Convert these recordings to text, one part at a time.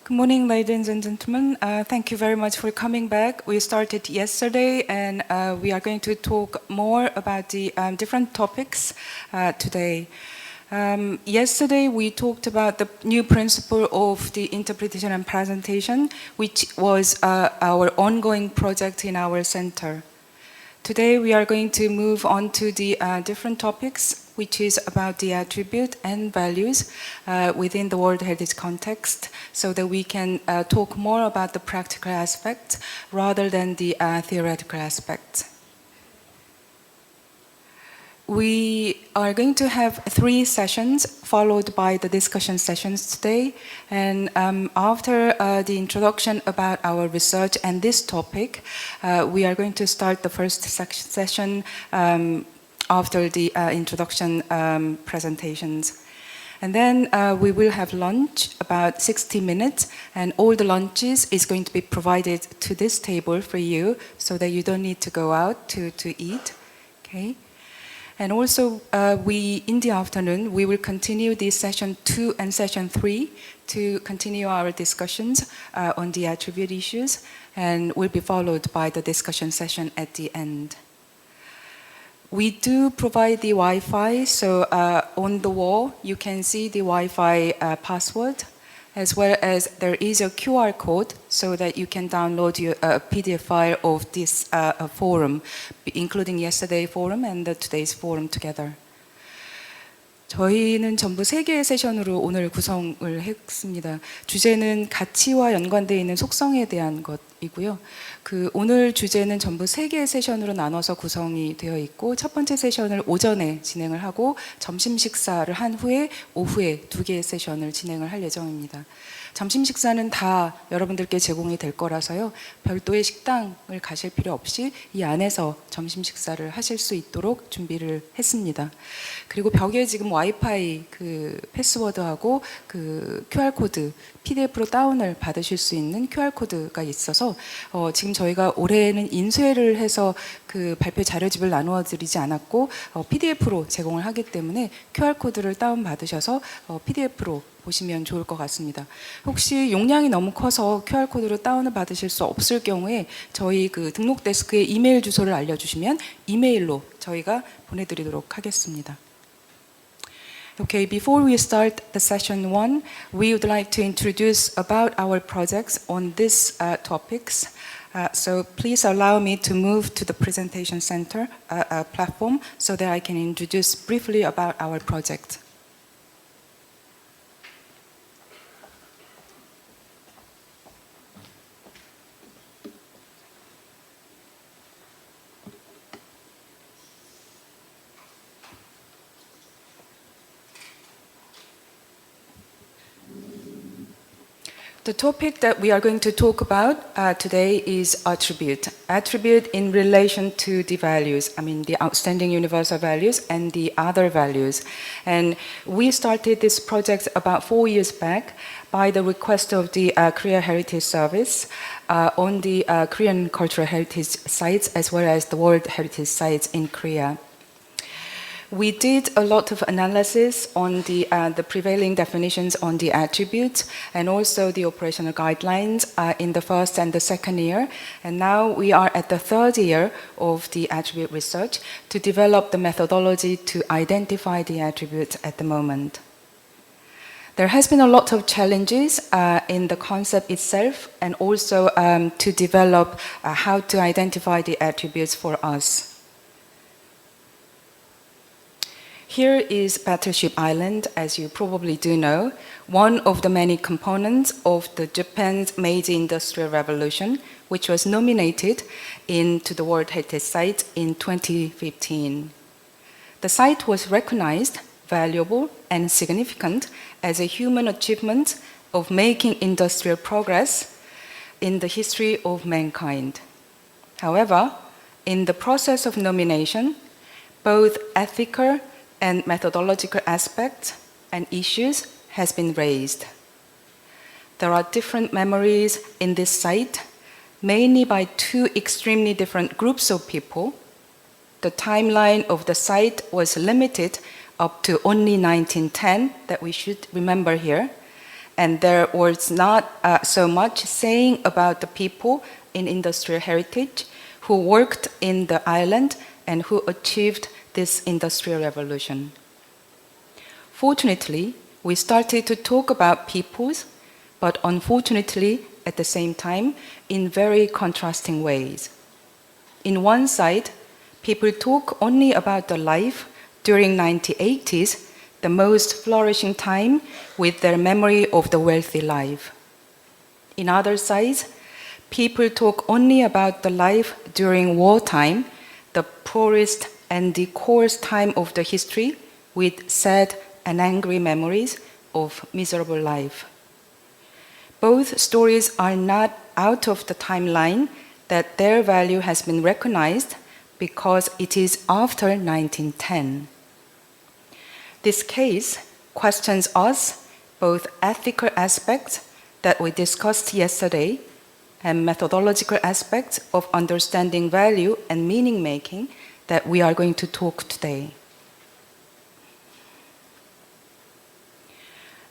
Good morning, ladies and gentlemen. Thank you very much for coming back. We started yesterday, and we are going to talk more about the different topics today. Yesterday, we talked about the new principle of the interpretation and presentation, which was our ongoing project in our center. Today, we are going to move on to the different topics, which is about the attribute and values within the World Heritage context, so that we can talk more about the practical aspects rather than the theoretical aspects. We are going to have 3 sessions followed by the discussion sessions today. And after the introduction about our research and this topic, we are going to start the first session after the introduction presentations. And then we will have lunch, about 60 minutes, and all the lunches is going to be provided to this table for you, so that you don't need to go out to eat, okay? And also, in the afternoon, we will continue the session 2 and session 3 to continue our discussions on the attribute issues, and will be followed by the discussion session at the end. We do provide the Wi-Fi, so on the wall, you can see the Wi-Fi password, as well as there is a QR code so that you can download a PDF file of this forum, including yesterday's forum and today's forum together. 저희는 전부 3개의 세션으로 오늘 구성을 했습니다. 주제는 가치와 연관되어 있는 속성에 대한 것이고요. 오늘 주제는 전부 3개의 세션으로 나눠서 구성이 되어 있고, 첫 번째 세션을 오전에 진행을 하고 점심 식사를 한 후에 오후에 2개의 세션을 진행을 할 예정입니다. 점심 식사는 다 여러분들께 제공이 될 거라서요. 별도의 식당을 가실 필요 없이 이 안에서 점심 식사를 하실 수 있도록 준비를 했습니다. 그리고 벽에 지금 와이파이 패스워드하고 QR코드, PDF로 다운을 받으실 수 있는 QR코드가 있어서 지금 저희가 올해는 인쇄를 해서 발표 자료집을 나누어 드리지 않았고 PDF로 제공을 하기 때문에 QR코드를 다운받으셔서 PDF로 보시면 좋을 것 같습니다. 혹시 용량이 너무 커서 QR코드로 다운을 받으실 수 없을 경우에 저희 등록 데스크에 이메일 주소를 알려주시면 이메일로 저희가 보내드리도록 하겠습니다. Okay, before we start the session 1, we would like to introduce about our projects on these topics. So please allow me to move to the presentation center platform so that I can introduce briefly about our project. The topic that we are going to talk about today is attribute. Attribute in relation to the values, the outstanding universal values and the other values. And we started this project about 4 years back by the request of the Korea Heritage Service on the Korean cultural heritage sites as well as the World Heritage sites in Korea. We did a lot of analysis on the prevailing definitions on the attributes and also the operational guidelines in the first and the second year. And now we are at the 3rd year of the attribute research to develop the methodology to identify the attributes at the moment. There has been a lot of challenges in the concept itself and also to develop how to identify the attributes for us. Here is Battleship Island, as you probably do know, one of the many components of the Japan's Meiji Industrial Revolution, which was nominated into the World Heritage Site in 2015. The site was recognized, valuable, and significant as a human achievement of making industrial progress in the history of mankind. However, in the process of nomination, both ethical and methodological aspects and issues has been raised. There are different memories in this site, mainly by 2 extremely different groups of people. The timeline of the site was limited up to only 1910, that we should remember here, and there was not so much saying about the people in industrial heritage who worked in the island and who achieved this industrial revolution. Fortunately, we started to talk about peoples, but unfortunately, at the same time, in very contrasting ways. In one side, people talk only about the life during 1980s, the most flourishing time with their memory of the wealthy life. In other sides, people talk only about the life during wartime, the poorest and the coarse time of the history, with sad and angry memories of miserable life. Both stories are not out of the timeline that their value has been recognized because it is after 1910. This case questions us both ethical aspects that we discussed yesterday and methodological aspects of understanding value and meaning making that we are going to talk today.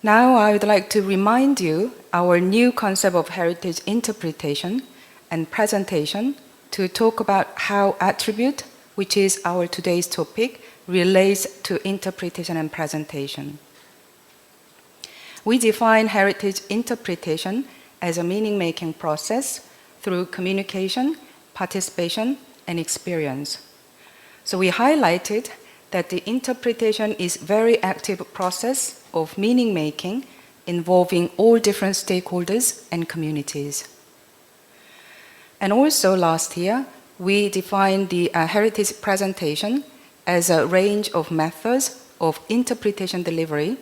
Now I would like to remind you our new concept of heritage interpretation and presentation to talk about how attribute, which is our today's topic, relates to interpretation and presentation. We define heritage interpretation as a meaning-making process through communication, participation, and experience. So we highlighted that the interpretation is a very active process of meaning-making involving all different stakeholders and communities. And also last year, we defined the heritage presentation as a range of methods of interpretation delivery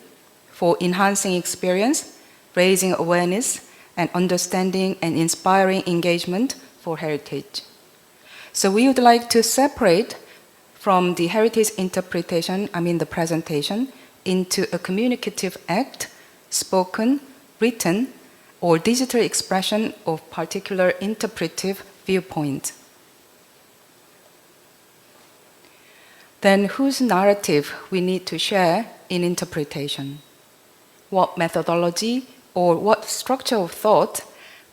for enhancing experience, raising awareness, and understanding and inspiring engagement for heritage. So we would like to separate from the heritage interpretation, the presentation, into a communicative act, spoken, written, or digital expression of particular interpretive viewpoint. Then whose narrative we need to share in interpretation? What methodology or what structure of thought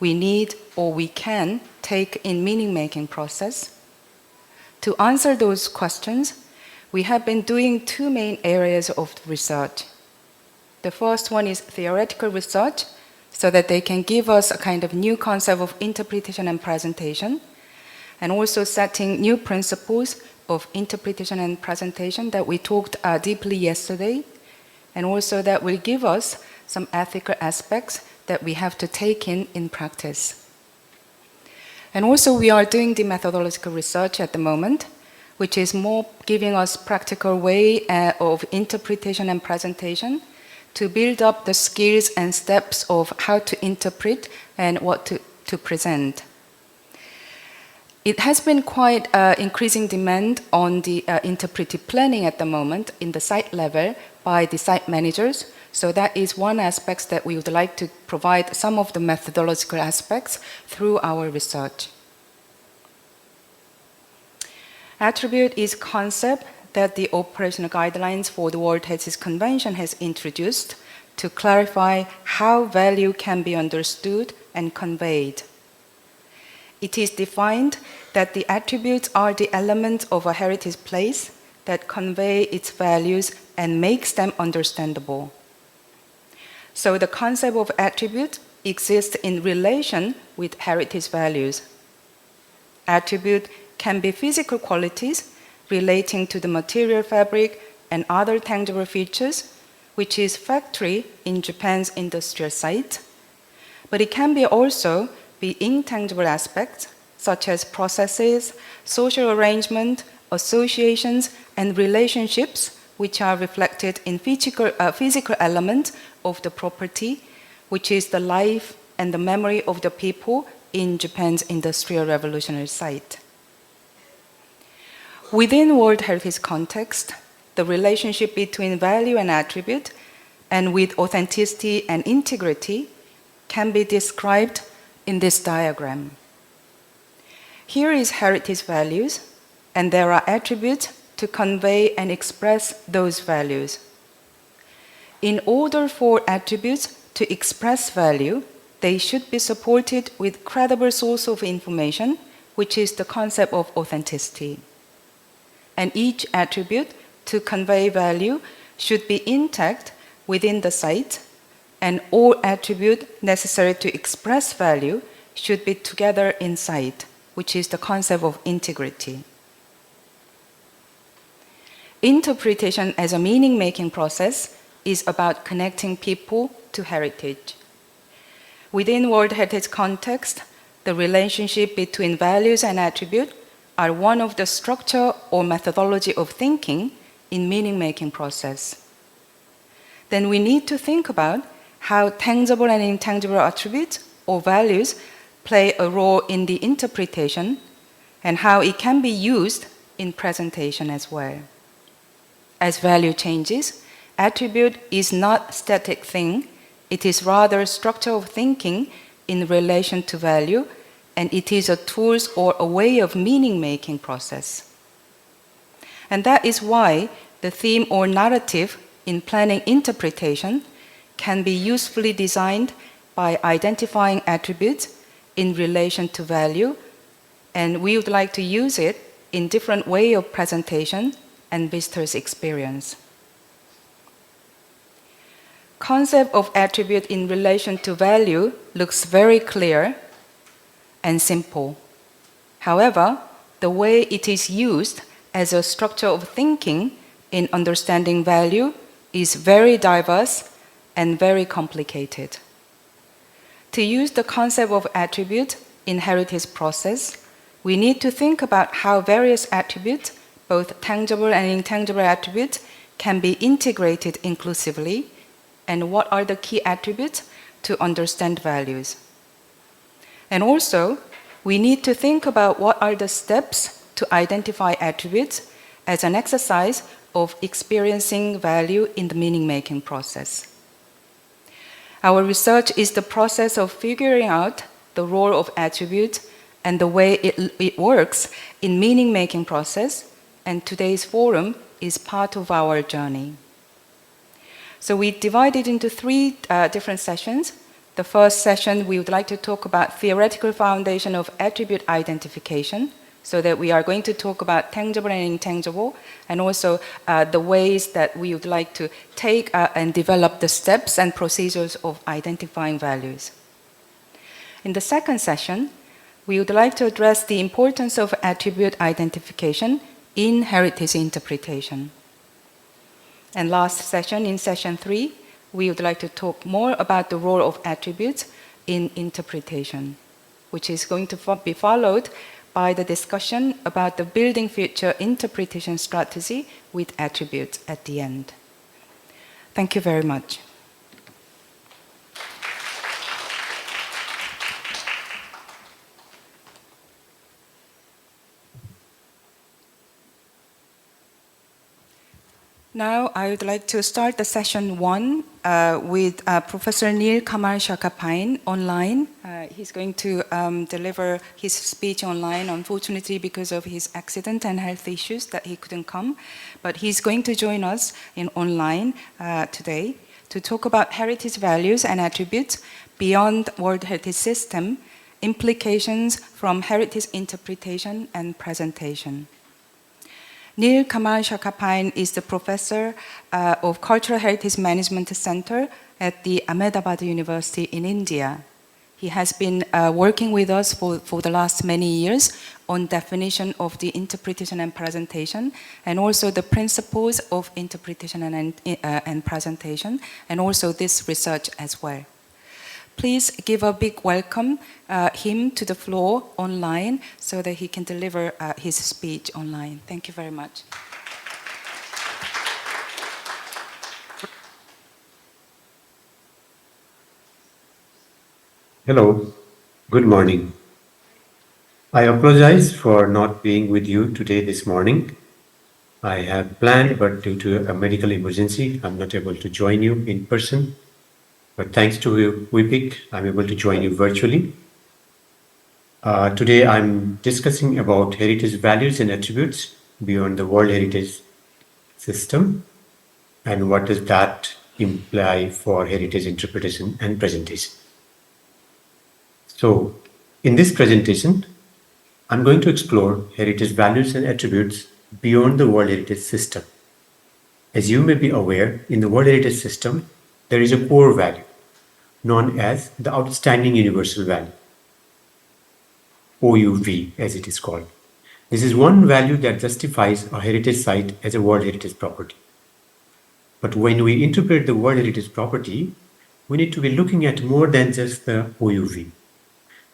we need or we can take in meaning-making process? To answer those questions, we have been doing two main areas of research. The first one is theoretical research, so that they can give us a kind of new concept of interpretation and presentation, and also setting new principles of interpretation and presentation that we talked deeply yesterday, and also that will give us some ethical aspects that we have to take in practice. And also we are doing the methodological research at the moment, which is more giving us practical way of interpretation and presentation to build up the skills and steps of how to interpret and what to present. It has been quite increasing demand on the interpretive planning at the moment in the site level by the site managers. So that is one aspect that we would like to provide some of the methodological aspects through our research. Attribute is concept that the operational guidelines for the World Heritage Convention has introduced to clarify how value can be understood and conveyed. It is defined that the attributes are the elements of a heritage place that convey its values and makes them understandable. So the concept of attribute exists in relation with heritage values. Attribute can be physical qualities relating to the material fabric and other tangible features, which is factory in Japan's industrial site. But it can be also be intangible aspects, such as processes, social arrangement, associations, and relationships, which are reflected in physical element of the property, which is the life and the memory of the people in Japan's industrial revolutionary site. Within World Heritage context, the relationship between value and attribute, and with authenticity and integrity, can be described in this diagram. Here is heritage values, and there are attributes to convey and express those values. In order for attributes to express value, they should be supported with credible source of information, which is the concept of authenticity. And each attribute to convey value should be intact within the site, and all attributes necessary to express value should be together in site, which is the concept of integrity. Interpretation as a meaning-making process is about connecting people to heritage. Within World Heritage context, the relationship between values and attributes are one of the structure or methodology of thinking in meaning-making process. Then we need to think about how tangible and intangible attributes or values play a role in the interpretation and how it can be used in presentation as well. As value changes, attribute is not static thing, it is rather structure of thinking in relation to value, and it is a tool or a way of meaning-making process. And that is why the theme or narrative in planning interpretation can be usefully designed by identifying attributes in relation to value, and we would like to use it in different way of presentation and visitors' experience. Concept of attribute in relation to value looks very clear and simple. However, the way it is used as a structure of thinking in understanding value is very diverse and very complicated. To use the concept of attribute in heritage process, we need to think about how various attributes, both tangible and intangible attributes, can be integrated inclusively, and what are the key attributes to understand values. And also, we need to think about what are the steps to identify attributes as an exercise of experiencing value in the meaning-making process. Our research is the process of figuring out the role of attributes and the way it works in meaning-making process, and today's forum is part of our journey. So we divided into three different sessions. The first session, we would like to talk about theoretical foundation of attribute identification, so that we are going to talk about tangible and intangible, and also the ways that we would like to take and develop the steps and procedures of identifying values. In the second session, we would like to address the importance of attribute identification in heritage interpretation. And last session, in session 3, we would like to talk more about the role of attributes in interpretation, which is going to be followed by the discussion about the building future interpretation strategy with attributes at the end. Thank you very much. Now I would like to start the session 1 with Professor Neil Kamal Shakapain online. He's going to deliver his speech online, unfortunately because of his accident and health issues that he couldn't come. But he's going to join us in online today to talk about heritage values and attributes beyond World Heritage System, implications from heritage interpretation and presentation. Neil Kamal Shakapain is the professor of Cultural Heritage Management Center at the Ahmedabad University in India. He has been working with us for the last many years on definition of the interpretation and presentation, and also the principles of interpretation and presentation, and also this research as well. Please give a big welcome him to the floor online so that he can deliver his speech online. Thank you very much. Hello, good morning. I apologize for not being with you today this morning. I have planned, but due to a medical emergency, I'm not able to join you in person. But thanks to WIPIC, I'm able to join you virtually. Today, I'm discussing about heritage values and attributes beyond the World Heritage System, and what does that imply for heritage interpretation and presentation. So, in this presentation, I'm going to explore heritage values and attributes beyond the World Heritage System. As you may be aware, in the World Heritage System, there is a core value known as the Outstanding Universal Value, OUV as it is called. This is one value that justifies a heritage site as a World Heritage property. But when we interpret the World Heritage property, we need to be looking at more than just the OUV.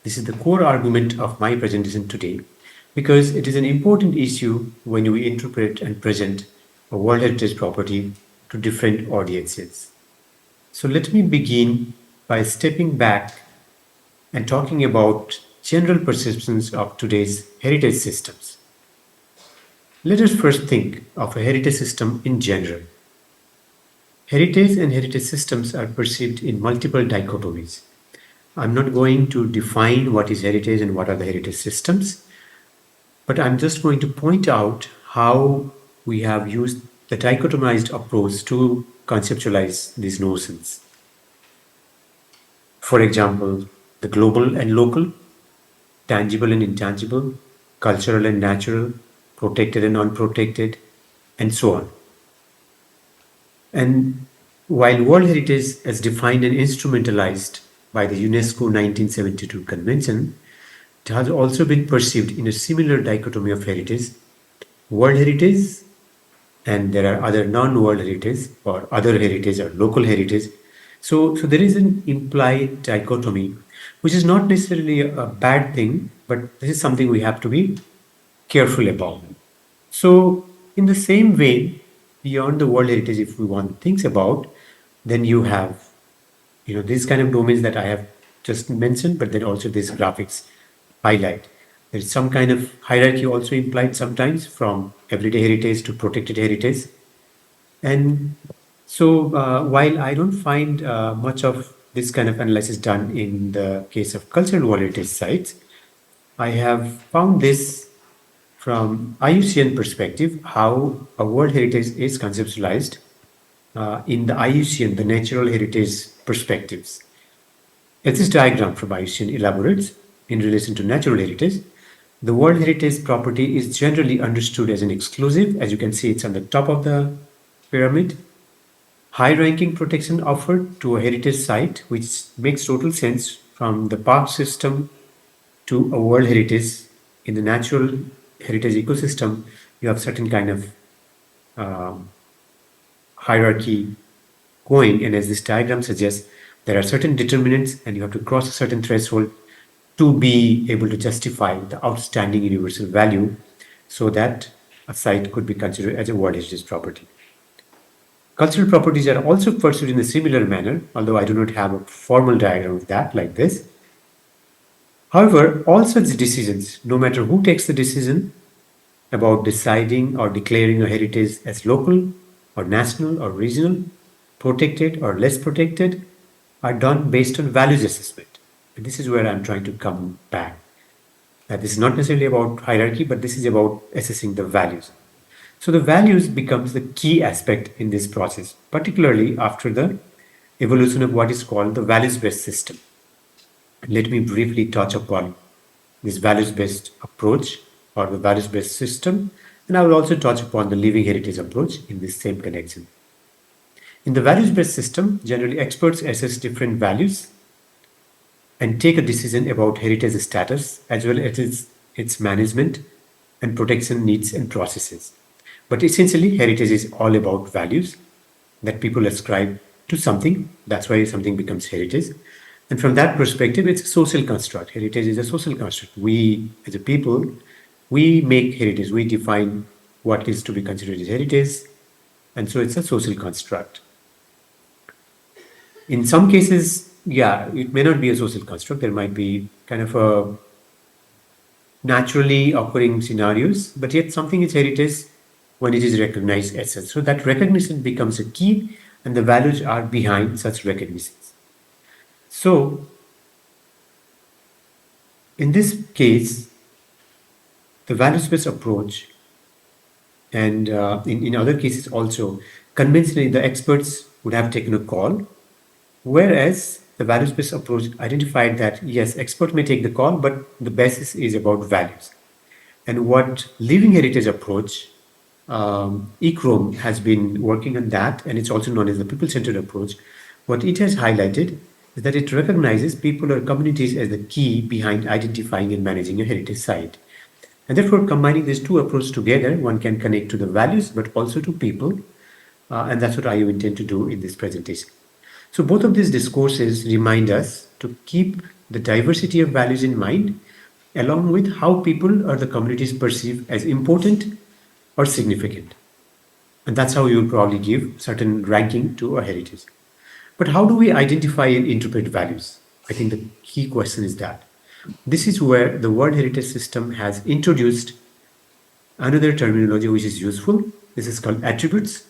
This is the core argument of my presentation today because it is an important issue when we interpret and present a World Heritage property to different audiences. So let me begin by stepping back and talking about general perceptions of today's heritage systems. Let us first think of a heritage system in general. Heritage and heritage systems are perceived in multiple dichotomies. I'm not going to define what is heritage and what are the heritage systems, but I'm just going to point out how we have used the dichotomized approach to conceptualize these notions. For example, the global and local, tangible and intangible, cultural and natural, protected and unprotected, and so on. And while World Heritage as defined and instrumentalized by the UNESCO 1972 Convention, it has also been perceived in a similar dichotomy of heritage, World Heritage, and there are other non-World Heritage or other heritage or local heritage. So there is an implied dichotomy, which is not necessarily a bad thing, but this is something we have to be careful about. So in the same way, beyond the World Heritage, if we want things about, then you have, these kind of domains that I have just mentioned, but then also these graphics highlight. There is some kind of hierarchy also implied sometimes from everyday heritage to protected heritage. And so while I don't find much of this kind of analysis done in the case of cultural World Heritage sites, I have found this from IUCN perspective, how a World Heritage is conceptualized in the IUCN, the Natural Heritage Perspectives. As this diagram from IUCN elaborates, in relation to natural heritage, the World Heritage property is generally understood as an exclusive. As you can see, it's on the top of the pyramid. High-ranking protection offered to a heritage site, which makes total sense from the park system to a World Heritage. In the natural heritage ecosystem, you have certain kind of hierarchy going, and as this diagram suggests, there are certain determinants and you have to cross a certain threshold to be able to justify the outstanding universal value so that a site could be considered as a World Heritage property. Cultural properties are also pursued in a similar manner, although I do not have a formal diagram of that like this. However, all such decisions, no matter who takes the decision about deciding or declaring a heritage as local or national or regional, protected or less protected, are done based on values assessment. And this is where I'm trying to come back. This is not necessarily about hierarchy, but this is about assessing the values. So the values becomes the key aspect in this process, particularly after the evolution of what is called the values-based system. Let me briefly touch upon this values-based approach or the values-based system, and I will also touch upon the living heritage approach in this same connection. In the values-based system, generally experts assess different values and take a decision about heritage status as well as its management and protection needs and processes. But essentially, heritage is all about values that people ascribe to something. That's why something becomes heritage. And from that perspective, it's a social construct. Heritage is a social construct. We, as a people, we make heritage. We define what is to be considered as heritage. And so it's a social construct. In some cases, it may not be a social construct. There might be kind of a naturally occurring scenarios, but yet something is heritage when it is recognized as such. So that recognition becomes a key, and the values are behind such recognitions. So, in this case, the values-based approach, and in other cases also, conventionally the experts would have taken a call, whereas the values-based approach identified that, yes, expert may take the call, but the basis is about values. And what living heritage approach, ECROM has been working on that, and it's also known as the people-centered approach. What it has highlighted is that it recognizes people or communities as the key behind identifying and managing a heritage site. And therefore, combining these two approaches together, one can connect to the values, but also to people. And that's what I intend to do in this presentation. So both of these discourses remind us to keep the diversity of values in mind, along with how people or the communities perceive as important or significant. And that's how you will probably give certain ranking to a heritage. But how do we identify and interpret values? I think the key question is that. This is where the World Heritage System has introduced another terminology which is useful. This is called attributes,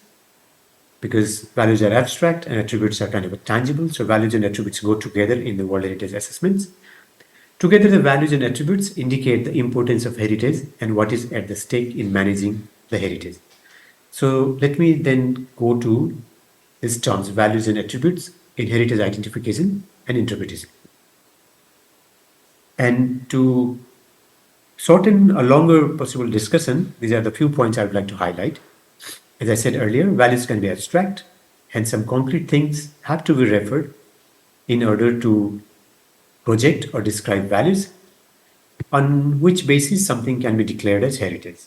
because values are abstract and attributes are kind of tangible. So values and attributes go together in the World Heritage Assessments. Together, the values and attributes indicate the importance of heritage and what is at the stake in managing the heritage. So let me then go to these terms, values and attributes in heritage identification and interpretation. And to shorten a longer possible discussion, these are the few points I would like to highlight. As I said earlier, values can be abstract, and some concrete things have to be referred in order to project or describe values, on which basis something can be declared as heritage.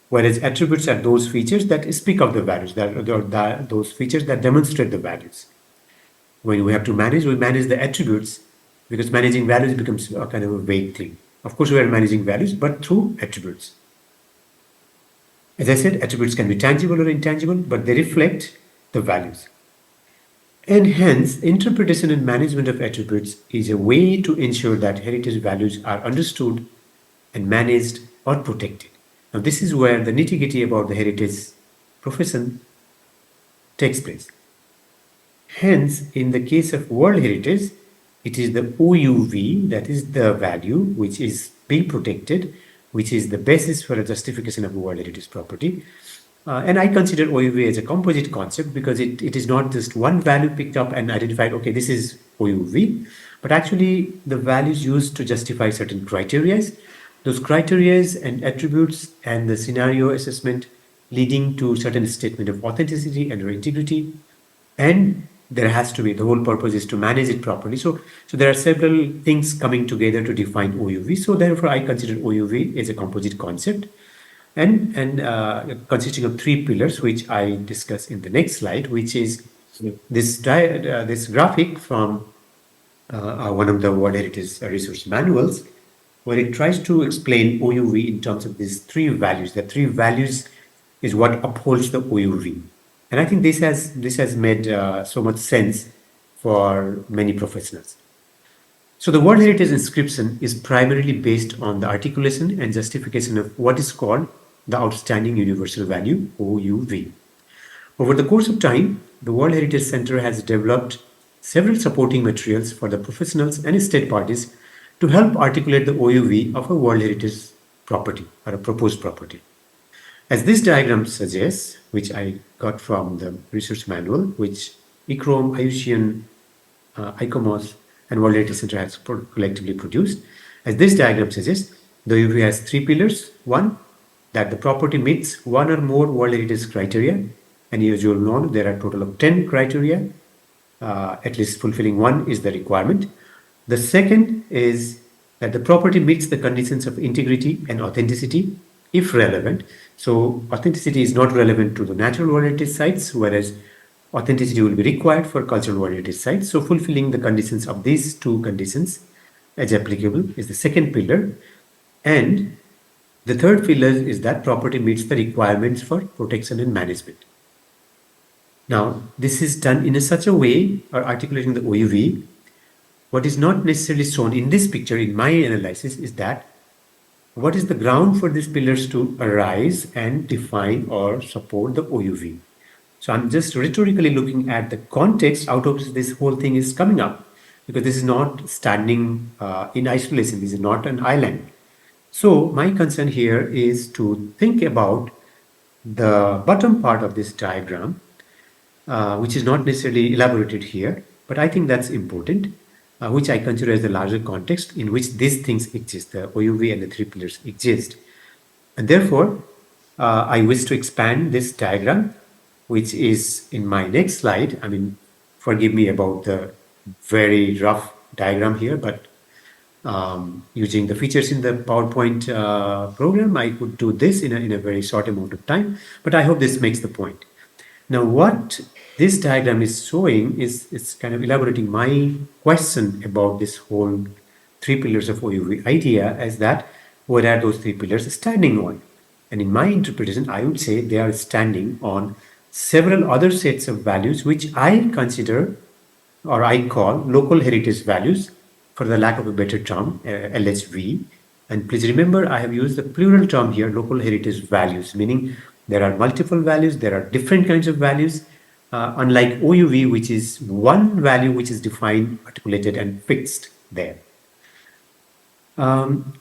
Whereas attributes are those features that speak of the values, those features that demonstrate the values. When we have to manage, we manage the attributes, because managing values becomes a kind of a vague thing. Of course, we are managing values, but through attributes. As I said, attributes can be tangible or intangible, but they reflect the values. And hence, interpretation and management of attributes is a way to ensure that heritage values are understood and managed or protected. Now, this is where the nitty-gritty about the heritage profession takes place. Hence, in the case of World Heritage, it is the OUV, that is the value which is being protected, which is the basis for a justification of World Heritage property. And I consider OUV as a composite concept, because it is not just one value picked up and identified, okay, this is OUV, but actually the values used to justify certain criteria. Those criteria and attributes and the scenario assessment leading to certain statement of authenticity and or integrity. And there has to be, the whole purpose is to manage it properly. So there are several things coming together to define OUV. So therefore, I consider OUV as a composite concept, and consisting of three pillars, which I discuss in the next slide, which is this graphic from one of the World Heritage Resource Manuals, where it tries to explain OUV in terms of these three values. The three values is what upholds the OUV. And I think this has made so much sense for many professionals. So the World Heritage inscription is primarily based on the articulation and justification of what is called the Outstanding Universal Value, OUV. Over the course of time, the World Heritage Center has developed several supporting materials for the professionals and state parties to help articulate the OUV of a World Heritage property or a proposed property. As this diagram suggests, which I got from the research manual, which ICROM, IUCN, ICOMOS, and World Heritage Center has collectively produced, as this diagram suggests, the OUV has three pillars. One, that the property meets one or more World Heritage criteria, and as you all know, there are a total of 10 criteria, at least fulfilling one is the requirement. The second is that the property meets the conditions of integrity and authenticity, if relevant. So authenticity is not relevant to the natural World Heritage sites, whereas authenticity will be required for cultural World Heritage sites. So fulfilling the conditions of these two conditions as applicable is the second pillar. And the third pillar is that property meets the requirements for protection and management. Now, this is done in such a way, or articulating the OUV. What is not necessarily shown in this picture, in my analysis, is that what is the ground for these pillars to arise and define or support the OUV. So I'm just rhetorically looking at the context out of which this whole thing is coming up, because this is not standing in isolation. This is not an island. So my concern here is to think about the bottom part of this diagram, which is not necessarily elaborated here, but I think that's important, which I consider as the larger context in which these things exist, the OUV and the three pillars exist. And therefore, I wish to expand this diagram, which is in my next slide. I mean, forgive me about the very rough diagram here, but using the features in the PowerPoint program, I could do this in a very short amount of time, but I hope this makes the point. Now, what this diagram is showing is it's kind of elaborating my question about this whole three pillars of OUV idea, as that what are those three pillars standing on? And in my interpretation, I would say they are standing on several other sets of values which I consider or I call local heritage values, for the lack of a better term, LHV. And please remember, I have used the plural term here, local heritage values, meaning there are multiple values, there are different kinds of values, unlike OUV, which is one value which is defined, articulated, and fixed there.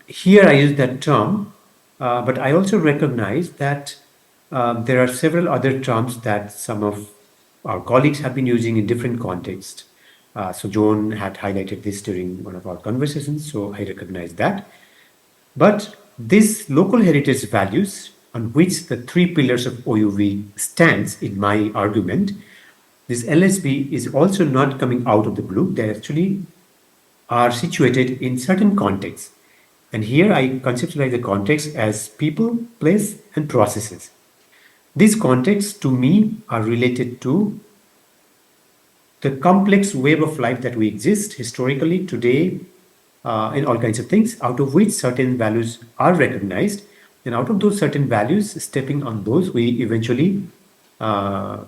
Here I use that term, but I also recognize that there are several other terms that some of our colleagues have been using in different contexts. So Joan had highlighted this during one of our conversations, so I recognize that. But these local heritage values on which the three pillars of OUV stands in my argument, this LSB is also not coming out of the blue. They actually are situated in certain contexts. And here I conceptualize the context as people, place, and processes. These contexts to me are related to the complex web of life that we exist historically, today, in all kinds of things, out of which certain values are recognized. And out of those certain values, stepping on those, we eventually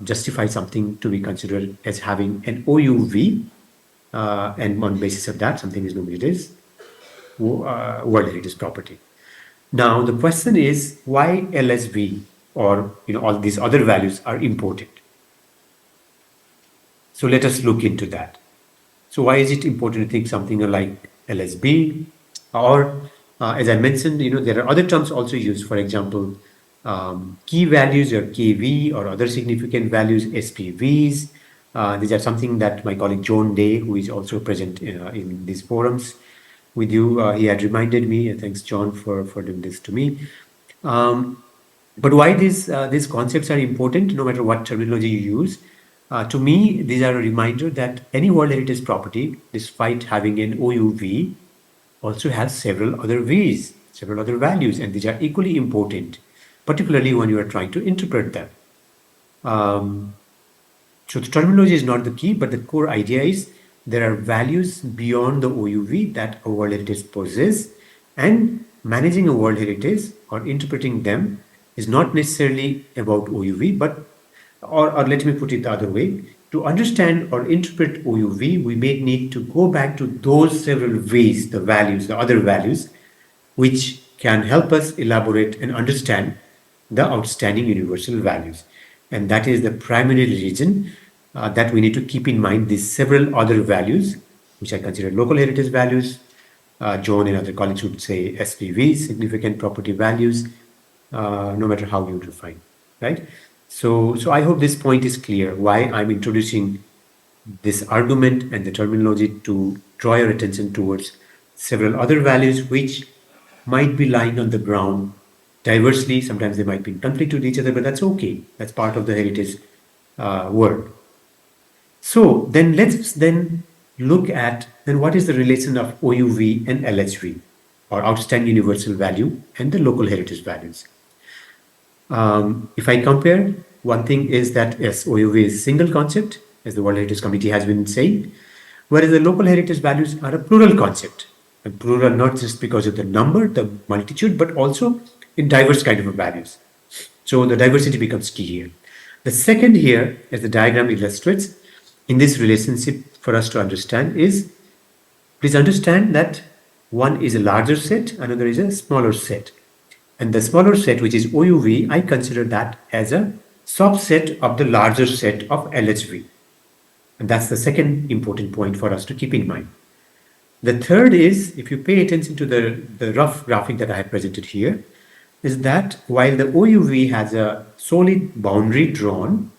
justify something to be considered as having an OUV. And on basis of that, something is known as World Heritage Property. Now, the question is why LSV or all these other values are important. So let us look into that. So why is it important to think something like LSB? Or as I mentioned, there are other terms also used. For example, key values or KV or other significant values, SPVs. These are something that my colleague Joan Day, who is also present in these forums with you, he had reminded me. Thanks, John, for doing this to me. But why these concepts are important, no matter what terminology you use? To me, these are a reminder that any World Heritage property, despite having an OUV, also has several other Vs, several other values, and these are equally important, particularly when you are trying to interpret them. So the terminology is not the key, but the core idea is there are values beyond the OUV that a World Heritage possesses, and managing a World Heritage or interpreting them is not necessarily about OUV, but or let me put it the other way. To understand or interpret OUV, we may need to go back to those several ways, the values, the other values, which can help us elaborate and understand the outstanding universal values. And that is the primary reason that we need to keep in mind these several other values, which I consider local heritage values. Joan and other colleagues would say SPVs, significant property values, no matter how you define, right? So I hope this point is clear, why I'm introducing this argument and the terminology to draw your attention towards several other values which might be lying on the ground diversely. Sometimes they might be in conflict with each other, but that's okay. That's part of the heritage world. So then let's then look at then what is the relation of OUV and LHV, or outstanding universal value, and the local heritage values. If I compare, one thing is that yes, OUV is a single concept, as the World Heritage Committee has been saying, whereas the local heritage values are a plural concept. And plural not just because of the number, the multitude, but also in diverse kind of values. So the diversity becomes key here. The second here, as the diagram illustrates, in this relationship for us to understand is, please understand that one is a larger set, another is a smaller set. And the smaller set, which is OUV, I consider that as a subset of the larger set of LHV. And that's the second important point for us to keep in mind. The third is, if you pay attention to the rough graphic that I have presented here, is that while the OUV has a solid boundary drawn,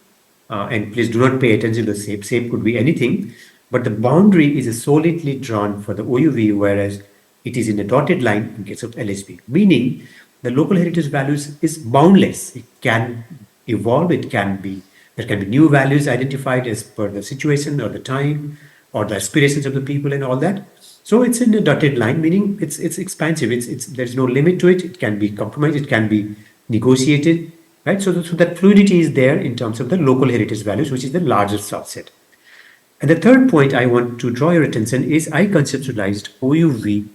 and please do not pay attention to the shape. Shape could be anything, but the boundary is solidly drawn for the OUV, whereas it is in a dotted line in case of LSB, meaning the local heritage values is boundless. It can evolve, there can be new values identified as per the situation or the time or the aspirations of the people and all that. So it's in a dotted line, meaning it's expansive. There's no limit to it. It can be compromised. It can be negotiated, right? So that fluidity is there in terms of the local heritage values, which is the larger subset. And the third point I want to draw your attention is I conceptualized OUV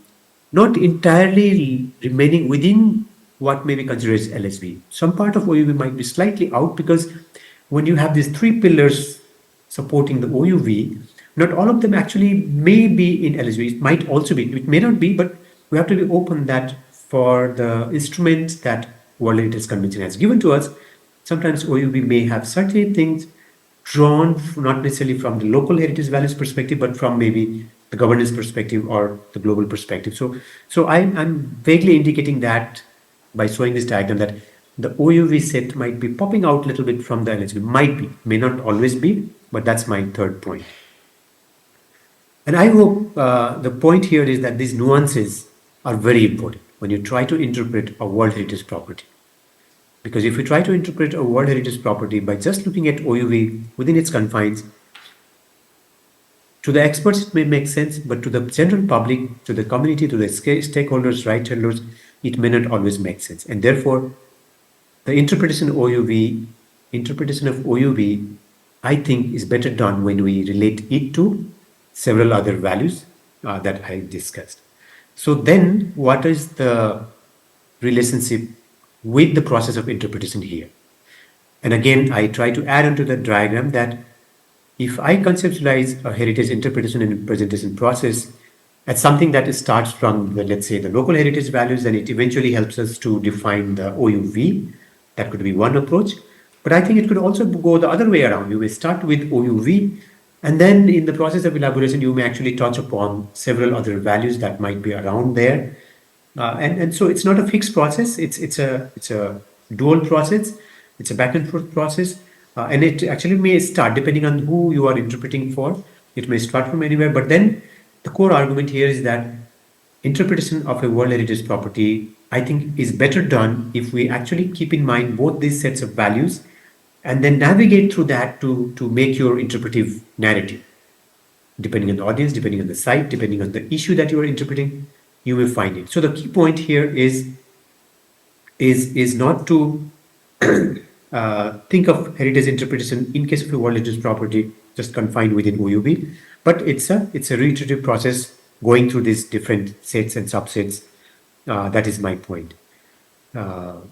not entirely remaining within what may be considered as LSV. Some part of OUV might be slightly out, because when you have these three pillars supporting the OUV, not all of them actually may be in LSV. It might also be, it may not be, but we have to be open that for the instruments that World Heritage Convention has given to us, sometimes OUV may have certain things drawn not necessarily from the local heritage values perspective, but from maybe the governance perspective or the global perspective. So I'm vaguely indicating that by showing this diagram, that the OUV set might be popping out a little bit from the LSV. Might be, may not always be, but that's my third point. And I hope the point here is that these nuances are very important when you try to interpret a World Heritage property. Because if you try to interpret a World Heritage property by just looking at OUV within its confines, to the experts it may make sense, but to the general public, to the community, to the stakeholders, right holders, it may not always make sense. And therefore, the interpretation of OUV, I think, is better done when we relate it to several other values that I discussed. So then, what is the relationship with the process of interpretation here? And again, I try to add onto the diagram that if I conceptualize a heritage interpretation and presentation process as something that starts from, let's say, the local heritage values, then it eventually helps us to define the OUV. That could be one approach. But I think it could also go the other way around. You may start with OUV, and then in the process of elaboration, you may actually touch upon several other values that might be around there. And so it's not a fixed process. It's a dual process. It's a back and forth process. And it actually may start, depending on who you are interpreting for, it may start from anywhere. But then the core argument here is that interpretation of a World Heritage property, I think, is better done if we actually keep in mind both these sets of values and then navigate through that to make your interpretive narrative. Depending on the audience, depending on the site, depending on the issue that you are interpreting, you will find it. So the key point here is not to think of heritage interpretation in case of a World Heritage property just confined within OUV, but it's a reiterative process going through these different sets and subsets. That is my point. And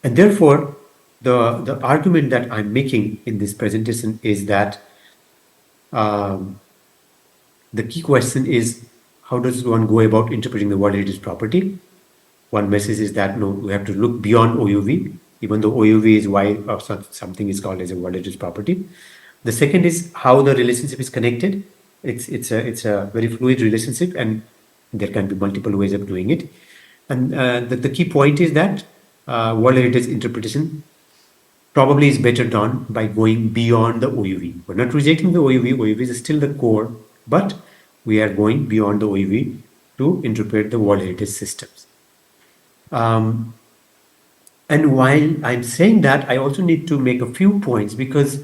therefore, the argument that I'm making in this presentation is that the key question is, how does one go about interpreting the World Heritage property? One message is that no, we have to look beyond OUV, even though OUV is why something is called as a World Heritage property. The second is how the relationship is connected. It's a very fluid relationship, and there can be multiple ways of doing it. And the key point is that World Heritage interpretation probably is better done by going beyond the OUV. We're not rejecting the OUV. OUV is still the core, but we are going beyond the OUV to interpret the World Heritage systems. And while I'm saying that, I also need to make a few points, because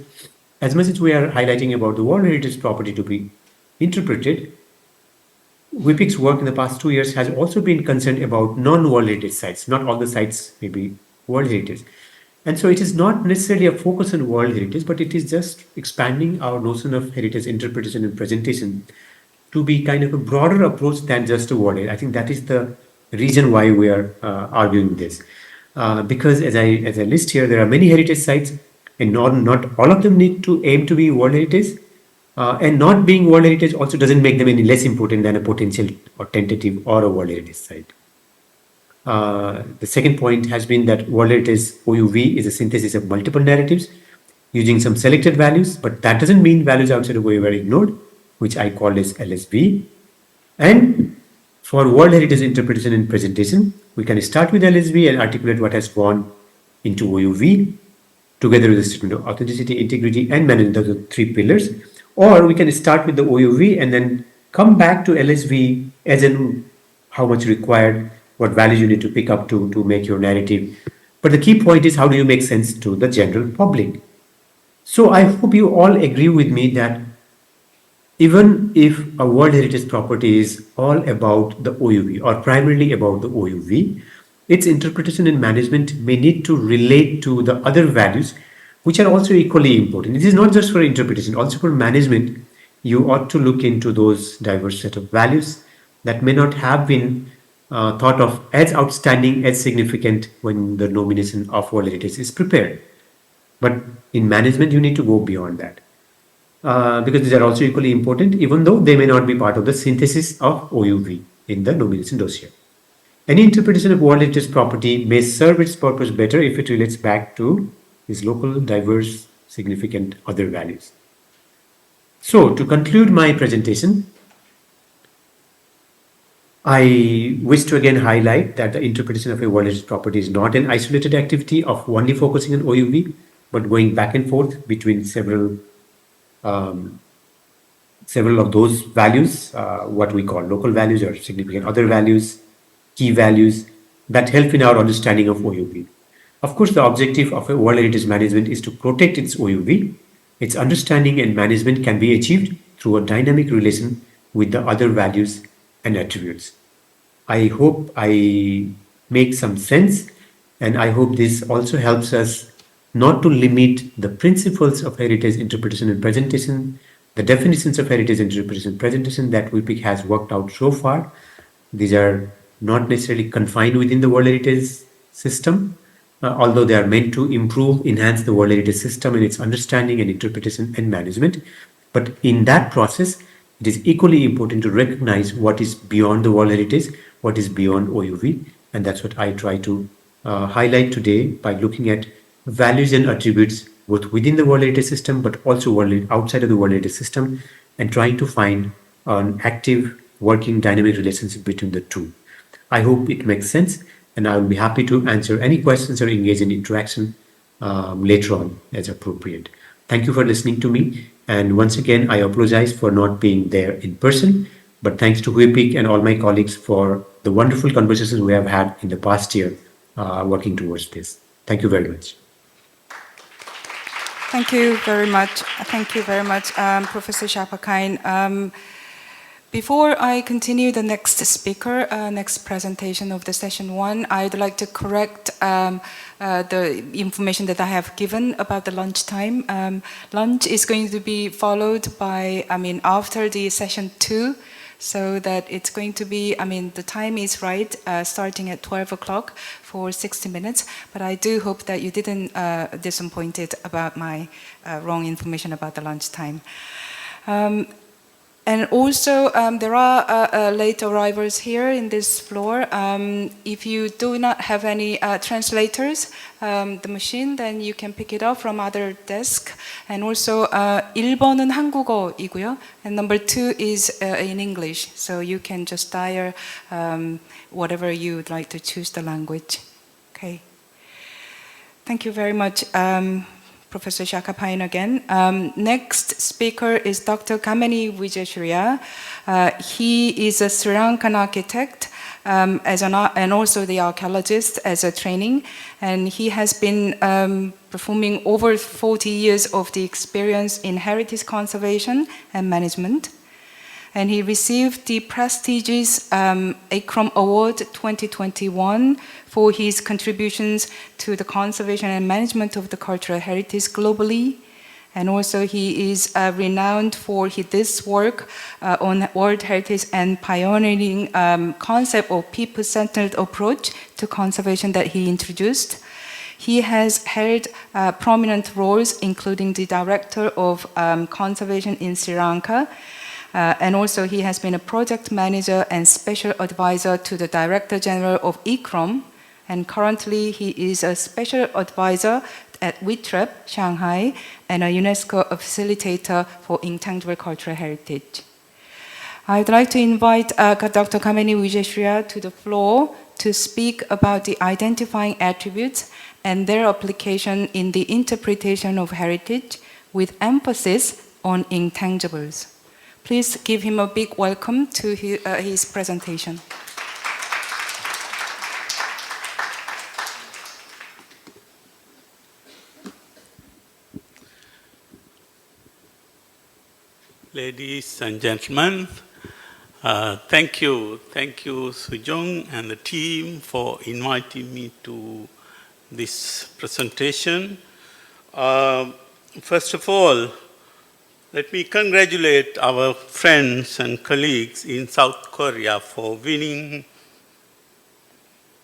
as much as we are highlighting about the World Heritage property to be interpreted, WIPIC's work in the past 2 years has also been concerned about non-World Heritage sites. Not all the sites may be World Heritage. And so it is not necessarily a focus on World Heritage, but it is just expanding our notion of heritage interpretation and presentation to be kind of a broader approach than just a World Heritage. I think that is the reason why we are arguing this. Because as I list here, there are many heritage sites, and not all of them need to aim to be World Heritage. And not being World Heritage also doesn't make them any less important than a potential or tentative or a World Heritage site. The second point has been that World Heritage OUV is a synthesis of multiple narratives using some selected values, but that doesn't mean values outside of OUV are ignored, which I call as LSV. And for World Heritage interpretation and presentation, we can start with LSV and articulate what has gone into OUV. together with the statement of authenticity, integrity, and management of the three pillars. Or we can start with the OUV and then come back to LSV as in how much required, what values you need to pick up to make your narrative. But the key point is how do you make sense to the general public? So I hope you all agree with me that even if a World Heritage property is all about the OUV or primarily about the OUV, its interpretation and management may need to relate to the other values which are also equally important. It is not just for interpretation, also for management. You ought to look into those diverse set of values that may not have been thought of as outstanding, as significant when the nomination of World Heritage is prepared. But in management, you need to go beyond that because these are also equally important, even though they may not be part of the synthesis of OUV in the nomination dossier. Any interpretation of World Heritage property may serve its purpose better if it relates back to these local, diverse, significant other values. So, to conclude my presentation, I wish to again highlight that the interpretation of a World Heritage property is not an isolated activity of only focusing on OUV, but going back and forth between several of those values, what we call local values or significant other values, key values that help in our understanding of OUV. Of course, the objective of a World Heritage Management is to protect its OUV. Its understanding and management can be achieved through a dynamic relation with the other values and attributes. I hope I make some sense, and I hope this also helps us not to limit the principles of heritage interpretation and presentation, the definitions of heritage interpretation and presentation that WIPIC has worked out so far. These are not necessarily confined within the World Heritage system, although they are meant to improve, enhance the World Heritage system and its understanding and interpretation and management. But in that process, it is equally important to recognize what is beyond the World Heritage, what is beyond OUV, and that's what I try to highlight today by looking at values and attributes both within the World Heritage system but also outside of the World Heritage system, and trying to find an active, working, dynamic relationship between the two. I hope it makes sense, and I will be happy to answer any questions or engage in interaction later on as appropriate. Thank you for listening to me, and once again, I apologize for not being there in person, but thanks to WIPIC and all my colleagues for the wonderful conversations we have had in the past year working towards this. Thank you very much. Thank you very much. Thank you very much, Professor Chapakain. Before I continue the next speaker, next presentation of the session one, I'd like to correct the information that I have given about the lunchtime. Lunch is going to be followed by, after the session two, so that it's going to be, the time is right, starting at 12 o'clock for 60 minutes, but I do hope that you didn't disappointed about my wrong information about the lunchtime. And also, there are late arrivals here in this floor. If you do not have any translators, the machine, then you can pick it up from other desk. And also, 1번은 한국어이고요. And number 2 is in English. So you can just dial whatever you would like to choose the language. Okay. Thank you very much. Professor Chapakain again. Next speaker is Dr. Kameni Wijayasuriya. He is a Sri Lankan architect and also the archaeologist as a training, and he has been performing over 40 years of the experience in heritage conservation and management. And he received the prestigious ACROM Award 2021 for his contributions to the conservation and management of the cultural heritage globally. And also he is renowned for this work on World Heritage and pioneering concept of people-centered approach to conservation that he introduced. He has held prominent roles, including the director of conservation in Sri Lanka, and also he has been a project manager and special advisor to the Director General of ICROM, and currently he is a special advisor at WITREP, Shanghai, and a UNESCO facilitator for intangible cultural heritage. I'd like to invite Dr. Kameni Wijayasuriya to the floor to speak about the identifying attributes and their application in the interpretation of heritage with emphasis on intangibles. Please give him a big welcome to his presentation. Ladies and gentlemen, thank you, Sujong and the team for inviting me to this presentation. First of all, let me congratulate our friends and colleagues in South Korea for winning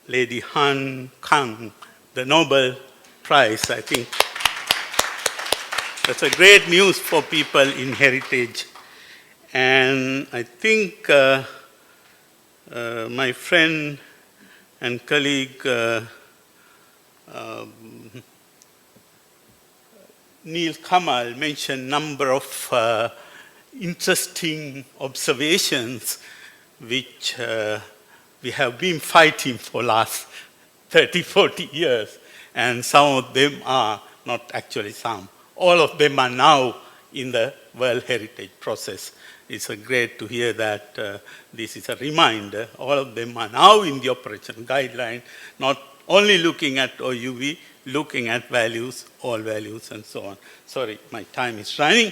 Lady Han Kang the Nobel Prize. I think that's a great news for people in heritage. And I think my friend and colleague Neil Kamal mentioned a number of interesting observations which we have been fighting for last 30, 40 years. And some of them are, not actually some, all of them are now in the World Heritage process. It's great to hear that this is a reminder. All of them are now in the operation guideline, not only looking at OUV, looking at values, all values, and so on. Sorry, my time is running.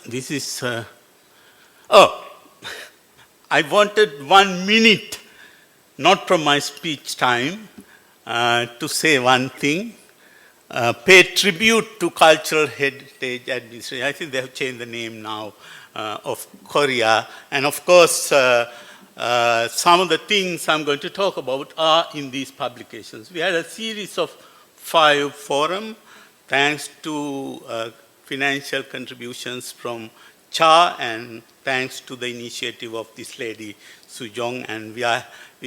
This is... I wanted 1 minute, not from my speech time, to say one thing. Pay tribute to Cultural Heritage Administration. I think they have changed the name now of Korea. And of course, some of the things I'm going to talk about are in these publications. We had a series of 5 forums, thanks to financial contributions from CHA and thanks to the initiative of this lady, Sujong, and we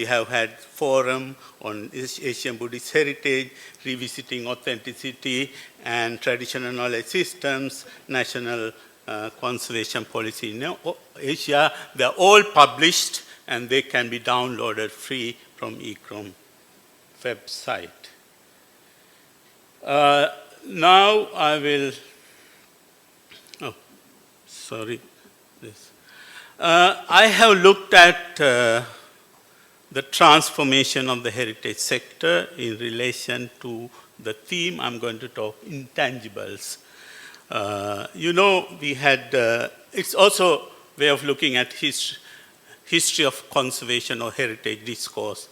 have had forum on Asian Buddhist heritage, revisiting authenticity and traditional knowledge systems, national conservation policy in Asia. They are all published and they can be downloaded free from ICCROM website. Now I will, I have looked at the transformation of the heritage sector in relation to the theme I'm going to talk, intangibles. We had, it's also a way of looking at history of conservation or heritage discourse.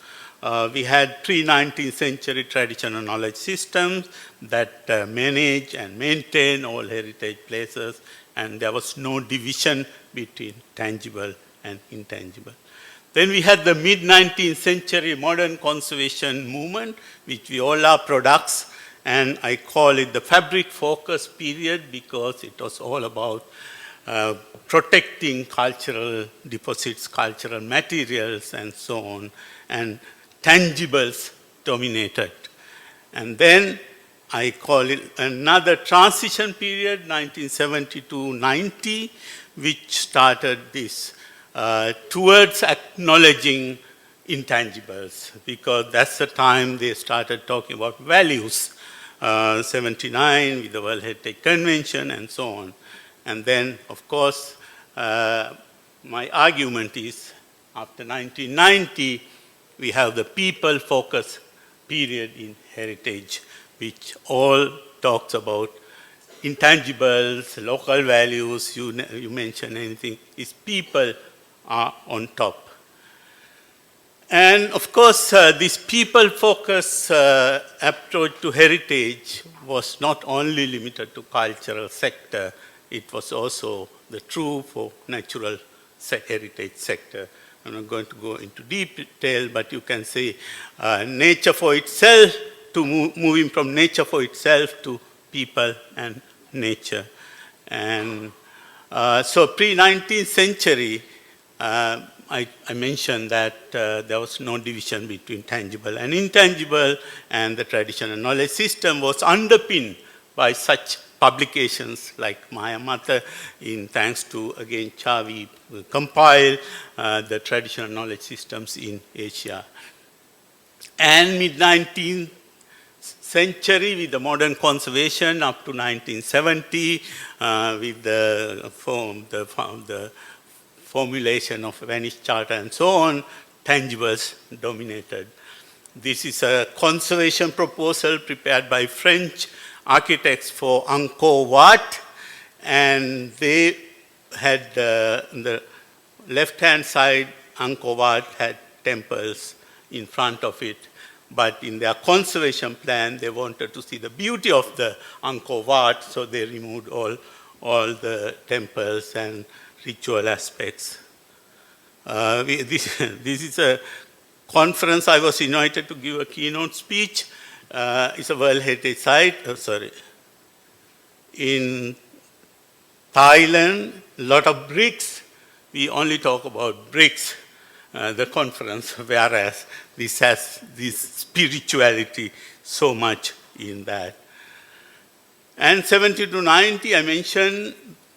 We had pre-19th century traditional knowledge systems that manage and maintain all heritage places, and there was no division between tangible and intangible. Then we had the mid-19th century modern conservation movement, which we all are products, and I call it the fabric focus period because it was all about protecting cultural deposits, cultural materials, and so on, and tangibles dominated. And then I call it another transition period, 1970-90, which started this towards acknowledging intangibles, because that's the time they started talking about values, 79 with the World Heritage Convention and so on. And then, of course, my argument is after 1990, we have the people focus period in heritage, which all talks about intangibles, local values, you mention anything, is people are on top. And of course, this people focus approach to heritage was not only limited to cultural sector, it was also the true for natural heritage sector. I'm not going to go into deep detail, but you can say nature for itself, to moving from nature for itself to people and nature. And so pre-19th century, I mentioned that there was no division between tangible and intangible, and the traditional knowledge system was underpinned by such publications like Maya Mata. In thanks to, again, CHA, we compiled the traditional knowledge systems in Asia. And mid-19th century with the modern conservation up to 1970 with the formulation of Venice Charter and so on, tangibles dominated. This is a conservation proposal prepared by French architects for Angkor Wat, and they had on the left-hand side, Angkor Wat had temples in front of it, but in their conservation plan, they wanted to see the beauty of the Angkor Wat, so they removed all the temples and ritual aspects. This is a conference I was invited to give a keynote speech. It's a World Heritage Site, in Thailand, a lot of bricks. We only talk about bricks, the conference, whereas this has this spirituality so much in that. And 70 to 90, I mentioned,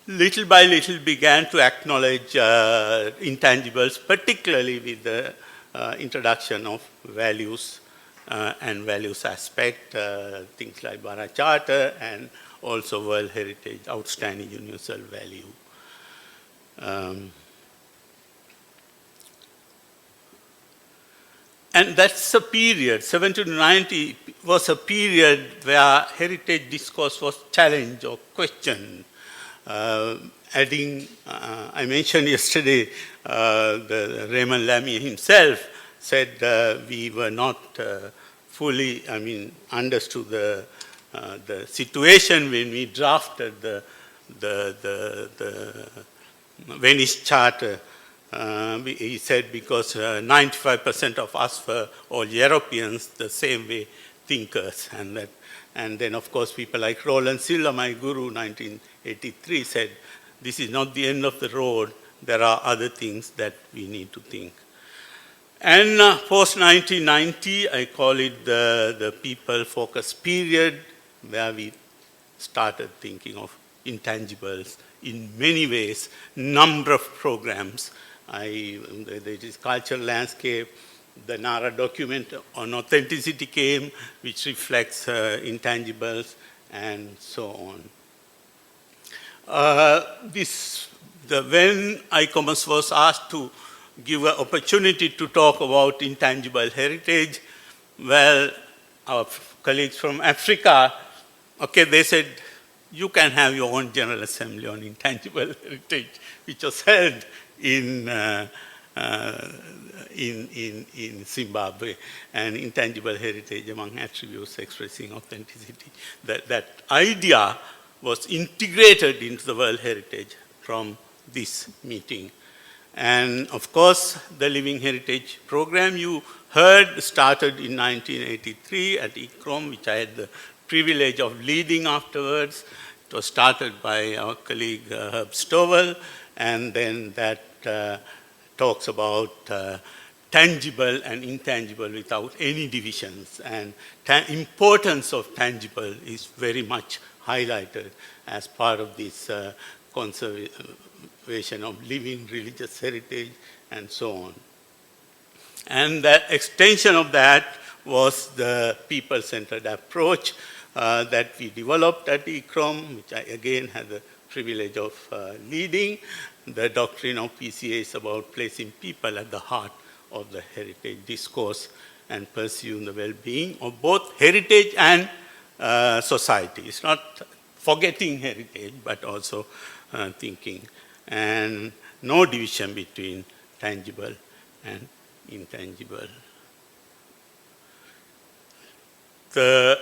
little by little began to acknowledge intangibles, particularly with the introduction of values and values aspect, things like Bara Charter and also World Heritage, outstanding universal value. And that's a period, 70 to 90 was a period where heritage discourse was challenged or questioned. I mentioned yesterday, the Raymond Lamy himself said we were not fully, understood the situation when we drafted the Venice Charter. He said because 95% of us were all Europeans, the same way thinkers, and then of course people like Roland Silla, my guru, 1983, said this is not the end of the road. There are other things that we need to think. And post-1990, I call it the people-focused period, where we started thinking of intangibles in many ways, number of programs. There is cultural landscape, the Nara document on authenticity came, which reflects intangibles, and so on. When ICOMOS was asked to give an opportunity to talk about intangible heritage, well, our colleagues from Africa, they said, you can have your own General Assembly on intangible heritage, which was held in Zimbabwe, and intangible heritage among attributes expressing authenticity. That idea was integrated into the World Heritage from this meeting. And of course, the Living Heritage Program you heard started in 1983 at ICCROM, which I had the privilege of leading afterwards. It was started by our colleague Herb Stovall, and then that talks about tangible and intangible without any divisions. And importance of tangible is very much highlighted as part of this conservation of living religious heritage and so on. And the extension of that was the people-centered approach that we developed at ICCROM, which I again had the privilege of leading. The doctrine of PCA is about placing people at the heart of the heritage discourse and pursuing the well-being of both heritage and society. It's not forgetting heritage, but also thinking. And no division between tangible and intangible. The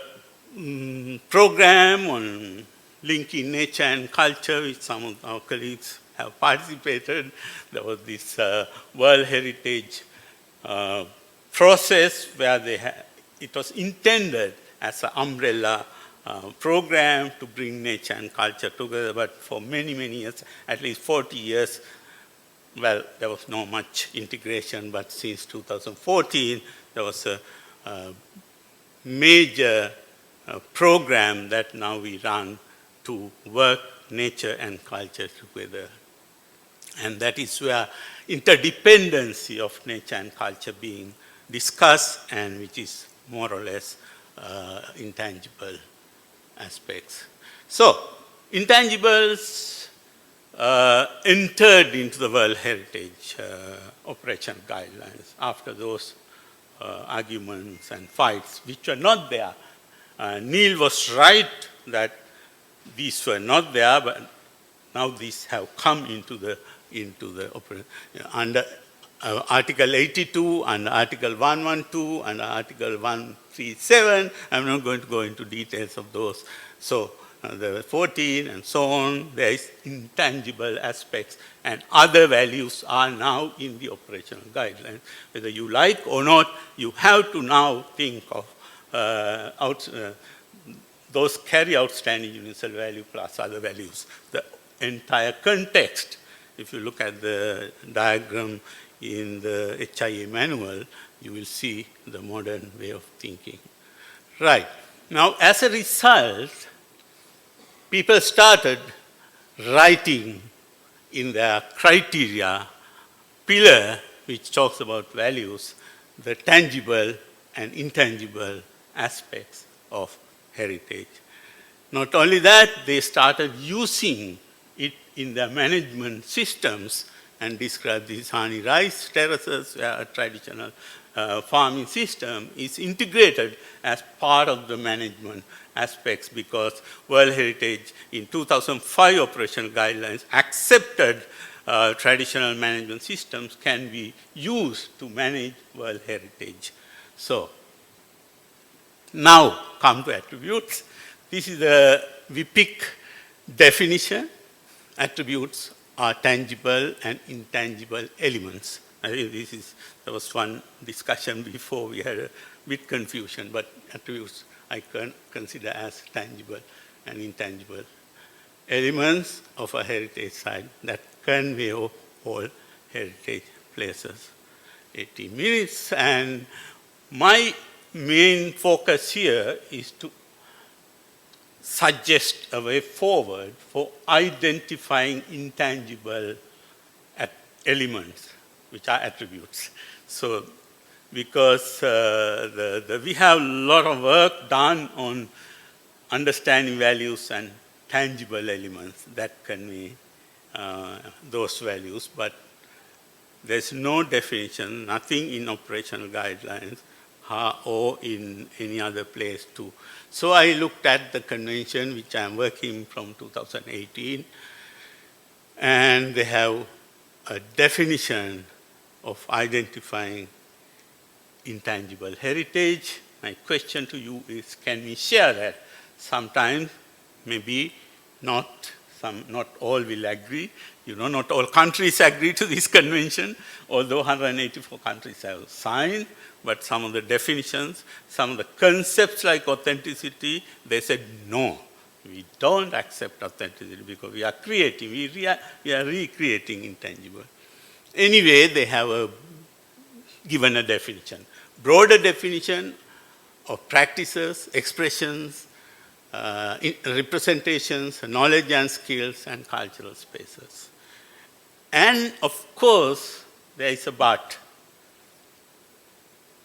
program on linking nature and culture, which some of our colleagues have participated, there was this World Heritage process where it was intended as an umbrella program to bring nature and culture together, but for many, many years, at least 40 years, well, there was no much integration, but since 2014, there was a major program that now we run to work nature and culture together. And that is where interdependency of nature and culture being discuss and which is more or less intangible aspects. So, intangibles entered into the World Heritage Operation Guidelines after those arguments and fights which were not there. Neil was right that these were not there, but now these have come into the operation. Under Article 82 and Article 112 and Article 137, I'm not going to go into details of those. So the 14 and so on, there is intangible aspects and other values are now in the operational guidelines. Whether you like or not, you have to now think of those carry outstanding universal value plus other values. The entire context, if you look at the diagram in the HIA manual, you will see the modern way of thinking. Right. Now, as a result, people started writing in their criteria pillar, which talks about values, the tangible and intangible aspects of heritage. Not only that, they started using it in their management systems and described these honey rice terraces where a traditional farming system is integrated as part of the management aspects because World Heritage in 2005 operational guidelines accepted traditional management systems can be used to manage World Heritage. So, now come to attributes. This is the WIPIC definition. Attributes are tangible and intangible elements. I think there was one discussion before we had a bit confusion, but attributes I can consider as tangible and intangible elements of a heritage site that convey all heritage places. 18 minutes, and my main focus here is to suggest a way forward for identifying intangible elements, which are attributes. So, because we have a lot of work done on understanding values and tangible elements that convey those values, but there's no definition, nothing in operational guidelines or in any other place too. So I looked at the convention, which I'm working from 2018, and they have a definition of identifying intangible heritage. My question to you is, can we share that? Sometimes, maybe not all will agree. You know, not all countries agree to this convention, although 184 countries have signed. But some of the definitions, some of the concepts like authenticity, they said, no, we don't accept authenticity because we are creating, we are recreating intangible. Anyway, they have given a definition, broader definition of practices, expressions, representations, knowledge and skills, and cultural spaces. And of course, there is a but.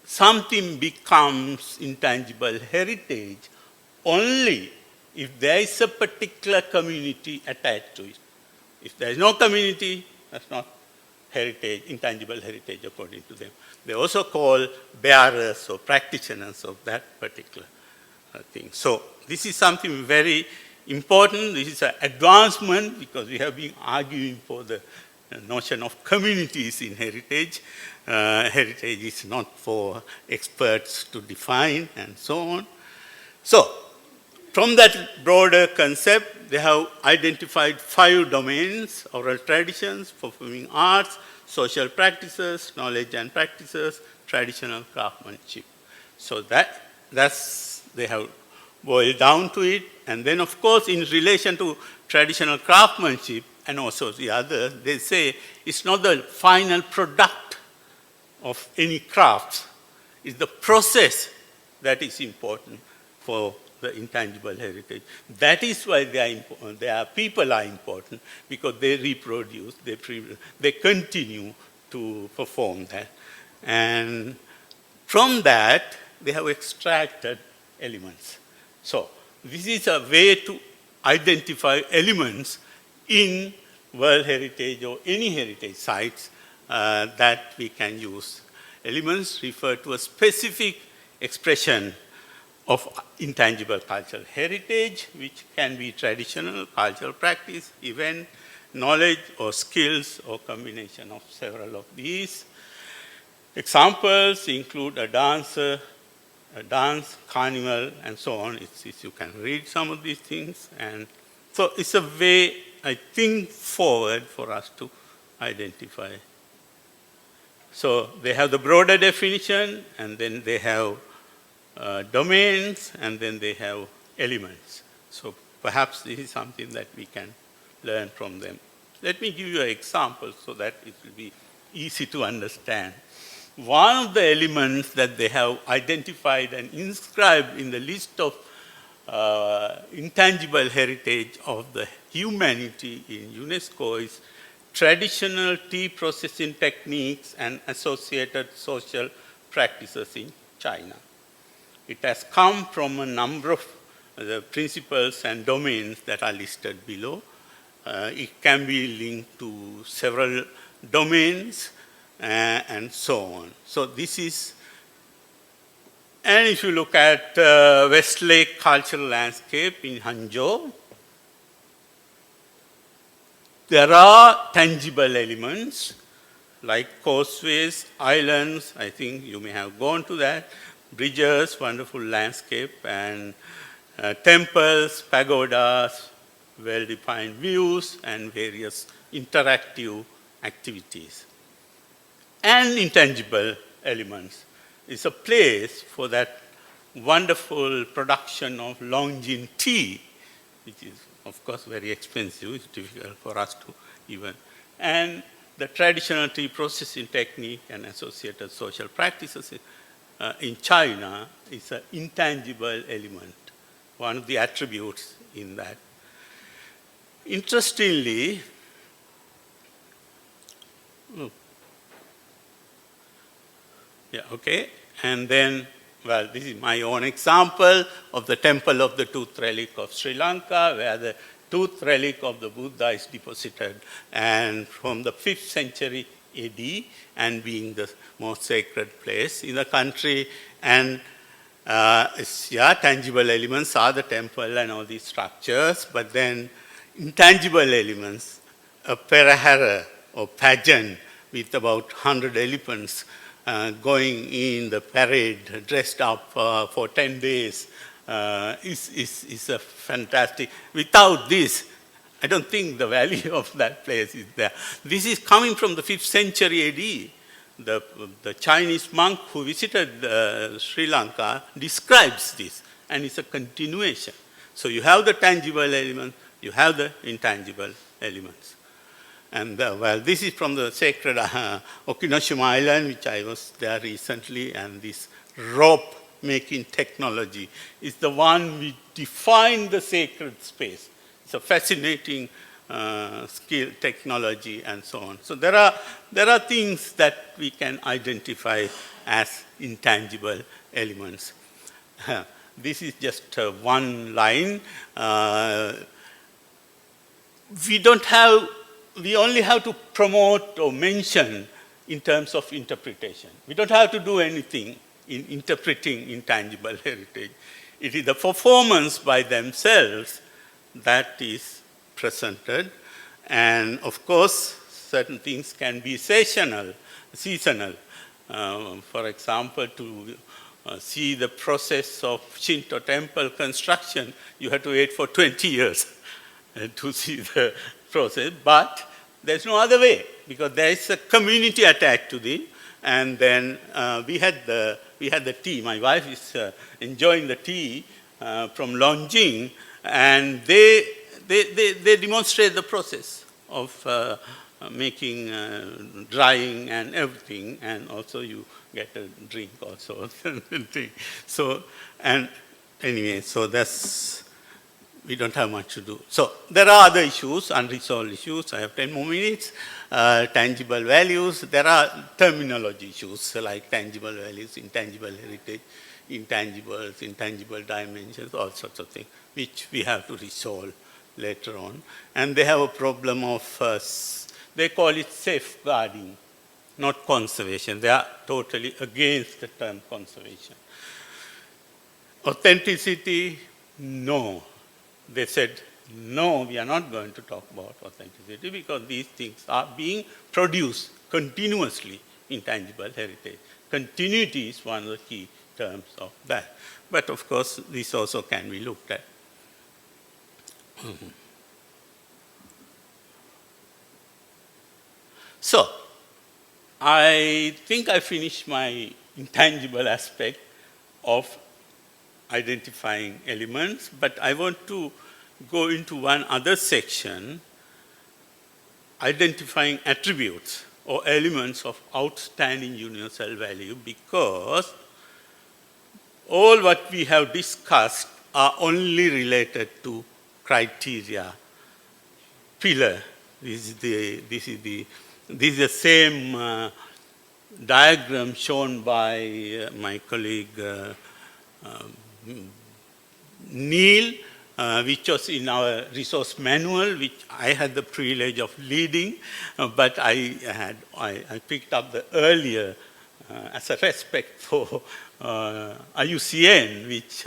Something becomes intangible heritage only if there is a particular community attached to it. If there is no community, that's not heritage, intangible heritage according to them. They also call bearers or practitioners of that particular thing. So this is something very important. This is an advancement because we have been arguing for the notion of communities in heritage. Heritage is not for experts to define and so on. So, from that broader concept, they have identified 5 domains: oral traditions, performing arts, social practices, knowledge and practices, traditional craftsmanship. So that's they have boiled down to it. And then, of course, in relation to traditional craftsmanship, and also the other, they say it's not the final product of any crafts. It's the process that is important for the intangible heritage. That is why they are important. People are important because they reproduce, they continue to perform that. And From that, they have extracted elements. So this is a way to identify elements in World Heritage or any heritage sites that we can use. Elements refer to a specific expression of intangible cultural heritage, which can be traditional cultural practice, event, knowledge, or skills, or combination of several of these. Examples include a dancer, a dance, carnival, and so on. You can read some of these things. And so it's a way, I think, forward for us to identify. So they have the broader definition, and then they have domains, and then they have elements. So perhaps this is something that we can learn from them. Let me give you an example so that it will be easy to understand. One of the elements that they have identified and inscribed in the list of intangible heritage of the humanity in UNESCO is traditional tea processing techniques and associated social practices in China. It has come from a number of the principles and domains that are listed below. It can be linked to several domains and so on. So this is, and if you look at Westlake Cultural Landscape in Hangzhou, there are tangible elements like causeways, islands, I think you may have gone to that, bridges, wonderful landscape, and temples, pagodas, well-defined views, and various interactive activities. And intangible elements. It's a place for that wonderful production of Longjing tea, which is, of course, very expensive. It's difficult for us to even. And the traditional tea processing technique and associated social practices in China is an intangible element, one of the attributes in that. Interestingly, and then, well, this is my own example of the Temple of the Tooth Relic of Sri Lanka, where the tooth relic of the Buddha is deposited, and from the 5th century AD, and being the most sacred place in the country. And tangible elements are the temple and all these structures, but then intangible elements, a perahara or pageant with about 100 elephants going in the parade, dressed up for 10 days, is a fantastic. Without this, I don't think the value of that place is there. This is coming from the 5th century AD. The Chinese monk who visited Sri Lanka describes this, and it's a continuation. So you have the tangible element, you have the intangible elements. And well, this is from the sacred Okinoshima Island, which I was there recently, and this rope making technology is the one which defined the sacred space. It's a fascinating skill, technology, and so on. So there are things that we can identify as intangible elements. This is just one line. We only have to promote or mention in terms of interpretation. We don't have to do anything in interpreting intangible heritage. It is the performance by themselves that is presented. And of course, certain things can be seasonal. For example, to see the process of Shinto temple construction, you have to wait for 20 years to see the process. But there's no other way, because there is a community attached to this. And then we had the tea. My wife is enjoying the tea from Longjing, and they demonstrate the process of making, drying and everything, and also you get a drink also. So, and anyway, so that's we don't have much to do. So there are other issues, unresolved issues. I have 10 more minutes. Tangible values. There are terminology issues like tangible values, intangible heritage, intangibles, intangible dimensions, all sorts of things, which we have to resolve later on. And they have a problem of, they call it safeguarding, not conservation. They are totally against the term conservation. Authenticity, no. They said, no, we are not going to talk about authenticity because these things are being produced continuously in tangible heritage. Continuity is one of the key terms of that. But of course, this also can be looked at. So, I think I finished my intangible aspect of identifying elements, but I want to go into one other section, identifying attributes or elements of outstanding universal value, because all what we have discussed are only related to criteria, pillar. This is the same diagram shown by my colleague Neil, which was in our resource manual, which I had the privilege of leading, but I picked up the earlier as a respect for IUCN, which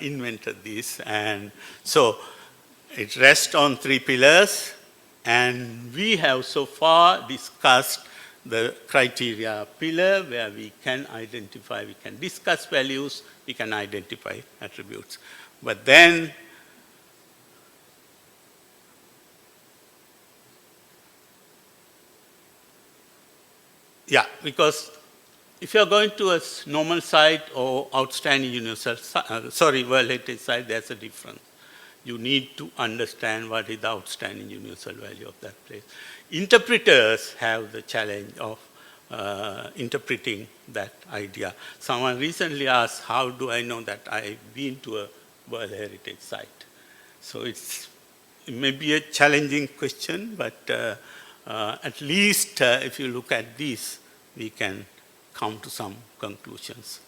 invented this. And so it rests on 3 pillars, and we have so far discussed the criteria pillar, where we can identify, we can discuss values, we can identify attributes. But then because if you are going to a normal site or outstanding universal, World Heritage Site, there's a difference. You need to understand what is the outstanding universal value of that place. Interpreters have the challenge of interpreting that idea. Someone recently asked, how do I know that I've been to a World Heritage Site? So it may be a challenging question, but at least if you look at this, we can come to some conclusions.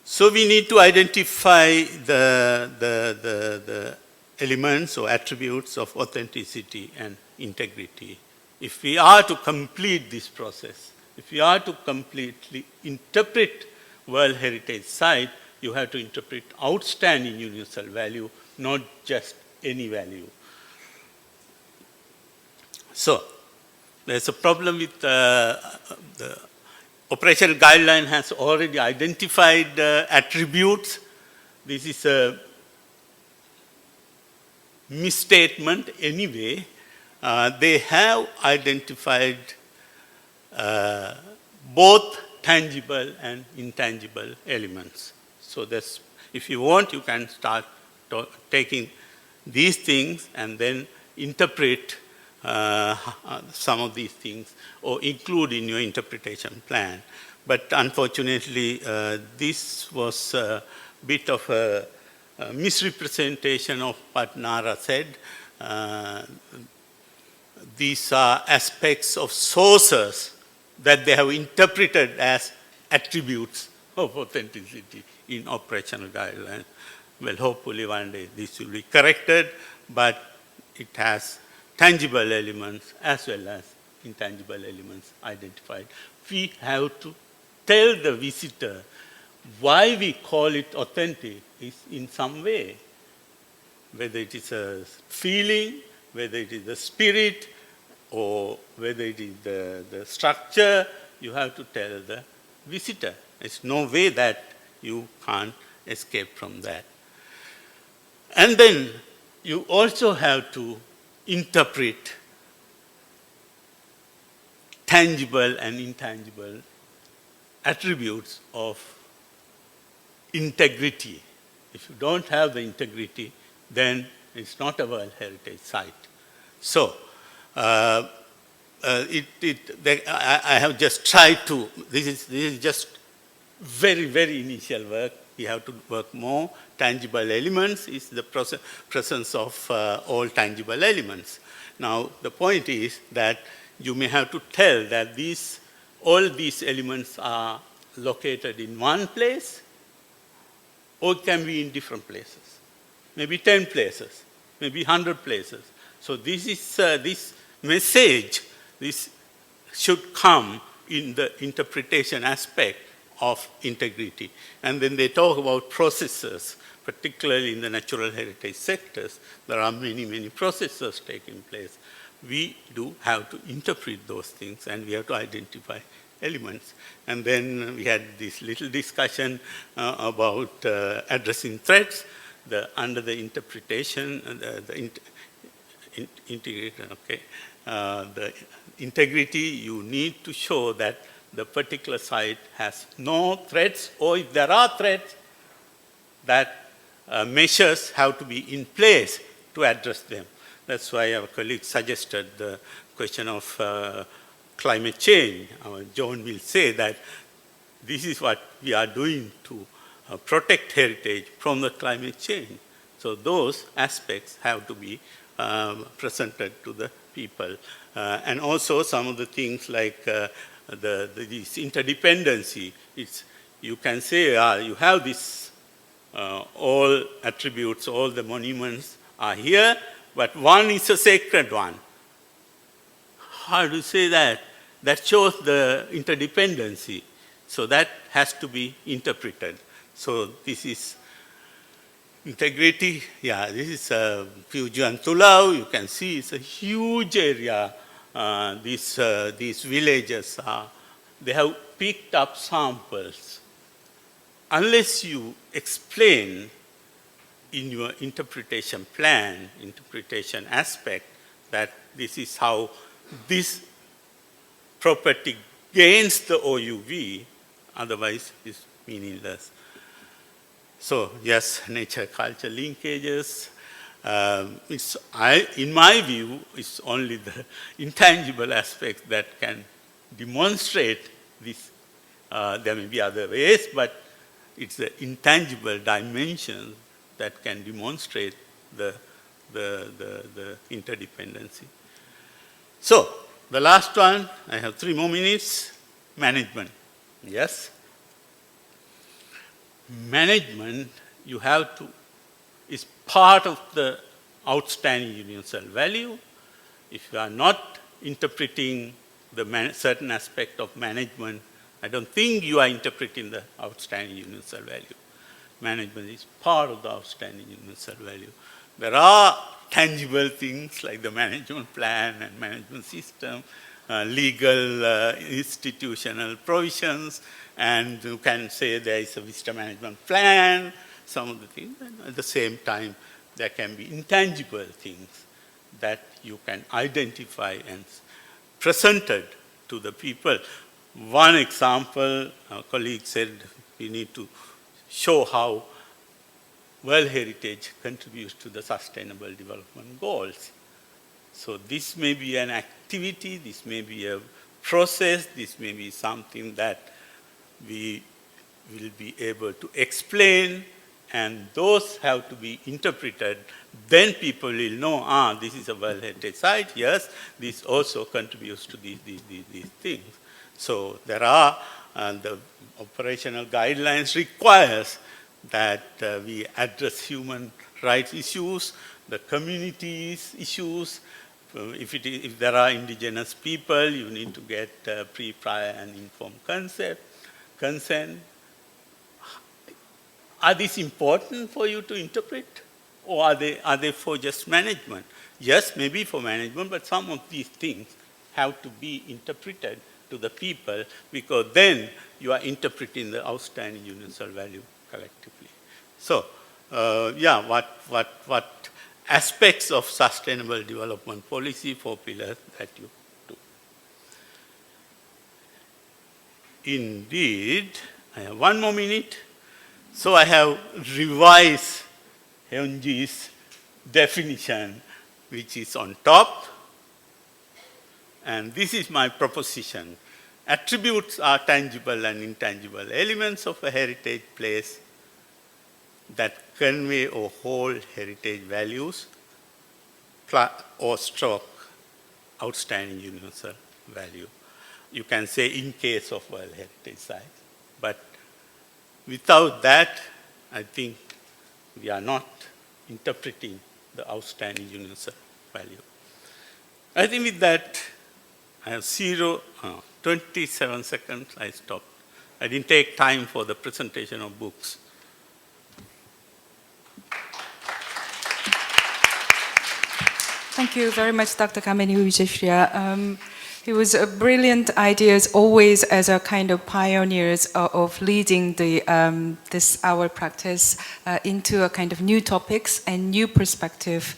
So we need to identify the elements or attributes of authenticity and integrity. If we are to complete this process, if we are to completely interpret World Heritage Site, you have to interpret outstanding universal value, not just any value. So there's a problem with the operational guideline has already identified attributes. This is a misstatement anyway. They have identified both tangible and intangible elements. So that's, if you want, you can start taking these things and then interpret some of these things or include in your interpretation plan. But unfortunately, this was a bit of a misrepresentation of what Nara said. These are aspects of sources that they have interpreted as attributes of authenticity in operational guidelines. Well, hopefully one day this will be corrected, but it has tangible elements as well as intangible elements identified. We have to tell the visitor why we call it authentic is in some way, whether it is a feeling, whether it is the spirit, or whether it is the structure, you have to tell the visitor. There's no way that you can't escape from that. And then you also have to interpret tangible and intangible attributes of integrity. If you don't have the integrity, then it's not a World Heritage Site. So, I have just tried to, this is just very, very initial work. We have to work more. Tangible elements is the presence of all tangible elements. Now, the point is that you may have to tell that all these elements are located in one place, or it can be in different places. Maybe 10 places, maybe 100 places. So this message, this should come in the interpretation aspect of integrity. And then they talk about processes, particularly in the natural heritage sectors. There are many, many processes taking place. We do have to interpret those things, and we have to identify elements. And then we had this little discussion about addressing threats. Under the interpretation, the integrity, you need to show that the particular site has no threats, or if there are threats, that measures have to be in place to address them. That's why our colleague suggested the question of climate change. John will say that this is what we are doing to protect heritage from the climate change. So those aspects have to be presented to the people. And also some of the things like this interdependency. You can say you have this, all attributes, all the monuments are here, but one is a sacred one. How do you say that? That shows the interdependency. So that has to be interpreted. So this is integrity. Yeah, this is Pujan Tulau. You can see it's a huge area. These villages they have picked up samples. Unless you explain in your interpretation plan, interpretation aspect, that this is how this property gains the OUV, otherwise it's meaningless. So yes, nature-culture linkages. In my view, it's only the intangible aspect that can demonstrate this. There may be other ways, but it's the intangible dimension that can demonstrate the interdependency. So, the last one, I have 3 more minutes, management. Yes? Management, you have to, is part of the outstanding universal value. If you are not interpreting the certain aspect of management, I don't think you are interpreting the outstanding universal value. Management is part of the outstanding universal value. There are tangible things like the management plan and management system, legal institutional provisions, and you can say there is a vista management plan, some of the things. And at the same time, there can be intangible things that you can identify and presented to the people. One example, our colleague said we need to show how World Heritage contributes to the Sustainable Development Goals. So this may be an activity, this may be a process, this may be something that we will be able to explain, and those have to be interpreted. Then people will know, this is a World Heritage Site, yes, this also contributes to these things. So there are, the operational guidelines requires that we address human rights issues, the communities issues. If there are indigenous people, you need to get prior and informed consent. Are these important for you to interpret, or are they for just management? Yes, maybe for management, but some of these things have to be interpreted to the people, because then you are interpreting the outstanding universal value collectively. So, what aspects of sustainable development policy, 4 pillars that you do. Indeed, I have 1 more minute. So I have revised Hyunji's definition, which is on top. And this is my proposition. Attributes are tangible and intangible elements of a heritage place. that convey or hold heritage values or stroke outstanding universal value. You can say in case of World Heritage Sites. But without that, I think we are not interpreting the outstanding universal value. I think with that, I have 27 seconds, I stopped. I didn't take time for the presentation of books. Thank you very much, Dr. Kamini Wijeshria. It was a brilliant ideas, always as a kind of pioneers of leading the our practice into a kind of new topics and new perspective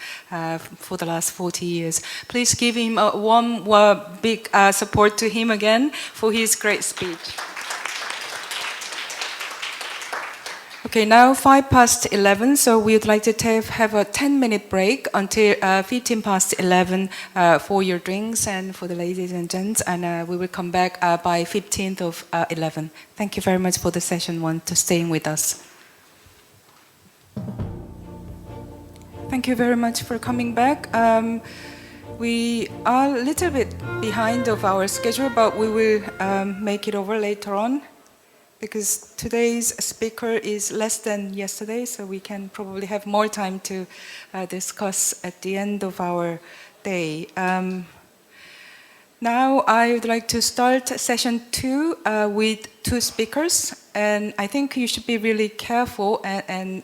for the last 40 years. Please give him a warm, big support to him again for his great speech. Okay, now 11:05, so we would like to have a 10-minute break until 11:15 for your drinks and for the ladies and gents, and we will come back by 11:15. Thank you very much for the session one to staying with us. Thank you very much for coming back. We are a little bit behind of our schedule, but we will make it over later on, because today's speaker is less than yesterday, so we can probably have more time to discuss at the end of our day. Now I would like to start session 2 with 2 speakers, and I think you should be really careful and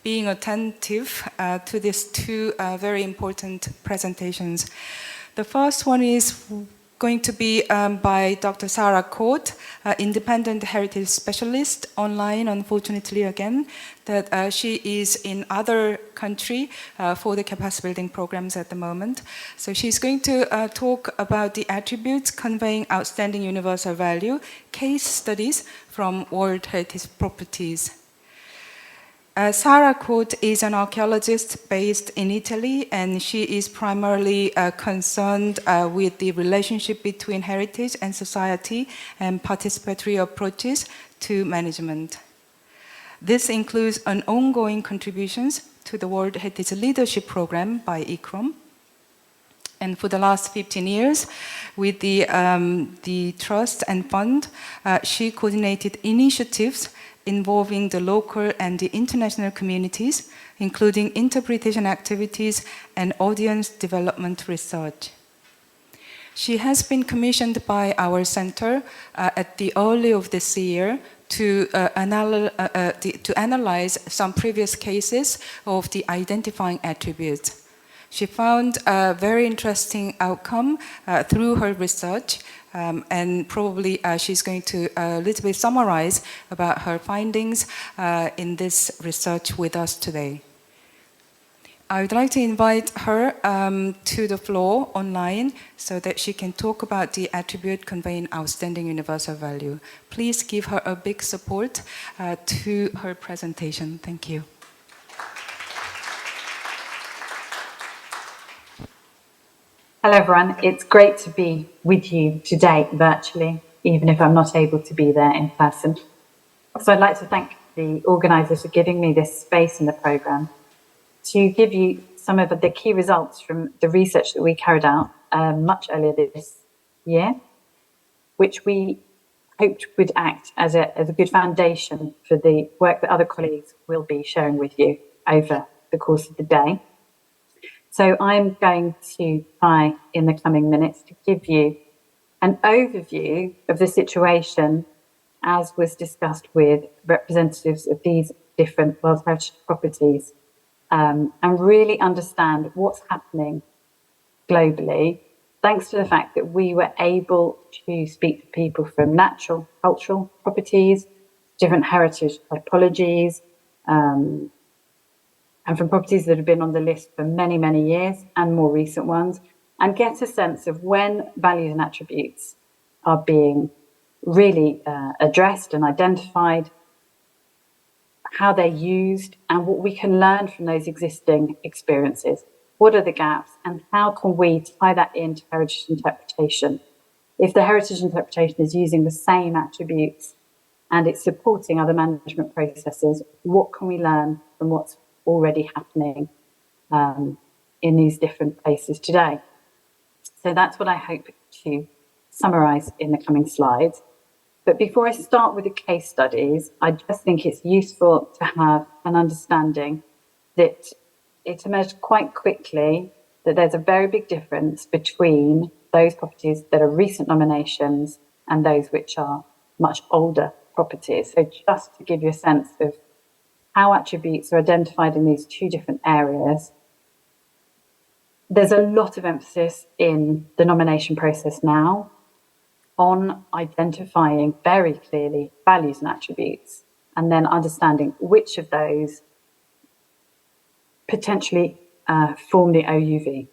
being attentive to these 2 very important presentations. The first one is going to be by Dr. Sarah Court, independent heritage specialist online, unfortunately again, that she is in other country for the capacity building programs at the moment. So she's going to talk about the attributes conveying outstanding universal value, case studies from World Heritage Properties. Sarah Court is an archaeologist based in Italy, and she is primarily concerned with the relationship between heritage and society and participatory approaches to management. This includes an ongoing contributions to the World Heritage Leadership Program by ICCROM. And for the last 15 years, with the trust and fund, she coordinated initiatives involving the local and the international communities, including interpretation activities and audience development research. She has been commissioned by our center at the early of this year to analyze some previous cases of the identifying attributes. She found a very interesting outcome through her research, and probably she's going to a little bit summarize about her findings in this research with us today. I would like to invite her to the floor online so that she can talk about the attribute conveying outstanding universal value. Please give her a big support to her presentation. Thank you. Hello everyone, it's great to be with you today virtually, even if I'm not able to be there in person. So I'd like to thank the organisers for giving me this space in the programme to give you some of the key results from the research that we carried out much earlier this year, which we hoped would act as a good foundation for the work that other colleagues will be sharing with you over the course of the day. So I'm going to try in the coming minutes to give you an overview of the situation as was discussed with representatives of these different World Heritage properties, and really understand what's happening globally, thanks to the fact that we were able to speak to people from natural, cultural properties, different heritage typologies, and from properties that have been on the list for many, many years and more recent ones, and get a sense of when values and attributes are being really addressed and identified, how they're used, and what we can learn from those existing experiences. What are the gaps, and how can we tie that into heritage interpretation? If the heritage interpretation is using the same attributes and it's supporting other management processes. What can we learn from what's already happening in these different places today? So that's what I hope to summarise in the coming slides. But before I start with the case studies, I just think it's useful to have an understanding that it emerged quite quickly that there's a very big difference between those properties that are recent nominations and those which are much older properties. So just to give you a sense of how attributes are identified in these two different areas, there's a lot of emphasis in the nomination process now on identifying very clearly values and attributes, and then understanding which of those potentially form the OUV.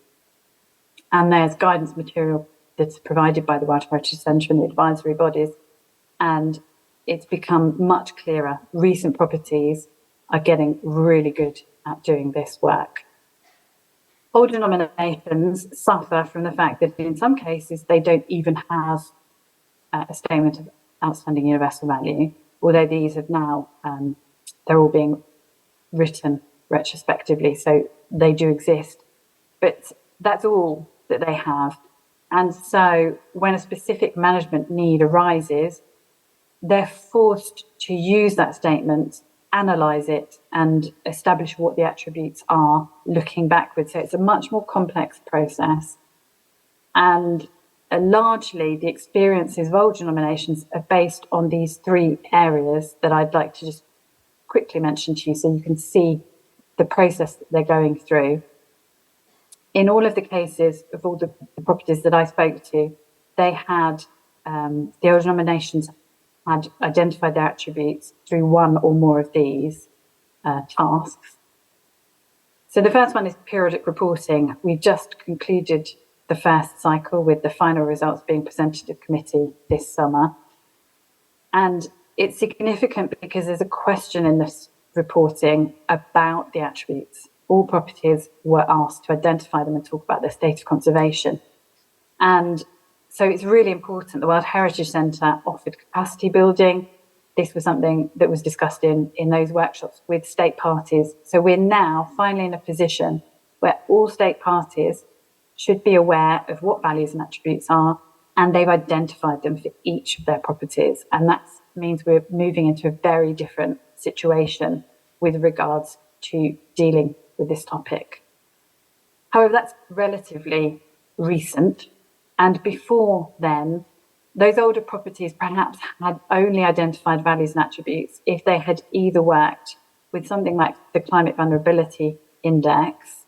And there's guidance material that's provided by the Wild Heritage Centre and the advisory bodies, and it's become much clearer. Recent properties are getting really good at doing this work. Older nominations suffer from the fact that in some cases they don't even have a statement of outstanding universal value, although these have now, they're all being written retrospectively, so they do exist. But that's all that they have. And so when a specific management need arises, they're forced to use that statement, analyse it, and establish what the attributes are looking backwards. So it's a much more complex process. And largely the experiences of older nominations are based on these three areas that I'd like to just quickly mention to you so you can see the process that they're going through. In all of the cases of all the properties that I spoke to, they had, the older nominations had identified their attributes through one or more of these tasks. So the first one is periodic reporting. We just concluded the first cycle with the final results being presented to the committee this summer. And it's significant because there's a question in this reporting about the attributes. All properties were asked to identify them and talk about their state of conservation. And so it's really important. The World Heritage Centre offered capacity building. This was something that was discussed in those workshops with state parties. So we're now finally in a position where all state parties should be aware of what values and attributes are, and they've identified them for each of their properties. And that means we're moving into a very different situation with regards to dealing with this topic. However, that's relatively recent. And before then, those older properties perhaps had only identified values and attributes if they had either worked with something like the Climate Vulnerability Index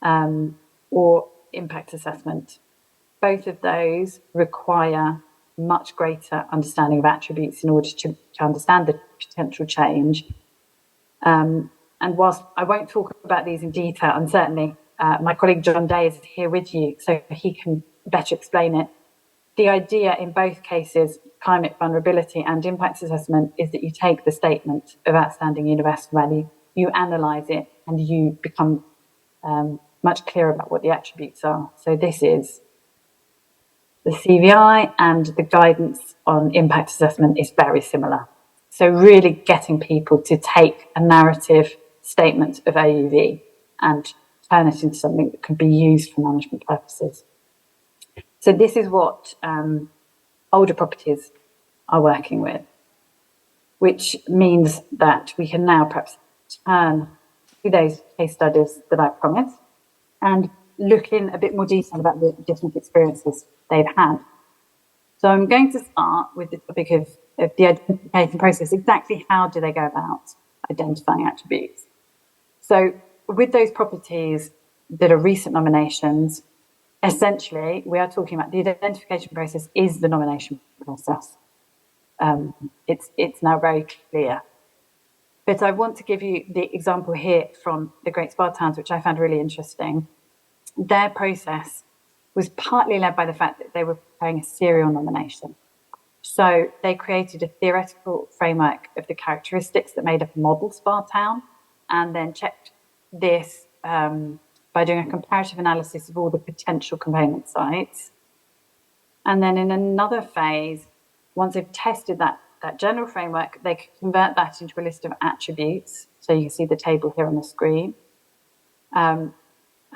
or impact assessment. Both of those require much greater understanding of attributes in order to understand the potential change. And whilst I won't talk about these in detail, and certainly my colleague John Day is here with you, so he can better explain it. The idea in both cases, climate vulnerability and impact assessment, is that you take the statement of outstanding universal value, you analyse it, and you become much clearer about what the attributes are. So this is the CVI, and the guidance on impact assessment is very similar. So really getting people to take a narrative statement of AUV and turn it into something that could be used for management purposes. So this is what older properties are working with, which means that we can now perhaps turn to those case studies that I promised and look in a bit more detail about the different experiences they've had. So I'm going to start with the topic of the identification process. Exactly how do they go about identifying attributes? So with those properties that are recent nominations, essentially, we are talking about the identification process is the nomination process. It's now very clear. But I want to give you the example here from the Great Spa Towns, which I found really interesting. Their process was partly led by the fact that they were preparing a serial nomination. So they created a theoretical framework of the characteristics that made up a model spa town, and then checked this by doing a comparative analysis of all the potential component sites. And then in another phase, once they've tested that that general framework, they could convert that into a list of attributes. So you can see the table here on the screen. And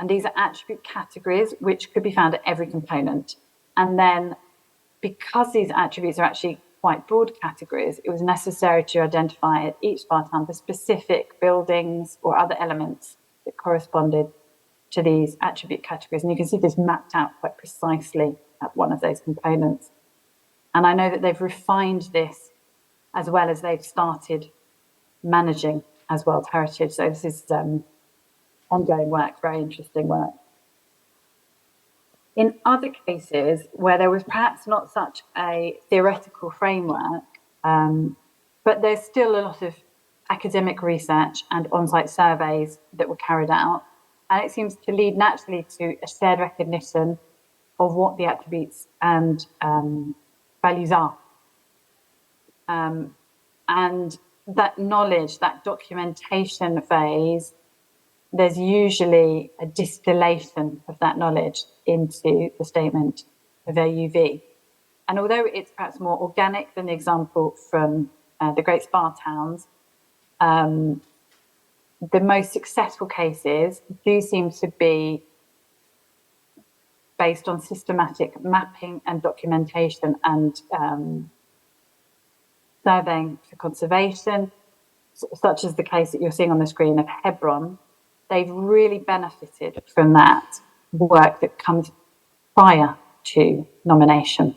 these are attribute categories, which could be found at every component. And then because these attributes are actually quite broad categories, it was necessary to identify at each spa town the specific buildings or other elements that corresponded to these attribute categories. And you can see this mapped out quite precisely at one of those components. And I know that they've refined this as well as they've started managing as World Heritage. So this is ongoing work, very interesting work. In other cases where there was perhaps not such a theoretical framework, but there's still a lot of academic research and on-site surveys that were carried out, and it seems to lead naturally to a shared recognition of what the attributes and values are. And that knowledge, that documentation phase, there's usually a distillation of that knowledge into the statement of AUV. And although it's perhaps more organic than the example from the Great Spa Towns, the most successful cases do seem to be based on systematic mapping and documentation and surveying for conservation, such as the case that you're seeing on the screen of Hebron. They've really benefited from that work that comes prior to nomination.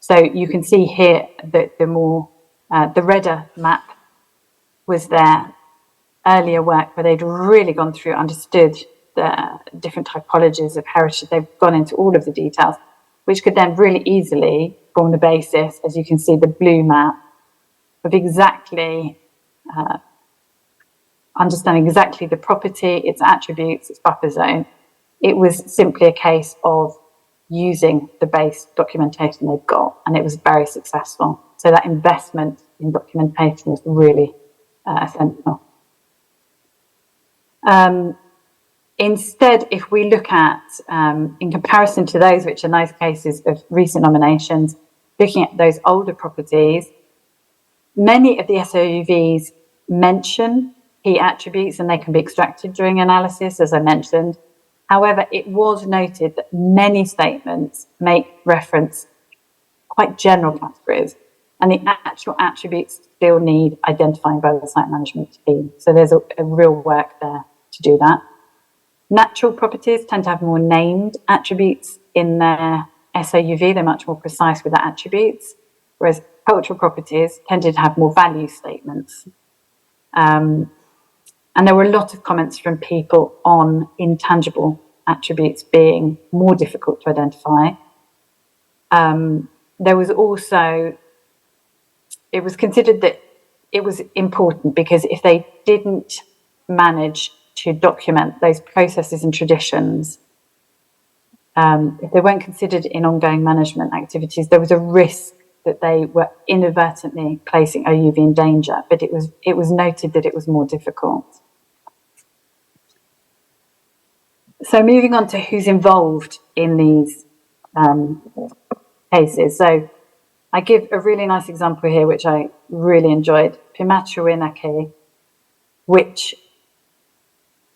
So you can see here that the redder map was their earlier work where they'd really gone through, understood the different typologies of heritage. They've gone into all of the details, which could then really easily form the basis, as you can see, the blue map of exactly understanding exactly the property, its attributes, its buffer zone. It was simply a case of using the base documentation they've got, and it was very successful. So that investment in documentation was really essential. Instead, if we look at, in comparison to those which are nice cases of recent nominations, looking at those older properties, many of the SOUVs mention key attributes and they can be extracted during analysis, as I mentioned. However, it was noted that many statements make reference quite general categories, and the actual attributes still need identifying by the site management team. So there's a real work there to do that. Natural properties tend to have more named attributes in their SOUV. They're much more precise with their attributes, whereas cultural properties tended to have more value statements. And there were a lot of comments from people on intangible attributes being more difficult to identify. There was also, it was considered that it was important because if they didn't manage to document those processes and traditions, if they weren't considered in ongoing management activities, there was a risk that they were inadvertently placing OUV in danger, but it was noted that it was more difficult. So moving on to who's involved in these cases. So I give a really nice example here, which I really enjoyed, Pimachuinake, which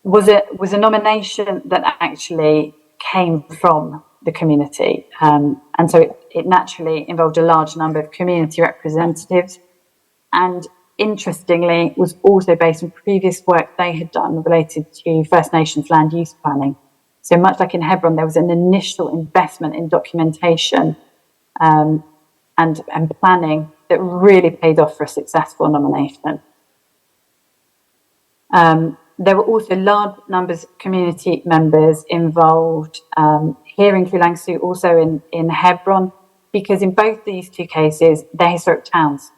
was a nomination that actually came from the community. And so it naturally involved a large number of community representatives, and interestingly was also based on previous work they had done related to First Nations land use planning. So much like in Hebron, there was an initial investment in documentation and planning that really paid off for a successful nomination. There were also large numbers of community members involved here in Kulangsu, also in Hebron, because in both these two cases, they're historic towns.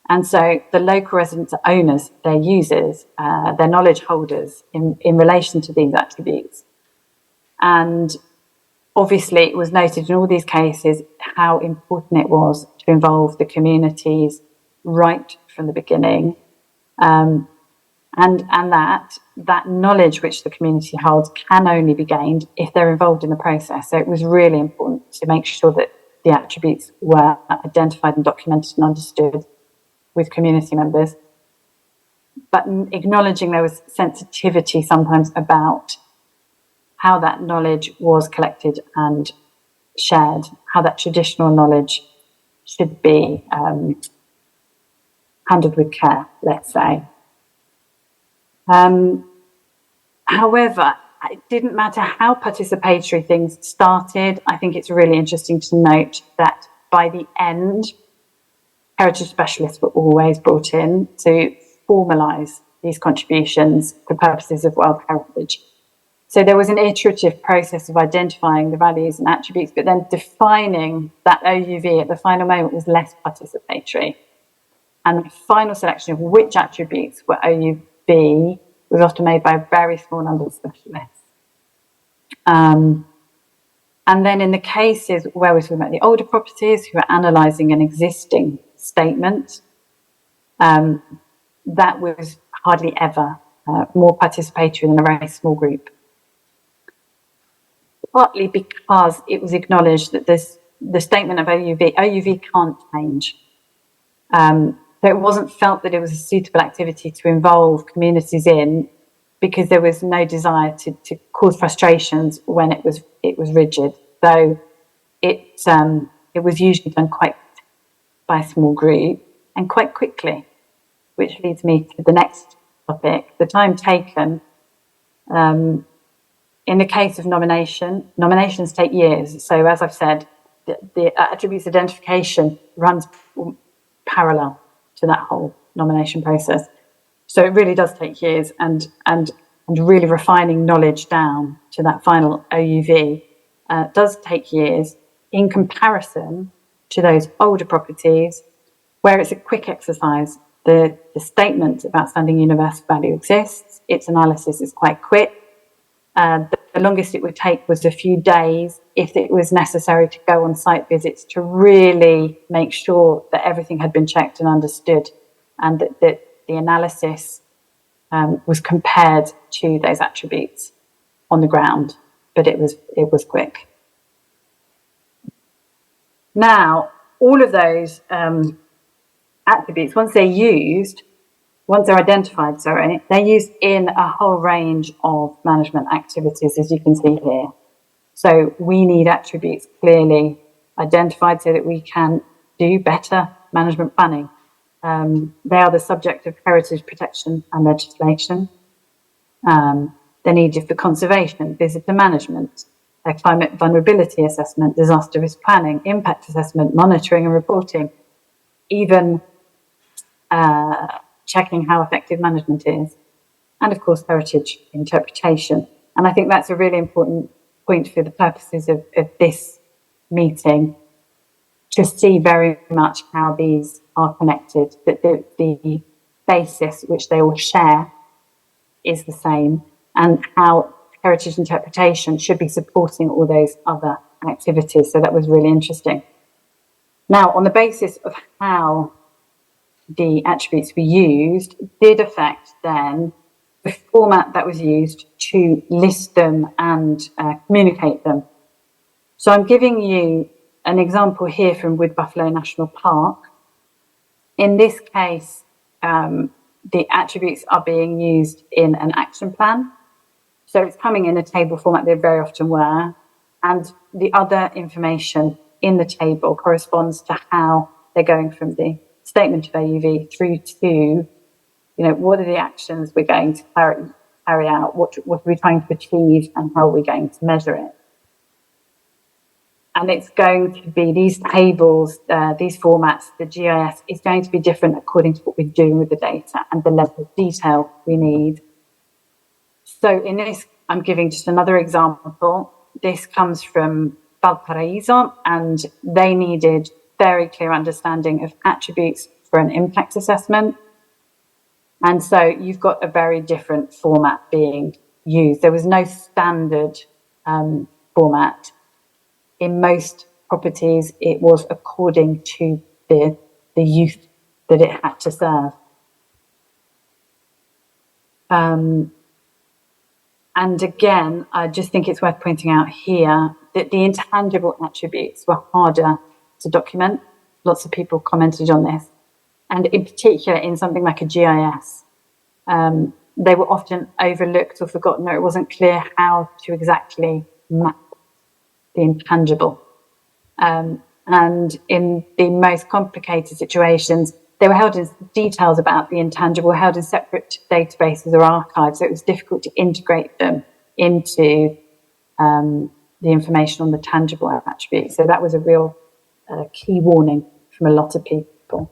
And so the local residents are owners, they're users, they're knowledge holders in relation to these attributes. And obviously it was noted in all these cases how important it was to involve the communities right from the beginning. And that knowledge which the community holds can only be gained if they're involved in the process. So it was really important to make sure that the attributes were identified and documented and understood with community members, but acknowledging there was sensitivity sometimes about how that knowledge was collected and shared, how that traditional knowledge should be handled with care, let's say. However, it didn't matter how participatory things started. I think it's really interesting to note that by the end, heritage specialists were always brought in to formalise these contributions for purposes of World Heritage. So there was an iterative process of identifying the values and attributes, but then defining that OUV at the final moment was less participatory. And the final selection of which attributes were OUV was often made by a very small number of specialists. And then in the cases where we're talking about the older properties who are analysing an existing statement, that was hardly ever more participatory than a very small group. Partly because it was acknowledged that the statement of OUV can't change. So it wasn't felt that it was a suitable activity to involve communities in, because there was no desire to cause frustrations when it was rigid. So it was usually done quite by a small group and quite quickly, which leads me to the next topic, the time taken. In the case of nominations take years. So as I've said, the attributes identification runs parallel to that whole nomination process. So it really does take years, and really refining knowledge down to that final OUV does take years in comparison to those older properties where it's a quick exercise. The statement of outstanding universal value exists. Its analysis is quite quick. The longest it would take was a few days if it was necessary to go on site visits to really make sure that everything had been checked and understood, and that the analysis was compared to those attributes on the ground. But it was quick. Now, all of those attributes, once they're identified, they're used in a whole range of management activities, as you can see here. So we need attributes clearly identified so that we can do better management planning. They are the subject of heritage protection and legislation. They're needed for conservation, visitor management, climate vulnerability assessment, disaster risk planning, impact assessment, monitoring and reporting, even checking how effective management is, and of course heritage interpretation. And I think that's a really important point for the purposes of this meeting, to see very much how these are connected, that the basis which they all share is the same, and how heritage interpretation should be supporting all those other activities. So that was really interesting. Now, on the basis of how the attributes were used, did affect then the format that was used to list them and communicate them. So I'm giving you an example here from Wood Buffalo National Park. In this case, the attributes are being used in an action plan. So it's coming in a table format, they very often were, and the other information in the table corresponds to how they're going from the statement of AUV through to, what are the actions we're going to carry out, what are we trying to achieve, and how are we going to measure it. And it's going to be these tables, these formats, the GIS is going to be different according to what we're doing with the data and the level of detail we need. So in this, I'm giving just another example. This comes from Valparaiso, and they needed very clear understanding of attributes for an impact assessment. And so you've got a very different format being used. There was no standard format. In most properties, it was according to the youth that it had to serve. And again, I just think it's worth pointing out here that the intangible attributes were harder to document. Lots of people commented on this. And in particular, in something like a GIS, they were often overlooked or forgotten, or it wasn't clear how to exactly map the intangible. And in the most complicated situations, they were held in details about the intangible, held in separate databases or archives, so it was difficult to integrate them into the information on the tangible attributes. So that was a real key warning from a lot of people.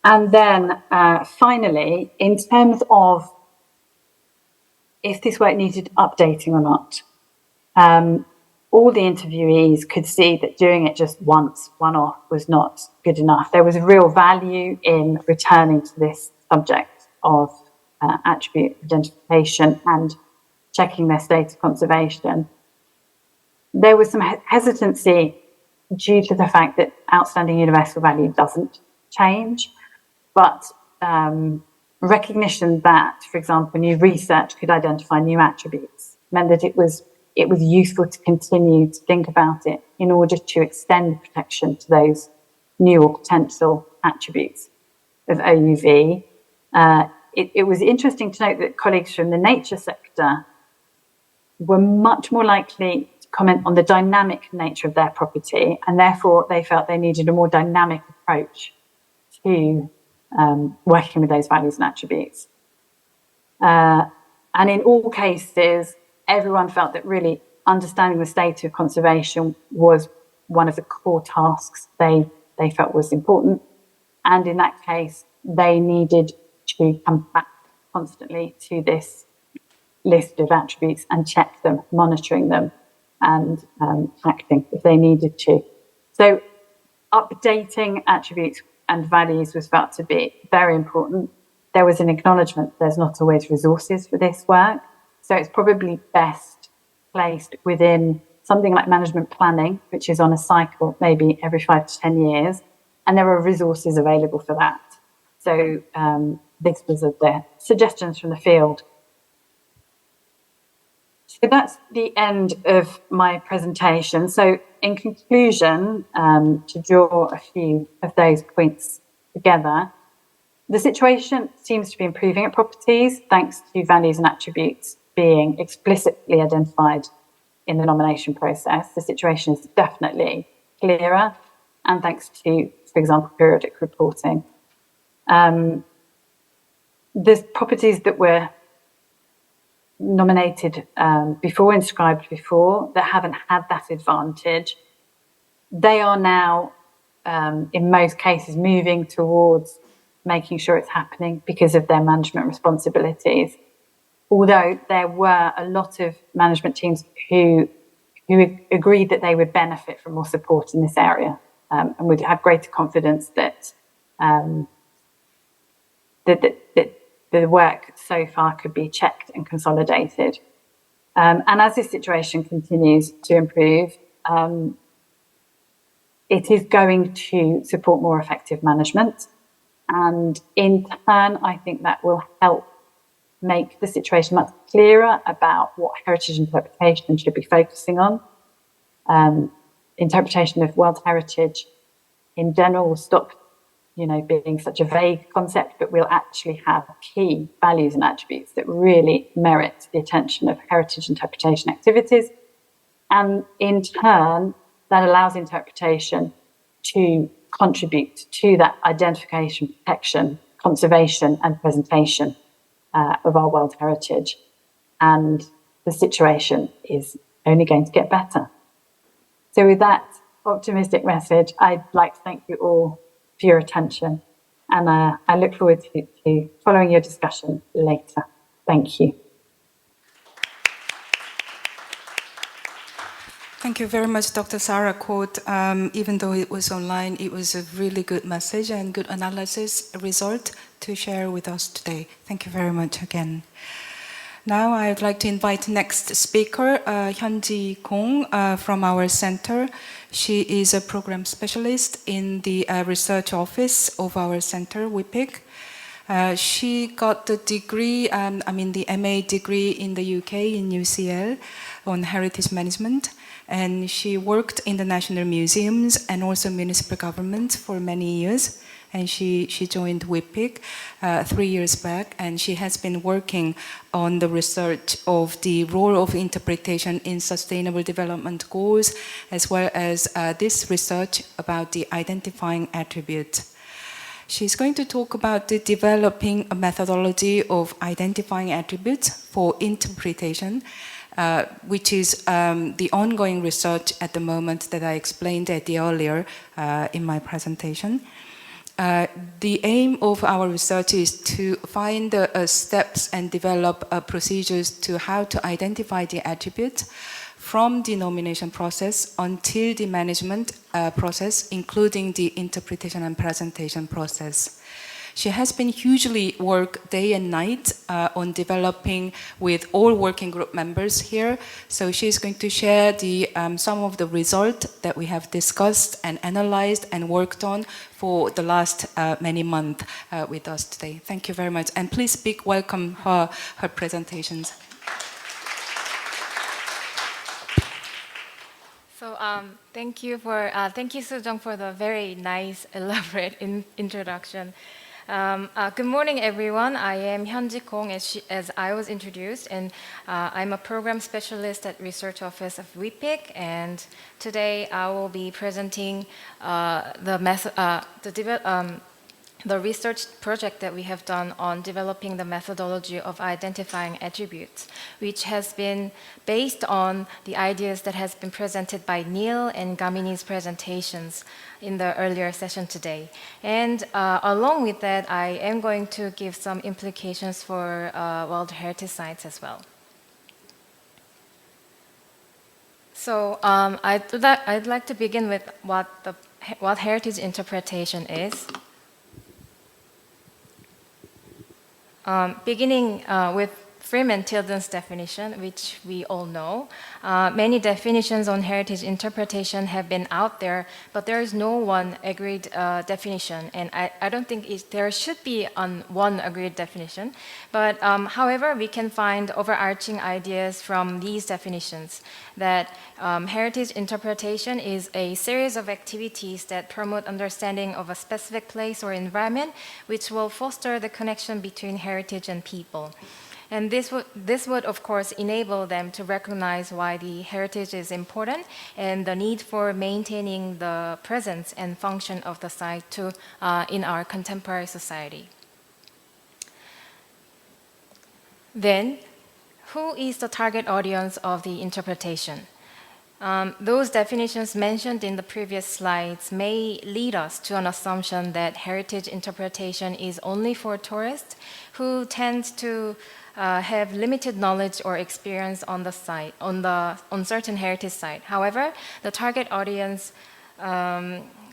And then finally, in terms of if this work needed updating or not, all the interviewees could see that doing it just once, one-off, was not good enough. There was a real value in returning to this subject of attribute identification and checking their state of conservation. There was some hesitancy due to the fact that outstanding universal value doesn't change, but recognition that, for example, new research could identify new attributes meant that it was useful to continue to think about it in order to extend protection to those new or potential attributes of OUV. It was interesting to note that colleagues from the nature sector were much more likely to comment on the dynamic nature of their property, and therefore they felt they needed a more dynamic approach to working with those values and attributes. And in all cases, everyone felt that really understanding the state of conservation was one of the core tasks they felt was important. And in that case, they needed to come back constantly to this list of attributes and check them, monitoring them, and acting if they needed to. So updating attributes and values was felt to be very important. There was an acknowledgement there's not always resources for this work. So it's probably best placed within something like management planning, which is on a cycle maybe every 5 to 10 years. And there are resources available for that. So this was the suggestions from the field. So that's the end of my presentation. So in conclusion, to draw a few of those points together, the situation seems to be improving at properties thanks to values and attributes being explicitly identified in the nomination process. The situation is definitely clearer, and thanks to, for example, periodic reporting. There's properties that were nominated before, inscribed before, that haven't had that advantage. They are now, in most cases, moving towards making sure it's happening because of their management responsibilities. Although there were a lot of management teams who agreed that they would benefit from more support in this area, and would have greater confidence that that the work so far could be checked and consolidated. And as this situation continues to improve, it is going to support more effective management. And in turn, I think that will help make the situation much clearer about what heritage interpretation should be focusing on. Interpretation of World Heritage in general will stop, being such a vague concept, but we'll actually have key values and attributes that really merit the attention of heritage interpretation activities. And in turn, that allows interpretation to contribute to that identification, protection, conservation, and presentation of our world heritage. And the situation is only going to get better. So with that optimistic message, I'd like to thank you all for your attention. And I look forward to following your discussion later. Thank you. Thank you very much, Dr. Sarah Court. Even though it was online, it was a really good message and good analysis result to share with us today. Thank you very much again. Now I'd like to invite next speaker, Hyunji Kong from our center. She is a program specialist in the research office of our center, WIPIC. She got the degree, the MA degree in the UK in UCL on heritage management, and she worked in the national museums and also municipal government for many years. And she joined WIPIC 3 years back, and she has been working on the research of the role of interpretation in sustainable development goals, as well as this research about the identifying attributes. She's going to talk about the developing a methodology of identifying attributes for interpretation, which is the ongoing research at the moment that I explained at the earlier in my presentation. The aim of our research is to find steps and develop procedures to how to identify the attributes from the nomination process until the management process, including the interpretation and presentation process. She has been hugely work day and night on developing with all working group members here. So she's going to share some of the results that we have discussed and analyzed and worked on for the last many months with us today. Thank you very much. And please welcome her presentations. So thank you, Soo-jung, for the very nice, elaborate introduction. Good morning, everyone. I am Hyunji Kong, as I was introduced, and I'm a program specialist at Research Office of WIPIC. And today I will be presenting the research project that we have done on developing the methodology of identifying attributes, which has been based on the ideas that has been presented by Neil and Gamini's presentations in the earlier session today. And along with that, I am going to give some implications for World Heritage Sites as well. So I'd like to begin with what heritage interpretation is. Beginning with Freeman Tilden's definition, which we all know. Many definitions on heritage interpretation have been out there, but there is no one agreed definition, and I don't think there should be one agreed definition. But however, we can find overarching ideas from these definitions that heritage interpretation is a series of activities that promote understanding of a specific place or environment, which will foster the connection between heritage and people. And this would, of course, enable them to recognize why the heritage is important and the need for maintaining the presence and function of the site in our contemporary society. Then, who is the target audience of the interpretation? Those definitions mentioned in the previous slides may lead us to an assumption that heritage interpretation is only for tourists who tend to have limited knowledge or experience on the site, on certain heritage site. However, the target audience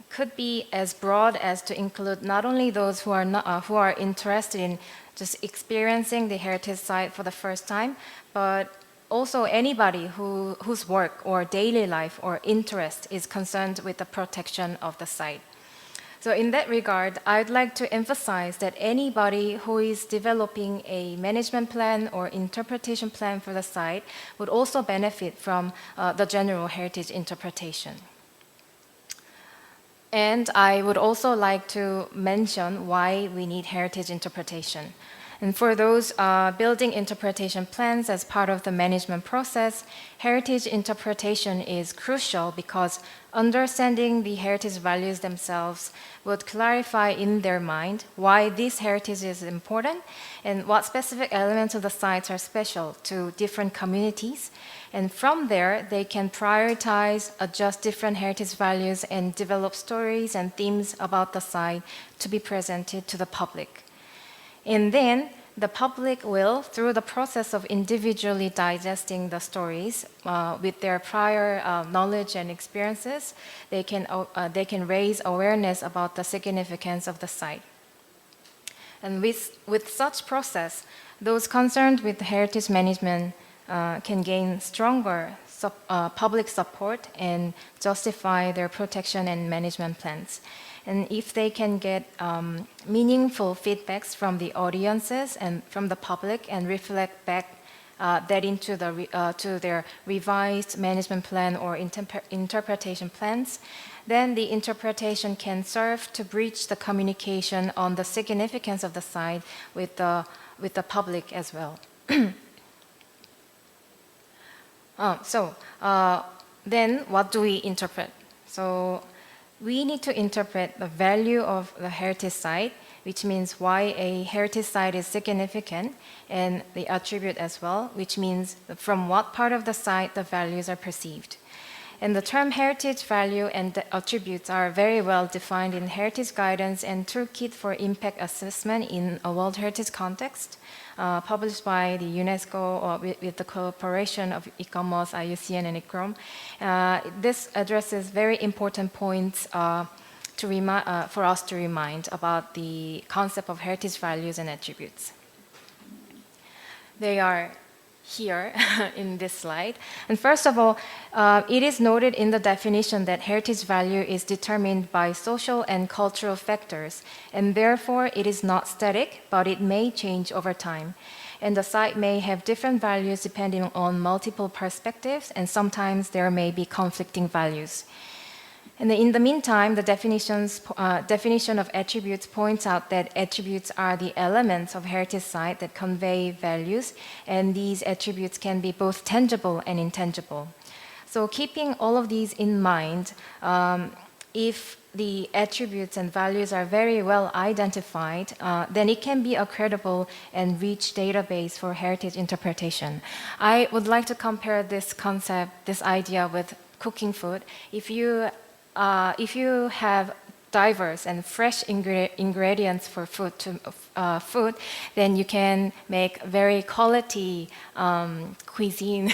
could be as broad as to include not only those who are interested in just experiencing the heritage site for the first time, but also anybody whose work or daily life or interest is concerned with the protection of the site. So in that regard, I'd like to emphasize that anybody who is developing a management plan or interpretation plan for the site would also benefit from the general heritage interpretation. And I would also like to mention why we need heritage interpretation. And for those building interpretation plans as part of the management process, heritage interpretation is crucial because understanding the heritage values themselves would clarify in their mind why this heritage is important and what specific elements of the sites are special to different communities. And from there, they can prioritize, adjust different heritage values, and develop stories and themes about the site to be presented to the public. And then the public will, through the process of individually digesting the stories with their prior knowledge and experiences, they can raise awareness about the significance of the site. And with such process, those concerned with heritage management can gain stronger public support and justify their protection and management plans. And if they can get meaningful feedbacks from the audiences and from the public and reflect back that into to their revised management plan or interpretation plans, then the interpretation can serve to bridge the communication on the significance of the site with the public as well. Then what do we interpret? So we need to interpret the value of the heritage site, which means why a heritage site is significant, and the attribute as well, which means from what part of the site the values are perceived. And the term heritage value and the attributes are very well defined in Heritage Guidance and Toolkit for Impact Assessment in a World Heritage Context, published by the UNESCO with the cooperation of ICOMOS, IUCN, and ICCROM. This addresses very important points for us to remind about the concept of heritage values and attributes. They are here in this slide. And first of all, it is noted in the definition that heritage value is determined by social and cultural factors, and therefore it is not static, but it may change over time. And the site may have different values depending on multiple perspectives, and sometimes there may be conflicting values. And in the meantime, the definition of attributes points out that attributes are the elements of heritage site that convey values, and these attributes can be both tangible and intangible. So keeping all of these in mind, if the attributes and values are very well identified, then it can be a credible and rich database for heritage interpretation. I would like to compare this concept, this idea, with cooking food. If you have diverse and fresh ingredients for food, then you can make very quality cuisine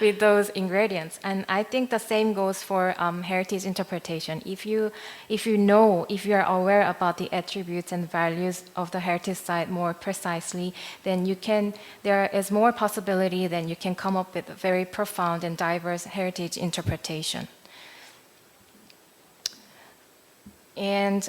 with those ingredients. And I think the same goes for heritage interpretation. If you are aware about the attributes and values of the heritage site more precisely, then there is more possibility that you can come up with a very profound and diverse heritage interpretation. And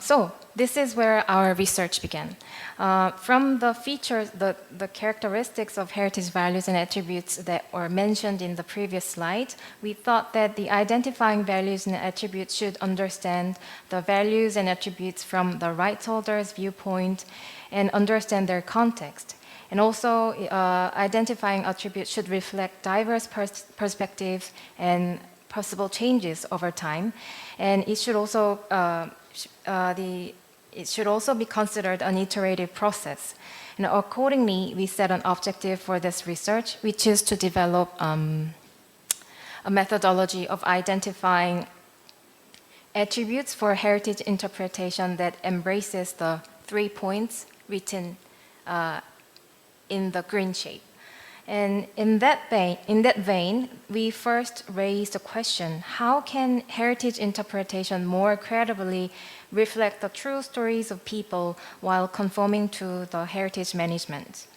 so this is where our research began. From the features, the characteristics of heritage values and attributes that were mentioned in the previous slide, we thought that the identifying values and attributes should understand the values and attributes from the rights holder's viewpoint and understand their context. And also, identifying attributes should reflect diverse perspectives and possible changes over time, and it should also be considered an iterative process. And accordingly, we set an objective for this research, which is to develop a methodology of identifying attributes for heritage interpretation that embraces the 3 points written in the green shape. And in that vein, we first raised the question, how can heritage interpretation more credibly reflect the true stories of people while conforming to the heritage management?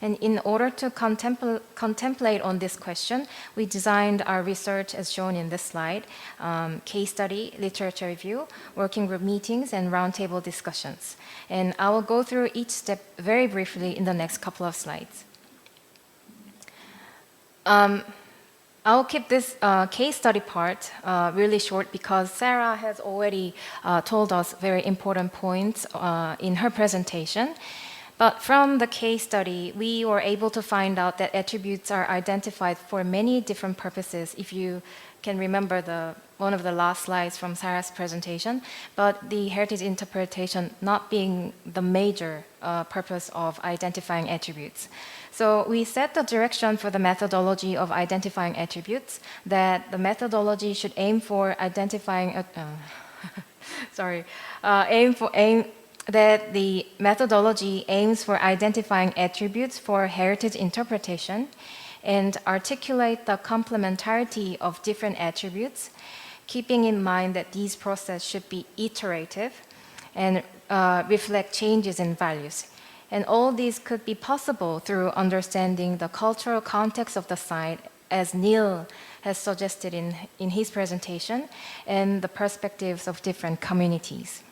And in order to contemplate on this question, we designed our research as shown in this slide: case study, literature review, working group meetings, and roundtable discussions. And I will go through each step very briefly in the next couple of slides. I'll keep this case study part really short because Sarah has already told us very important points in her presentation. But from the case study, we were able to find out that attributes are identified for many different purposes, if you can remember one of the last slides from Sarah's presentation, but the heritage interpretation not being the major purpose of identifying attributes. So we set the direction for the methodology of identifying attributes, that the methodology should aim for identifying, that the methodology aims for identifying attributes for heritage interpretation and articulate the complementarity of different attributes, keeping in mind that these processes should be iterative and reflect changes in values. And all these could be possible through understanding the cultural context of the site as Neil has suggested in his presentation, and the perspectives of different communities.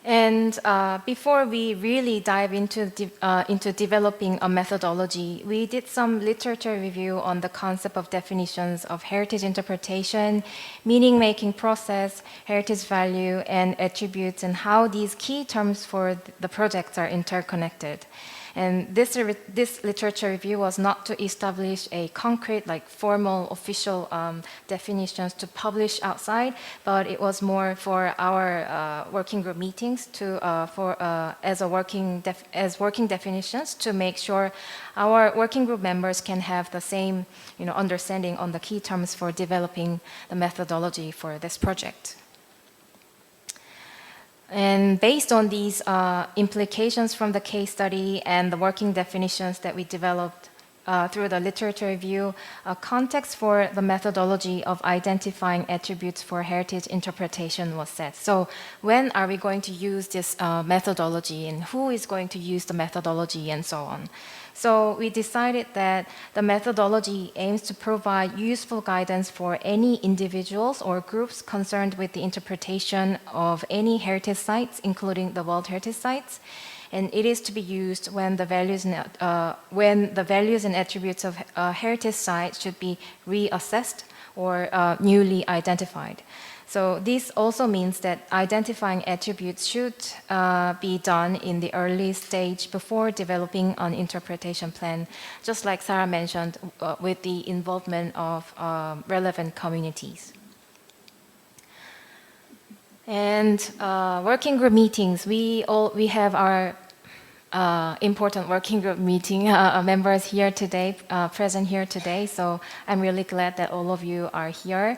And before we really dive into developing a methodology, we did some literature review on the concept of definitions of heritage interpretation, meaning-making process, heritage value, and attributes, and how these key terms for the projects are interconnected. And this literature review was not to establish a concrete, like formal, official definitions to publish outside, but it was more for our working group meetings as working definitions to make sure our working group members can have the same, understanding on the key terms for developing the methodology for this project. And based on these implications from the case study and the working definitions that we developed through the literature review, a context for the methodology of identifying attributes for heritage interpretation was set. So when are we going to use this methodology, and who is going to use the methodology, and so on? So we decided that the methodology aims to provide useful guidance for any individuals or groups concerned with the interpretation of any heritage sites, including the World Heritage Sites. And it is to be used when the values and attributes of heritage sites should be reassessed or newly identified. So this also means that identifying attributes should be done in the early stage before developing an interpretation plan, just like Sarah mentioned, with the involvement of relevant communities. And working group meetings, we have our important working group meeting members here today, present here today. So I'm really glad that all of you are here.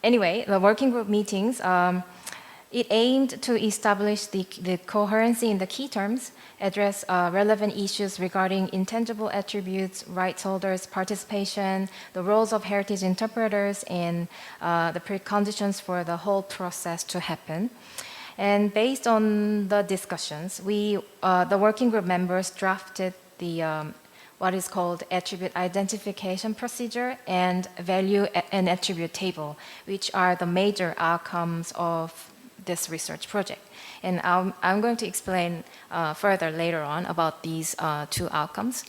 Anyway, the working group meetings, it aimed to establish the coherency in the key terms, address relevant issues regarding intangible attributes, rights holders' participation, the roles of heritage interpreters, and the preconditions for the whole process to happen. And based on the discussions, the working group members drafted the what is called attribute identification procedure and value and attribute table, which are the major outcomes of this research project. And I'm going to explain further later on about these two outcomes.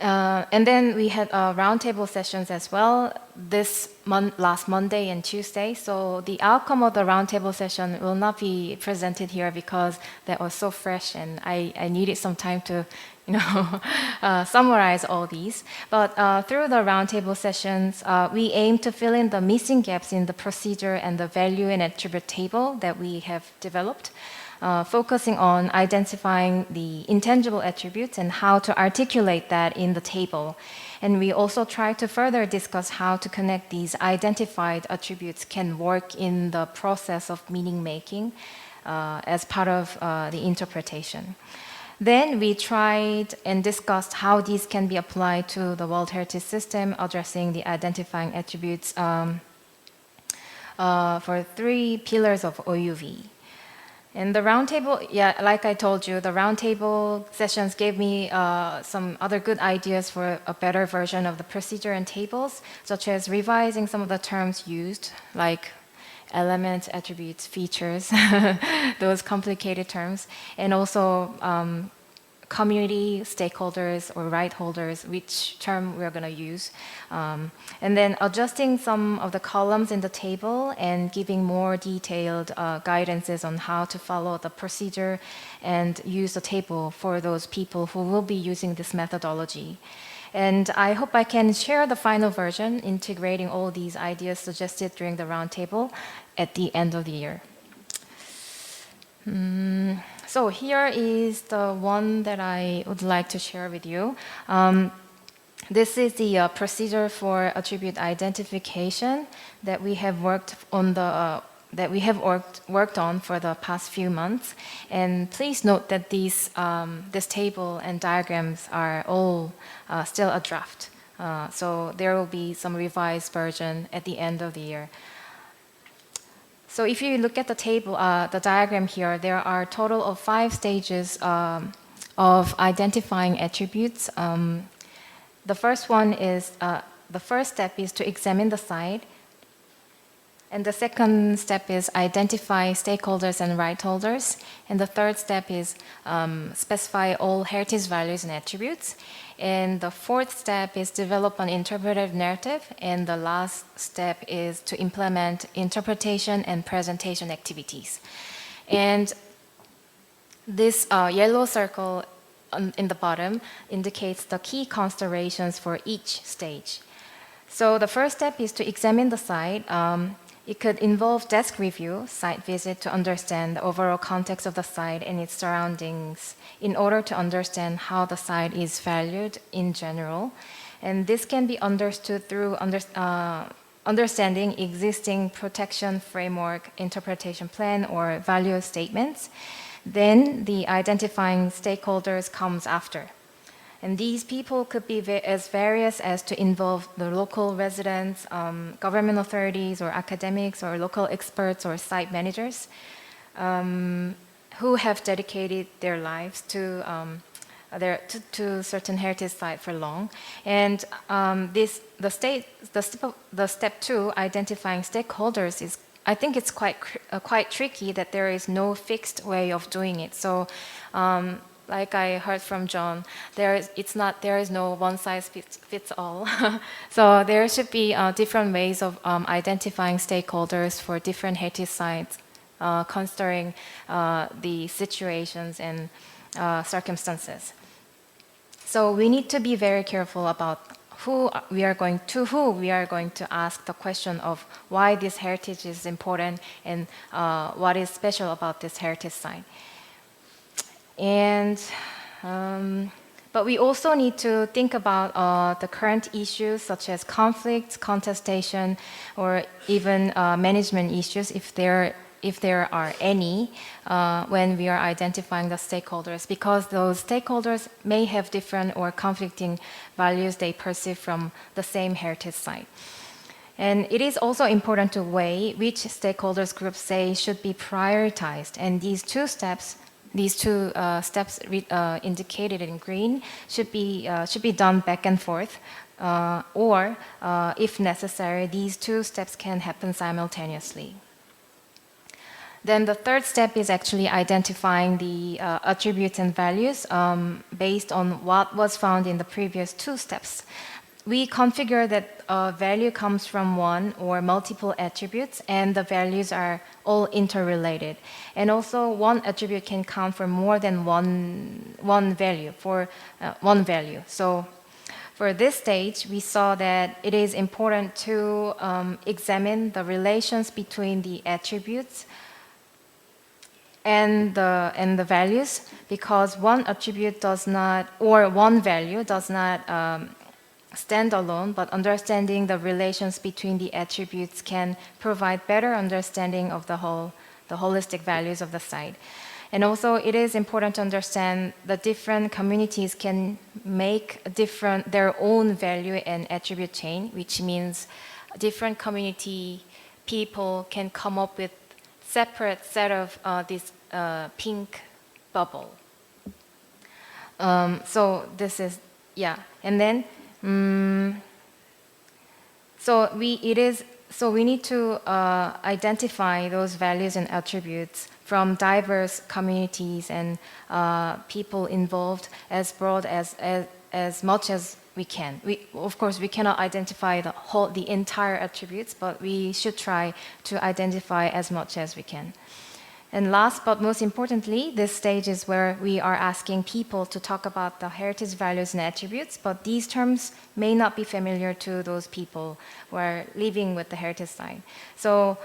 And then we had roundtable sessions as well last Monday and Tuesday. So the outcome of the roundtable session will not be presented here because that was so fresh, and I needed some time to summarize all these. But through the roundtable sessions, we aim to fill in the missing gaps in the procedure and the value and attribute table that we have developed, focusing on identifying the intangible attributes and how to articulate that in the table. And we also try to further discuss how to connect these identified attributes can work in the process of meaning making as part of the interpretation. Then we tried and discussed how these can be applied to the World Heritage System, addressing the identifying attributes for 3 pillars of OUV. And the roundtable, like I told you, the roundtable sessions gave me some other good ideas for a better version of the procedure and tables, such as revising some of the terms used, like elements, attributes, features, those complicated terms, and also community, stakeholders, or right holders, which term we're going to use. And then adjusting some of the columns in the table and giving more detailed guidances on how to follow the procedure and use the table for those people who will be using this methodology. And I hope I can share the final version, integrating all these ideas suggested during the roundtable at the end of the year. So here is the one that I would like to share with you. This is the procedure for attribute identification that we have worked on for the past few months. And please note that this table and diagrams are all still a draft. So there will be some revised version at the end of the year. So if you look at the table, the diagram here, there are a total of 5 stages of identifying attributes. The first step is to examine the site. And the second step is identify stakeholders and right holders. And the third step is specify all heritage values and attributes. And the fourth step is develop an interpretive narrative. And the last step is to implement interpretation and presentation activities. And this yellow circle in the bottom indicates the key considerations for each stage. So the first step is to examine the site. It could involve desk review, site visit to understand the overall context of the site and its surroundings in order to understand how the site is valued in general. And this can be understood through understanding existing protection framework, interpretation plan, or value statements. Then the identifying stakeholders comes after. And these people could be as various as to involve the local residents, government authorities, or academics, or local experts, or site managers who have dedicated their lives to certain heritage site for long. And the step two, identifying stakeholders, is I think it's quite tricky that there is no fixed way of doing it. So. Like I heard from John, there is no one size fits all. So there should be different ways of identifying stakeholders for different heritage sites, considering the situations and circumstances. So we need to be very careful about who we are going to ask the question of why this heritage is important and what is special about this heritage site. And but we also need to think about the current issues such as conflicts, contestation, or even management issues if there are any when we are identifying the stakeholders, because those stakeholders may have different or conflicting values they perceive from the same heritage site. And it is also important to weigh which stakeholders groups say should be prioritized, and these two steps indicated in green should be done back and forth, or if necessary, these two steps can happen simultaneously. Then the third step is actually identifying the attributes and values based on what was found in the previous two steps. We configure that a value comes from one or multiple attributes, and the values are all interrelated. And also, one attribute can count for more than one value. So, for this stage, we saw that it is important to examine the relations between the attributes and the values, because one attribute does not, or one value does not stand alone, but understanding the relations between the attributes can provide better understanding of the holistic values of the site. And also, it is important to understand that different communities can make their own value and attribute chain, which means different community people can come up with separate set of this pink bubble. So this is, yeah, and then so we need to identify those values and attributes from diverse communities and people involved as broad as much as we can. Of course, we cannot identify the entire attributes, but we should try to identify as much as we can. And last but most importantly, this stage is where we are asking people to talk about the heritage values and attributes, but these terms may not be familiar to those people who are living with the heritage site. So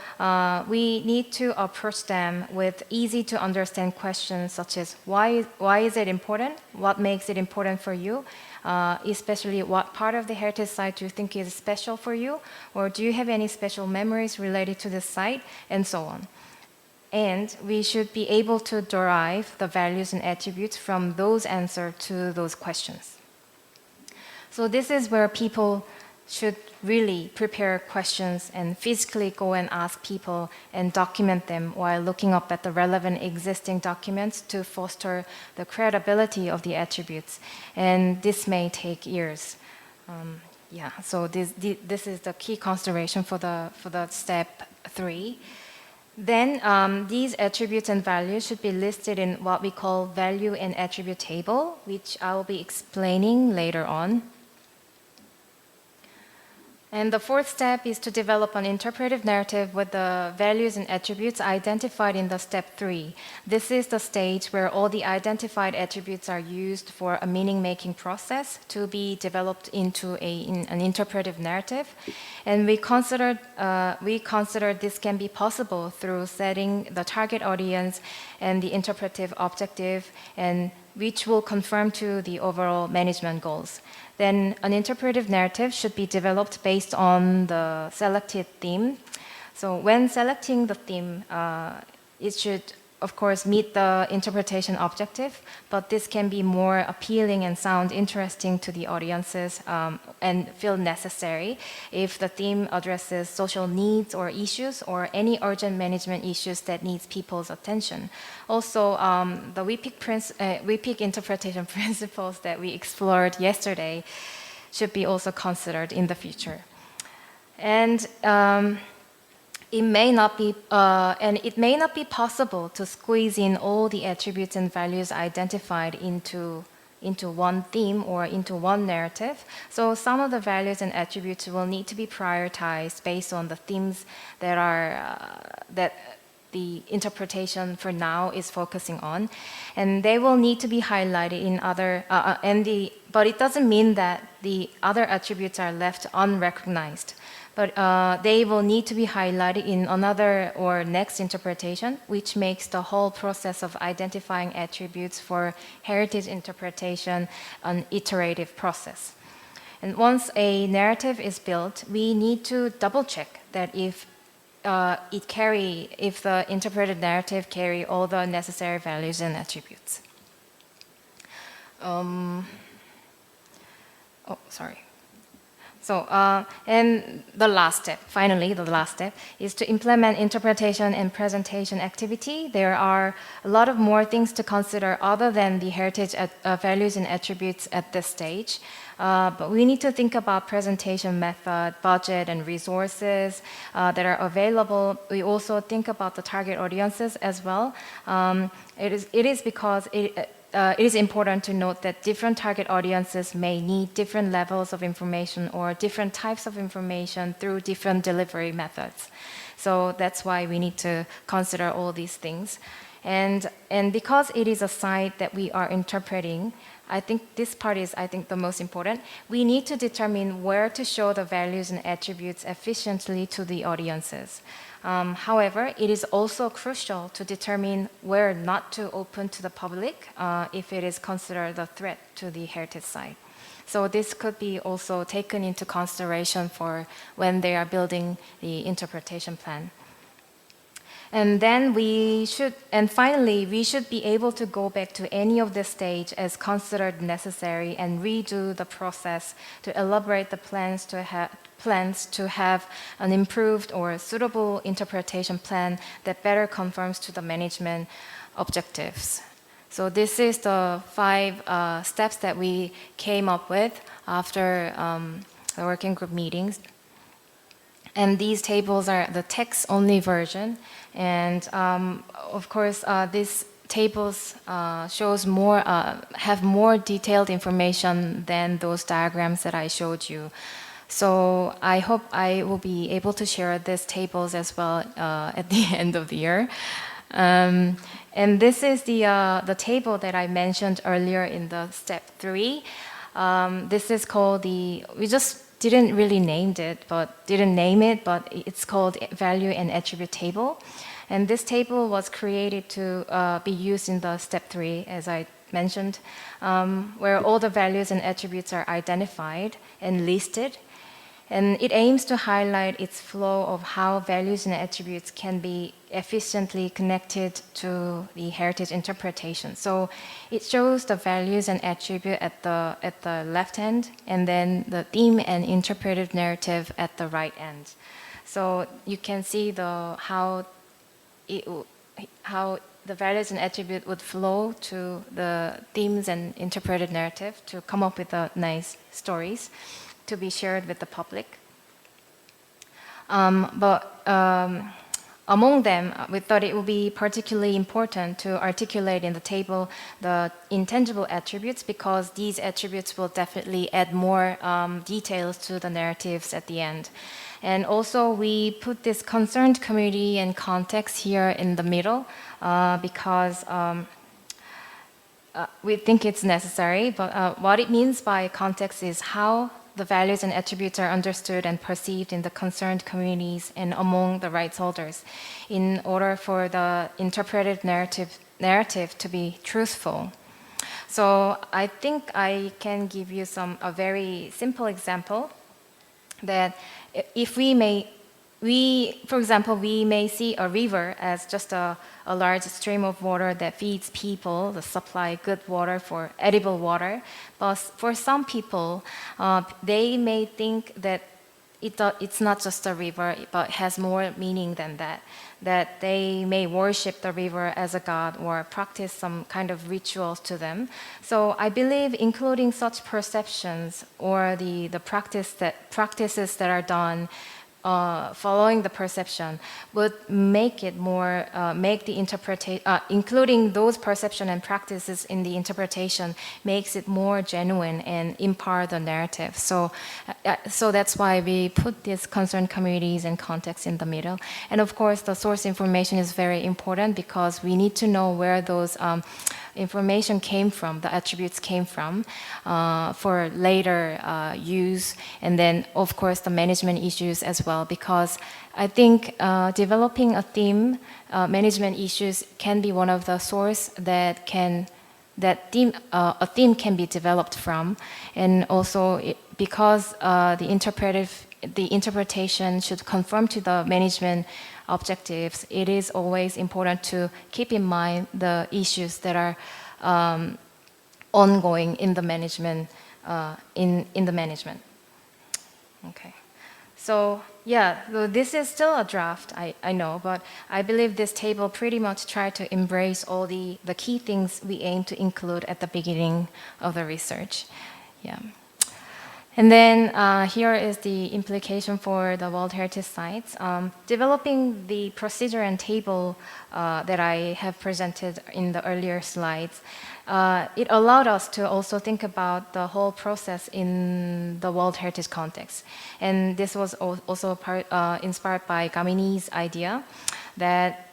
we need to approach them with easy to understand questions such as why is it important? What makes it important for you? Especially what part of the heritage site do you think is special for you? Or do you have any special memories related to this site? And so on. And we should be able to derive the values and attributes from those answers to those questions. So this is where people should really prepare questions and physically go and ask people and document them while looking up at the relevant existing documents to foster the credibility of the attributes. And this may take years. So this is the key consideration for the step 3. Then these attributes and values should be listed in what we call value and attribute table, which I will be explaining later on. And the fourth step is to develop an interpretive narrative with the values and attributes identified in the step 3. This is the stage where all the identified attributes are used for a meaning-making process to be developed into an interpretive narrative. And we considered this can be possible through setting the target audience and the interpretive objective, and which will conform to the overall management goals. Then an interpretive narrative should be developed based on the selected theme. So when selecting the theme, it should, of course, meet the interpretation objective, but this can be more appealing and sound interesting to the audiences and feel necessary if the theme addresses social needs or issues or any urgent management issues that needs people's attention. Also, the WPIC interpretation principles that we explored yesterday should be also considered in the future. And it may not be possible to squeeze in all the attributes and values identified into one theme or into one narrative. So some of the values and attributes will need to be prioritized based on the themes that the interpretation for now is focusing on, and they will need to be highlighted in other. But it doesn't mean that the other attributes are left unrecognized. But they will need to be highlighted in another or next interpretation, which makes the whole process of identifying attributes for heritage interpretation an iterative process. And once a narrative is built, we need to double check that if the interpreted narrative carry all the necessary values and attributes. So, and the last step, finally, the last step is to implement interpretation and presentation activity. There are a lot of more things to consider other than the heritage values and attributes at this stage. But we need to think about presentation method, budget, and resources that are available. We also think about the target audiences as well. It is because it is important to note that different target audiences may need different levels of information or different types of information through different delivery methods. So that's why we need to consider all these things. And because it is a site that we are interpreting, I think this part is, the most important. We need to determine where to show the values and attributes efficiently to the audiences. However, it is also crucial to determine where not to open to the public if it is considered a threat to the heritage site. So this could be also taken into consideration for when they are building the interpretation plan. And then finally, we should be able to go back to any of this stage as considered necessary and redo the process to elaborate the plans to have an improved or suitable interpretation plan that better conforms to the management objectives. So this is the 5 steps that we came up with after the working group meetings. And these tables are the text-only version. And of course, these tables have more detailed information than those diagrams that I showed you. So I hope I will be able to share these tables as well at the end of the year. And this is the table that I mentioned earlier in the step 3. This is called we just didn't really name it, but it's called value and attribute table. And this table was created to be used in the step 3, as I mentioned, where all the values and attributes are identified and listed. And it aims to highlight its flow of how values and attributes can be efficiently connected to the heritage interpretation. So it shows the values and attribute at the left end, and then the theme and interpretive narrative at the right end. So you can see how the values and attribute would flow to the themes and interpretive narrative to come up with nice stories to be shared with the public. Among them, we thought it would be particularly important to articulate in the table the intangible attributes, because these attributes will definitely add more details to the narratives at the end. And also, we put this concerned community and context here in the middle because we think it's necessary. But what it means by context is how the values and attributes are understood and perceived in the concerned communities and among the rights holders in order for the interpretive narrative to be truthful. So I think I can give you a very simple example that if for example, we may see a river as just a large stream of water that feeds people, the supply good water for edible water. But for some people, they may think that it's not just a river, but has more meaning than that. That they may worship the river as a god or practice some kind of rituals to them. So I believe including such perceptions or the practices that are done following the perception would make it more, make the interpretation, including those perception and practices in the interpretation makes it more genuine and empower the narrative. So that's why we put these concerned communities and context in the middle. And of course, the source information is very important because we need to know where those information came from, the attributes came from for later use, and then of course the management issues as well, because I think developing a theme, management issues can be one of the source a theme can be developed from, and also because the interpretation should conform to the management objectives, it is always important to keep in mind the issues that are ongoing in the management. In the management. Okay. So yeah, so this is still a draft, I know, but I believe this table pretty much tried to embrace all the key things we aim to include at the beginning of the research. Yeah. And then here is the implication for the World Heritage Sites. Developing the procedure and table that I have presented in the earlier slides, it allowed us to also think about the whole process in the World Heritage context. And this was also inspired by Gamini's idea that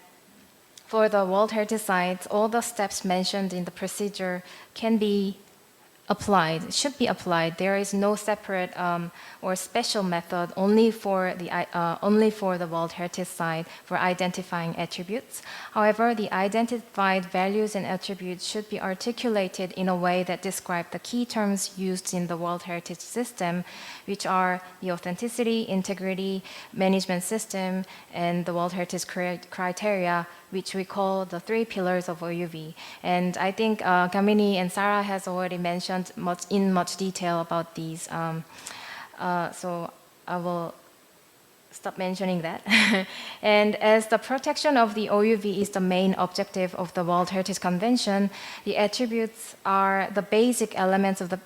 for the World Heritage Sites, all the steps mentioned in the procedure can be applied, should be applied. There is no separate or special method only for the World Heritage Site for identifying attributes. However, the identified values and attributes should be articulated in a way that describe the key terms used in the World Heritage System, which are the authenticity, integrity, management system, and the World Heritage criteria, which we call the 3 pillars of OUV. And I think Gamini and Sarah has already mentioned in much detail about these. So I will stop mentioning that. And as the protection of the OUV is the main objective of the World Heritage Convention, the attributes are the basic elements of the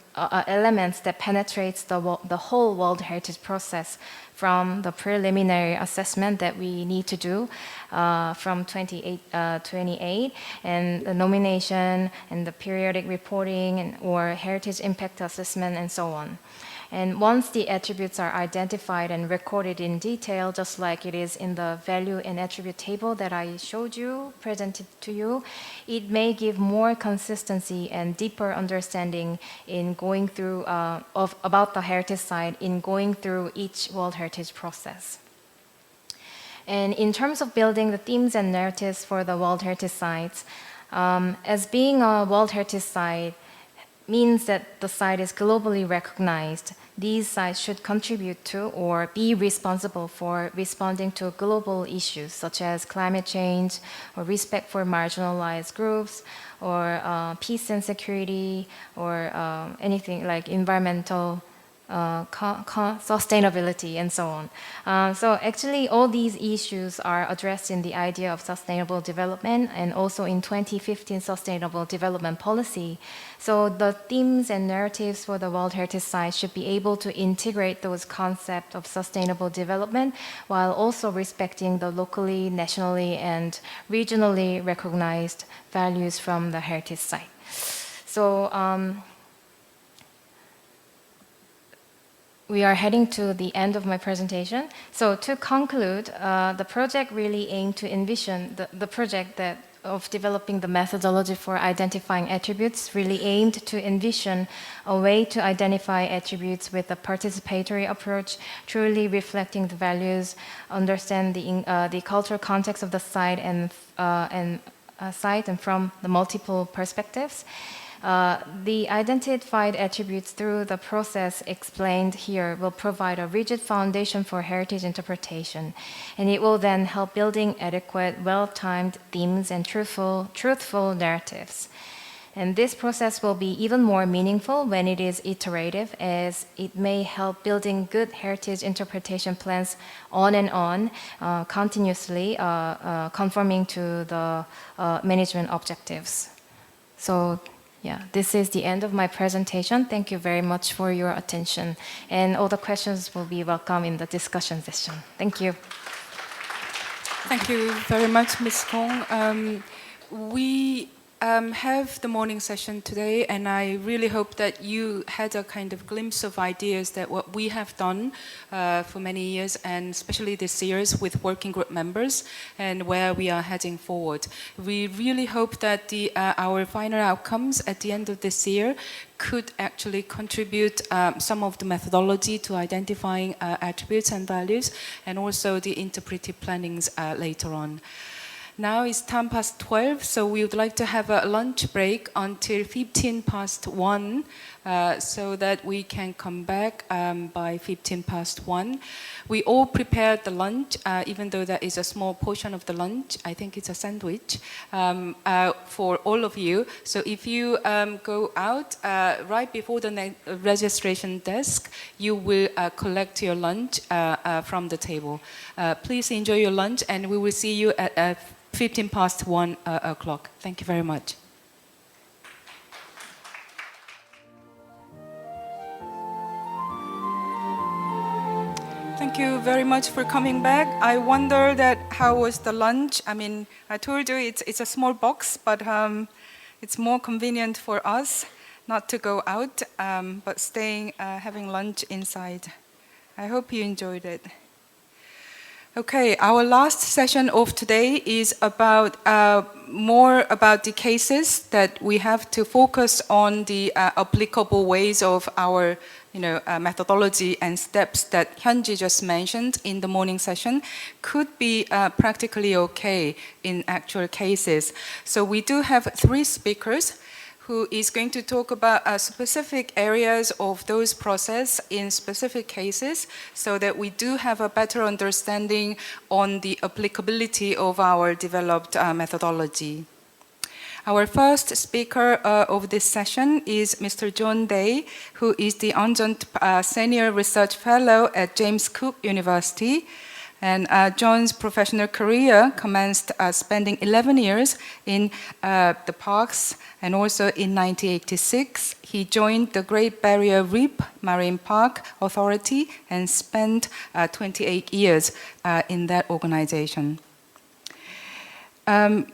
elements that penetrates the whole World Heritage process, from the preliminary assessment that we need to do from 28 and the nomination and the periodic reporting or heritage impact assessment and so on. And once the attributes are identified and recorded in detail, just like it is in the value and attribute table that I showed you, presented to you, it may give more consistency and deeper understanding in going through about the heritage site in going through each World Heritage process. And in terms of building the themes and narratives for the World Heritage sites, as being a World Heritage site, means that the site is globally recognized. These sites should contribute to or be responsible for responding to global issues such as climate change or respect for marginalized groups or peace and security or anything like environmental sustainability and so on. So actually all these issues are addressed in the idea of sustainable development and also in 2015 Sustainable Development Policy. So the themes and narratives for the World Heritage Sites should be able to integrate those concepts of sustainable development while also respecting the locally, nationally, and regionally recognized values from the heritage site. So we are heading to the end of my presentation. So to conclude, the project really aimed to envision the project that of developing the methodology for identifying attributes really aimed to envision a way to identify attributes with a participatory approach, truly reflecting the values, understanding the cultural context of the site and from the multiple perspectives. The identified attributes through the process explained here will provide a rigid foundation for heritage interpretation, and it will then help building adequate, well-timed themes and truthful narratives. And this process will be even more meaningful when it is iterative, as it may help building good heritage interpretation plans on and on, continuously conforming to the management objectives. So, yeah, this is the end of my presentation. Thank you very much for your attention. And all the questions will be welcome in the discussion session. Thank you. Thank you very much, Ms. Kong. We have the morning session today, and I really hope that you had a kind of glimpse of ideas that what we have done for many years, and especially this year with working group members, and where we are heading forward. We really hope that our final outcomes at the end of this year could actually contribute some of the methodology to identifying attributes and values, and also the interpretive plannings later on. Now it's 12:10, so we would like to have a lunch break until 1:15, so that we can come back by 1:15. We all prepared the lunch, even though that is a small portion of the lunch. I think it's a sandwich for all of you. So if you go out right before the registration desk, you will collect your lunch from the table. Please enjoy your lunch, and we will see you at 1:15. Thank you very much. Thank you very much for coming back. I wonder that how was the lunch? I mean, I told you it's a small box, but it's more convenient for us not to go out, but staying, having lunch inside. I hope you enjoyed it. Okay, our last session of today is about more about the cases that we have to focus on the applicable ways of our methodology and steps that Hyunji just mentioned in the morning session could be practically okay in actual cases. So we do have 3 speakers who is going to talk about specific areas of those processes in specific cases, so that we do have a better understanding on the applicability of our developed methodology. Our first speaker of this session is Mr. John Day, who is the Adjunct Senior Research Fellow at James Cook University. And John's professional career commenced spending 11 years in the parks, and also in 1986 he joined the Great Barrier Reef Marine Park Authority and spent 28 years in that organization.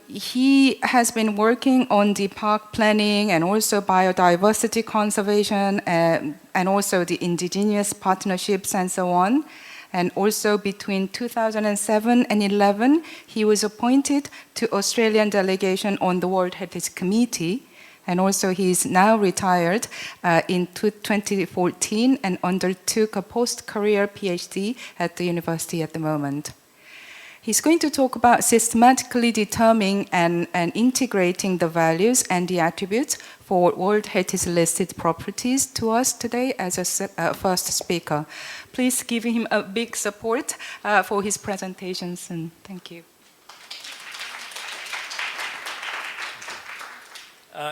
He has been working on the park planning and also biodiversity conservation and also the indigenous partnerships and so on. And also between 2007 and 2011, he was appointed to Australian delegation on the World Heritage Committee. And also he is now retired in 2014 and undertook a post-career PhD at the university at the moment. He's going to talk about systematically determining and integrating the values and the attributes for World Heritage listed properties to us today as a first speaker. Please give him a big support for his presentations, and thank you.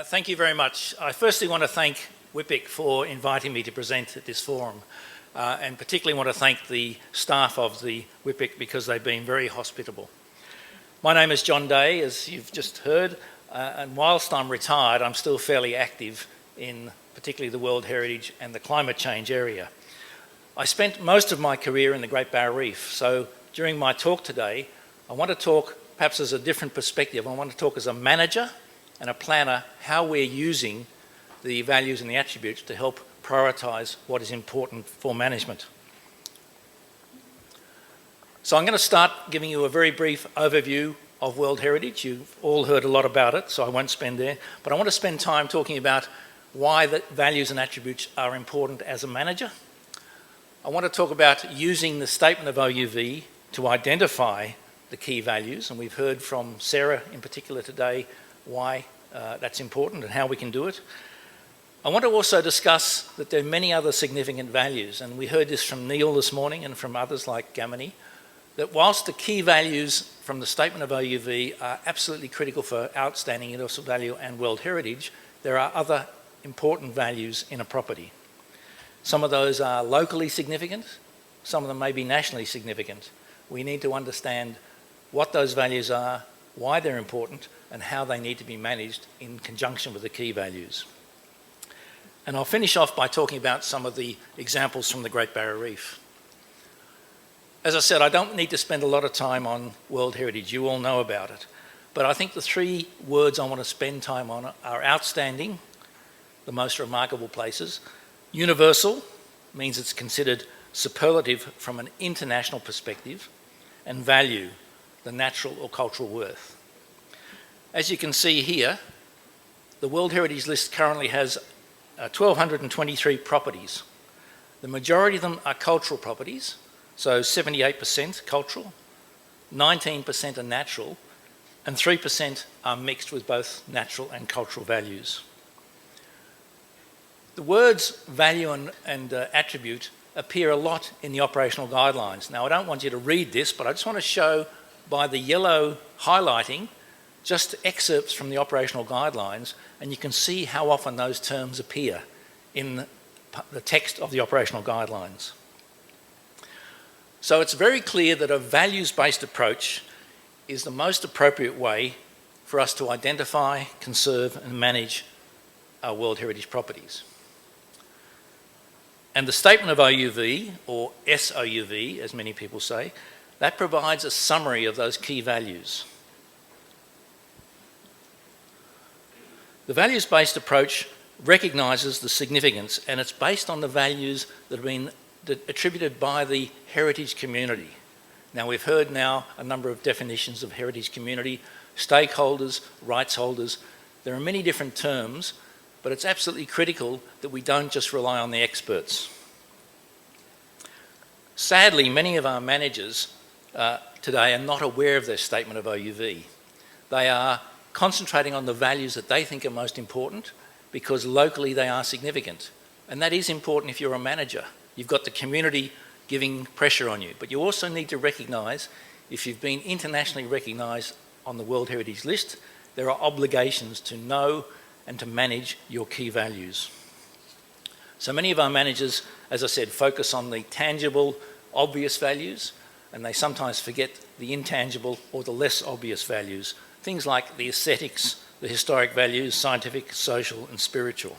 Thank you very much. I firstly want to thank WIPIC for inviting me to present at this forum, and particularly want to thank the staff of the WIPIC because they've been very hospitable. My name is John Day, as you've just heard, and whilst I'm retired, I'm still fairly active in particularly the World Heritage and the climate change area. I spent most of my career in the Great Barrier Reef, so during my talk today, I want to talk perhaps as a different perspective. I want to talk as a manager and a planner how we're using the values and the attributes to help prioritise what is important for management. So I'm going to start giving you a very brief overview of World Heritage. You've all heard a lot about it, so I won't spend there. But I want to spend time talking about why the values and attributes are important as a manager. I want to talk about using the statement of OUV to identify the key values, and we've heard from Sarah in particular today why that's important and how we can do it. I want to also discuss that there are many other significant values, and we heard this from Neil this morning and from others like Gamini, that whilst the key values from the Statement of OUV are absolutely critical for outstanding universal value and World Heritage, there are other important values in a property. Some of those are locally significant, some of them may be nationally significant. We need to understand what those values are, why they're important, and how they need to be managed in conjunction with the key values. And I'll finish off by talking about some of the examples from the Great Barrier Reef. As I said, I don't need to spend a lot of time on World Heritage. You all know about it. But I think the three words I want to spend time on are outstanding, the most remarkable places. Universal means it's considered superlative from an international perspective. And value, the natural or cultural worth. As you can see here, the World Heritage List currently has 1,223 properties. The majority of them are cultural properties, so 78% cultural, 19% are natural, and 3% are mixed with both natural and cultural values. The words value and attribute appear a lot in the operational guidelines. Now, I don't want you to read this, but I just want to show by the yellow highlighting just excerpts from the operational guidelines, and you can see how often those terms appear in the text of the operational guidelines. So it's very clear that a values-based approach is the most appropriate way for us to identify, conserve, and manage our World Heritage properties. And the Statement of OUV, or SOUV, as many people say, that provides a summary of those key values. The values-based approach recognises the significance, and it's based on the values that have been attributed by the heritage community. Now, we've heard now a number of definitions of heritage community, stakeholders, rights holders. There are many different terms, but it's absolutely critical that we don't just rely on the experts. Sadly, many of our managers today are not aware of their Statement of OUV. They are concentrating on the values that they think are most important because locally they are significant. And that is important if you're a manager. You've got the community giving pressure on you, but you also need to recognise if you've been internationally recognised on the World Heritage List, there are obligations to know and to manage your key values. So many of our managers, as I said, focus on the tangible, obvious values, and they sometimes forget the intangible or the less obvious values, things like the aesthetics, the historic values, scientific, social, and spiritual.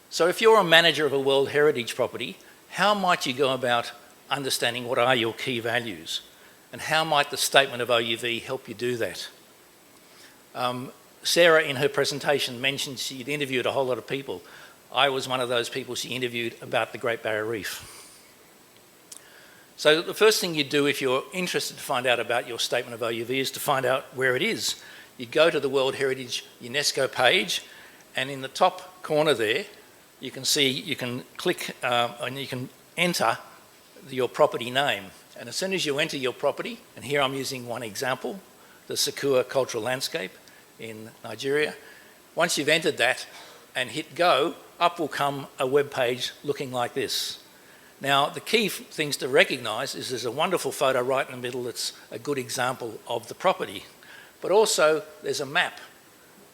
So if you're a manager of a World Heritage property, how might you go about understanding what are your key values? And how might the Statement of OUV help you do that? Sarah, in her presentation, mentioned she'd interviewed a whole lot of people. I was one of those people she interviewed about the Great Barrier Reef. So the first thing you do if you're interested to find out about your Statement of OUV is to find out where it is. You go to the World Heritage UNESCO page, and in the top corner there, you can see, you can click and you can enter your property name. And as soon as you enter your property, and here I'm using one example, the Sakua Cultural Landscape in Nigeria, once you've entered that and hit go, up will come a web page looking like this. Now, the key things to recognise is there's a wonderful photo right in the middle that's a good example of the property, but also there's a map.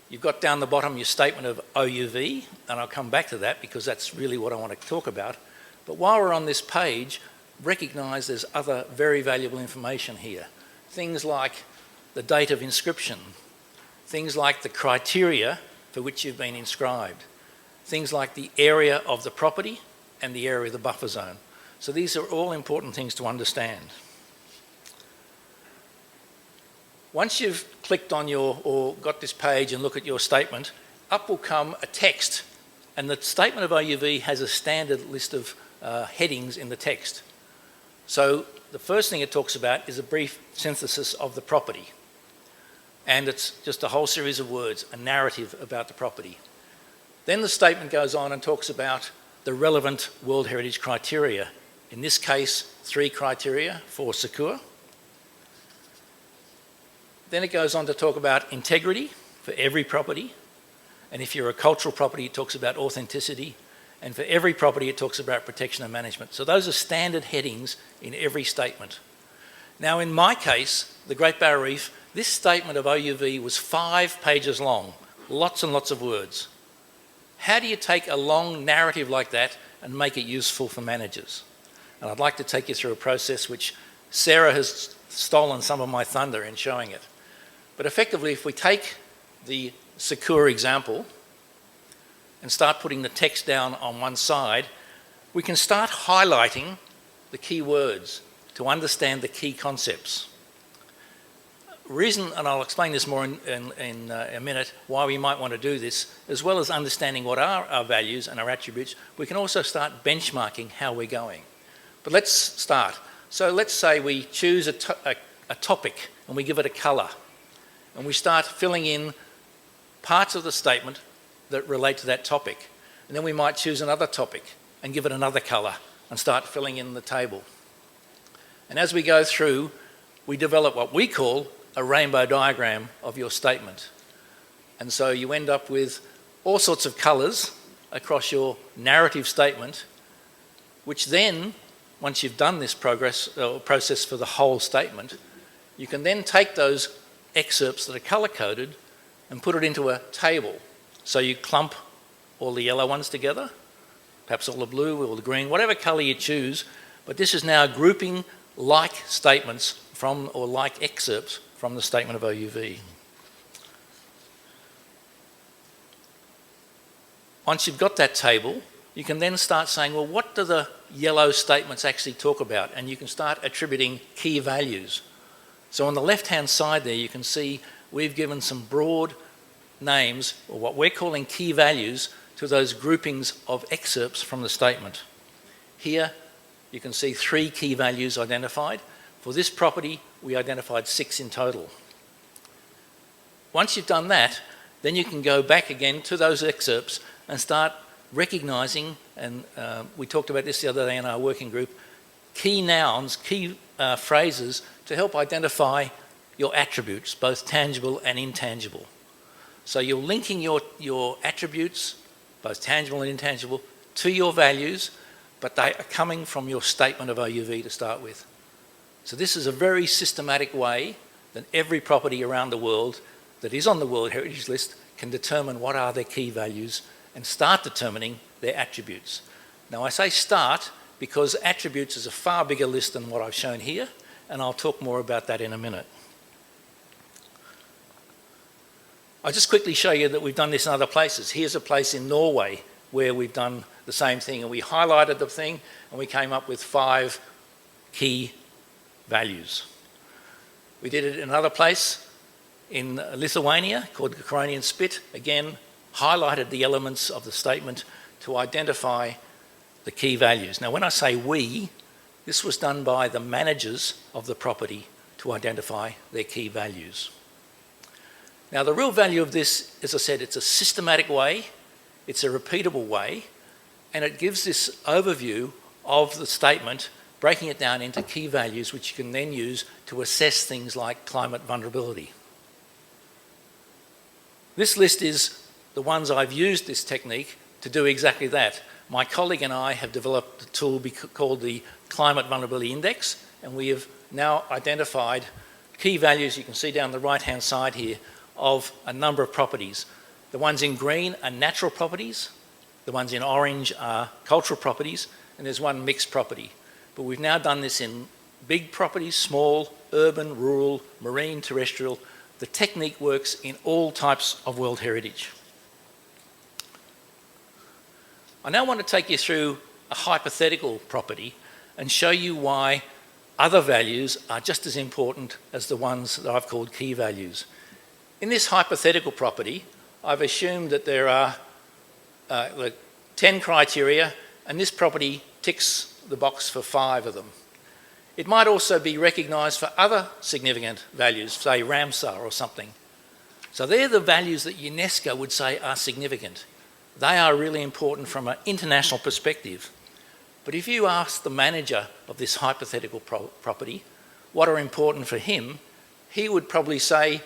You've got down the bottom your statement of OUV, and I'll come back to that because that's really what I want to talk about. But while we're on this page, recognise there's other very valuable information here. Things like the date of inscription, things like the criteria for which you've been inscribed, things like the area of the property and the area of the buffer zone. So these are all important things to understand. Once you've clicked on or got this page and look at your statement, up will come a text, and the statement of OUV has a standard list of headings in the text. So the first thing it talks about is a brief synthesis of the property, and it's just a whole series of words, a narrative about the property. Then the statement goes on and talks about the relevant World Heritage criteria, in this case 3 criteria for Sakua. Then it goes on to talk about integrity for every property, and if you're a cultural property it talks about authenticity, and for every property it talks about protection and management. So those are standard headings in every statement. Now in my case, the Great Barrier Reef, this statement of OUV was 5 pages long, lots and lots of words. How do you take a long narrative like that and make it useful for managers? And I'd like to take you through a process which Sarah has stolen some of my thunder in showing it. But effectively, if we take the Sakua example and start putting the text down on one side, we can start highlighting the key words to understand the key concepts. Reason, and I'll explain this more in a minute, why we might want to do this, as well as understanding what are our values and our attributes, we can also start benchmarking how we're going. But let's start. So let's say we choose a topic and we give it a colour, and we start filling in parts of the statement that relate to that topic. And then we might choose another topic and give it another colour and start filling in the table. And as we go through, we develop what we call a rainbow diagram of your statement. And so you end up with all sorts of colours across your narrative statement, which then, once you've done this process for the whole statement, you can then take those excerpts that are colour-coded and put it into a table. So you clump all the yellow ones together, perhaps all the blue or the green, whatever colour you choose, but this is now grouping like statements from, or like excerpts from the statement of OUV. Once you've got that table, you can then start saying, well, what do the yellow statements actually talk about? And you can start attributing key values. So on the left-hand side there, you can see we've given some broad names, or what we're calling key values, to those groupings of excerpts from the statement. Here, you can see 3 key values identified. For this property, we identified 6 in total. Once you've done that, then you can go back again to those excerpts and start recognising, and we talked about this the other day in our working group, key nouns, key phrases to help identify your attributes, both tangible and intangible. So you're linking your attributes, both tangible and intangible, to your values, but they are coming from your statement of OUV to start with. So this is a very systematic way that every property around the world that is on the World Heritage List can determine what are their key values and start determining their attributes. Now I say start because attributes is a far bigger list than what I've shown here, and I'll talk more about that in a minute. I'll just quickly show you that we've done this in other places. Here's a place in Norway where we've done the same thing, and we highlighted the thing and we came up with 5 key values. We did it in another place in Lithuania called Ukrainian Spit, again highlighted the elements of the statement to identify the key values. Now when I say we, this was done by the managers of the property to identify their key values. Now the real value of this, as I said, it's a systematic way, it's a repeatable way, and it gives this overview of the statement breaking it down into key values which you can then use to assess things like climate vulnerability. This list is the ones I've used this technique to do exactly that. My colleague and I have developed a tool called the Climate Vulnerability Index, and we have now identified key values, you can see down the right-hand side here, of a number of properties. The ones in green are natural properties, the ones in orange are cultural properties, and there's one mixed property. But we've now done this in big properties, small, urban, rural, marine, terrestrial. The technique works in all types of World Heritage. I now want to take you through a hypothetical property and show you why other values are just as important as the ones that I've called key values. In this hypothetical property, I've assumed that there are 10 criteria, and this property ticks the box for 5 of them. It might also be recognised for other significant values, say Ramsar or something. So they're the values that UNESCO would say are significant. They are really important from an international perspective. But if you ask the manager of this hypothetical property what are important for him, he would probably say,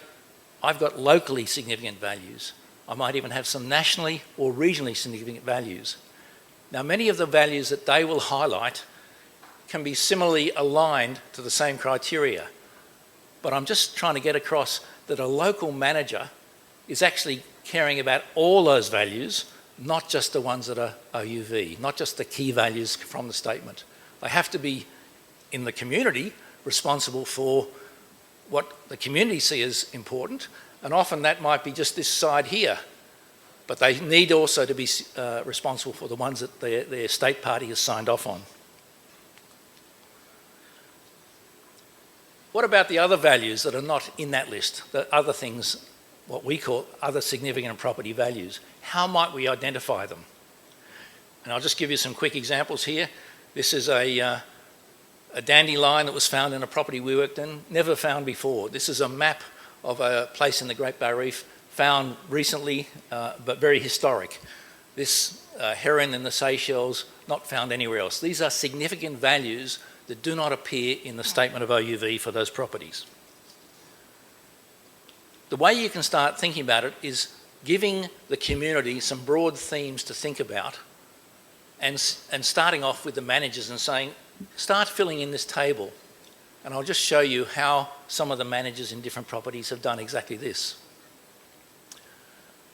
I've got locally significant values. I might even have some nationally or regionally significant values. Now, many of the values that they will highlight can be similarly aligned to the same criteria. But I'm just trying to get across that a local manager is actually caring about all those values, not just the ones that are OUV, not just the key values from the statement. They have to be, in the community, responsible for what the community see as important, and often that might be just this side here. But they need also to be responsible for the ones that their state party has signed off on. What about the other values that are not in that list, the other things, what we call other significant property values? How might we identify them? And I'll just give you some quick examples here. This is a dandelion that was found in a property we worked in, never found before. This is a map of a place in the Great Barrier Reef, found recently, but very historic. This heron in the Seychelles, not found anywhere else. These are significant values that do not appear in the statement of OUV for those properties. The way you can start thinking about it is giving the community some broad themes to think about, and starting off with the managers and saying, start filling in this table. And I'll just show you how some of the managers in different properties have done exactly this.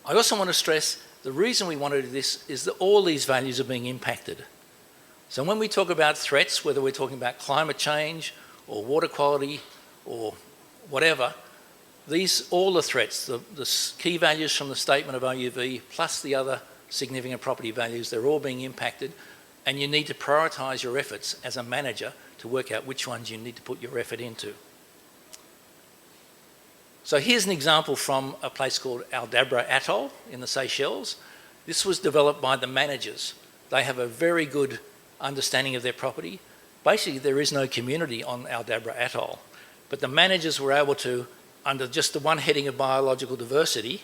I also want to stress the reason we want to do this is that all these values are being impacted. So when we talk about threats, whether we're talking about climate change or water quality or whatever, all the threats, the key values from the statement of OUV plus the other significant property values, they're all being impacted, and you need to prioritise your efforts as a manager to work out which ones you need to put your effort into. So here's an example from a place called Aldabra Atoll in the Seychelles. This was developed by the managers. They have a very good understanding of their property. Basically, there is no community on Aldabra Atoll, but the managers were able to, under just the one heading of biological diversity,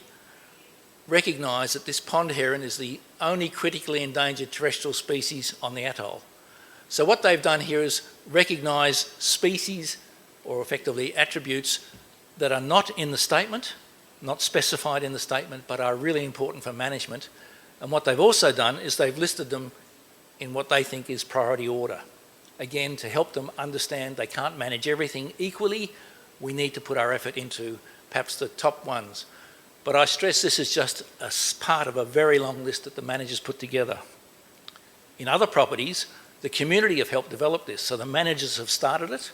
recognise that this pond heron is the only critically endangered terrestrial species on the atoll. So what they've done here is recognise species, or effectively attributes, that are not in the statement, not specified in the statement, but are really important for management. And what they've also done is they've listed them in what they think is priority order. Again, to help them understand they can't manage everything equally, we need to put our effort into perhaps the top ones. But I stress this is just a part of a very long list that the managers put together. In other properties, the community have helped develop this, so the managers have started it,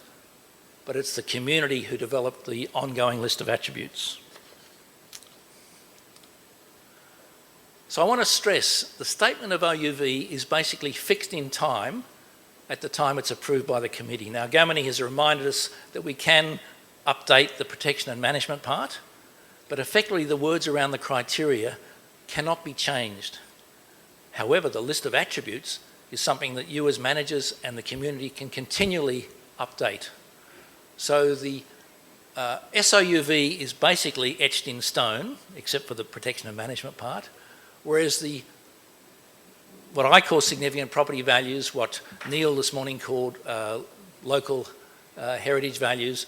but it's the community who developed the ongoing list of attributes. So I want to stress the statement of OUV is basically fixed in time at the time it's approved by the committee. Now, Gamini has reminded us that we can update the protection and management part, but effectively the words around the criteria cannot be changed. However, the list of attributes is something that you as managers and the community can continually update. So the SOUV is basically etched in stone, except for the protection and management part, whereas the what I call significant property values, what Neil this morning called local heritage values,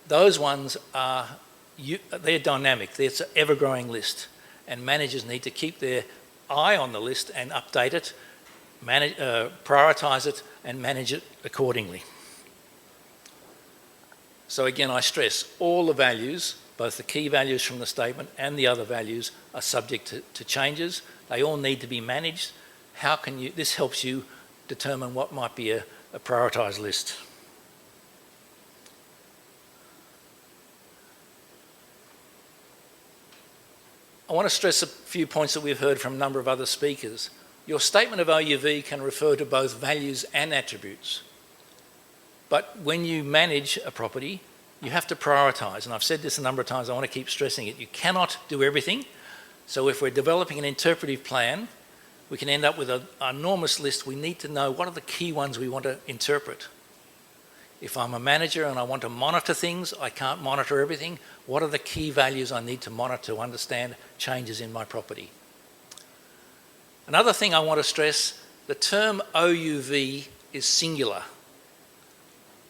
those ones they're dynamic. It's an ever-growing list, and managers need to keep their eye on the list and update it, prioritise it, and manage it accordingly. So again, I stress all the values, both the key values from the statement and the other values, are subject to changes. They all need to be managed. This helps you determine what might be a prioritised list. I want to stress a few points that we've heard from a number of other speakers. Your statement of OUV can refer to both values and attributes. But when you manage a property, you have to prioritise. And I've said this a number of times, I want to keep stressing it. You cannot do everything. So if we're developing an interpretive plan, we can end up with an enormous list. We need to know what are the key ones we want to interpret. If I'm a manager and I want to monitor things, I can't monitor everything. What are the key values I need to monitor to understand changes in my property? Another thing I want to stress, the term OUV is singular.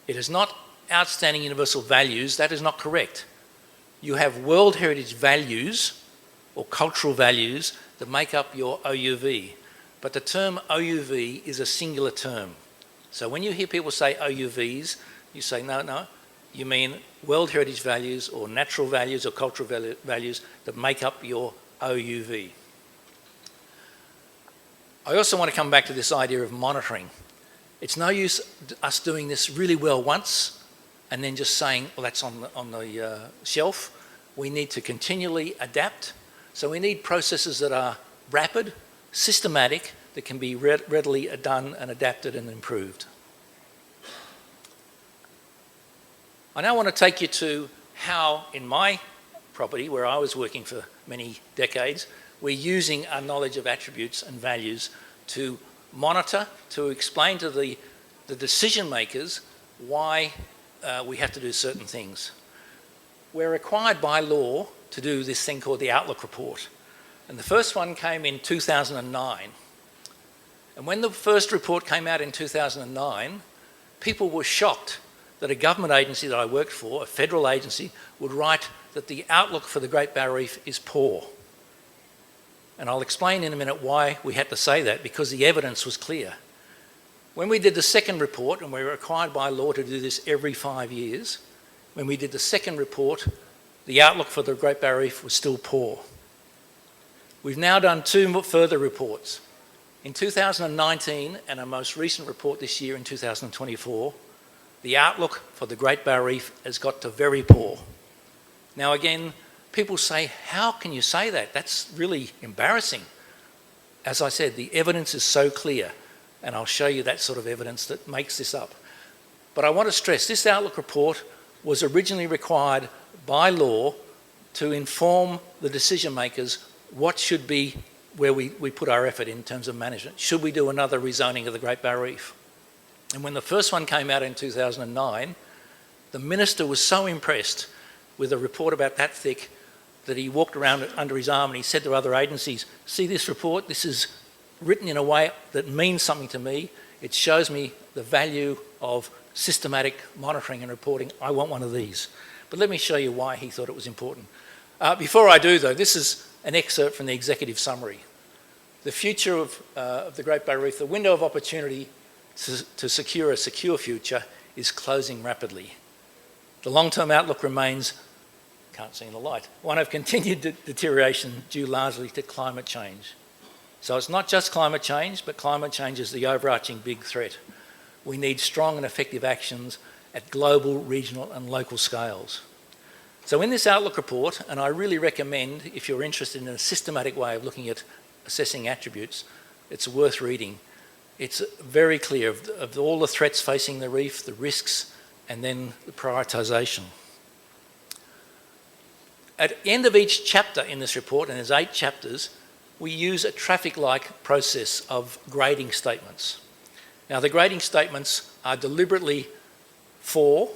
It is not outstanding universal values. That is not correct. You have World Heritage values or cultural values that make up your OUV. But the term OUV is a singular term. So when you hear people say OUVs, you say, no, you mean World Heritage values or natural values or cultural values that make up your OUV. I also want to come back to this idea of monitoring. It's no use us doing this really well once and then just saying, well, that's on the shelf. We need to continually adapt. So we need processes that are rapid, systematic, that can be readily done and adapted and improved. I now want to take you to how, in my property, where I was working for many decades, we're using our knowledge of attributes and values to monitor, to explain to the decision makers why we have to do certain things. We're required by law to do this thing called the Outlook Report. And the first one came in 2009. And when the first report came out in 2009, people were shocked that a government agency that I worked for, a federal agency, would write that the outlook for the Great Barrier Reef is poor. And I'll explain in a minute why we had to say that, because the evidence was clear. When we did the second report, and we're required by law to do this every 5 years, when we did the second report, the outlook for the Great Barrier Reef was still poor. We've now done two further reports. In 2019, and our most recent report this year in 2024, the outlook for the Great Barrier Reef has got to very poor. Now again, people say, how can you say that? That's really embarrassing. As I said, the evidence is so clear, and I'll show you that sort of evidence that makes this up. But I want to stress, this Outlook report was originally required by law to inform the decision makers what should be where we put our effort in terms of management. Should we do another rezoning of the Great Barrier Reef? And when the first one came out in 2009, the minister was so impressed with a report about that thick that he walked around under his arm and he said to other agencies, see this report? This is written in a way that means something to me. It shows me the value of systematic monitoring and reporting. I want one of these. But let me show you why he thought it was important. Before I do, though, this is an excerpt from the executive summary. The future of the Great Barrier Reef, the window of opportunity to secure a secure future is closing rapidly. The long-term outlook remains, can't see in the light, one of continued deterioration due largely to climate change. So it's not just climate change, but climate change is the overarching big threat. We need strong and effective actions at global, regional and local scales. So in this Outlook report, and I really recommend, if you're interested in a systematic way of looking at assessing attributes, it's worth reading. It's very clear of all the threats facing the reef, the risks, and then the prioritisation. At the end of each chapter in this report, and there's 8 chapters, we use a traffic-like process of grading statements. Now, the grading statements are deliberately 4.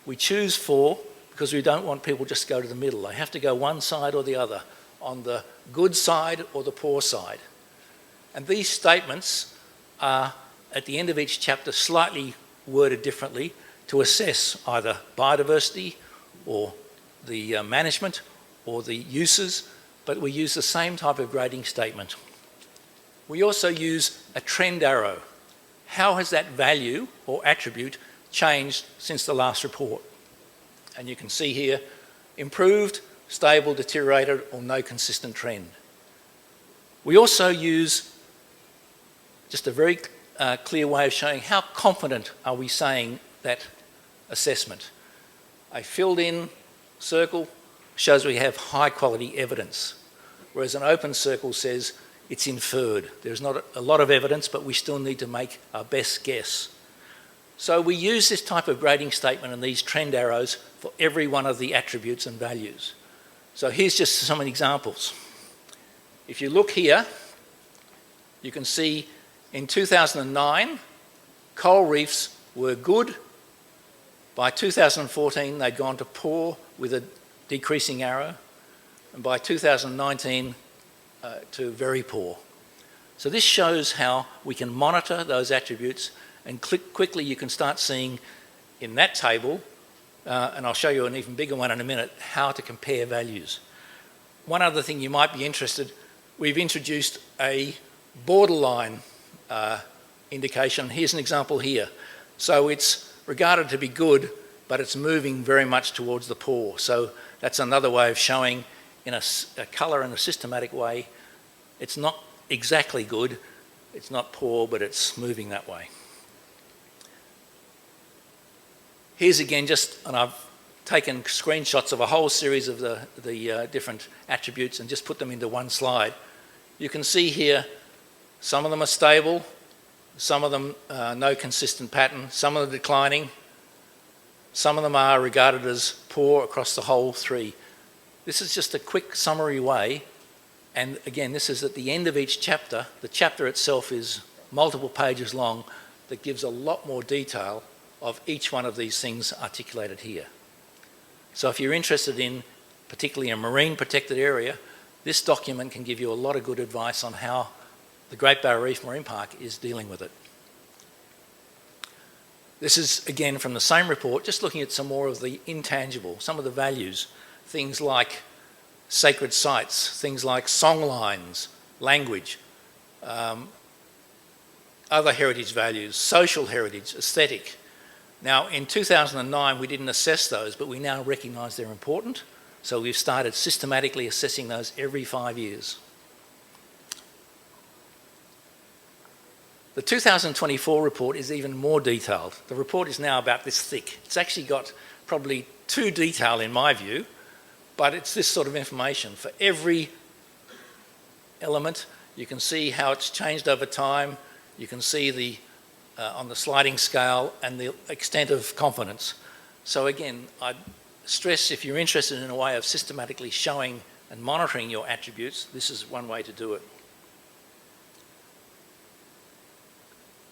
We choose 4 because we don't want people just to go to the middle. They have to go one side or the other, on the good side or the poor side. And these statements are, at the end of each chapter, slightly worded differently to assess either biodiversity or the management or the uses, but we use the same type of grading statement. We also use a trend arrow. How has that value or attribute changed since the last report? And you can see here, improved, stable, deteriorated, or no consistent trend. We also use just a very clear way of showing how confident are we saying that assessment. A filled-in circle shows we have high-quality evidence, whereas an open circle says it's inferred. There's not a lot of evidence, but we still need to make our best guess. So we use this type of grading statement and these trend arrows for every one of the attributes and values. So here's just some examples. If you look here, you can see in 2009, coral reefs were good. By 2014, they'd gone to poor with a decreasing arrow. And by 2019, to very poor. So this shows how we can monitor those attributes, and quickly you can start seeing in that table, and I'll show you an even bigger one in a minute, how to compare values. One other thing you might be interested, we've introduced a borderline indication. Here's an example here. So it's regarded to be good, but it's moving very much towards the poor. So that's another way of showing in a colour in a systematic way. It's not exactly good, it's not poor, but it's moving that way. Here's again and I've taken screenshots of a whole series of the different attributes and just put them into one slide. You can see here, some of them are stable, some of them no consistent pattern, some of them declining, some of them are regarded as poor across the whole three. This is just a quick summary way, and again, this is at the end of each chapter. The chapter itself is multiple pages long that gives a lot more detail of each one of these things articulated here. So if you're interested in particularly a marine protected area, this document can give you a lot of good advice on how the Great Barrier Reef Marine Park is dealing with it. This is again from the same report, just looking at some more of the intangible, some of the values, things like sacred sites, things like song lines, language, other heritage values, social heritage, aesthetic. Now in 2009 we didn't assess those, but we now recognise they're important, so we've started systematically assessing those every 5 years. The 2024 report is even more detailed. The report is now about this thick. It's actually got probably too detailed in my view, but it's this sort of information. For every element, you can see how it's changed over time. You can see on the sliding scale and the extent of confidence. So again, I'd stress, if you're interested in a way of systematically showing and monitoring your attributes, this is one way to do it.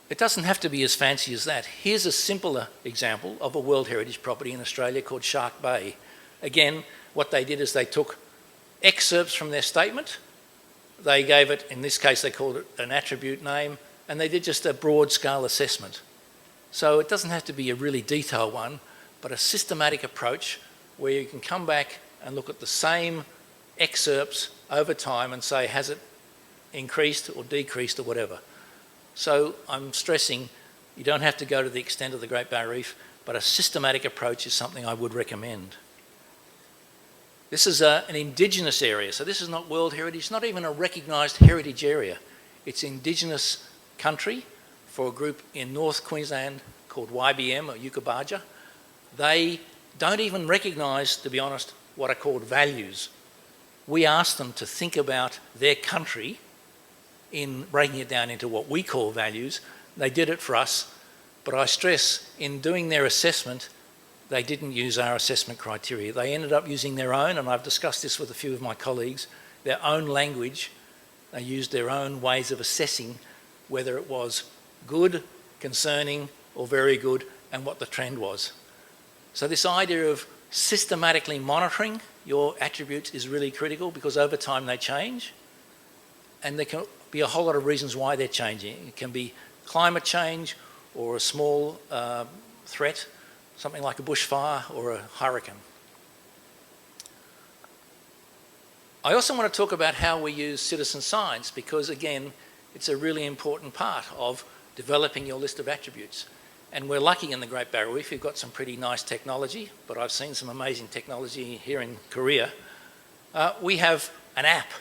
It doesn't have to be as fancy as that. Here's a simpler example of a World Heritage property in Australia called Shark Bay. Again, what they did is they took excerpts from their statement, they gave it, in this case they called it an attribute name, and they did just a broad scale assessment. So it doesn't have to be a really detailed one, but a systematic approach where you can come back and look at the same excerpts over time and say, has it increased or decreased or whatever. So I'm stressing you don't have to go to the extent of the Great Barrier Reef, but a systematic approach is something I would recommend. This is an Indigenous area, so this is not World Heritage, it's not even a recognised heritage area. It's Indigenous country for a group in North Queensland called YBM or Yukabaja. They don't even recognise, to be honest, what are called values. We asked them to think about their country in breaking it down into what we call values. They did it for us, but I stress, in doing their assessment, they didn't use our assessment criteria. They ended up using their own, and I've discussed this with a few of my colleagues, their own language. They used their own ways of assessing whether it was good, concerning, or very good, and what the trend was. So this idea of systematically monitoring your attributes is really critical, because over time they change, and they can be a whole lot of reasons why they're changing. It can be climate change or a small threat, something like a bushfire or a hurricane. I also want to talk about how we use citizen science because, again, it's a really important part of developing your list of attributes. And we're lucky in the Great Barrier Reef, we've got some pretty nice technology, but I've seen some amazing technology here in Korea. We have an app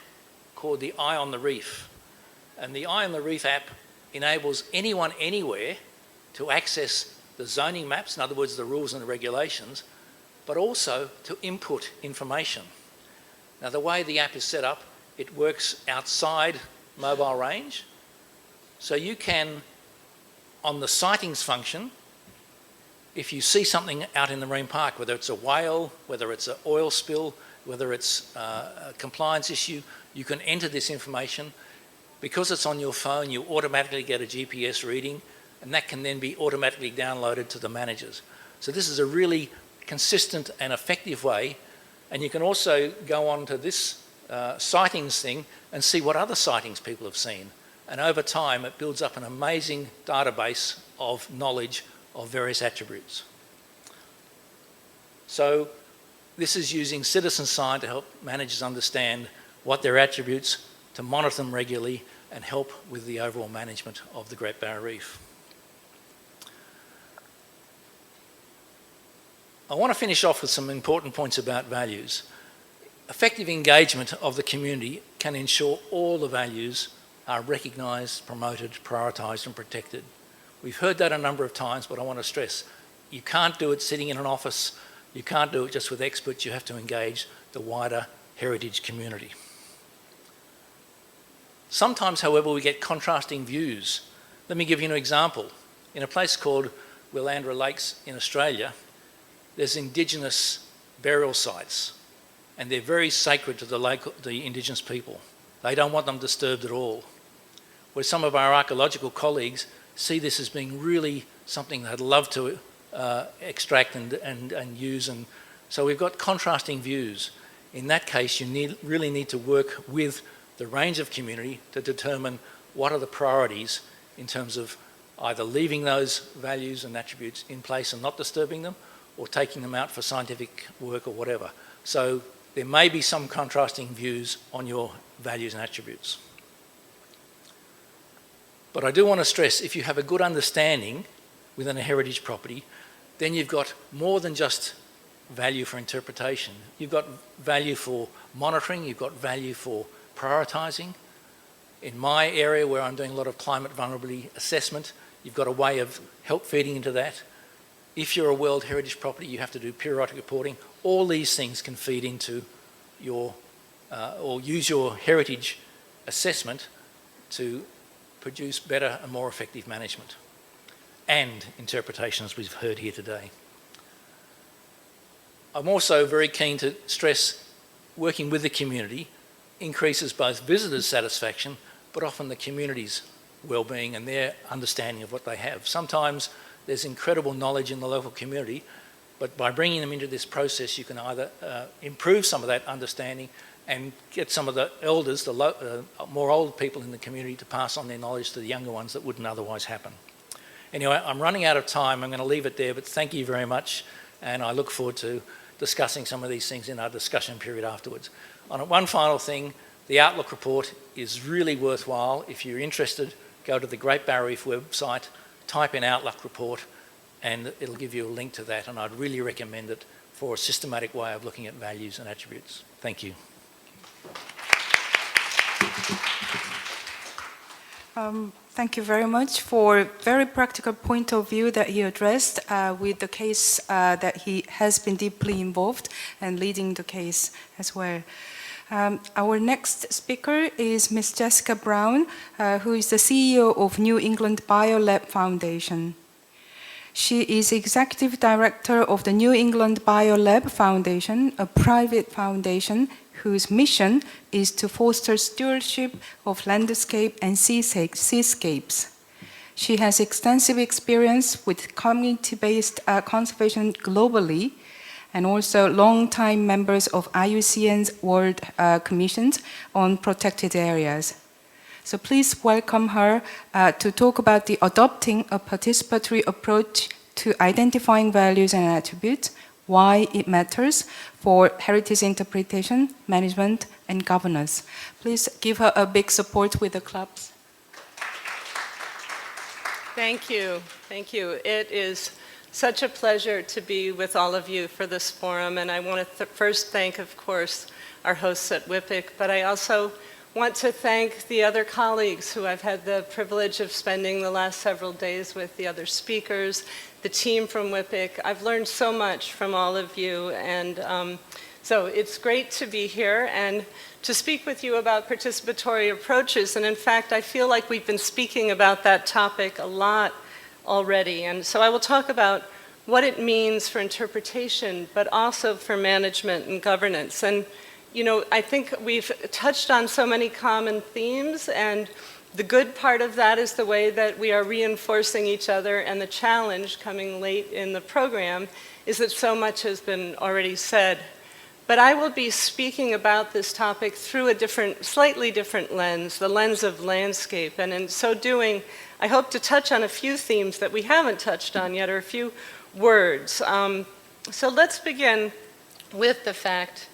called the Eye on the Reef. And the Eye on the Reef app enables anyone anywhere to access the zoning maps, in other words, the rules and the regulations, but also to input information. Now, the way the app is set up, it works outside mobile range. So you can, on the sightings function, if you see something out in the marine park, whether it's a whale, whether it's an oil spill, whether it's a compliance issue, you can enter this information. Because it's on your phone, you automatically get a GPS reading, and that can then be automatically downloaded to the managers. So this is a really consistent and effective way. And you can also go on to this sightings thing and see what other sightings people have seen. And over time, it builds up an amazing database of knowledge of various attributes. So this is using citizen science to help managers understand what their attributes, to monitor them regularly, and help with the overall management of the Great Barrier Reef. I want to finish off with some important points about values. Effective engagement of the community can ensure all the values are recognised, promoted, prioritised and protected. We've heard that a number of times, but I want to stress, you can't do it sitting in an office, you can't do it just with experts, you have to engage the wider heritage community. Sometimes, however, we get contrasting views. Let me give you an example. In a place called Willandra Lakes in Australia, there's Indigenous burial sites, and they're very sacred to the Indigenous people. They don't want them disturbed at all. Where some of our archaeological colleagues see this as being really something they'd love to extract and use. And so we've got contrasting views. In that case, you really need to work with the range of community to determine what are the priorities in terms of either leaving those values and attributes in place and not disturbing them, or taking them out for scientific work or whatever. So there may be some contrasting views on your values and attributes. But I do want to stress, if you have a good understanding within a heritage property, then you've got more than just value for interpretation. You've got value for monitoring, you've got value for prioritising. In my area where I'm doing a lot of climate vulnerability assessment, you've got a way of help feeding into that. If you're a World Heritage property, you have to do periodic reporting. All these things can feed into your, or use your heritage assessment to produce better and more effective management and interpretation, as we've heard here today. I'm also very keen to stress working with the community increases both visitors' satisfaction, but often the community's well-being and their understanding of what they have. Sometimes there's incredible knowledge in the local community, but by bringing them into this process, you can either improve some of that understanding and get some of the elders, the more old people in the community, to pass on their knowledge to the younger ones that wouldn't otherwise happen. Anyway, I'm running out of time. I'm going to leave it there, but thank you very much, and I look forward to discussing some of these things in our discussion period afterwards. On one final thing, the Outlook report is really worthwhile. If you're interested, go to the Great Barrier Reef website, type in Outlook report, and it'll give you a link to that, and I'd really recommend it for a systematic way of looking at values and attributes. Thank you. Thank you very much for a very practical point of view that he addressed with the case that he has been deeply involved and leading the case as well. Our next speaker is Ms. Jessica Brown, who is the CEO of New England BioLab Foundation. She is Executive Director of the New England BioLab Foundation, a private foundation whose mission is to foster stewardship of landscape and seascapes. She has extensive experience with community-based conservation globally, and also long-time members of IUCN's World Commissions on Protected Areas. So please welcome her to talk about the adopting a participatory approach to identifying values and attributes, why it matters for heritage interpretation, management, and governance. Please give her a big support with the claps. Thank you. Thank you. It is such a pleasure to be with all of you for this forum, and I want to first thank, of course, our hosts at WIPIC, but I also want to thank the other colleagues who I've had the privilege of spending the last several days with, the other speakers, the team from WIPIC. I've learned so much from all of you, and so it's great to be here and to speak with you about participatory approaches. And in fact, I feel like we've been speaking about that topic a lot already. And so I will talk about what it means for interpretation, but also for management and governance. And, you know, I think we've touched on so many common themes, and the good part of that is the way that we are reinforcing each other, and the challenge coming late in the program is that so much has been already said. But I will be speaking about this topic through a slightly different lens, the lens of landscape. And in so doing, I hope to touch on a few themes that we haven't touched on yet, or a few words. So let's begin with the fact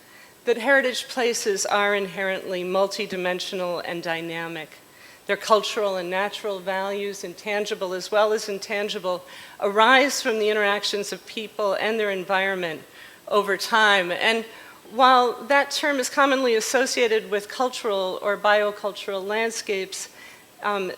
that heritage places are inherently multidimensional and dynamic. Their cultural and natural values, intangible as well as intangible, arise from the interactions of people and their environment over time. And while that term is commonly associated with cultural or biocultural landscapes,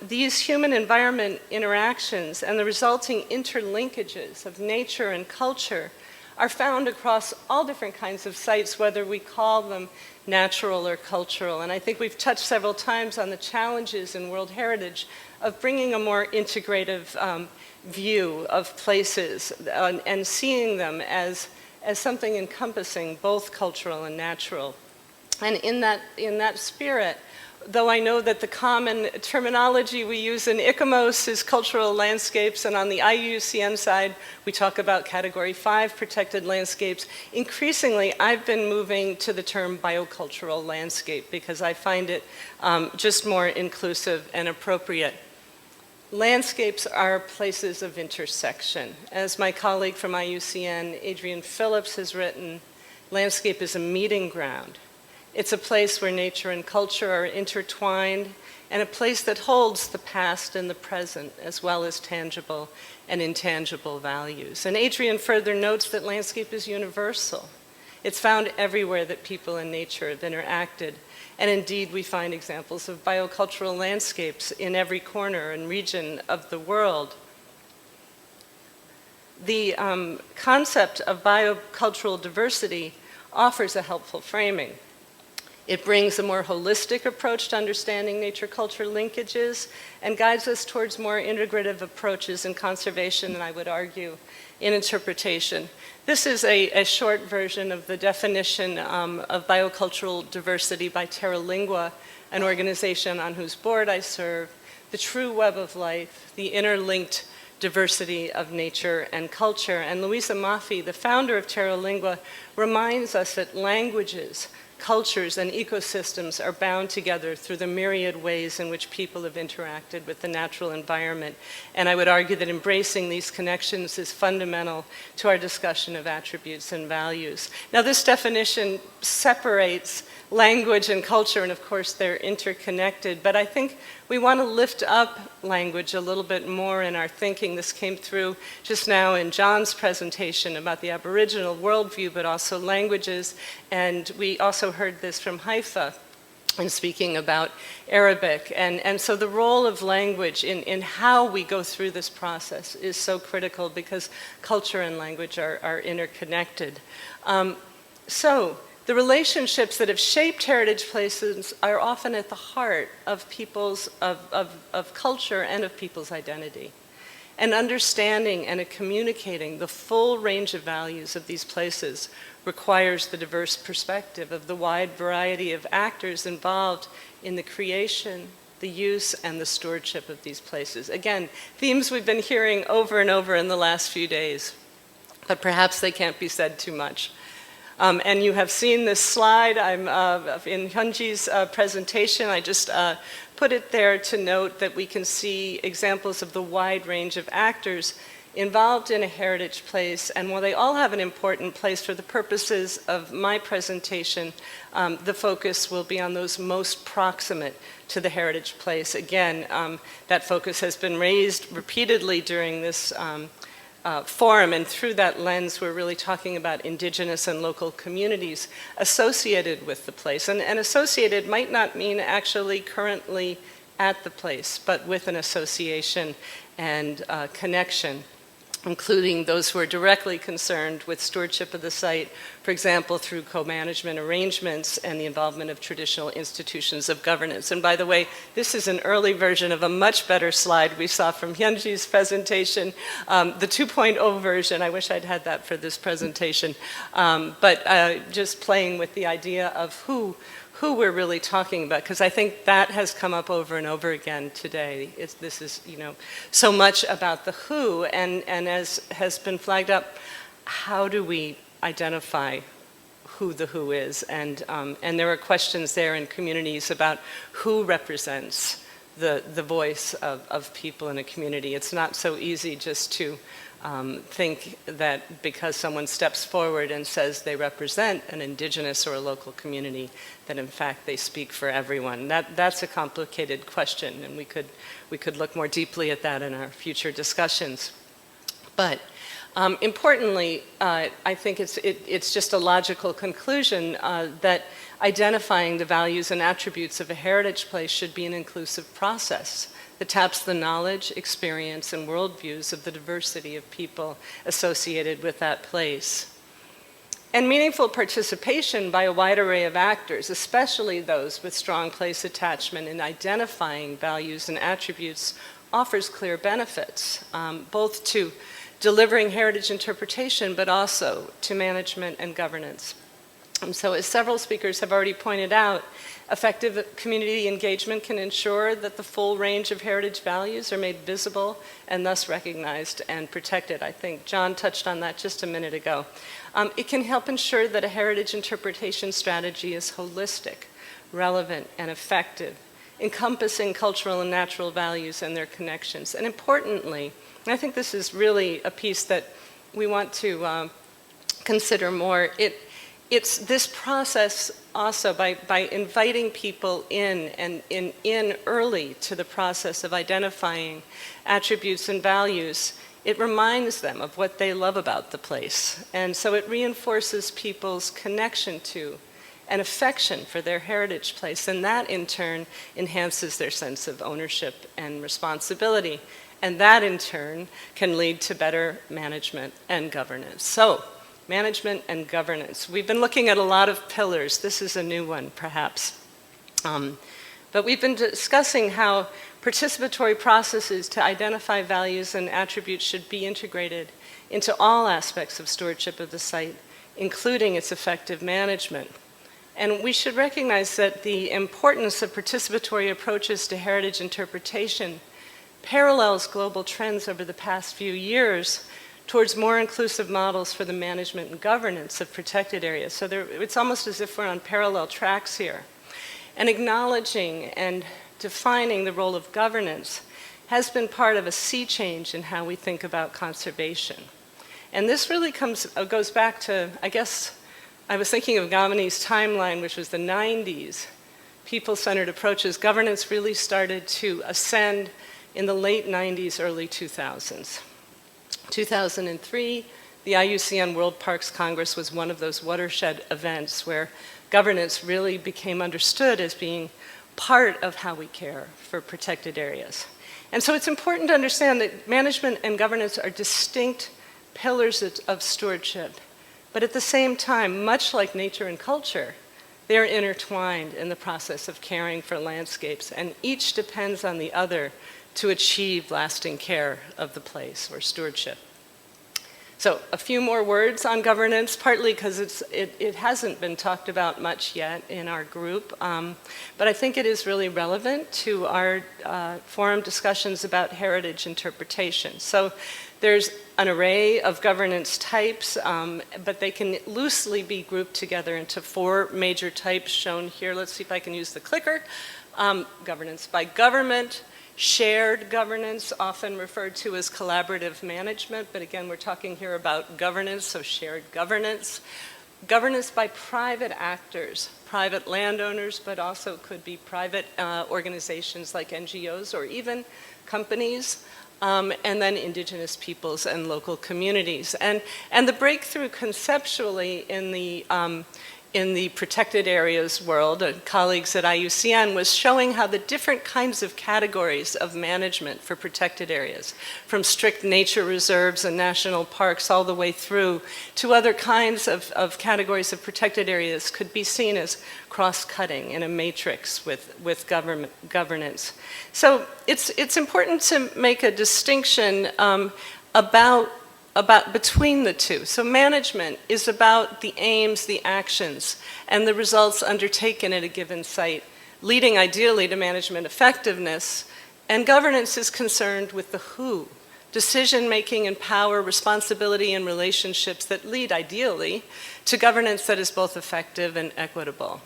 these human-environment interactions and the resulting interlinkages of nature and culture are found across all different kinds of sites, whether we call them natural or cultural. And I think we've touched several times on the challenges in World Heritage of bringing a more integrative view of places and seeing them as something encompassing both cultural and natural. And in that spirit, though I know that the common terminology we use in ICOMOS is cultural landscapes, and on the IUCN side, we talk about Category 5 protected landscapes, increasingly I've been moving to the term biocultural landscape because I find it just more inclusive and appropriate. Landscapes are places of intersection. As my colleague from IUCN, Adrian Phillips, has written, landscape is a meeting ground. It's a place where nature and culture are intertwined, and a place that holds the past and the present, as well as tangible and intangible values. And Adrian further notes that landscape is universal. It's found everywhere that people and nature have interacted. And indeed, we find examples of biocultural landscapes in every corner and region of the world. The concept of biocultural diversity offers a helpful framing. It brings a more holistic approach to understanding nature-culture linkages and guides us towards more integrative approaches in conservation, and I would argue in interpretation. This is a short version of the definition of biocultural diversity by TerraLingua, an organization on whose board I serve, the true web of life, the interlinked diversity of nature and culture. And Louisa Maffei, the founder of TerraLingua, reminds us that languages, cultures, and ecosystems are bound together through the myriad ways in which people have interacted with the natural environment. And I would argue that embracing these connections is fundamental to our discussion of attributes and values. Now, this definition separates language and culture, and of course they're interconnected, but I think we want to lift up language a little bit more in our thinking. This came through just now in John's presentation about the Aboriginal worldview, but also languages, and we also heard this from Haifa in speaking about Arabic. And so the role of language in how we go through this process is so critical because culture and language are interconnected. So the relationships that have shaped heritage places are often at the heart of people's, of culture and of people's identity. And understanding and communicating the full range of values of these places requires the diverse perspective of the wide variety of actors involved in the creation, the use, and the stewardship of these places. Again, themes we've been hearing over and over in the last few days, but perhaps they can't be said too much. And you have seen this slide. I'm in Hyunji's presentation. I just put it there to note that we can see examples of the wide range of actors involved in a heritage place, and while they all have an important place for the purposes of my presentation, the focus will be on those most proximate to the heritage place. Again, that focus has been raised repeatedly during this forum, and through that lens, we're really talking about indigenous and local communities associated with the place. And associated might not mean actually currently at the place, but with an association and connection, including those who are directly concerned with stewardship of the site, for example, through co-management arrangements and the involvement of traditional institutions of governance. And by the way, this is an early version of a much better slide we saw from Hyunji's presentation, the 2.0 version. I wish I'd had that for this presentation. But just playing with the idea of who we're really talking about, because I think that has come up over and over again today. This is, so much about the who, and as has been flagged up, how do we identify who the who is? And there are questions there in communities about who represents the voice of people in a community. It's not so easy just to think that because someone steps forward and says they represent an indigenous or a local community, that in fact they speak for everyone. That's a complicated question, and we could look more deeply at that in our future discussions. But importantly, I think it's just a logical conclusion that identifying the values and attributes of a heritage place should be an inclusive process that taps the knowledge, experience, and worldviews of the diversity of people associated with that place. And meaningful participation by a wide array of actors, especially those with strong place attachment in identifying values and attributes, offers clear benefits, both to delivering heritage interpretation, but also to management and governance. So as several speakers have already pointed out, effective community engagement can ensure that the full range of heritage values are made visible and thus recognized and protected. I think John touched on that just a minute ago. It can help ensure that a heritage interpretation strategy is holistic, relevant, and effective, encompassing cultural and natural values and their connections. And importantly, and I think this is really a piece that we want to consider more, it's this process also by inviting people in and in early to the process of identifying attributes and values. It reminds them of what they love about the place. And so it reinforces people's connection to and affection for their heritage place. And that in turn enhances their sense of ownership and responsibility. And that in turn can lead to better management and governance. So, management and governance. We've been looking at a lot of pillars. This is a new one, perhaps. But we've been discussing how participatory processes to identify values and attributes should be integrated into all aspects of stewardship of the site, including its effective management. And we should recognize that the importance of participatory approaches to heritage interpretation parallels global trends over the past few years towards more inclusive models for the management and governance of protected areas. So it's almost as if we're on parallel tracks here. And acknowledging and defining the role of governance has been part of a sea change in how we think about conservation. And this really goes back to, I guess, I was thinking of Gavini's timeline, which was the 90s, people-centered approaches. Governance really started to ascend in the late 90s, early 2000s. 2003, the IUCN World Parks Congress was one of those watershed events where governance really became understood as being part of how we care for protected areas. And so it's important to understand that management and governance are distinct pillars of stewardship. But at the same time, much like nature and culture, they're intertwined in the process of caring for landscapes, and each depends on the other to achieve lasting care of the place or stewardship. So a few more words on governance, partly because it hasn't been talked about much yet in our group, but I think it is really relevant to our forum discussions about heritage interpretation. So there's an array of governance types, but they can loosely be grouped together into 4 major types shown here. Let's see if I can use the clicker. governance by government, shared governance, often referred to as collaborative management, but again, we're talking here about governance, so shared governance. Governance by private actors, private landowners, but also could be private organizations like NGOs or even companies, and then indigenous peoples and local communities. And the breakthrough conceptually in the protected areas world, colleagues at IUCN, was showing how the different kinds of categories of management for protected areas, from strict nature reserves and national parks all the way through to other kinds of categories of protected areas, could be seen as cross-cutting in a matrix with governance. So it's important to make a distinction about between the two. So management is about the aims, the actions, and the results undertaken at a given site, leading ideally to management effectiveness. And governance is concerned with the who, decision-making and power, responsibility and relationships that lead ideally to governance that is both effective and equitable.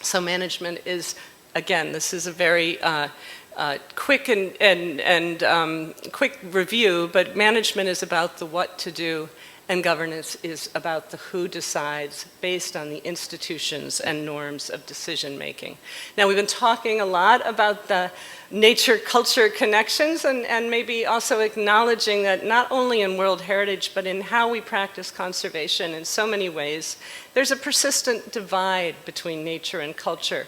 So management is, again, this is a very quick and quick review, but management is about the what to do, and governance is about the who decides based on the institutions and norms of decision making. Now, we've been talking a lot about the nature-culture connections and maybe also acknowledging that not only in World Heritage, but in how we practice conservation in so many ways, there's a persistent divide between nature and culture.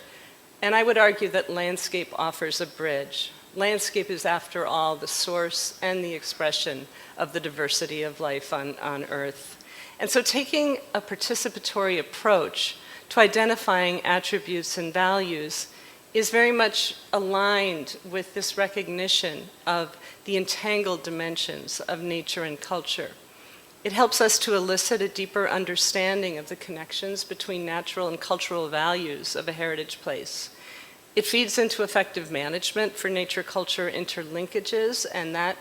And I would argue that landscape offers a bridge. Landscape is, after all, the source and the expression of the diversity of life on Earth. And so taking a participatory approach to identifying attributes and values is very much aligned with this recognition of the entangled dimensions of nature and culture. It helps us to elicit a deeper understanding of the connections between natural and cultural values of a heritage place. It feeds into effective management for nature-culture interlinkages, and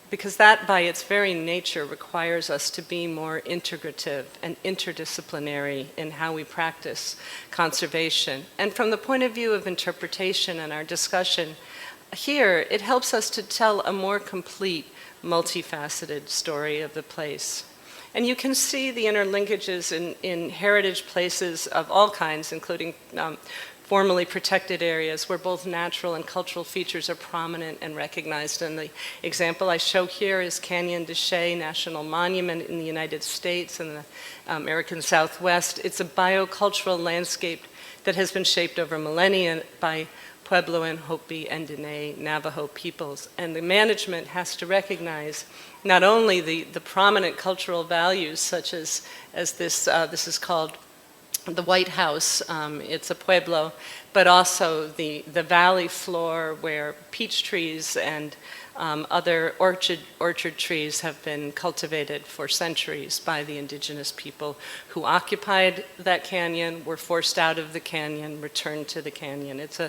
because that by its very nature requires us to be more integrative and interdisciplinary in how we practice conservation. And from the point of view of interpretation and our discussion here, it helps us to tell a more complete, multifaceted story of the place. And you can see the interlinkages in heritage places of all kinds, including formerly protected areas where both natural and cultural features are prominent and recognized. And the example I show here is Canyon de Chelly National Monument in the United States and the American Southwest. It's a biocultural landscape that has been shaped over millennia by Puebloan, Hopi, and Diné Navajo peoples. And the management has to recognize not only the prominent cultural values, such as this is called the White House, it's a pueblo, but also the valley floor where peach trees and other orchard trees have been cultivated for centuries by the indigenous people who occupied that canyon, were forced out of the canyon, returned to the canyon. It's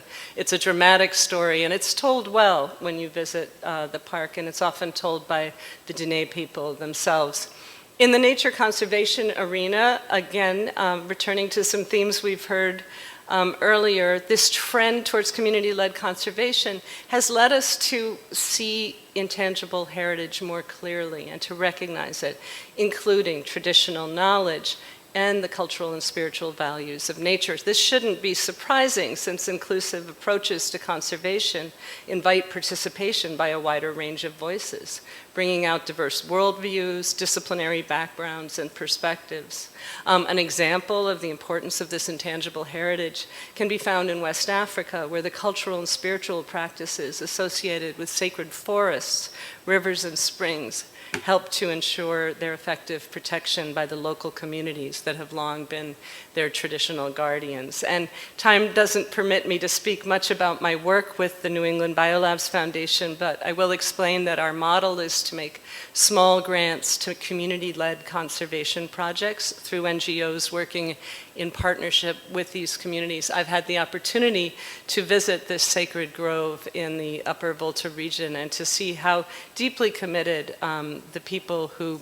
a dramatic story, and it's told well when you visit the park, and it's often told by the Diné people themselves. In the nature conservation arena, again, returning to some themes we've heard earlier, this trend towards community-led conservation has led us to see intangible heritage more clearly and to recognize it, including traditional knowledge and the cultural and spiritual values of nature. This shouldn't be surprising, since inclusive approaches to conservation invite participation by a wider range of voices, bringing out diverse worldviews, disciplinary backgrounds, and perspectives. An example of the importance of this intangible heritage can be found in West Africa, where the cultural and spiritual practices associated with sacred forests, rivers, and springs help to ensure their effective protection by the local communities that have long been their traditional guardians. And time doesn't permit me to speak much about my work with the New England Biolabs Foundation, but I will explain that our model is to make small grants to community-led conservation projects through NGOs working in partnership with these communities. I've had the opportunity to visit this sacred grove in the Upper Volta region and to see how deeply committed the people who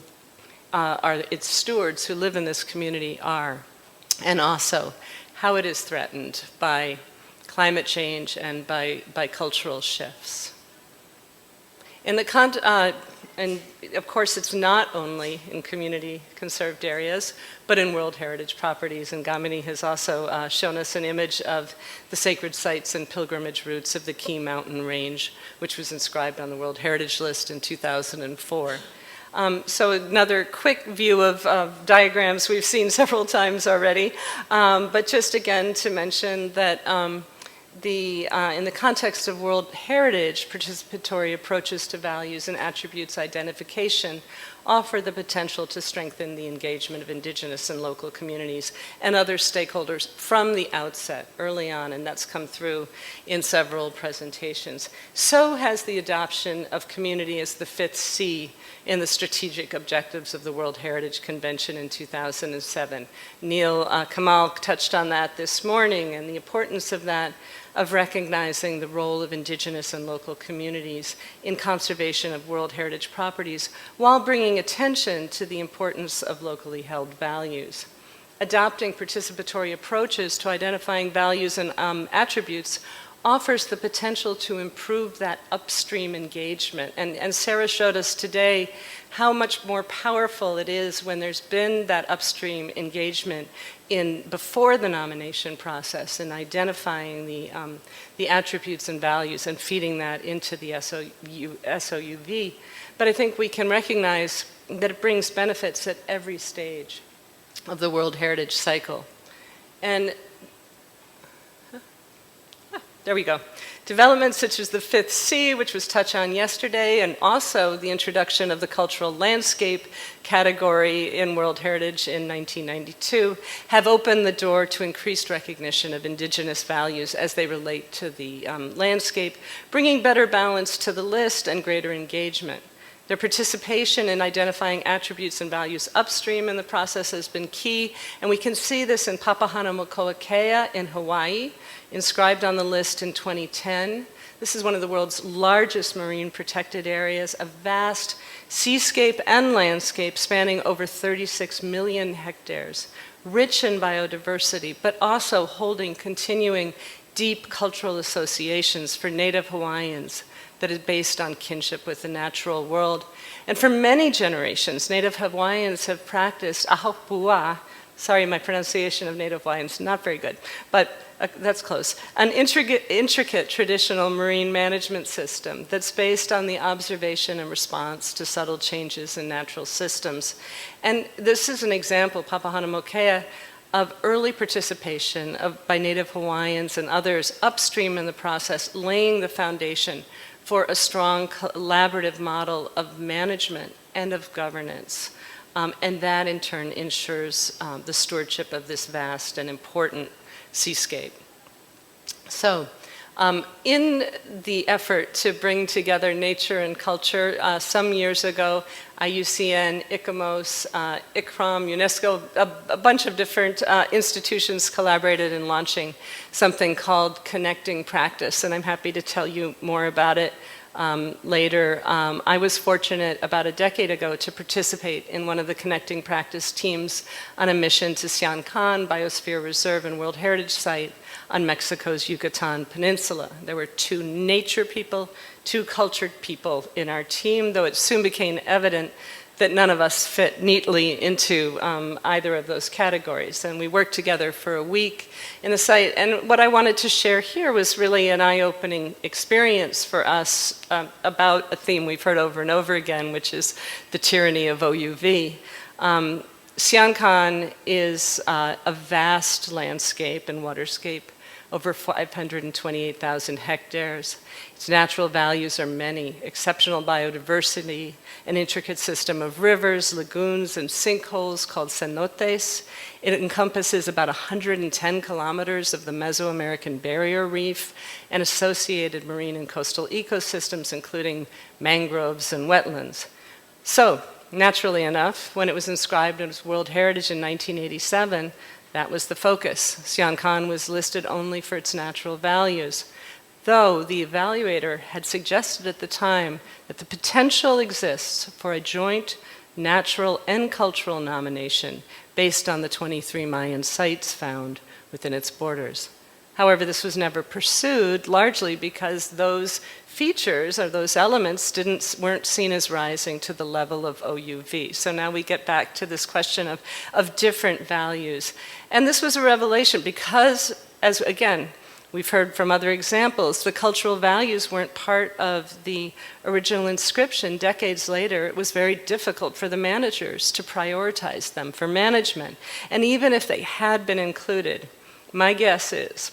are its stewards who live in this community are, and also how it is threatened by climate change and by cultural shifts. And of course, it's not only in community conserved areas, but in World Heritage properties. And Gamini has also shown us an image of the sacred sites and pilgrimage routes of the Key Mountain Range, which was inscribed on the World Heritage List in 2004. So another quick view of diagrams we've seen several times already, but just again to mention that in the context of World Heritage, participatory approaches to values and attributes identification offer the potential to strengthen the engagement of Indigenous and local communities and other stakeholders from the outset, early on, and that's come through in several presentations. So has the adoption of community as the fifth C in the strategic objectives of the World Heritage Convention in 2007. Neil Kamal touched on that this morning, and the importance of that, of recognizing the role of Indigenous and local communities in conservation of World Heritage properties while bringing attention to the importance of locally held values. Adopting participatory approaches to identifying values and attributes offers the potential to improve that upstream engagement. And Sarah showed us today how much more powerful it is when there's been that upstream engagement before the nomination process in identifying the attributes and values and feeding that into the SOUV. But I think we can recognize that it brings benefits at every stage of the World Heritage cycle. And there we go. Developments such as the fifth C, which was touched on yesterday, and also the introduction of the cultural landscape category in World Heritage in 1992, have opened the door to increased recognition of Indigenous values as they relate to the landscape, bringing better balance to the list and greater engagement. Their participation in identifying attributes and values upstream in the process has been key, and we can see this in Papahanaumokuakea in Hawaii, inscribed on the list in 2010. This is one of the world's largest marine protected areas, a vast seascape and landscape spanning over 36 million hectares, rich in biodiversity, but also holding continuing deep cultural associations for Native Hawaiians that is based on kinship with the natural world. And for many generations, Native Hawaiians have practiced ahopua. Sorry, my pronunciation of Native Hawaiian's not very good, but that's close. An intricate traditional marine management system that's based on the observation and response to subtle changes in natural systems. And this is an example, Papahanaumokuakea, of early participation by Native Hawaiians and others upstream in the process, laying the foundation for a strong collaborative model of management and of governance. And that in turn ensures the stewardship of this vast and important seascape. So, in the effort to bring together nature and culture, some years ago, IUCN, ICOMOS, ICCROM, UNESCO, a bunch of different institutions collaborated in launching something called Connecting Practice, and I'm happy to tell you more about it later. I was fortunate about a decade ago to participate in one of the Connecting Practice teams on a mission to Siancán Biosphere Reserve and World Heritage Site on Mexico's Yucatan Peninsula. There were 2 nature people, 2 cultured people in our team, though it soon became evident that none of us fit neatly into either of those categories. And we worked together for a week in the site. And what I wanted to share here was really an eye-opening experience for us about a theme we've heard over and over again, which is the tyranny of OUV. Siancán is a vast landscape and waterscape, over 528,000 hectares. Its natural values are many: exceptional biodiversity, an intricate system of rivers, lagoons, and sinkholes called cenotes. It encompasses about 110 kilometers of the Mesoamerican Barrier Reef and associated marine and coastal ecosystems, including mangroves and wetlands. So, naturally enough, when it was inscribed as World Heritage in 1987, that was the focus. Siancán was listed only for its natural values, though the evaluator had suggested at the time that the potential exists for a joint natural and cultural nomination based on the 23 Mayan sites found within its borders. However, this was never pursued, largely because those features or those elements weren't seen as rising to the level of OUV. So now we get back to this question of different values. And this was a revelation because, as again, we've heard from other examples, the cultural values weren't part of the original inscription. Decades later, it was very difficult for the managers to prioritize them for management. And even if they had been included, my guess is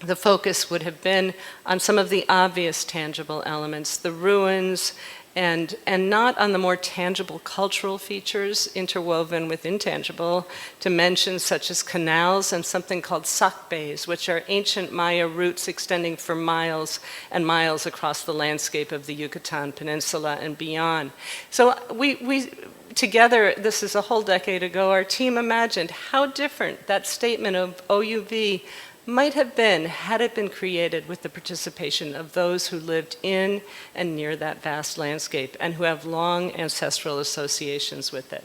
the focus would have been on some of the obvious tangible elements, the ruins, and not on the more tangible cultural features interwoven with intangible dimensions such as canals and something called sacbes, which are ancient Maya routes extending for miles and miles across the landscape of the Yucatan Peninsula and beyond. So we together, this is a whole decade ago, our team imagined how different that statement of OUV might have been had it been created with the participation of those who lived in and near that vast landscape and who have long ancestral associations with it.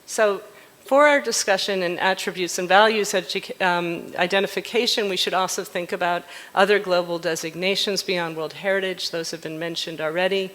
So for our discussion in attributes and values identification, we should also think about other global designations beyond World Heritage. Those have been mentioned already,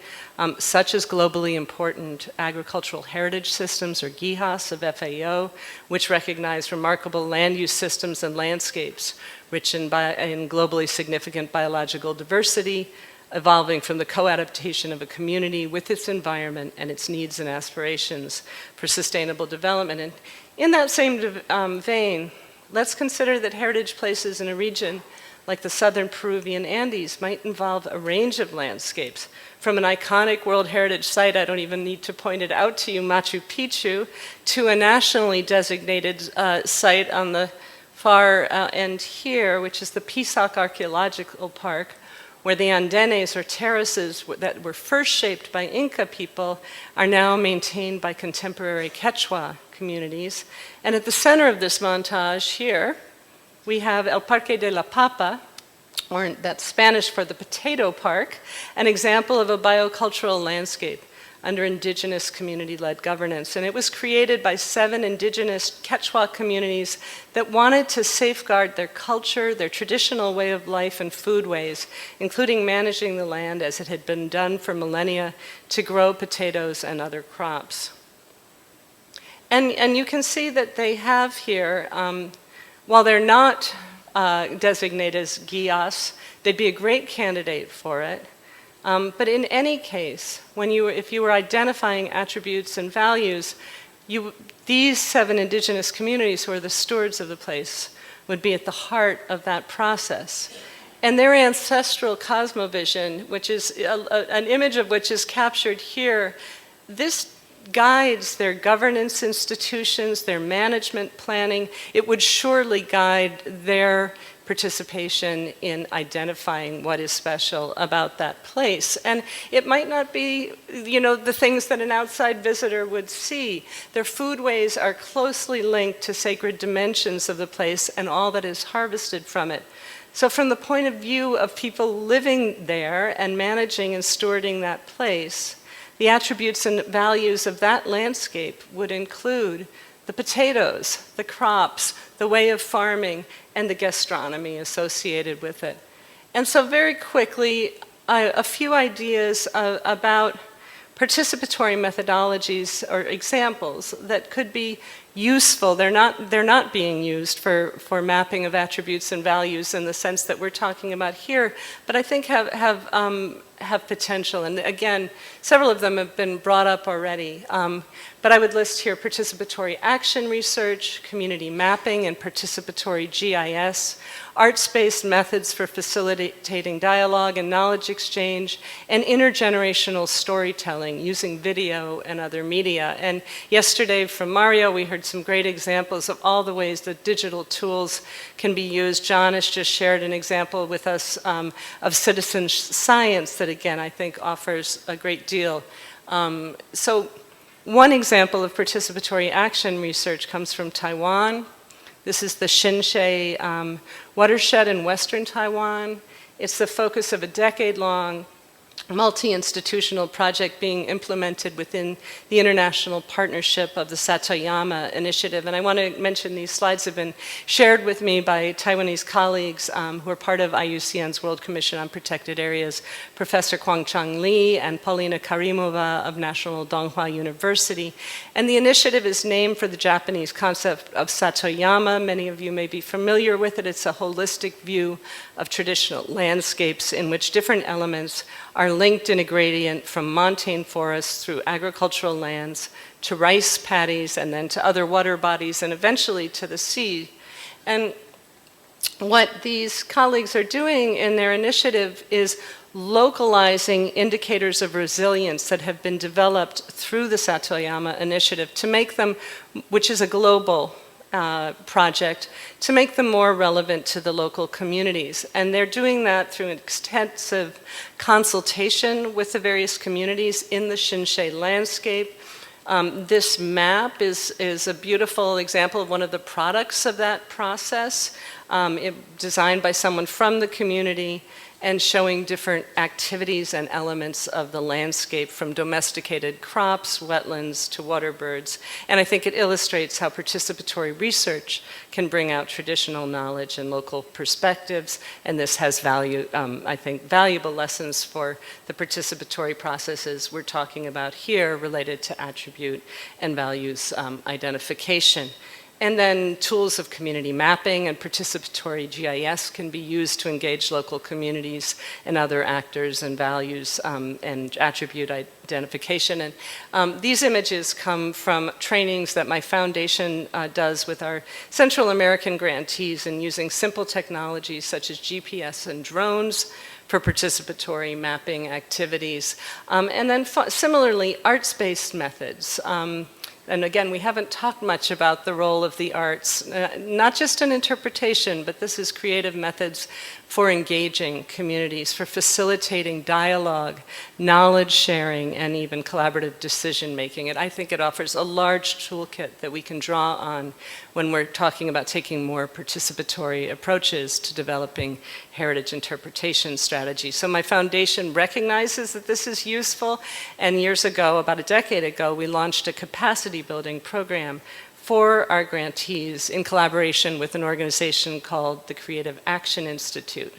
such as globally important agricultural heritage systems, or GIHAS of FAO, which recognize remarkable land use systems and landscapes rich in globally significant biological diversity, evolving from the co-adaptation of a community with its environment and its needs and aspirations for sustainable development. And in that same vein, let's consider that heritage places in a region like the southern Peruvian Andes might involve a range of landscapes, from an iconic World Heritage Site, I don't even need to point it out to you, Machu Picchu, to a nationally designated site on the far end here, which is the Pisac Archaeological Park, where the andenes or terraces that were first shaped by Inca people are now maintained by contemporary Quechua communities. And at the center of this montage here, we have El Parque de la Papa, or that's Spanish for the potato park, an example of a biocultural landscape under indigenous community-led governance. And it was created by 7 indigenous Quechua communities that wanted to safeguard their culture, their traditional way of life and foodways, including managing the land as it had been done for millennia to grow potatoes and other crops. And you can see that they have here, while they're not designated as GIAS, they'd be a great candidate for it. But in any case, if you were identifying attributes and values, these 7 indigenous communities who are the stewards of the place would be at the heart of that process. And their ancestral cosmovision, which is an image of which is captured here, this guides their governance institutions, their management planning. It would surely guide their participation in identifying what is special about that place. And it might not be, the things that an outside visitor would see. Their foodways are closely linked to sacred dimensions of the place and all that is harvested from it. So from the point of view of people living there and managing and stewarding that place, the attributes and values of that landscape would include the potatoes, the crops, the way of farming, and the gastronomy associated with it. And so very quickly, a few ideas about participatory methodologies or examples that could be useful. They're not being used for mapping of attributes and values in the sense that we're talking about here, but I think have potential. And again, several of them have been brought up already. But I would list here participatory action research, community mapping and participatory GIS, arts-based methods for facilitating dialogue and knowledge exchange, and intergenerational storytelling using video and other media. And yesterday from Mario, we heard some great examples of all the ways that digital tools can be used. John has just shared an example with us of citizen science that, again, I think offers a great deal. So one example of participatory action research comes from Taiwan. This is the Xinshe watershed in western Taiwan. It's the focus of a decade-long multi-institutional project being implemented within the international partnership of the Satoyama Initiative. And I want to mention these slides have been shared with me by Taiwanese colleagues who are part of IUCN's World Commission on Protected Areas, Professor Kwang-Chang Lee and Paulina Karimova of National Donghua University. And the initiative is named for the Japanese concept of Satoyama. Many of you may be familiar with it. It's a holistic view of traditional landscapes in which different elements are linked in a gradient from montane forests through agricultural lands to rice paddies and then to other water bodies and eventually to the sea. And what these colleagues are doing in their initiative is localizing indicators of resilience that have been developed through the Satoyama Initiative to make them, which is a global project, to make them more relevant to the local communities. And they're doing that through an extensive consultation with the various communities in the Shinsei landscape. This map is a beautiful example of one of the products of that process, designed by someone from the community and showing different activities and elements of the landscape from domesticated crops, wetlands, to water birds. And I think it illustrates how participatory research can bring out traditional knowledge and local perspectives, and this has value, I think, valuable lessons for the participatory processes we're talking about here related to attribute and values identification. And then tools of community mapping and participatory GIS can be used to engage local communities and other actors and values and attribute identification. And these images come from trainings that my foundation does with our Central American grantees in using simple technologies such as GPS and drones for participatory mapping activities. And then similarly, arts-based methods. And again, we haven't talked much about the role of the arts, not just in interpretation, but this is creative methods for engaging communities, for facilitating dialogue, knowledge sharing, and even collaborative decision making. And I think it offers a large toolkit that we can draw on when we're talking about taking more participatory approaches to developing heritage interpretation strategies. So my foundation recognizes that this is useful, and years ago, about a decade ago, we launched a capacity building program for our grantees in collaboration with an organization called the Creative Action Institute.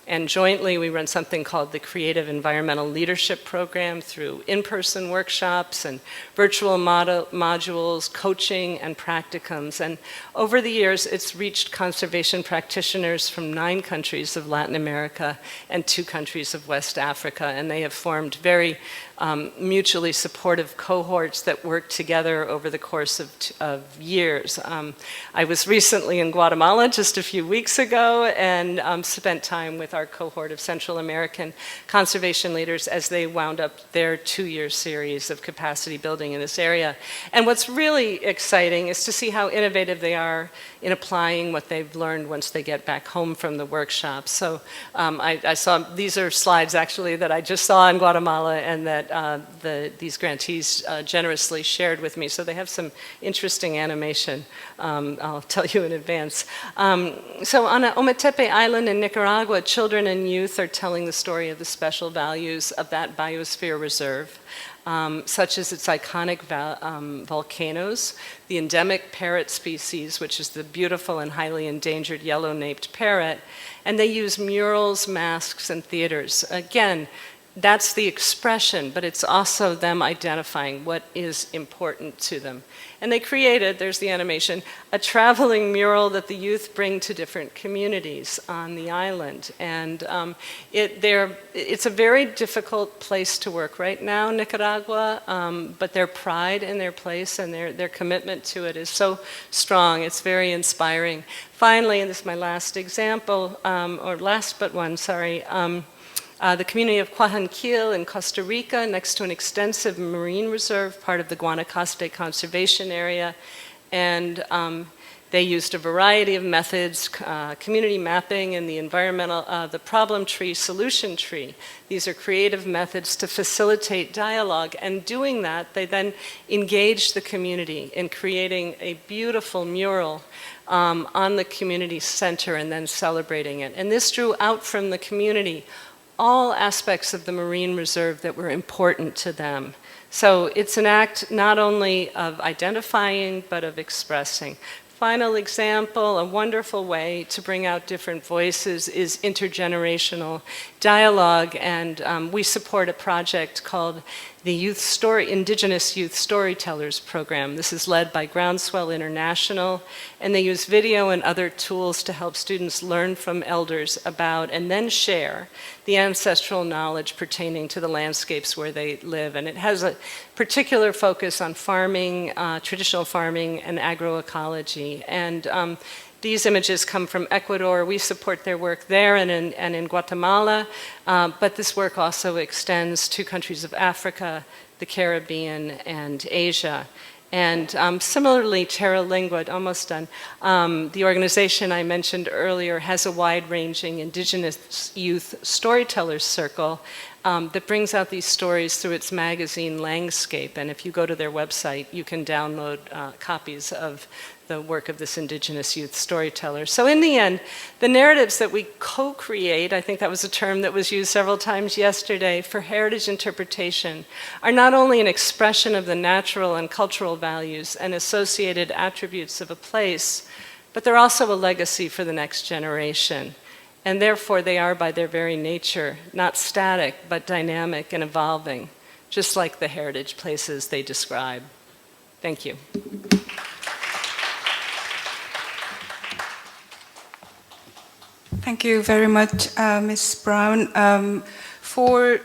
And jointly, we run something called the Creative Environmental Leadership Program through in-person workshops and virtual modules, coaching, and practicums. And over the years, it's reached conservation practitioners from 9 countries of Latin America and 2 countries of West Africa. And they have formed very mutually supportive cohorts that work together over the course of years. I was recently in Guatemala just a few weeks ago and spent time with our cohort of Central American conservation leaders as they wound up their 2-year series of capacity building in this area. And what's really exciting is to see how innovative they are in applying what they've learned once they get back home from the workshops. So I saw, these are slides actually that I just saw in Guatemala and that these grantees generously shared with me. So they have some interesting animation, I'll tell you in advance. So on Ometepe Island in Nicaragua, children and youth are telling the story of the special values of that biosphere reserve. Such as its iconic volcanoes, the endemic parrot species, which is the beautiful and highly endangered yellow-naped parrot, and they use murals, masks, and theaters. Again, that's the expression, but it's also them identifying what is important to them. And they created, there's the animation, a traveling mural that the youth bring to different communities on the island. And it's a very difficult place to work right now, Nicaragua, but their pride in their place and their commitment to it is so strong. It's very inspiring. Finally, and this is my last example, or last but one, sorry, the community of Guajanquil in Costa Rica, next to an extensive marine reserve, part of the Guanacaste Conservation Area. And they used a variety of methods, community mapping and the environmental, the problem tree, solution tree. These are creative methods to facilitate dialogue. And doing that, they then engaged the community in creating a beautiful mural on the community center and then celebrating it. And this drew out from the community all aspects of the Marine Reserve that were important to them. So it's an act not only of identifying, but of expressing. Final example, a wonderful way to bring out different voices is intergenerational dialogue, and we support a project called the Indigenous Youth Storytellers Program. This is led by Groundswell International, and they use video and other tools to help students learn from elders about and then share the ancestral knowledge pertaining to the landscapes where they live. And it has a particular focus on farming, traditional farming, and agroecology. And these images come from Ecuador. We support their work there and in Guatemala, but this work also extends to countries of Africa, the Caribbean, and Asia. And similarly, Terra Lingua, almost done, the organization I mentioned earlier has a wide-ranging Indigenous Youth Storytellers Circle that brings out these stories through its magazine Landscape. And if you go to their website, you can download copies of the work of this Indigenous youth storyteller. So in the end, the narratives that we co-create, I think that was a term that was used several times yesterday, for heritage interpretation, are not only an expression of the natural and cultural values and associated attributes of a place, but they're also a legacy for the next generation. And therefore, they are by their very nature not static, but dynamic and evolving, just like the heritage places they describe. Thank you. Thank you very much, Ms. Brown, for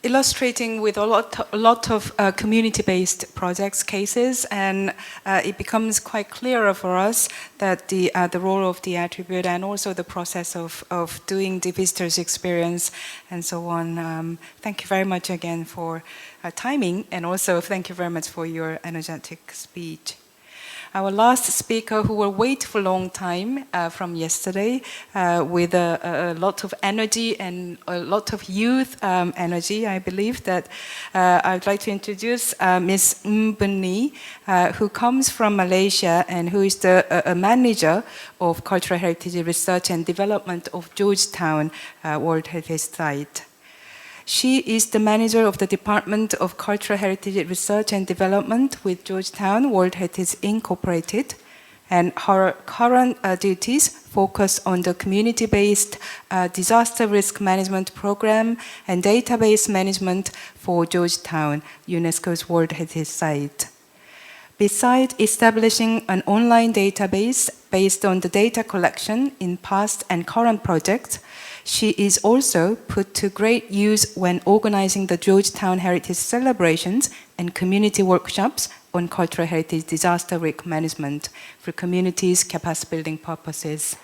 illustrating with a lot of community-based projects, cases, and it becomes quite clearer for us that the role of the attribute and also the process of doing the visitor's experience and so on. Thank you very much again for timing, and also thank you very much for your energetic speech. Our last speaker, who will wait for a long time from yesterday with a lot of energy and a lot of youth energy, I believe that I'd like to introduce Ms. Mbuni, who comes from Malaysia and who is a manager of Cultural Heritage Research and Development of Georgetown World Heritage Site. She is the manager of the Department of Cultural Heritage Research and Development with Georgetown World Heritage Incorporated, and her current duties focus on the community-based disaster risk management program and database management for Georgetown, UNESCO's World Heritage Site. Besides establishing an online database based on the data collection in past and current projects, she is also put to great use when organizing the Georgetown Heritage celebrations and community workshops on cultural heritage disaster risk management for communities' capacity building purposes.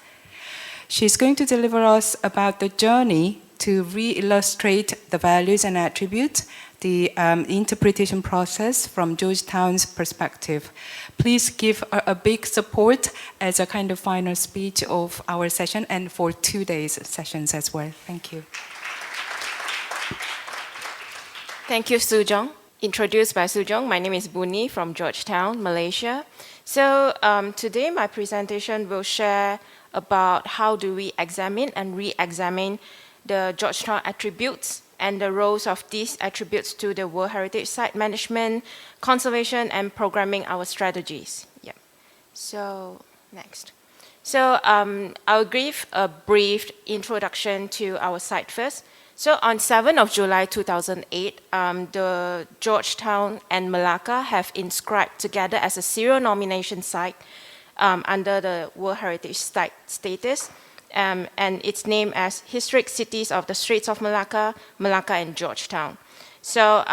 She's going to deliver us about the journey to re-illustrate the values and attributes, the interpretation process from Georgetown's perspective. Please give a big support as a kind of final speech of our session and for 2 days sessions as well. Thank you. Thank you, Sujong. Introduced by Sujong, my name is Buni from Georgetown, Malaysia. So today my presentation will share about how do we examine and re-examine the Georgetown attributes and the roles of these attributes to the World Heritage Site management, conservation, and programming our strategies. Yeah. So next. So I'll give a brief introduction to our site first. So on 7th of July 2008, the Georgetown and Malacca have inscribed together as a serial nomination site under the World Heritage Site status. And it's named as Historic Cities of the Straits of Malacca, Malacca and Georgetown. So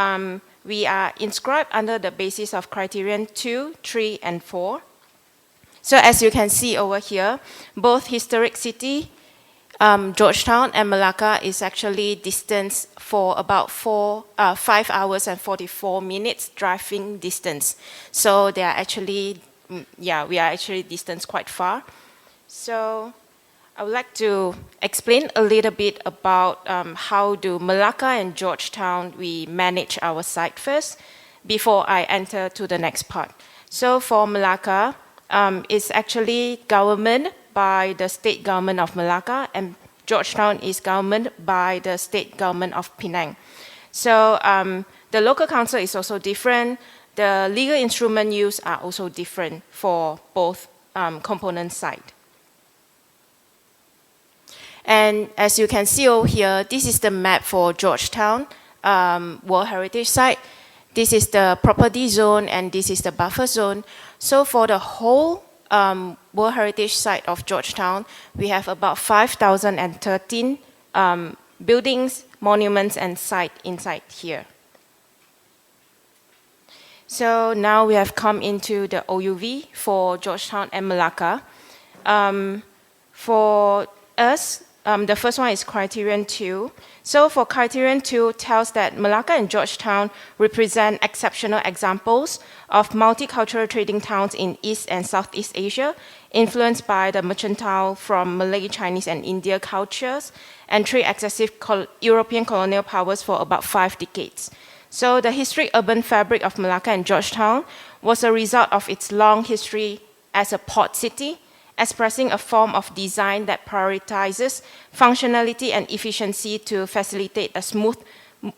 we are inscribed under the basis of criterion 2, 3, and 4. So as you can see over here, both Historic City, Georgetown and Malacca is actually distance for about 5 hours and 44 minutes driving distance. So they are actually, we are actually distance quite far. So I would like to explain a little bit about how do Malacca and Georgetown we manage our site first before I enter to the next part. So for Malacca, it's actually government by the state government of Malacca, and Georgetown is governed by the state government of Penang. So the local council is also different. The legal instrument used are also different for both component sites. And as you can see over here, this is the map for Georgetown World Heritage Site. This is the property zone and this is the buffer zone. So for the whole World Heritage Site of Georgetown, we have about 5,013 buildings, monuments, and sites inside here. So now we have come into the OUV for Georgetown and Malacca. For us, the first one is Criterion 2. So for Criterion 2 tells that Malacca and Georgetown represent exceptional examples of multicultural trading towns in East and Southeast Asia, influenced by the mercantile from Malay, Chinese, and India cultures, and trade excessive European colonial powers for about 5 decades. So the historic urban fabric of Malacca and Georgetown was a result of its long history as a port city, expressing a form of design that prioritizes functionality and efficiency to facilitate a smooth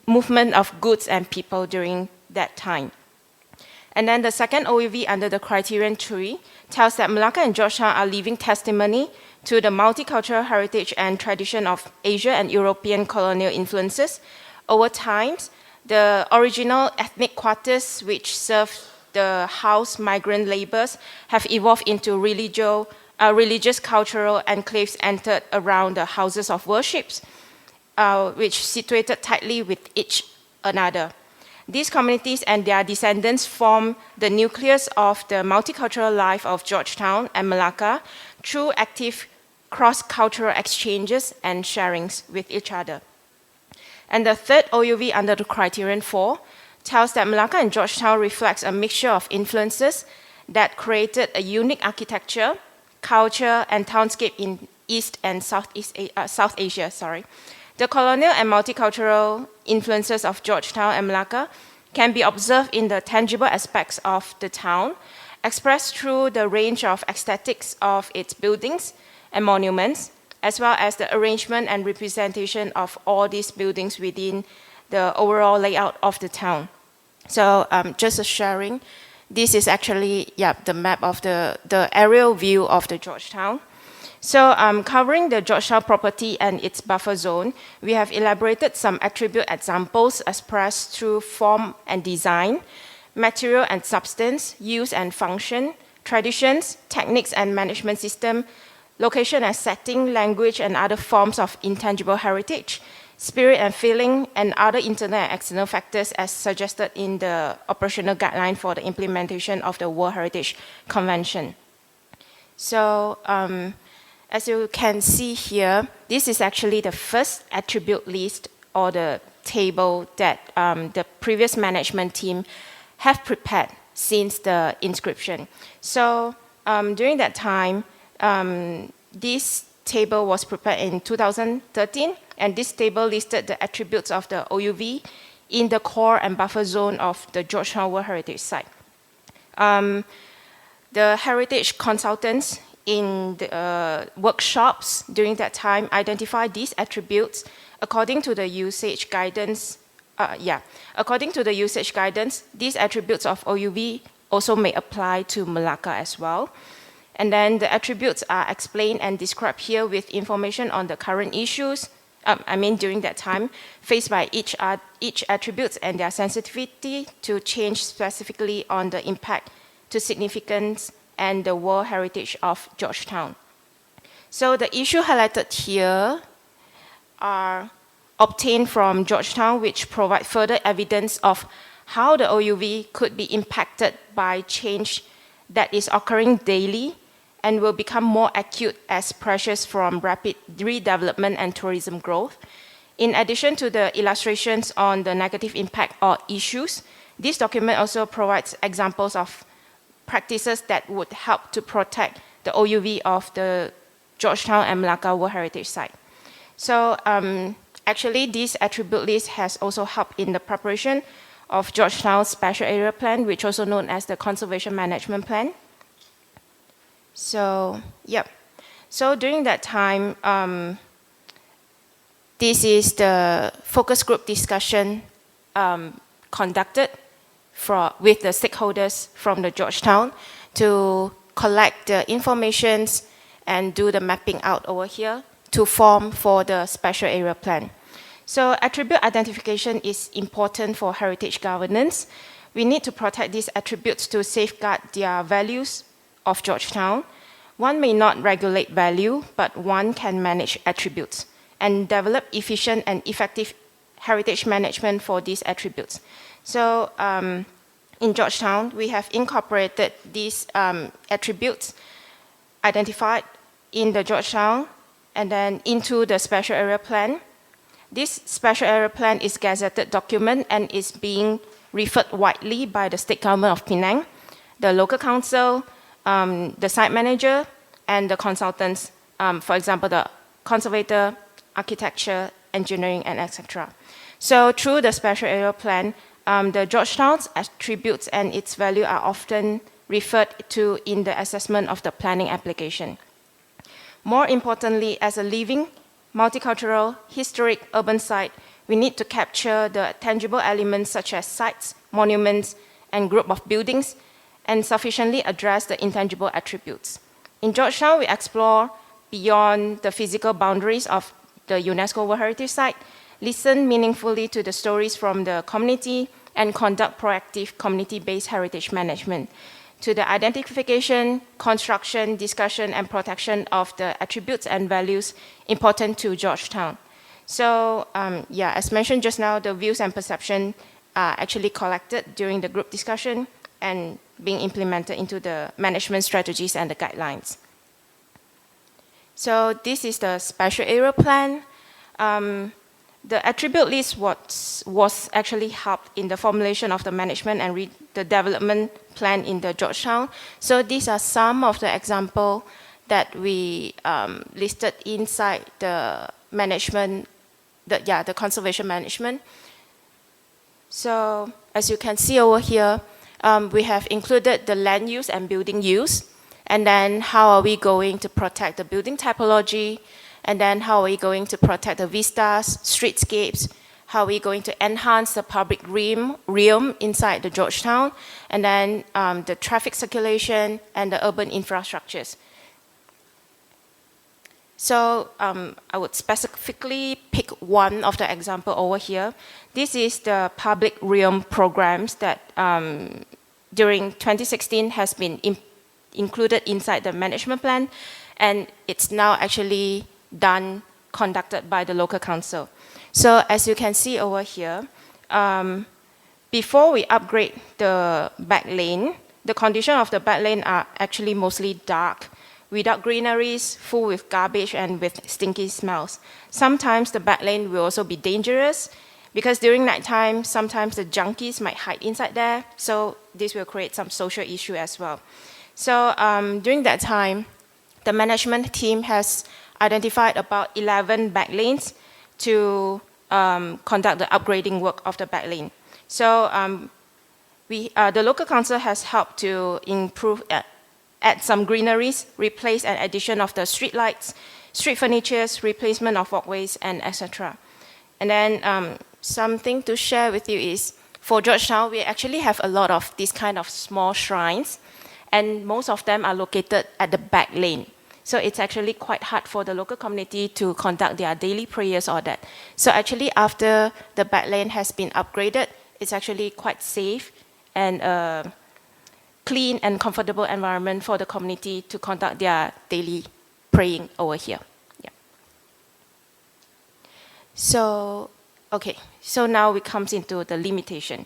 movement of goods and people during that time. And then the second OUV under the Criterion 3 tells that Malacca and Georgetown are living testimony to the multicultural heritage and tradition of Asia and European colonial influences. Over time, the original ethnic quarters which served the house migrant laborers have evolved into religious cultural enclaves centered around the houses of worship, which situated tightly with each another. These communities and their descendants form the nucleus of the multicultural life of Georgetown and Malacca through active cross-cultural exchanges and sharings with each other. And the third OUV under the Criterion 4 tells that Malacca and Georgetown reflects a mixture of influences that created a unique architecture, culture, and townscape in East and South Asia. The colonial and multicultural influences of Georgetown and Malacca can be observed in the tangible aspects of the town, expressed through the range of aesthetics of its buildings and monuments, as well as the arrangement and representation of all these buildings within the overall layout of the town. So just a sharing, this is actually the map of the aerial view of the Georgetown. So covering the Georgetown property and its buffer zone, we have elaborated some attribute examples expressed through form and design, material and substance, use and function, traditions, techniques and management system, location and setting, language and other forms of intangible heritage, spirit and feeling, and other internal and external factors as suggested in the operational guideline for the implementation of the World Heritage Convention. So as you can see here, this is actually the first attribute list or the table that the previous management team have prepared since the inscription. So during that time, this table was prepared in 2013, and this table listed the attributes of the OUV in the core and buffer zone of the Georgetown World Heritage Site. The heritage consultants in the workshops during that time identified these attributes according to the usage guidance. According to the usage guidance, these attributes of OUV also may apply to Malacca as well. And then the attributes are explained and described here with information on the current issues, during that time, faced by each attributes and their sensitivity to change specifically on the impact to significance and the World Heritage of Georgetown. So the issue highlighted here are obtained from Georgetown, which provide further evidence of how the OUV could be impacted by change that is occurring daily and will become more acute as pressures from rapid redevelopment and tourism growth. In addition to the illustrations on the negative impact or issues, this document also provides examples of practices that would help to protect the OUV of the Georgetown and Malacca World Heritage Site. So actually, this attribute list has also helped in the preparation of Georgetown's Special Area Plan, which is also known as the Conservation Management Plan. So, So during that time, this is the focus group discussion conducted with the stakeholders from the Georgetown to collect the informations and do the mapping out over here to form for the special area plan. So attribute identification is important for heritage governance. We need to protect these attributes to safeguard their values of Georgetown. One may not regulate value, but one can manage attributes and develop efficient and effective heritage management for these attributes. So in Georgetown, we have incorporated these attributes identified in the Georgetown and then into the special area plan. This special area plan is gazetted document and is being referred widely by the state government of Penang, the local council, the site manager, and the consultants, for example, the conservator, architecture, engineering, and etc. So through the special area plan, the Georgetown's attributes and its value are often referred to in the assessment of the planning application. More importantly, as a living, multicultural, historic urban site, we need to capture the tangible elements such as sites, monuments, and group of buildings, and sufficiently address the intangible attributes. In Georgetown, we explore beyond the physical boundaries of the UNESCO World Heritage Site, listen meaningfully to the stories from the community, and conduct proactive community-based heritage management to the identification, construction, discussion, and protection of the attributes and values important to Georgetown. So yeah, as mentioned just now, the views and perception are actually collected during the group discussion and being implemented into the management strategies and the guidelines. So this is the special area plan. The attribute list was actually helped in the formulation of the management and the development plan in the Georgetown. So these are some of the examples that we listed inside the management, the conservation management. So as you can see over here, we have included the land use and building use, and then how are we going to protect the building typology, and then how are we going to protect the vistas, streetscapes, how are we going to enhance the public realm inside the Georgetown, and then the traffic circulation and the urban infrastructures. So I would specifically pick one of the example over here. This is the public realm programs that during 2016 has been included inside the management plan, and it's now actually conducted by the local council. So as you can see over here, before we upgrade the back lane, the condition of the back lane are actually mostly dark, without greeneries, full with garbage and with stinky smells. Sometimes the back lane will also be dangerous because during nighttime, sometimes the junkies might hide inside there. So this will create some social issue as well. So during that time, the management team has identified about 11 back lanes to conduct the upgrading work of the back lane. So the local council has helped to improve, add some greeneries, replace an addition of the street lights, street furnitures, replacement of walkways, and etc. And then something to share with you is, for Georgetown, we actually have a lot of these kind of small shrines, and most of them are located at the back lane. So it's actually quite hard for the local community to conduct their daily prayers or that. So actually after the back lane has been upgraded, it's actually quite safe and clean and comfortable environment for the community to conduct their daily praying over here. Yeah. So, okay, so now we comes into the limitation.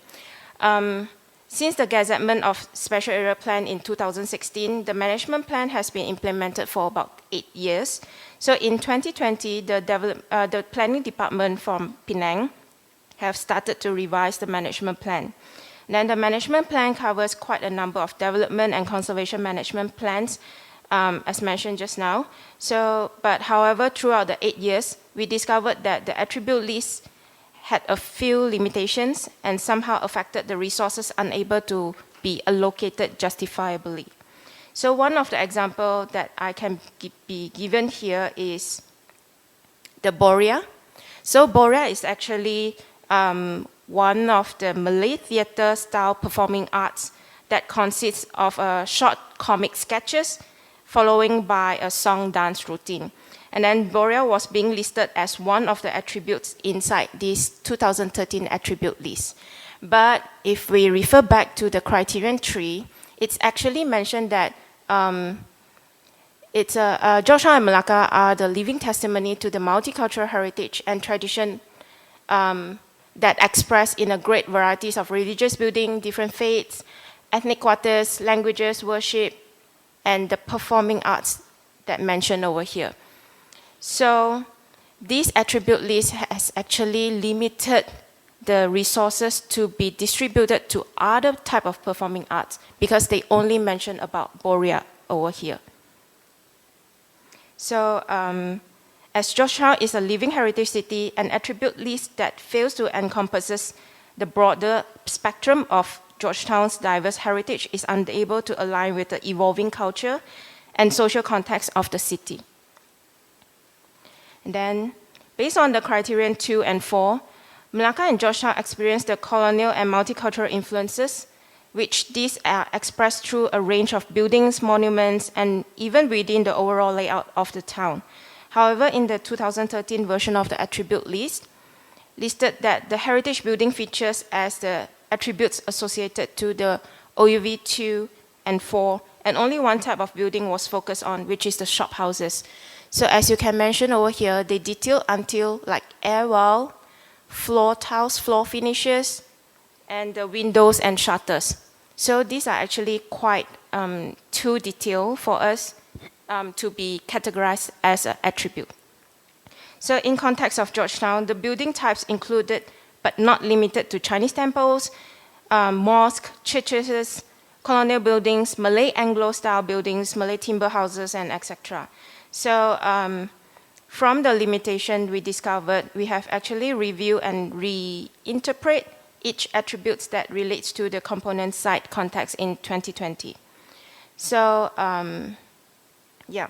Since the gazettement of Special Area Plan in 2016, the management plan has been implemented for about 8 years. So in 2020, the planning department from Penang have started to revise the management plan. Then the management plan covers quite a number of development and conservation management plans, as mentioned just now. So, but however, throughout the 8 years, we discovered that the attribute list had a few limitations and somehow affected the resources unable to be allocated justifiably. So one of the examples that I can be given here is the Borea. So Borea is actually one of the Malay theatre style performing arts that consists of short comic sketches following by a song dance routine. And then Borea was being listed as one of the attributes inside this 2013 attribute list. But if we refer back to the criterion tree, it's actually mentioned that Georgetown and Malacca are the living testimony to the multicultural heritage and tradition that express in a great varieties of religious building, different faiths, ethnic quarters, languages, worship, and the performing arts that mentioned over here. So this attribute list has actually limited the resources to be distributed to other type of performing arts because they only mention about Borea over here. So as Georgetown is a living heritage city, an attribute list that fails to encompasses the broader spectrum of Georgetown's diverse heritage is unable to align with the evolving culture and social context of the city. And then, based on the criterion 2 and 4, Malacca and Georgetown experienced the colonial and multicultural influences, which these are expressed through a range of buildings, monuments, and even within the overall layout of the town. However, in the 2013 version of the attribute list, listed that the heritage building features as the attributes associated to the OUV 2 and 4, and only one type of building was focused on, which is the shop houses. So as you can mention over here, they detail until like air wall, floor tiles, floor finishes, and the windows and shutters. So these are actually quite too detailed for us to be categorized as an attribute. So in context of Georgetown, the building types included, but not limited to Chinese temples, mosques, churches, colonial buildings, Malay Anglo-style buildings, Malay timber houses, and etc. So from the limitation we discovered, we have actually reviewed and reinterpret each attributes that relates to the component site context in 2020. So yeah,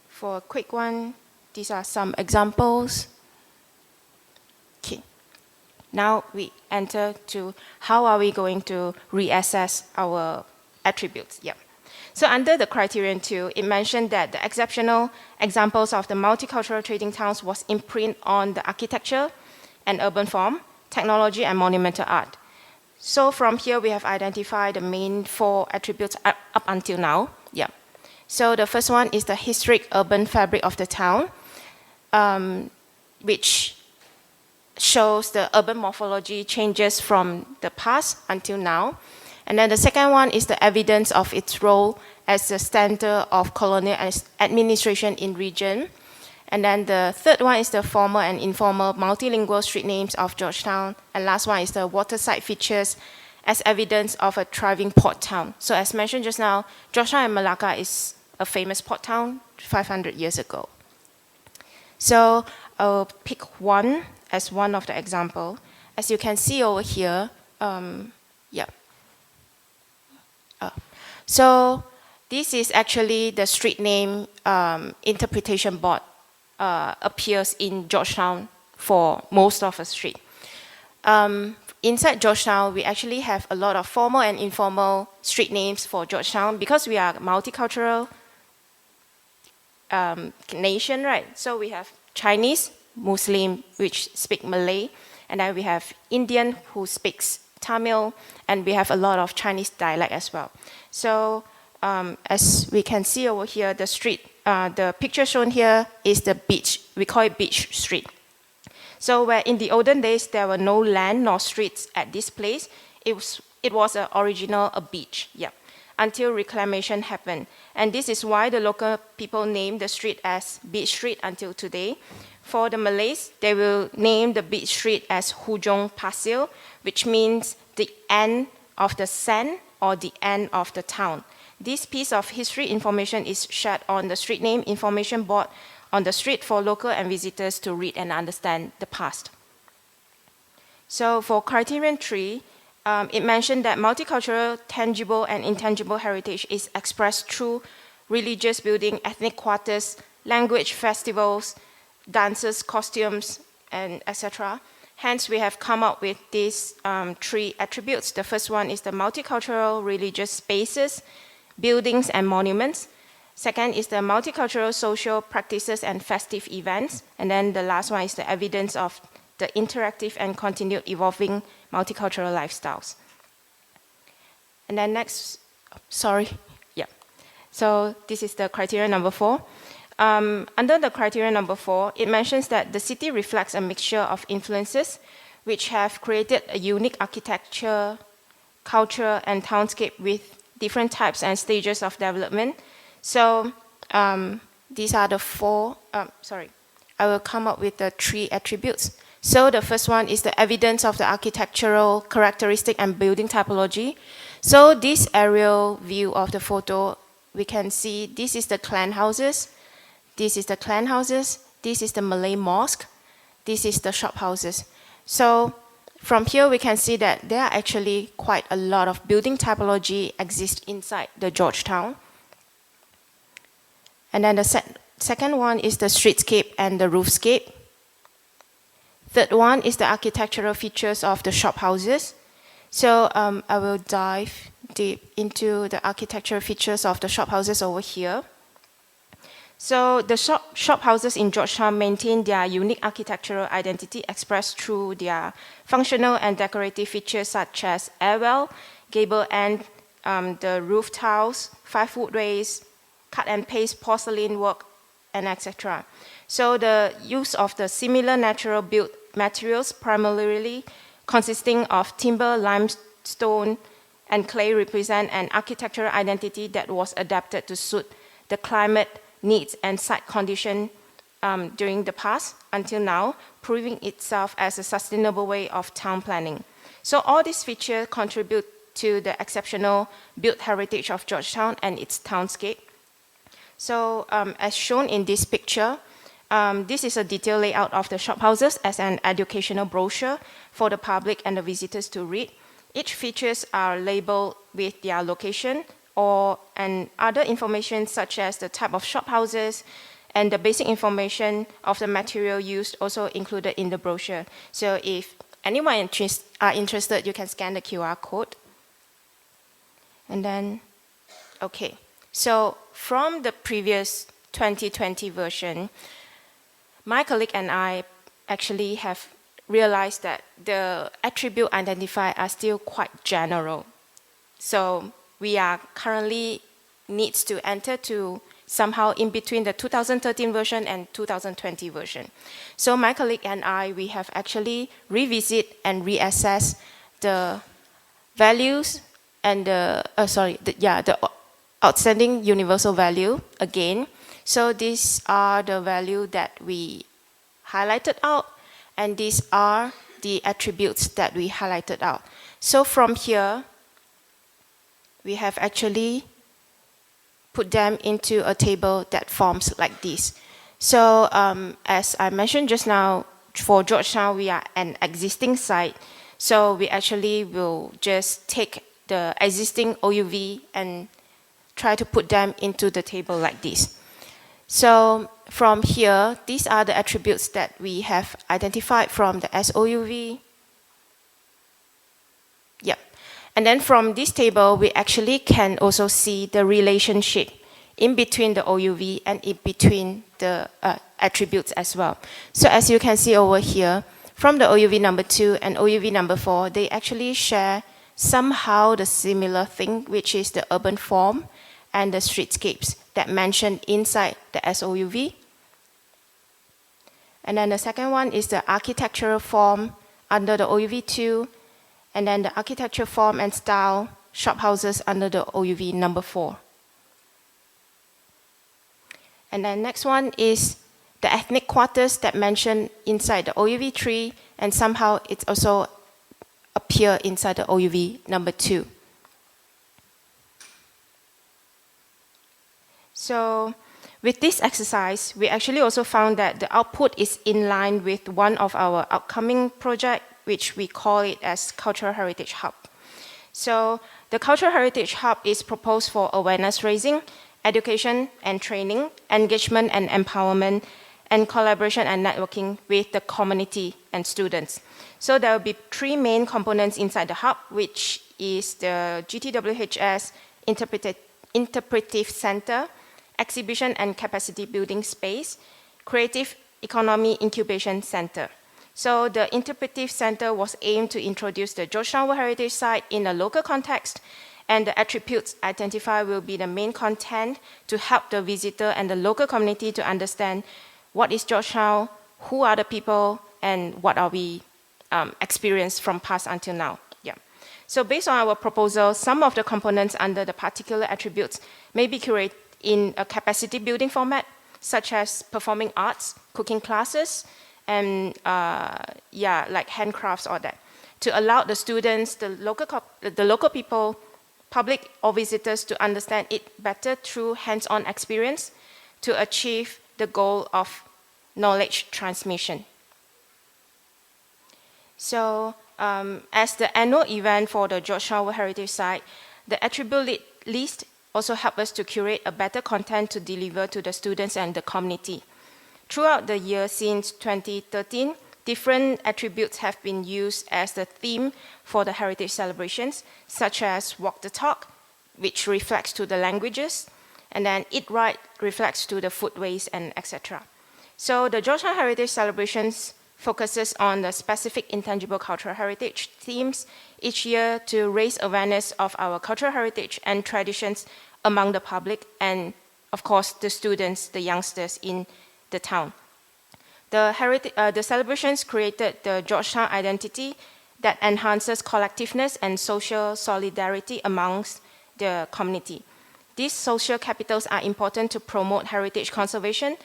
for a quick one, these are some examples. Okay. Now we enter to how are we going to reassess our attributes. Yeah. So under the criterion 2, it mentioned that the exceptional examples of the multicultural trading towns was imprint on the architecture and urban form, technology, and monumental art. So from here, we have identified the main 4 attributes up until now. Yeah. So the first one is the historic urban fabric of the town, which shows the urban morphology changes from the past until now. And then the second one is the evidence of its role as the center of colonial administration in region. And then the third one is the formal and informal multilingual street names of Georgetown. And last one is the waterside features as evidence of a thriving port town. So as mentioned just now, Georgetown and Malacca is a famous port town 500 years ago. So I'll pick one as one of the example. As you can see over here, yeah. So this is actually the street name interpretation board appears in Georgetown for most of the street. Inside Georgetown, we actually have a lot of formal and informal street names for Georgetown because we are a multicultural nation, right? So we have Chinese, Muslim, which speak Malay, and then we have Indian who speaks Tamil, and we have a lot of Chinese dialect as well. So as we can see over here, the street, the picture shown here is the beach. We call it Beach Street. So where in the olden days, there were no land nor streets at this place, it was original a beach, yeah, until reclamation happened. And this is why the local people name the street as Beach Street until today. For the Malays, they will name the beach street as Hujung Pasir, which means the end of the sand or the end of the town. This piece of history information is shared on the street name information board on the street for local and visitors to read and understand the past. So for criterion 3, it mentioned that multicultural, tangible, and intangible heritage is expressed through religious building, ethnic quarters, language, festivals, dances, costumes, and etc. Hence, we have come up with these 3 attributes. The first one is the multicultural religious spaces, buildings, and monuments. Second is the multicultural social practices and festive events. And then the last one is the evidence of the interactive and continued evolving multicultural lifestyles. And then next, sorry, yeah. So this is the criteria number 4. Under the criteria number 4, it mentions that the city reflects a mixture of influences which have created a unique architecture, culture, and townscape with different types and stages of development. So these are the 4, I will come up with the 3 attributes. So the first one is the evidence of the architectural characteristic and building typology. So this aerial view of the photo, we can see this is the clan houses, this is the clan houses, this is the Malay mosque, this is the shop houses. So from here we can see that there are actually quite a lot of building typology exist inside the Georgetown. And then the second one is the streetscape and the roofscape. Third one is the architectural features of the shop houses. So I will dive deep into the architectural features of the shop houses over here. So the shop houses in Georgetown maintain their unique architectural identity expressed through their functional and decorative features such as airwell, gable end, the roof tiles, 5 footways, cut and paste porcelain work, and etc. So the use of the similar natural built materials primarily consisting of timber, limestone, and clay represent an architectural identity that was adapted to suit the climate needs and site condition during the past until now, proving itself as a sustainable way of town planning. So all these features contribute to the exceptional built heritage of Georgetown and its townscape. So as shown in this picture, this is a detailed layout of the shop houses as an educational brochure for the public and the visitors to read. Each features are labeled with their location and other information such as the type of shop houses and the basic information of the material used also included in the brochure. So if anyone are interested, you can scan the QR code. And then, okay. So from the previous 2020 version, my colleague and I actually have realized that the attribute identified are still quite general. So we are currently needs to enter to somehow in between the 2013 version and 2020 version. So my colleague and I, we have actually revisit and reassess the values and the outstanding universal value again. So these are the value that we highlighted out, and these are the attributes that we highlighted out. So from here, we have actually put them into a table that forms like this. So as I mentioned just now, for Georgetown, we are an existing site. So we actually will just take the existing OUV and try to put them into the table like this. So from here, these are the attributes that we have identified from the SOUV. Yep. And then from this table, we actually can also see the relationship in between the OUV and in between the attributes as well. So as you can see over here, from the OUV number 2 and OUV number 4, they actually share somehow the similar thing, which is the urban form and the streetscapes that mentioned inside the SOUV. And then the second one is the architectural form under the OUV2, and then the architecture form and style shop houses under the OUV number 4. And then next one is the ethnic quarters that mentioned inside the OUV3, and somehow it also appear inside the OUV number 2. So with this exercise, we actually also found that the output is in line with one of our upcoming projects, which we call it as Cultural Heritage Hub. So the Cultural Heritage Hub is proposed for awareness raising, education and training, engagement and empowerment, and collaboration and networking with the community and students. So there will be 3 main components inside the hub, which is the GTWHS Interpretive Center, Exhibition and Capacity Building Space, Creative Economy Incubation Center. So the Interpretive Center was aimed to introduce the Georgetown World Heritage Site in a local context, and the attributes identified will be the main content to help the visitor and the local community to understand what is Georgetown, who are the people, and what are we experienced from past until now. Yeah. So based on our proposal, some of the components under the particular attributes may be curated in a capacity building format, such as performing arts, cooking classes, and like handcrafts or that, to allow the students, the local people, public or visitors to understand it better through hands-on experience to achieve the goal of knowledge transmission. So as the annual event for the Georgetown World Heritage Site, the attribute list also helps us to curate a better content to deliver to the students and the community. Throughout the year since 2013, different attributes have been used as the theme for the heritage celebrations, such as Walk the Talk, which reflects to the languages, and then Eat Right reflects to the foodways, and etc. So the Georgetown Heritage Celebrations focuses on the specific intangible cultural heritage themes each year to raise awareness of our cultural heritage and traditions among the public and, of course, the students, the youngsters in the town. The celebrations created the Georgetown identity that enhances collectiveness and social solidarity amongst the community. These social capitals are important to promote heritage conservation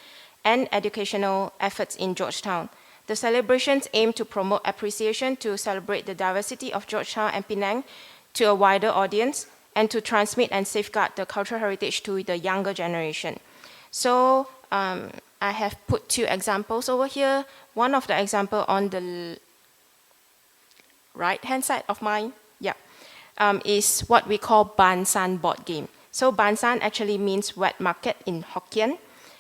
and educational efforts in Georgetown. The celebrations aim to promote appreciation to celebrate the diversity of Georgetown and Penang to a wider audience and to transmit and safeguard the cultural heritage to the younger generation. So I have put 2 examples over here. One of the example on the right-hand side of mine, is what we call Ban San board game. So Ban San actually means wet market in Hokkien.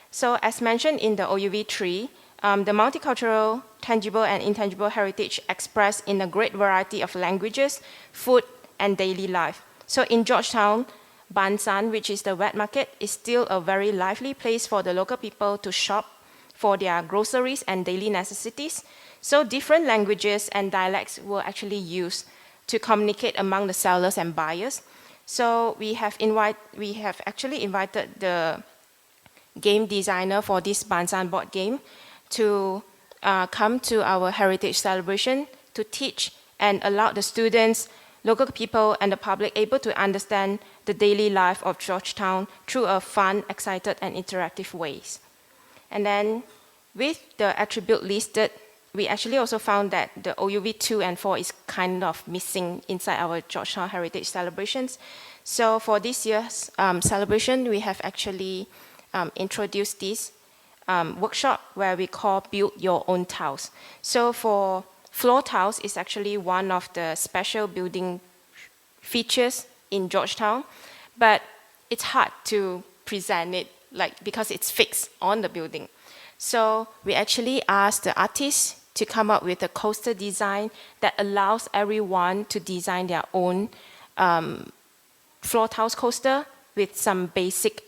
So as mentioned in the OUV 3, the multicultural, tangible and intangible heritage expressed in a great variety of languages, food, and daily life. So in Georgetown, Ban San, which is the wet market, is still a very lively place for the local people to shop for their groceries and daily necessities. So different languages and dialects were actually used to communicate among the sellers and buyers. So we have actually invited the game designer for this Ban San board game to come to our heritage celebration to teach and allow the students, local people, and the public able to understand the daily life of Georgetown through a fun, excited, and interactive ways. And then with the attribute listed, we actually also found that the OUV 2 and 4 is kind of missing inside our Georgetown Heritage celebrations. So for this year's celebration, we have actually introduced this workshop where we call Build Your Own Tiles. So for floor tiles is actually one of the special building features in Georgetown, but it's hard to present it because it's fixed on the building. So we actually asked the artists to come up with a coaster design that allows everyone to design their own floor tiles coaster with some basic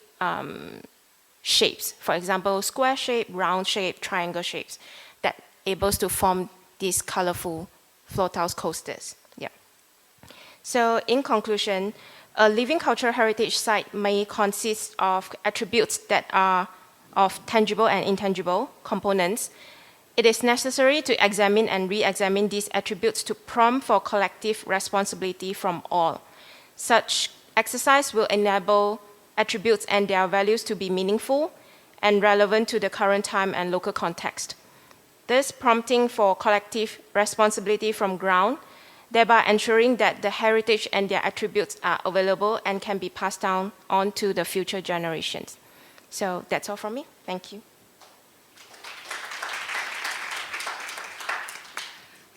shapes. For example, square shape, round shape, triangle shapes that able to form these colorful floor tiles coasters. Yeah. So in conclusion, a living cultural heritage site may consist of attributes that are of tangible and intangible components. It is necessary to examine and re-examine these attributes to prompt for collective responsibility from all. Such exercise will enable attributes and their values to be meaningful and relevant to the current time and local context. This prompting for collective responsibility from ground, thereby ensuring that the heritage and their attributes are available and can be passed down on to the future generations. So that's all from me. Thank you.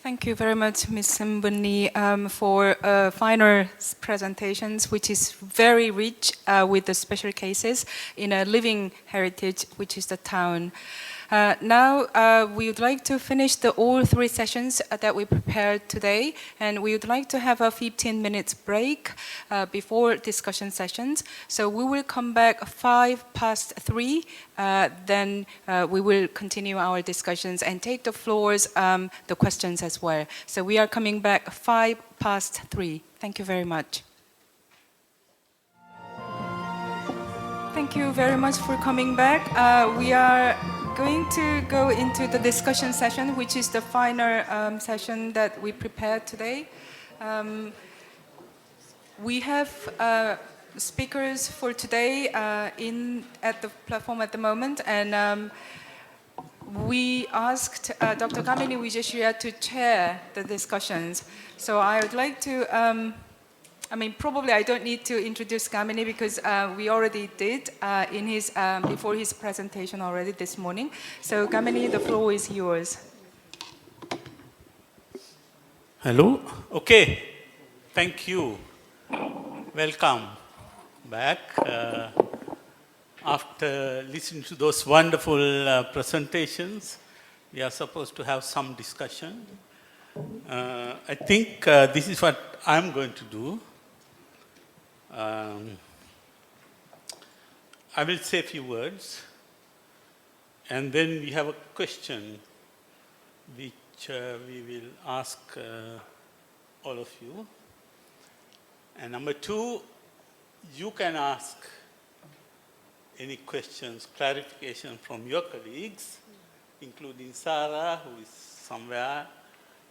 Thank you very much, Ms. Sembunni, for final presentations, which is very rich with the special cases in a living heritage, which is the town. Now, we would like to finish all three sessions that we prepared today, and we would like to have a 15 minutes break before discussion sessions. So we will come back 3:05. Then we will continue our discussions and take the floors, the questions as well. So we are coming back 3:05. Thank you very much. Thank you very much for coming back. We are going to go into the discussion session, which is the final session that we prepared today. We have speakers for today at the platform at the moment, and we asked Dr. Kamini Wijeshriya to chair the discussions. So I would like to. Probably I don't need to introduce Kamini because we already did before his presentation already this morning. So Kamini, the floor is yours. Hello. Okay. Thank you. Welcome back. After listening to those wonderful presentations, we are supposed to have some discussion. I think this is what I'm going to do. I will say a few words, and then we have a question which we will ask all of you. And number two, you can ask any questions, clarification from your colleagues, including Sarah, who is somewhere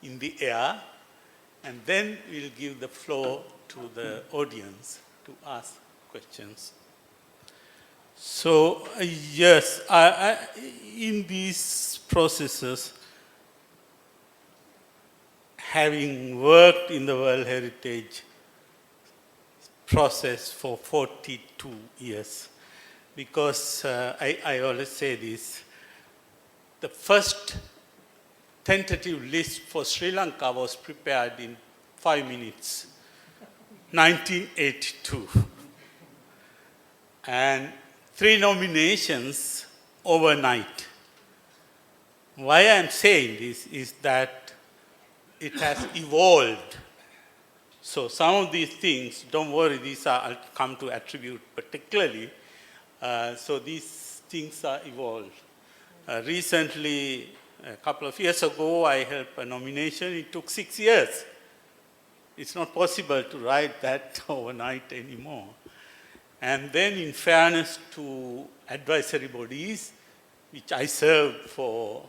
in the air, and then we'll give the floor to the audience to ask questions. So, yes, in these processes, having worked in the World Heritage process for 42 years, because I always say this, the first tentative list for Sri Lanka was prepared in 5 minutes, 1982. And 3 nominations overnight. Why I'm saying this is that it has evolved. So some of these things, don't worry, these are, I'll come to attribute particularly. So these things are evolved. Recently, a couple of years ago, I helped a nomination. It took 6 years. It's not possible to write that overnight anymore. And then, in fairness to advisory bodies, which I served for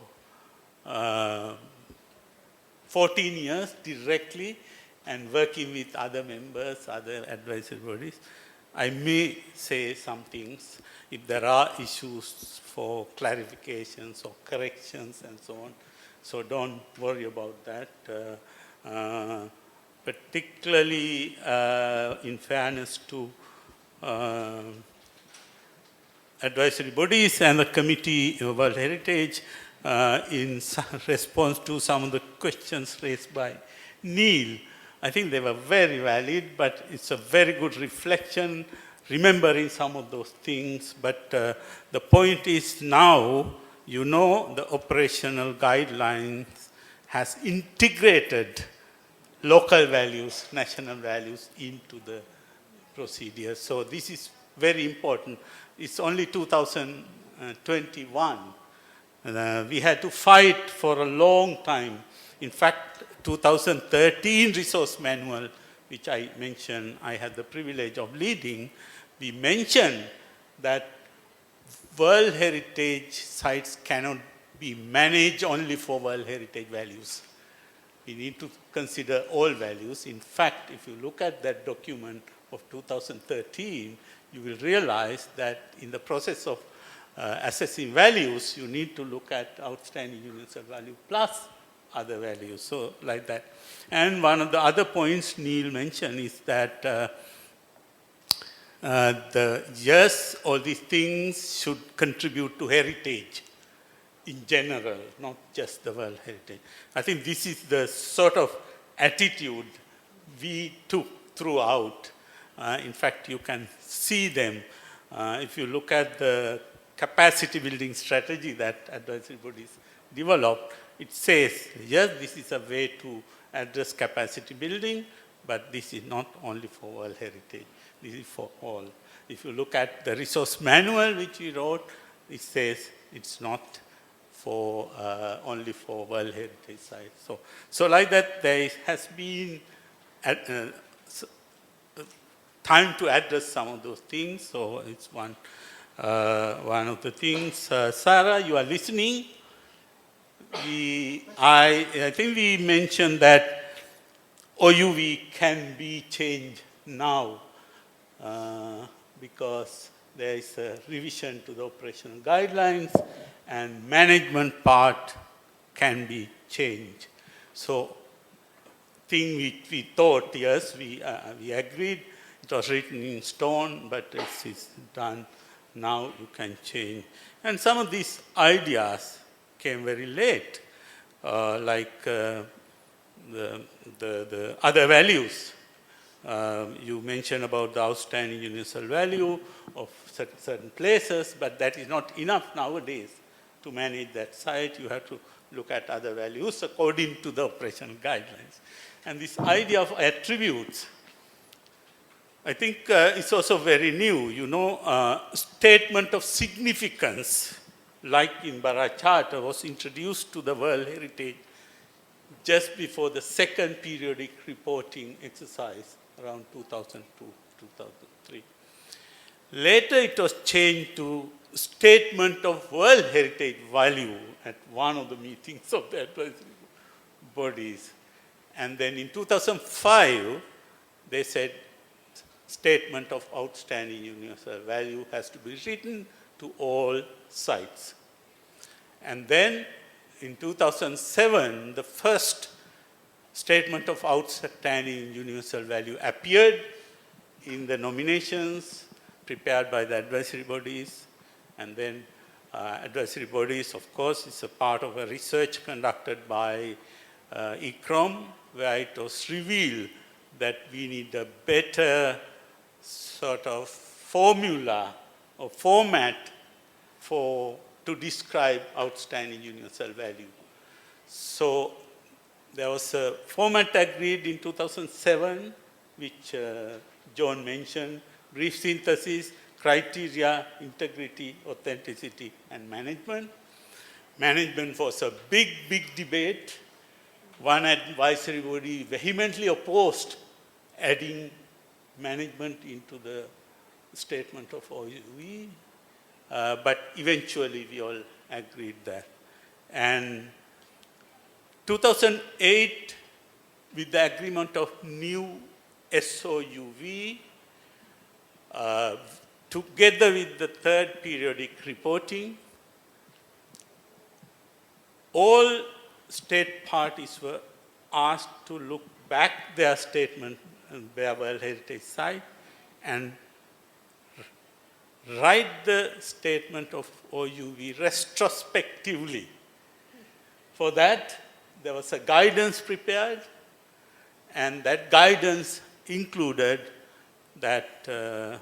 14 years directly, and working with other members, other advisory bodies, I may say some things if there are issues for clarifications or corrections and so on. So don't worry about that. Particularly in fairness to advisory bodies and the Committee of World Heritage, in response to some of the questions raised by Neil. I think they were very valid, but it's a very good reflection, remembering some of those things. But the point is now, you know, the operational guidelines has integrated local values, national values into the procedure. So this is very important. It's only 2021. We had to fight for a long time. In fact, 2013 resource manual, which I mentioned, I had the privilege of leading, we mentioned that World Heritage sites cannot be managed only for World Heritage values. We need to consider all values. In fact, if you look at that document of 2013, you will realize that in the process of assessing values, you need to look at outstanding universal value plus other values, so like that. And one of the other points Neil mentioned is that yes, all these things should contribute to heritage in general, not just the World Heritage. I think this is the sort of attitude we took throughout. In fact, you can see them. If you look at the capacity building strategy that advisory bodies developed, it says, yes, this is a way to address capacity building, but this is not only for World Heritage, this is for all. If you look at the resource manual which we wrote, it says it's not for only for World Heritage sites. So like that, there has been time to address some of those things. So it's one of the things. Sarah, you are listening. I think we mentioned that OUV can be changed now because there is a revision to the operational guidelines and management part can be changed. So thing we thought, yes, we agreed, it was written in stone, but it's done now, you can change. And some of these ideas came very late, like the other values. You mentioned about the outstanding universal value of certain places, but that is not enough nowadays to manage that site. You have to look at other values according to the operational guidelines. And this idea of attributes, I think it's also very new. You know, statement of significance, like in Bharat Charter, was introduced to the World Heritage just before the second periodic reporting exercise around 2002, 2003. Later it was changed to Statement of World Heritage Value at one of the meetings of the advisory bodies. And then in 2005, they said Statement of Outstanding Universal Value has to be written to all sites. And then in 2007, the first Statement of Outstanding Universal Value appeared in the nominations prepared by the advisory bodies. And then advisory bodies, of course, is a part of a research conducted by ICCROM, where it was revealed that we need a better sort of formula or format to describe outstanding universal value. So there was a format agreed in 2007, which John mentioned, brief synthesis, criteria, integrity, authenticity, and management. Management was a big, big debate. One advisory body vehemently opposed adding management into the statement of OUV, but eventually we all agreed that. And 2008, with the agreement of new SOUV, together with the third periodic reporting, all state parties were asked to look back their statement on their World Heritage Site and write the statement of OUV retrospectively. For that, there was a guidance prepared, and that guidance included that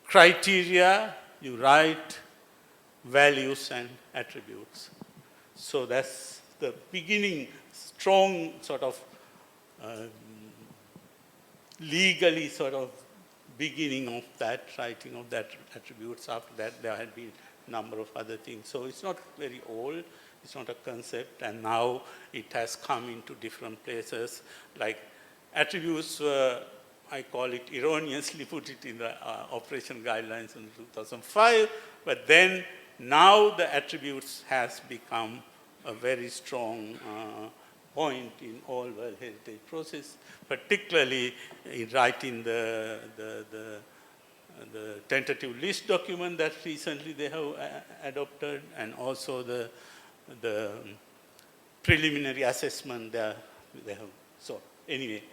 criteria, you write values and attributes. So that's the beginning, strong sort of legally sort of beginning of that, writing of that attributes. After that, there had been a number of other things. So it's not very old, it's not a concept, and now it has come into different places. Like attributes were, I call it erroneously put it in the operation guidelines in 2005, but then now the attributes has become a very strong point in all World Heritage process, particularly in writing the tentative list document that recently they have adopted, and also the preliminary assessment they have. So anyway,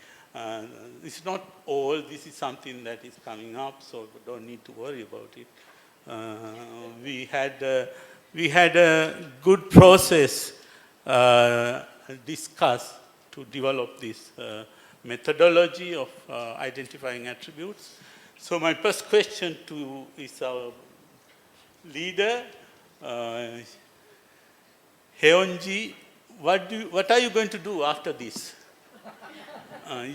it's not all, this is something that is coming up, so don't need to worry about it. We had a good process discussed to develop this methodology of identifying attributes. So my first question to is our leader, Heonji. What are you going to do after this?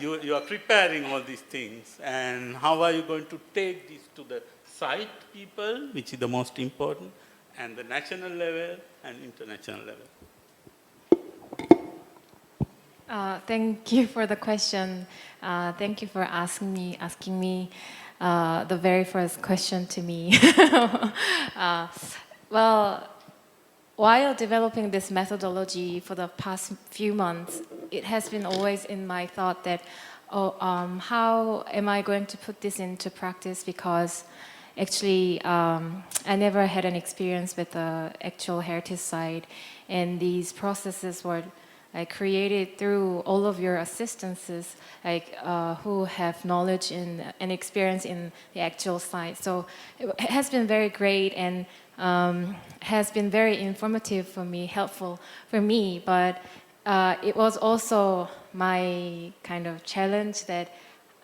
You are preparing all these things, and how are you going to take this to the site people, which is the most important, and the national level and international level? Thank you for the question. Thank you for asking me the very first question to me. Well, while developing this methodology for the past few months, it has been always in my thought that, how am I going to put this into practice? Because actually, I never had an experience with the actual heritage site, and these processes were created through all of your assistances, who have knowledge and experience in the actual site. So it has been very great and has been very informative for me, helpful for me. But it was also my kind of challenge that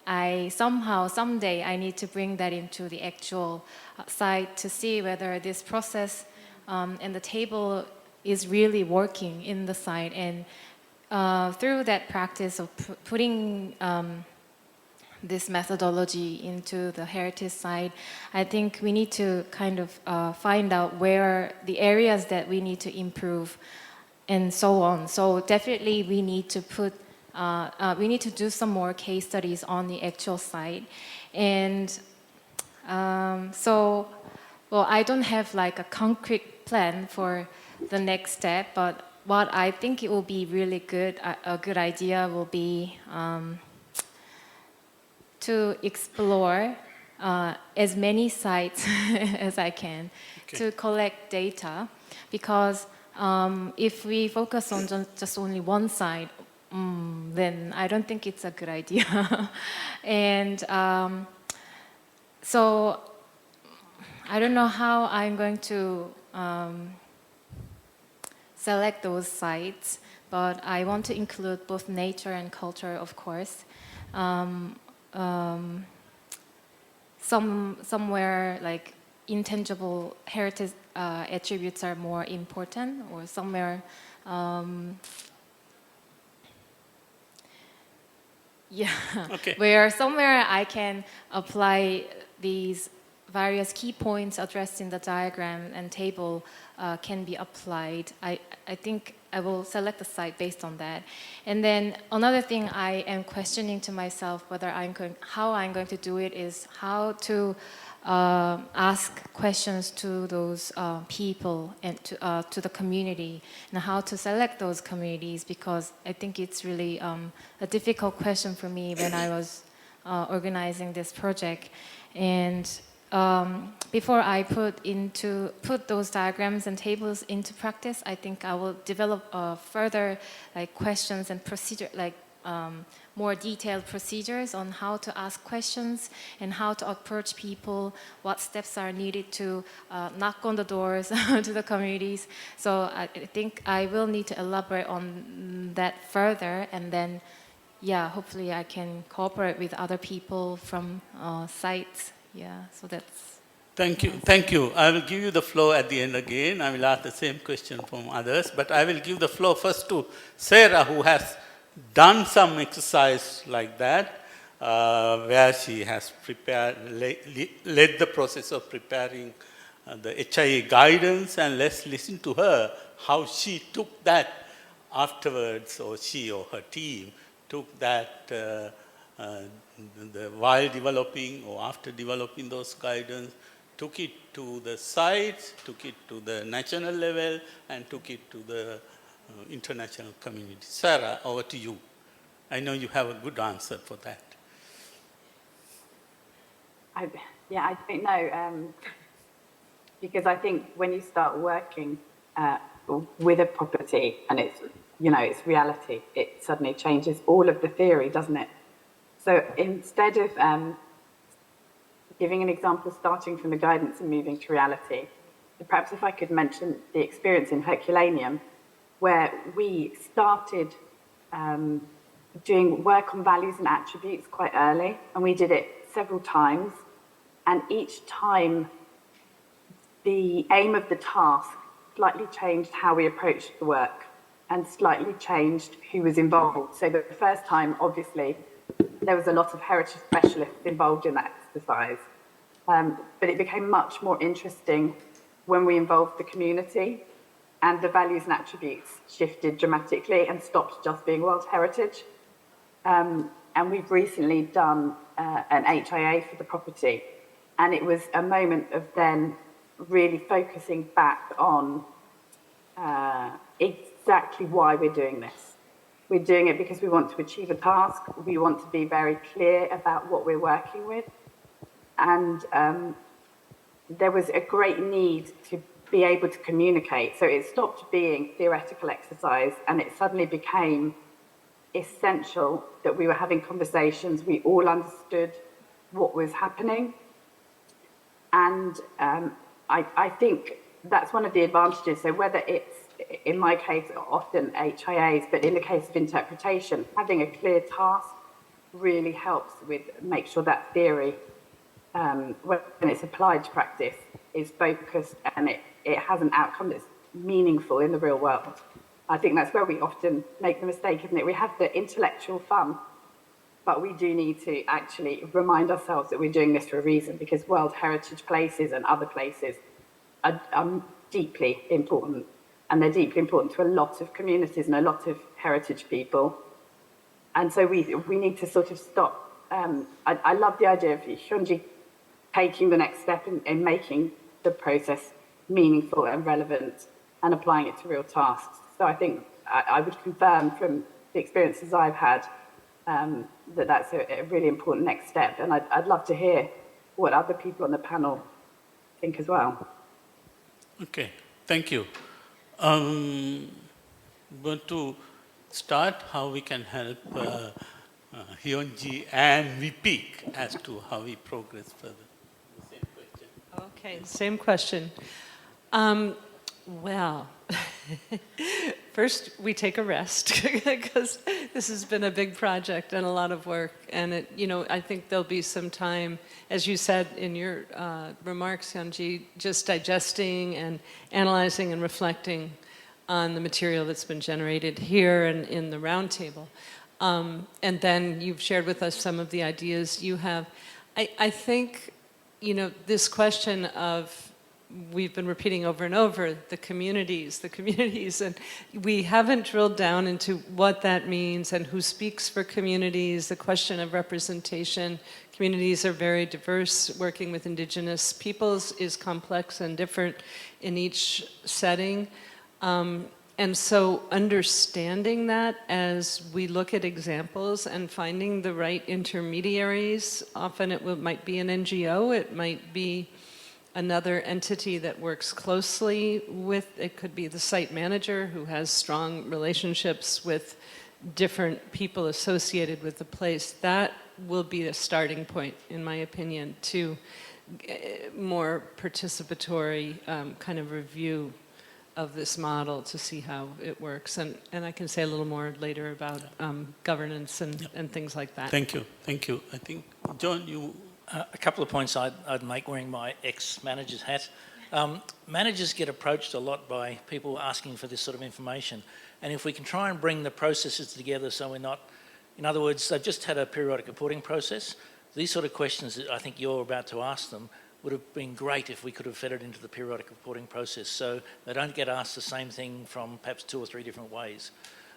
someday I need to bring that into the actual site to see whether this process and the table is really working in the site. And through that practice of putting this methodology into the heritage site, I think we need to kind of find out where the areas that we need to improve and so on. So definitely we need to do some more case studies on the actual site. And well, I don't have like a concrete plan for the next step, but what I think it will be really good, a good idea will be to explore as many sites as I can to collect data, because if we focus on just only one site, then I don't think it's a good idea. And so I don't know how I'm going to select those sites, but I want to include both nature and culture, of course. Somewhere like intangible heritage attributes are more important, or somewhere where somewhere I can apply these various key points addressed in the diagram and table can be applied. I think I will select the site based on that. And then another thing I am questioning to myself how I'm going to do it is how to ask questions to those people and to the community, and how to select those communities, because I think it's really a difficult question for me when I was organizing this project. And before I put those diagrams and tables into practice, I think I will develop further questions and procedure, more detailed procedures on how to ask questions and how to approach people, what steps are needed to knock on the doors to the communities. So I think I will need to elaborate on that further, and then hopefully I can cooperate with other people from sites. So that's... Thank you. I will give you the floor at the end again. I will ask the same question from others, but I will give the floor first to Sarah, who has done some exercise like that, where she has led the process of preparing the HIA guidance, and let's listen to her, how she took that afterwards, or she or her team took that while developing or after developing those guidance, took it to the sites, took it to the national level, and took it to the international community. Sarah, over to you. I know you have a good answer for that. I don't know, because I think when you start working with a property and it's reality, it suddenly changes all of the theory, doesn't it? So instead of giving an example starting from the guidance and moving to reality, perhaps if I could mention the experience in Herculaneum, where we started doing work on values and attributes quite early, and we did it several times And each time, the aim of the task slightly changed how we approached the work and slightly changed who was involved. So the first time, obviously, there was a lot of heritage specialists involved in that exercise. But it became much more interesting when we involved the community, and the values and attributes shifted dramatically and stopped just being World Heritage. And we've recently done an HIA for the property, and it was a moment of then really focusing back on exactly why we're doing this. We're doing it because we want to achieve a task. We want to be very clear about what we're working with. And there was a great need to be able to communicate. So it stopped being theoretical exercise and it suddenly became essential that we were having conversations. We all understood what was happening. And I think that's one of the advantages. So whether it's, in my case, often HIAs, but in the case of interpretation, having a clear task really helps with make sure that theory, when it's applied to practice, is focused and it has an outcome that's meaningful in the real world. I think that's where we often make the mistake, isn't it? We have the intellectual fun, but we do need to actually remind ourselves that we're doing this for a reason, because World Heritage places and other places are deeply important, and they're deeply important to a lot of communities and a lot of heritage people. And so we need to sort of stop. I love the idea of Hyunji taking the next step in making the process meaningful and relevant and applying it to real tasks. So I think I would confirm from the experiences I've had that that's a really important next step. And I'd love to hear what other people on the panel think as well. Okay, thank you. Going to start how we can help Hyunji and Vipik as to how we progress further. Same question. Okay, same question. Well, first we take a rest because this has been a big project and a lot of work. And I think there'll be some time, as you said in your remarks, Hyunji, just digesting and analyzing and reflecting on the material that's been generated here and in the roundtable. And then you've shared with us some of the ideas you have. I think, this question of, we've been repeating over and over, the communities, and we haven't drilled down into what that means and who speaks for communities, the question of representation. Communities are very diverse. Working with Indigenous peoples is complex and different in each setting. And so understanding that as we look at examples and finding the right intermediaries, often might be an NGO, it might be another entity that works closely with, it could be the site manager who has strong relationships with different people associated with the place. That will be a starting point, in my opinion, to more participatory kind of review of this model to see how it works. And I can say a little more later about governance and things like that. Thank you. I think, John, you... A couple of points I'd make wearing my ex-manager's hat. Managers get approached a lot by people asking for this sort of information. And if we can try and bring the processes together so we're not... In other words, they've just had a periodic reporting process. These sort of questions that I think you're about to ask them would have been great if we could have fed it into the periodic reporting process so they don't get asked the same thing from perhaps 2 or 3 different ways.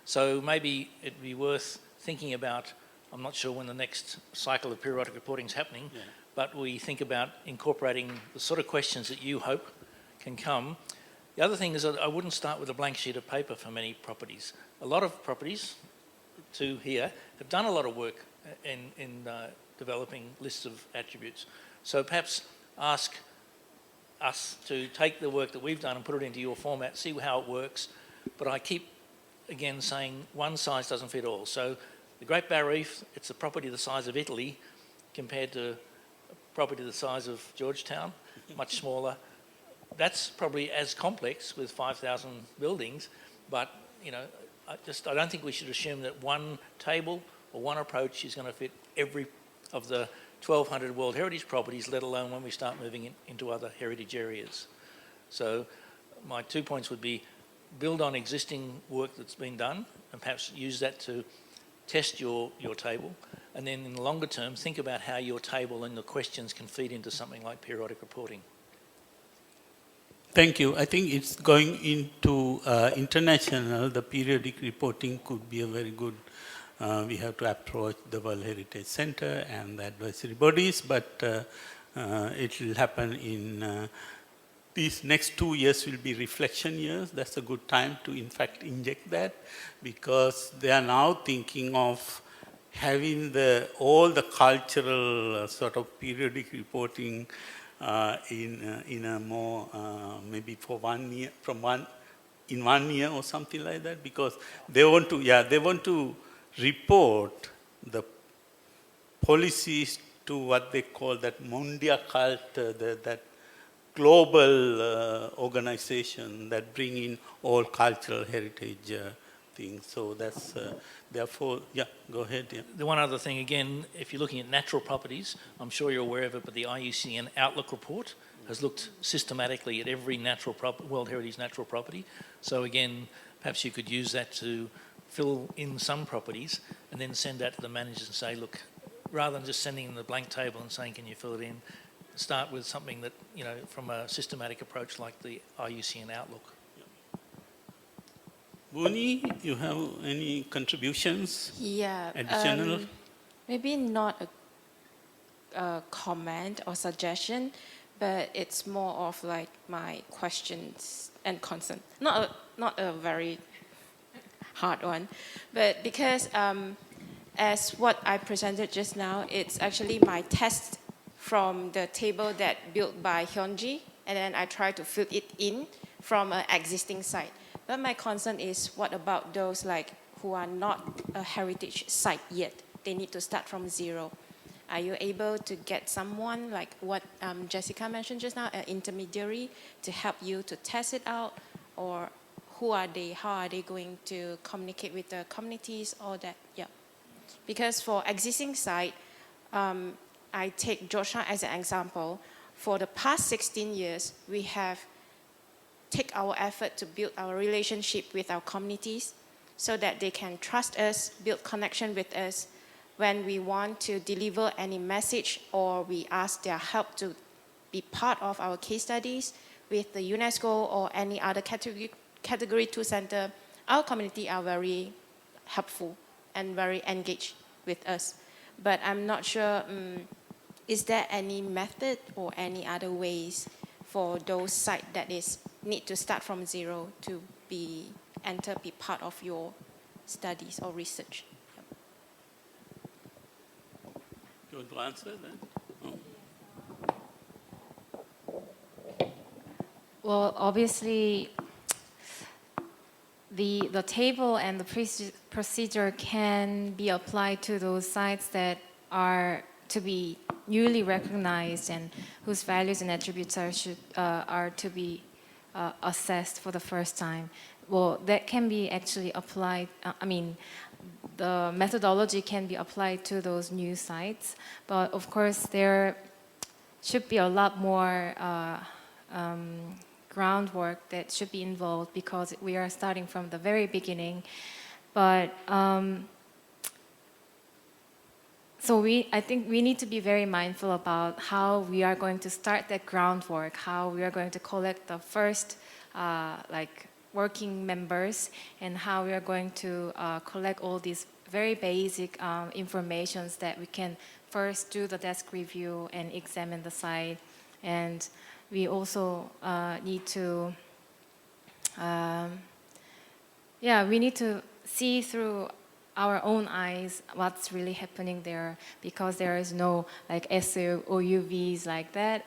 So maybe it'd be worth thinking about, I'm not sure when the next cycle of periodic reporting is happening, but we think about incorporating the sort of questions that you hope can come. The other thing is that I wouldn't start with a blank sheet of paper for many properties. A lot of properties, to here, have done a lot of work in developing lists of attributes. So perhaps ask us to take the work that we've done and put it into your format, see how it works. But I keep, again, saying one size doesn't fit all. So the Great Barrier Reef, it's a property the size of Italy compared to a property the size of Georgetown, much smaller. That's probably as complex with 5,000 buildings, but I don't think we should assume that one table or one approach is going to fit every of the 1,200 World Heritage properties, let alone when we start moving into other heritage areas. So my 2 points would be build on existing work that's been done and perhaps use that to test your table. And then in the longer term, think about how your table and the questions can feed into something like periodic reporting. Thank you. I think it's going into international, the periodic reporting could be a very good, we have to approach the World Heritage Center and the advisory bodies, but it will happen in these next 2 years will be reflection years. That's a good time to in fact inject that, because they are now thinking of having all the cultural sort of periodic reporting in a more maybe for 1 year in 1 year or something like that, because they want to report the policies to what they call that Mondia cult, that global organization that bring in all cultural heritage things. So that's therefore, yeah, go ahead. Yeah. The one other thing, again, if you're looking at natural properties, I'm sure you're aware of it, but the IUCN Outlook report has looked systematically at every World Heritage natural property. So again, perhaps you could use that to fill in some properties and then send that to the managers and say, look, rather than just sending them the blank table and saying, can you fill it in, start with something that, you know, from a systematic approach like the IUCN Outlook. Booney, you have any contributions? Yeah. Additional? Maybe not a comment or suggestion, but it's more of like my questions and concern. Not a very hard one, but because as what I presented just now, it's actually my test from the table that built by Hyunji, and then I try to fill it in from an existing site. But my concern is, what about those like who are not a heritage site yet? They need to start from zero. Are you able to get someone like what Jessica mentioned just now, an intermediary, to help you to test it out? Or who are they? How are they going to communicate with the communities? All that, yeah. Because for existing site, I take Georgetown as an example. For the past 16 years, we have take our effort to build our relationship with our communities so that they can trust us, build connection with us when we want to deliver any message, or we ask their help to be part of our case studies with the UNESCO or any other category 2 center. Our community are very helpful and very engaged with us. But I'm not sure, is there any method or any other ways for those sites that need to start from zero to be part of your studies or research? You want to answer that? Oh. Well, obviously, the table and the procedure can be applied to those sites that are to be newly recognized and whose values and attributes are to be assessed for the first time. Well, that can be actually applied, the methodology can be applied to those new sites, but of course there should be a lot more groundwork that should be involved because we are starting from the very beginning. But so I think we need to be very mindful about how we are going to start that groundwork, how we are going to collect the first working members, and how we are going to collect all these very basic informations that we can first do the desk review and examine the site. And we also need to, we need to see through our own eyes what's really happening there, because there is no like SOUVs like that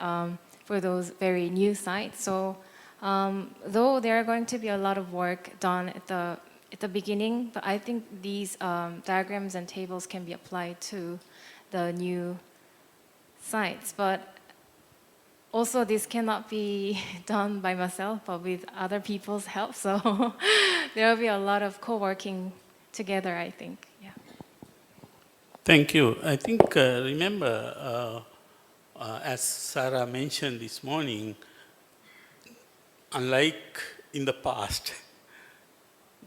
for those very new sites. So though there are going to be a lot of work done at the beginning, but I think these diagrams and tables can be applied to the new sites. But also this cannot be done by myself, but with other people's help. So there will be a lot of co-working together, I think. Yeah. Thank you. I think, remember, as Sarah mentioned this morning, unlike in the past,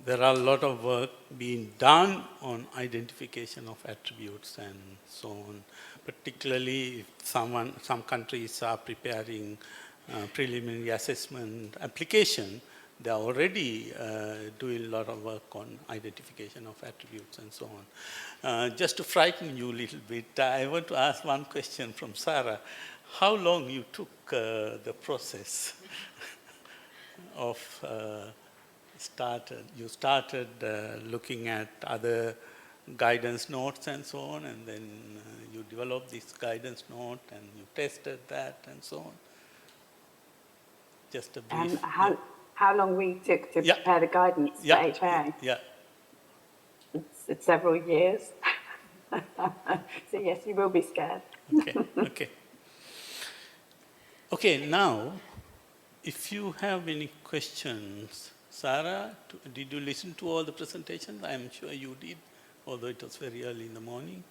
there are a lot of work being done on identification of attributes and so on, particularly if some countries are preparing preliminary assessment application, they are already doing a lot of work on identification of attributes and so on. Just to frighten you a little bit, I want to ask one question from Sarah. How long you took the process of you started looking at other guidance notes and so on, and then you developed this guidance note and you tested that and so on? Just a brief. And how long we took to prepare the guidance for HIA? Yeah. It's several years. So yes, you will be scared. Okay. Okay, now, if you have any questions, Sarah, did you listen to all the presentations? I'm sure you did, although it was very early in the morning.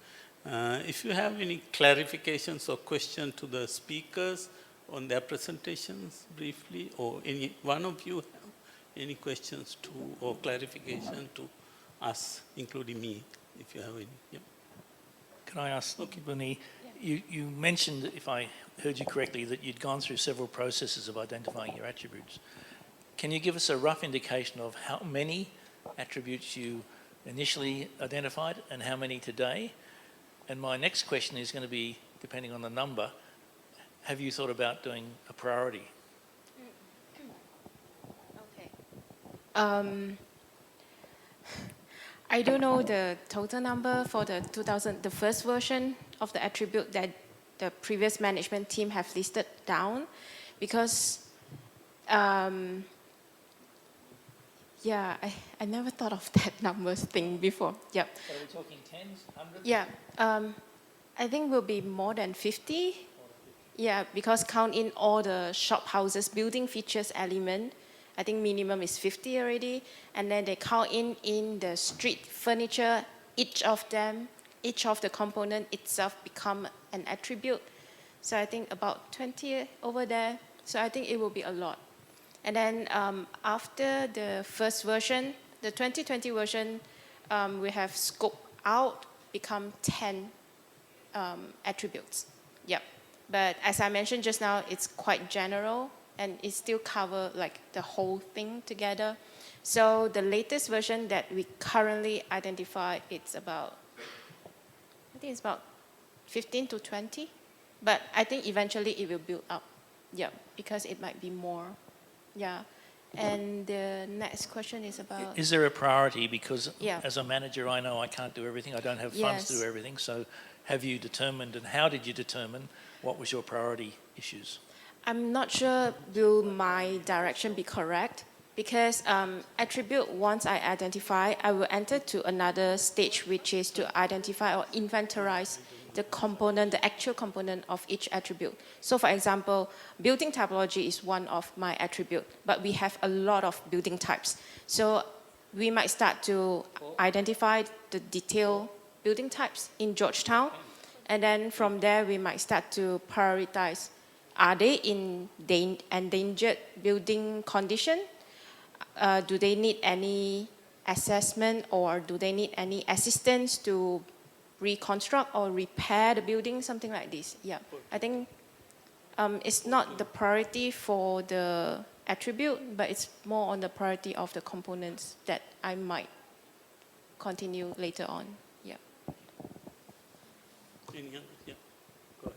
If you have any clarifications or questions to the speakers on their presentations briefly, or any one of you have any questions to or clarification to us, including me, if you have any. Yeah. Can I ask, Bunny, you mentioned, if I heard you correctly, that you'd gone through several processes of identifying your attributes. Can you give us a rough indication of how many attributes you initially identified and how many today? And my next question is going to be, depending on the number, have you thought about doing a priority? Okay. I don't know the total number for the first version of the attribute that the previous management team have listed down, because yeah, I never thought of that numbers thing before. Yep. So are we talking tens, hundreds? Yeah, I think will be more than 50. Yeah, because count in all the shop houses, building features element, I think minimum is 50 already. And then they count in the street furniture, each of them, each of the component itself become an attribute. So I think about 20 over there. So I think it will be a lot. And then after the first version, the 2020 version, we have scoped out, become 10 attributes. Yep. But as I mentioned just now, it's quite general and it still cover like the whole thing together. So the latest version that we currently identify, it's about, I think it's about 15 to 20. But I think eventually it will build up. Yeah, because it might be more. Yeah. And the next question is about... Is there a priority? Because Yeah. as a manager, I know I can't do everything. I don't have funds to Yes. do everything. So have you determined, and how did you determine what was your priority issues? I'm not sure will my direction be correct, because attribute, once I identify, I will enter to another stage, which is to identify or inventorize the component, the actual component of each attribute. So for example, building typology is one of my attribute, but we have a lot of building types. So we might start to identify the detailed building types in Georgetown, and then from there we might start to prioritize. Are they in endangered building condition? Do they need any assessment, or do they need any assistance to reconstruct or repair the building, something like this? Yeah, I think it's not the priority for the attribute, but it's more on the priority of the components that I might continue later on. Yeah. Any other? Yeah, go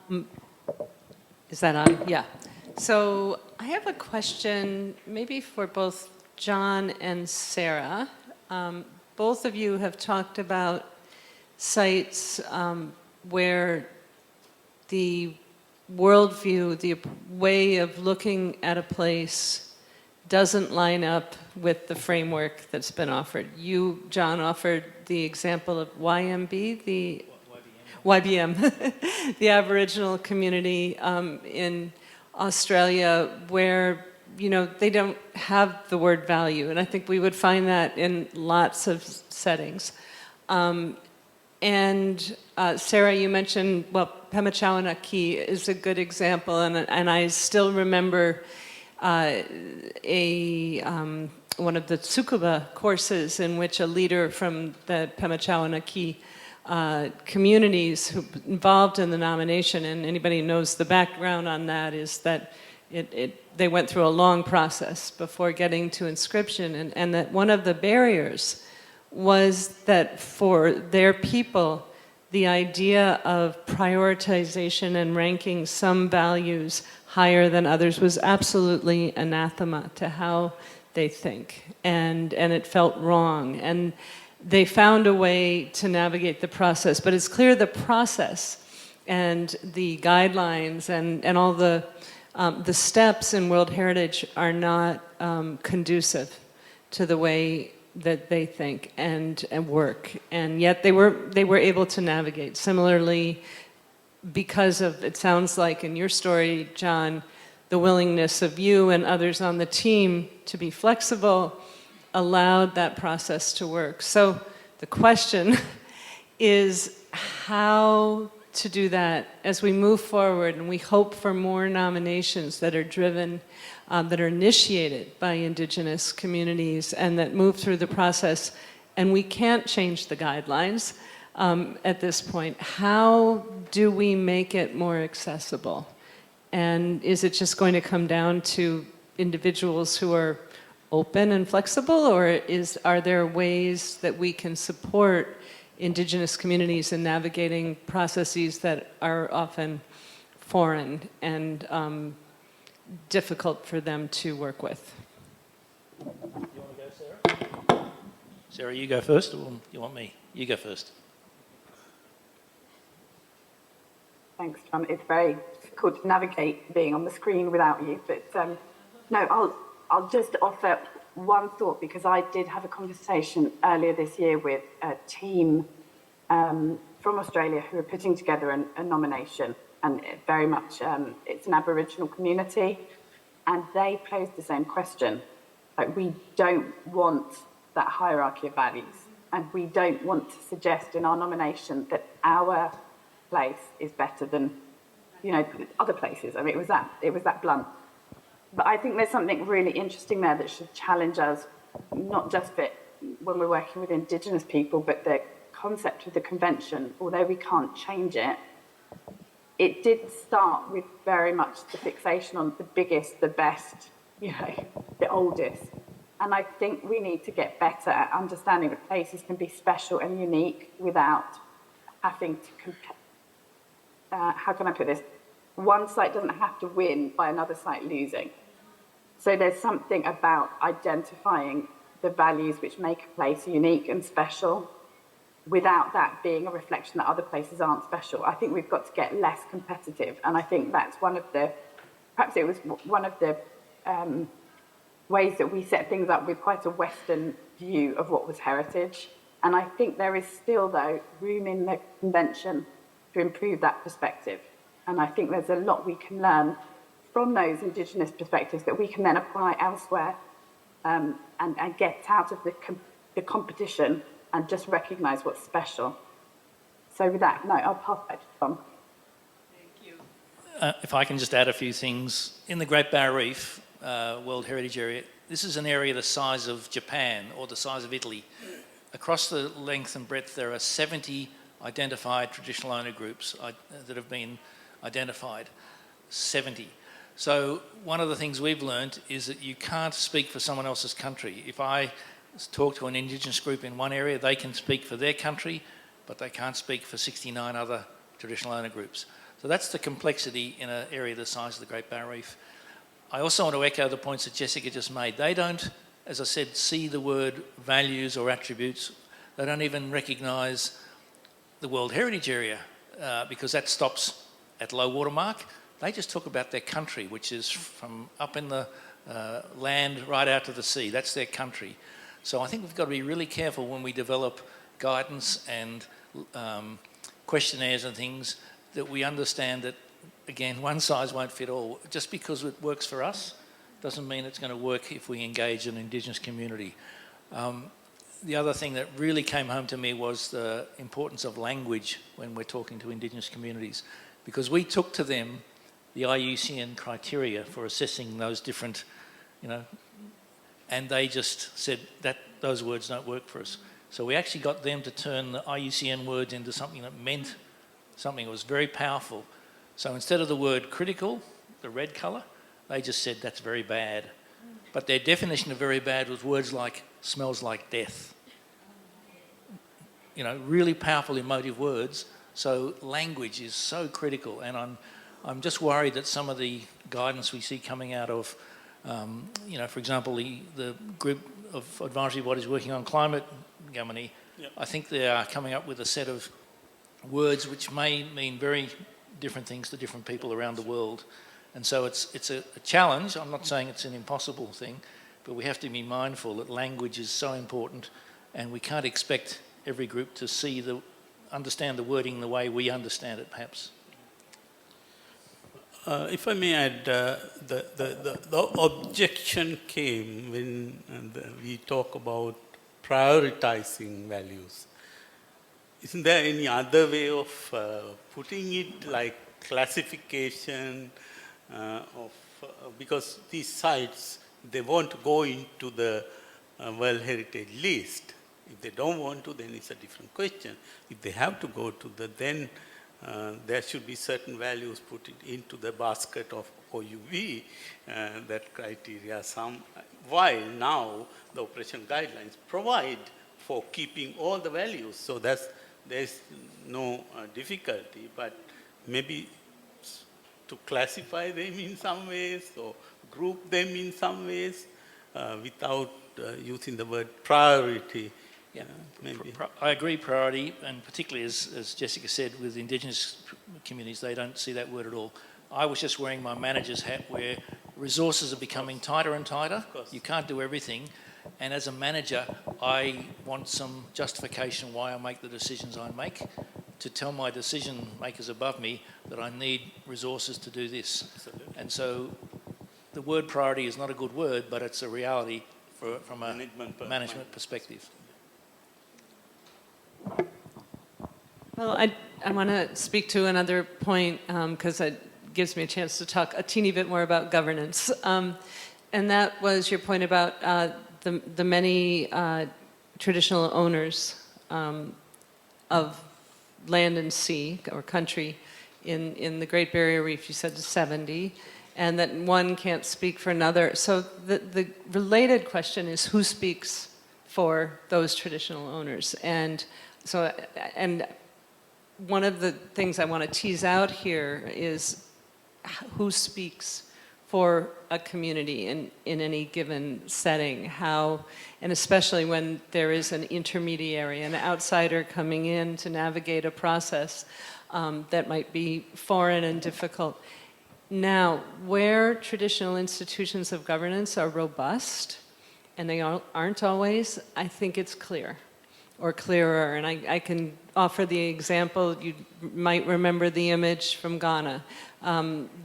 ahead. Is that on? Yeah. So I have a question maybe for both John and Sarah. Both of you have talked about sites where the worldview, the way of looking at a place doesn't line up with the framework that's been offered. You, John, offered the example of YMB, the YBM, the Aboriginal community in Australia, where you know, they don't have the word value. And I think we would find that in lots of settings. Sarah, you mentioned, well, Pema Chowinaki is a good example, and I still remember one of the Tsukuba courses in which a leader from the Pema Chowinaki communities who involved in the nomination, and anybody who knows the background on that, is that they went through a long process before getting to inscription, and that one of the barriers was that for their people, the idea of prioritization and ranking some values higher than others was absolutely anathema to how they think, and it felt wrong. And they found a way to navigate the process, but it's clear the process and the guidelines and all the steps in World Heritage are not conducive to the way that they think and work, and yet they were able to navigate. Similarly, because of, it sounds like in your story, John, the willingness of you and others on the team to be flexible allowed that process to work. So the question is how to do that as we move forward, and we hope for more nominations that are driven, that are initiated by Indigenous communities and that move through the process. And we can't change the guidelines at this point. How do we make it more accessible? And is it just going to come down to individuals who are open and flexible, or are there ways that we can support Indigenous communities in navigating processes that are often foreign and difficult for them to work with? You want to go, Sarah? Sarah, you go first, or you want me? You go first. Thanks, John. It's very difficult to navigate being on the screen without you, but no, I'll just offer one thought, because I did have a conversation earlier this year with a team from Australia who are putting together a nomination, and very much it's an Aboriginal community, and they posed the same question. Like, we don't want that hierarchy of values, and we don't want to suggest in our nomination that our place is better than, you know, other places. I mean, it was that blunt. But I think there's something really interesting there that should challenge us, not just when we're working with Indigenous people, but the concept of the convention, although we can't change it, it did start with very much the fixation on the biggest, the best, you know, the oldest. And I think we need to get better at understanding that places can be special and unique without having to compare. How can I put this? One site doesn't have to win by another site losing. So there's something about identifying the values which make a place unique and special without that being a reflection that other places aren't special. I think we've got to get less competitive. And I think that's perhaps it was one of the ways that we set things up with quite a Western view of what was heritage. And I think there is still, though, room in the convention to improve that perspective. And I think there's a lot we can learn from those Indigenous perspectives that we can then apply elsewhere, and get out of the competition and just recognise what's special. So with that, no, I'll pass back to Tom. Thank you. If I can just add a few things. In the Great Barrier Reef, World Heritage Area, this is an area the size of Japan or the size of Italy. Across the length and breadth, there are 70 identified traditional owner groups that have been identified. 70. So one of the things we've learned is that you can't speak for someone else's country. If I talk to an Indigenous group in one area, they can speak for their country, but they can't speak for 69 other traditional owner groups. So that's the complexity in an area the size of the Great Barrier Reef. I also want to echo the points that Jessica just made. They don't, as I said, see the word values or attributes. They don't even recognise the World Heritage Area because that stops at low water mark. They just talk about their country, which is from up in the land right out to the sea. That's their country. So I think we've got to be really careful when we develop guidance and questionnaires and things, that we understand that, again, one size won't fit all. Just because it works for us doesn't mean it's going to work if we engage an Indigenous community. The other thing that really came home to me was the importance of language when we're talking to Indigenous communities, because we took to them the IUCN criteria for assessing those different, and they just said that those words don't work for us. So we actually got them to turn the IUCN words into something that meant something that was very powerful. So instead of the word critical, the red colour, they just said that's very bad. But their definition of very bad was words like smells like death. Really powerful emotive words. So language is so critical, and I'm just worried that some of the guidance we see coming out of, for example, the group of advisory bodies working on climate, Gamini, I think they are coming up with a set of words which may mean very different things to different people around the world. And so it's a challenge. I'm not saying it's an impossible thing, but we have to be mindful that language is so important, and we can't expect every group to understand the wording the way we understand it, perhaps. If I may add, the objection came when we talk about prioritizing values. Isn't there any other way of putting it, like classification because these sites, they want to go into the World Heritage List. If they don't want to, then it's a different question. If they have to go to then there should be certain values put into the basket of OUV, that criteria. While now the operation guidelines provide for keeping all the values, so there's no difficulty, but maybe to classify them in some ways or group them in some ways without using the word priority. Yeah, maybe. I agree, priority, and particularly as Jessica said, with Indigenous communities, they don't see that word at all. I was just wearing my manager's hat where resources are becoming tighter and tighter. You can't do everything. And as a manager, I want some justification why I make the decisions I make, to tell my decision makers above me that I need resources to do this. Absolutely. And so the word priority is not a good word, but it's a reality from a management perspective. Well, I want to speak to another point because it gives me a chance to talk a teeny bit more about governance. And that was your point about the many traditional owners of land and sea or country in the Great Barrier Reef. You said 70, and that one can't speak for another. So the related question is, who speaks for those traditional owners? And so, and one of the things I want to tease out here is who speaks for a community in any given setting, how, and especially when there is an intermediary, an outsider coming in to navigate a process that might be foreign and difficult. Now, where traditional institutions of governance are robust, and they aren't always, I think it's clear, or clearer. And I can offer the example, you might remember the image from Ghana.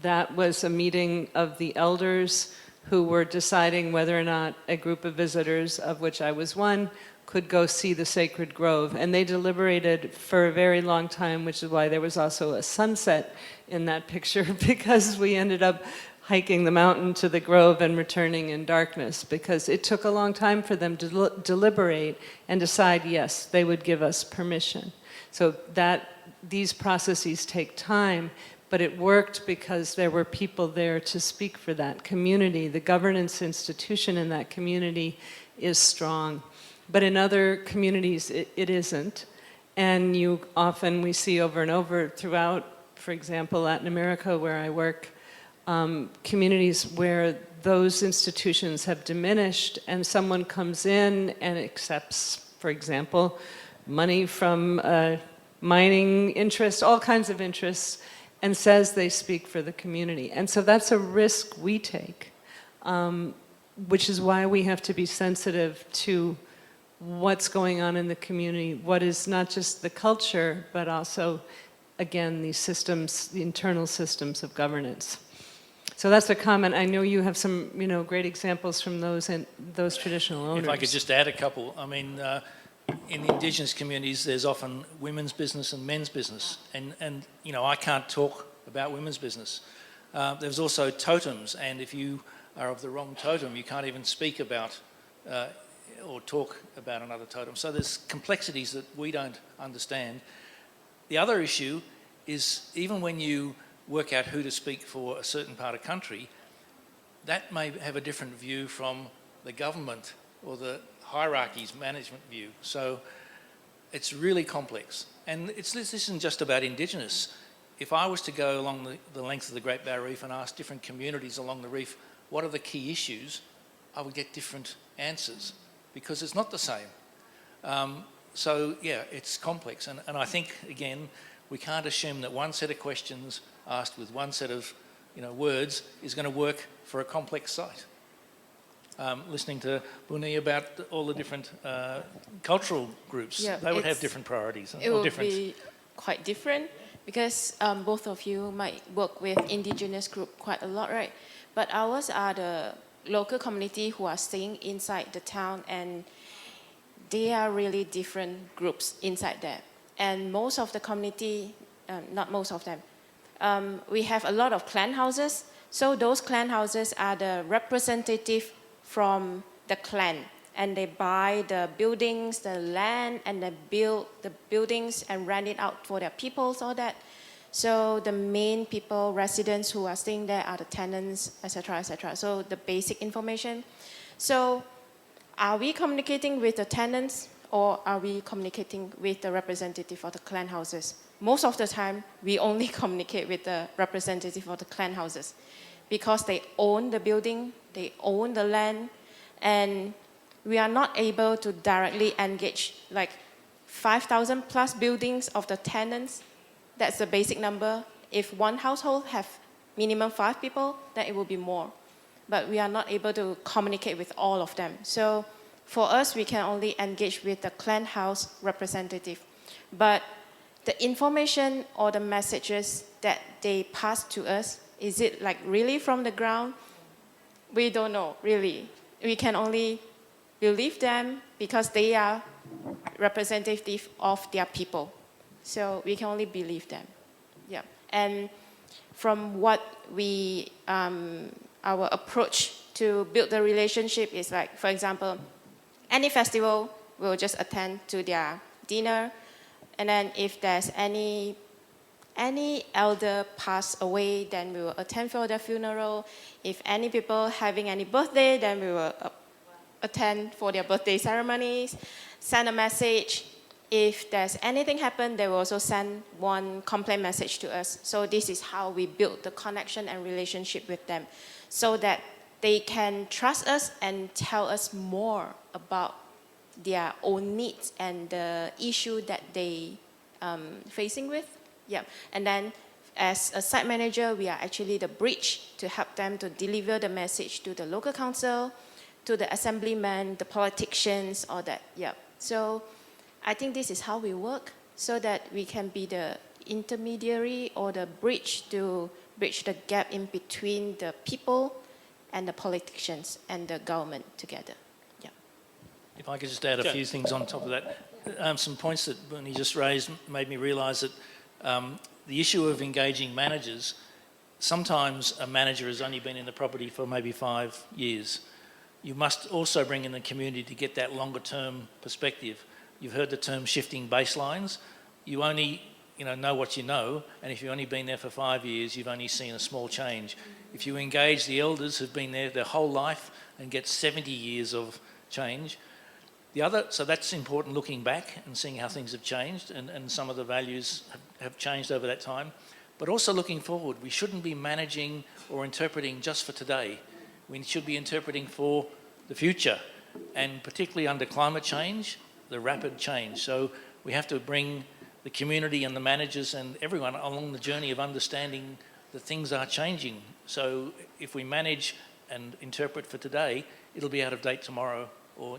That was a meeting of the elders who were deciding whether or not a group of visitors, of which I was one, could go see the sacred grove. And they deliberated for a very long time, which is why there was also a sunset in that picture, because we ended up hiking the mountain to the grove and returning in darkness, because it took a long time for them to deliberate and decide, yes, they would give us permission. So that these processes take time, but it worked because there were people there to speak for that community. The governance institution in that community is strong. But in other communities, it isn't. And we see over and over throughout, for example, Latin America, where I work, communities where those institutions have diminished and someone comes in and accepts, for example, money from mining interests, all kinds of interests, and says they speak for the community. And so that's a risk we take, which is why we have to be sensitive to what's going on in the community, what is not just the culture, but also, again, these systems, the internal systems of governance. So that's a comment. I know you have some, great examples from those and those traditional owners. If I could just add a couple. I mean, in the Indigenous communities, there's often women's business and men's business. And I can't talk about women's business. There's also totems, and if you are of the wrong totem, you can't even speak about or talk about another totem. So there's complexities that we don't understand. The other issue is even when you work out who to speak for a certain part of country, that may have a different view from the government or the hierarchy's management view. So it's really complex. And this isn't just about Indigenous. If I was to go along the length of the Great Barrier Reef and ask different communities along the reef, what are the key issues, I would get different answers because it's not the same. So yeah, it's complex. And I think, again, we can't assume that one set of questions asked with one set of words is going to work for a complex site. Listening to Buni about all the different cultural groups, they would have different priorities. It would be quite different because both of you might work with Indigenous group quite a lot, right? But ours are the local community who are staying inside the town, and they are really different groups inside there. And most of the community, not most of them, we have a lot of clan houses. So those clan houses are the representative from the clan, and they buy the buildings, the land, and they build the buildings and rent it out for their peoples, all that. So the main people, residents who are staying there are the tenants, etc., etc. So the basic information. So are we communicating with the tenants, or are we communicating with the representative of the clan houses? Most of the time, we only communicate with the representative of the clan houses because they own the building, they own the land, and we are not able to directly engage like 5,000 plus buildings of the tenants. That's the basic number. If one household have minimum 5 people, then it will be more. But we are not able to communicate with all of them. So for us, we can only engage with the clan house representative. But the information or the messages that they pass to us, is it like really from the ground? We don't know, really. We can only believe them because they are representative of their people. So we can only believe them. Yeah. And from what we, our approach to build the relationship is like, for example, any festival, we'll just attend to their dinner. And then if there's any elder pass away, then we will attend for their funeral. If any people having any birthday, then we will attend for their birthday ceremonies, send a message. If there's anything happen, they will also send one complaint message to us. So this is how we build the connection and relationship with them so that they can trust us and tell us more about their own needs and the issue that they facing with. Yeah. And then as a site manager, we are actually the bridge to help them to deliver the message to the local council, to the assemblyman, the politicians, all that. Yeah. So I think this is how we work so that we can be the intermediary or the bridge to bridge the gap in between the people and the politicians and the government together. Yeah. If I could just add a few things on top of that. Some points that Bernie just raised made me realise that the issue of engaging managers, sometimes a manager has only been in the property for maybe 5 years. You must also bring in the community to get that longer term perspective. You've heard the term shifting baselines. You only know what you know, and if you've only been there for 5 years, you've only seen a small change. If you engage the elders who've been there their whole life and get 70 years of change, so that's important, looking back and seeing how things have changed, and some of the values have changed over that time. But also looking forward, we shouldn't be managing or interpreting just for today. We should be interpreting for the future, and particularly under climate change, the rapid change. So we have to bring the community and the managers and everyone along the journey of understanding that things are changing. So if we manage and interpret for today, it'll be out of date tomorrow, or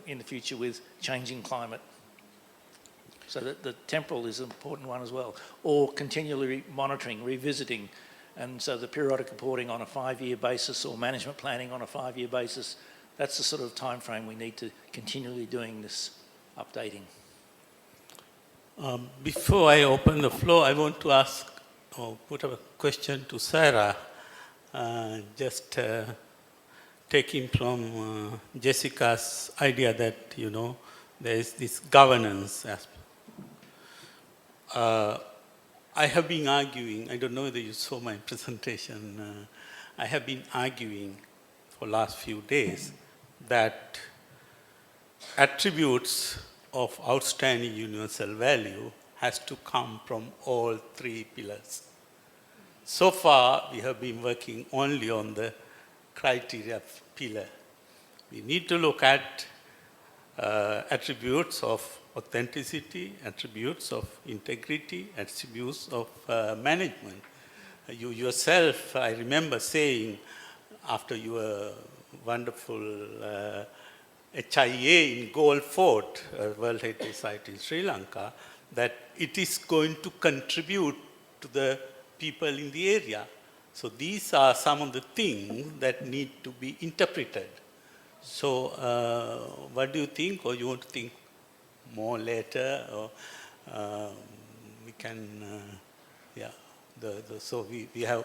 in the future with changing climate. So the temporal is an important one as well, or continually monitoring, revisiting, And so the periodic reporting on a 5-year basis or management planning on a 5-year basis, that's the sort of time frame we need to continually doing this updating. Before I open the floor, I want to ask or put up a question to Sarah, taking from Jessica's idea that, you know, there is this governance aspect. I have been arguing, I don't know whether you saw my presentation, I have been arguing for last few days that attributes of outstanding universal value has to come from all 3 pillars. So far, we have been working only on the criteria pillar. We need to look at attributes of authenticity, attributes of integrity, attributes of management. You yourself, I remember saying after your wonderful HIA in Gold Fort, World Heritage Site in Sri Lanka, that it is going to contribute to the people in the area. So these are some of the things that need to be interpreted. So what do you think, or you want to think more later, or we can, so we have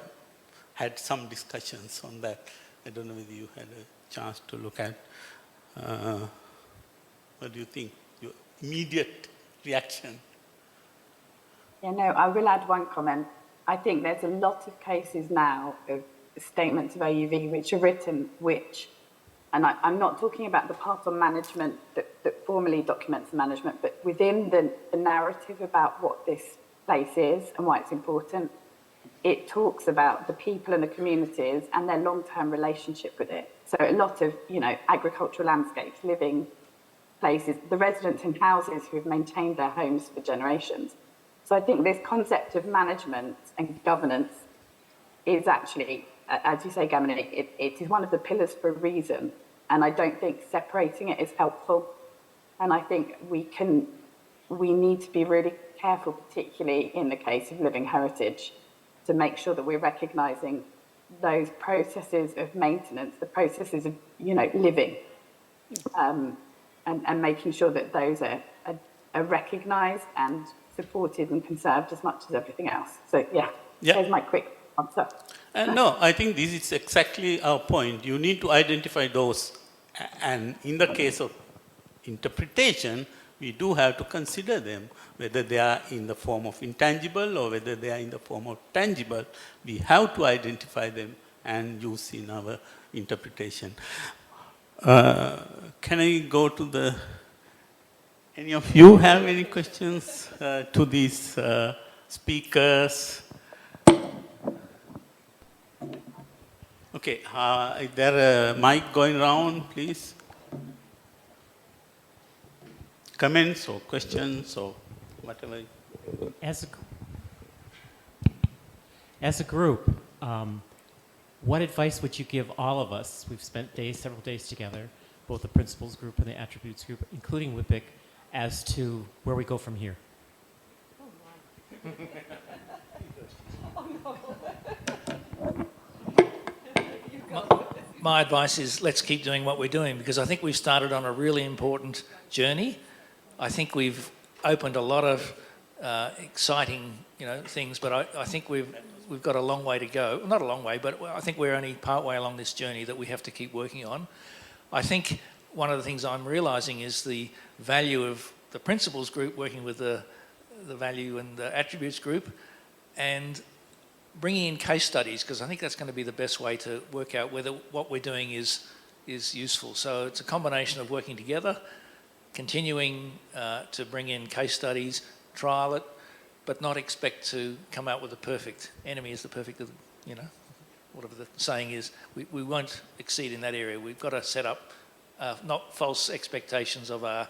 had some discussions on that. I don't know whether you had a chance to look at. What do you think? Your immediate reaction? Yeah, no, I will add one comment. I think there's a lot of cases now of statements of AUV which are written, and I'm not talking about the part on management that formally documents the management, but within the narrative about what this place is and why it's important, it talks about the people and the communities and their long-term relationship with it. So a lot of, you know, agricultural landscapes, living places, the residents in houses who have maintained their homes for generations. So I think this concept of management and governance is actually, as you say, Gamini, it is one of the pillars for a reason. And I don't think separating it is helpful. And I think we need to be really careful, particularly in the case of living heritage, to make sure that we're recognising those processes of maintenance, the processes of, you know, living, and making sure that those are recognised and supported and conserved as much as everything else. So yeah, there's my quick answer. No, I think this is exactly our point. You need to identify those, and in the case of interpretation, we do have to consider them, whether they are in the form of intangible or whether they are in the form of tangible. We have to identify them and use in our interpretation. Can I go to any of you have any questions to these speakers? Okay, is there a mic going around, please? Comments or questions or whatever? As a group, what advice would you give all of us? We've spent several days together, both the principals group and the attributes group, including WIPIC, as to where we go from here. My advice is let's keep doing what we're doing, because I think we've started on a really important journey. I think we've opened a lot of exciting, things, but I think we've got a long way to go. Not a long way, but I think we're only part way along this journey that we have to keep working on. I think one of the things I'm realising is the value of the principals group working with the value and the attributes group, and bringing in case studies, because I think that's going to be the best way to work out whether what we're doing is useful. So it's a combination of working together, continuing to bring in case studies, trial it, but not expect to come out with the perfect. Enemy is the perfect, whatever the saying is. We won't exceed in that area. We've got to set up not false expectations of our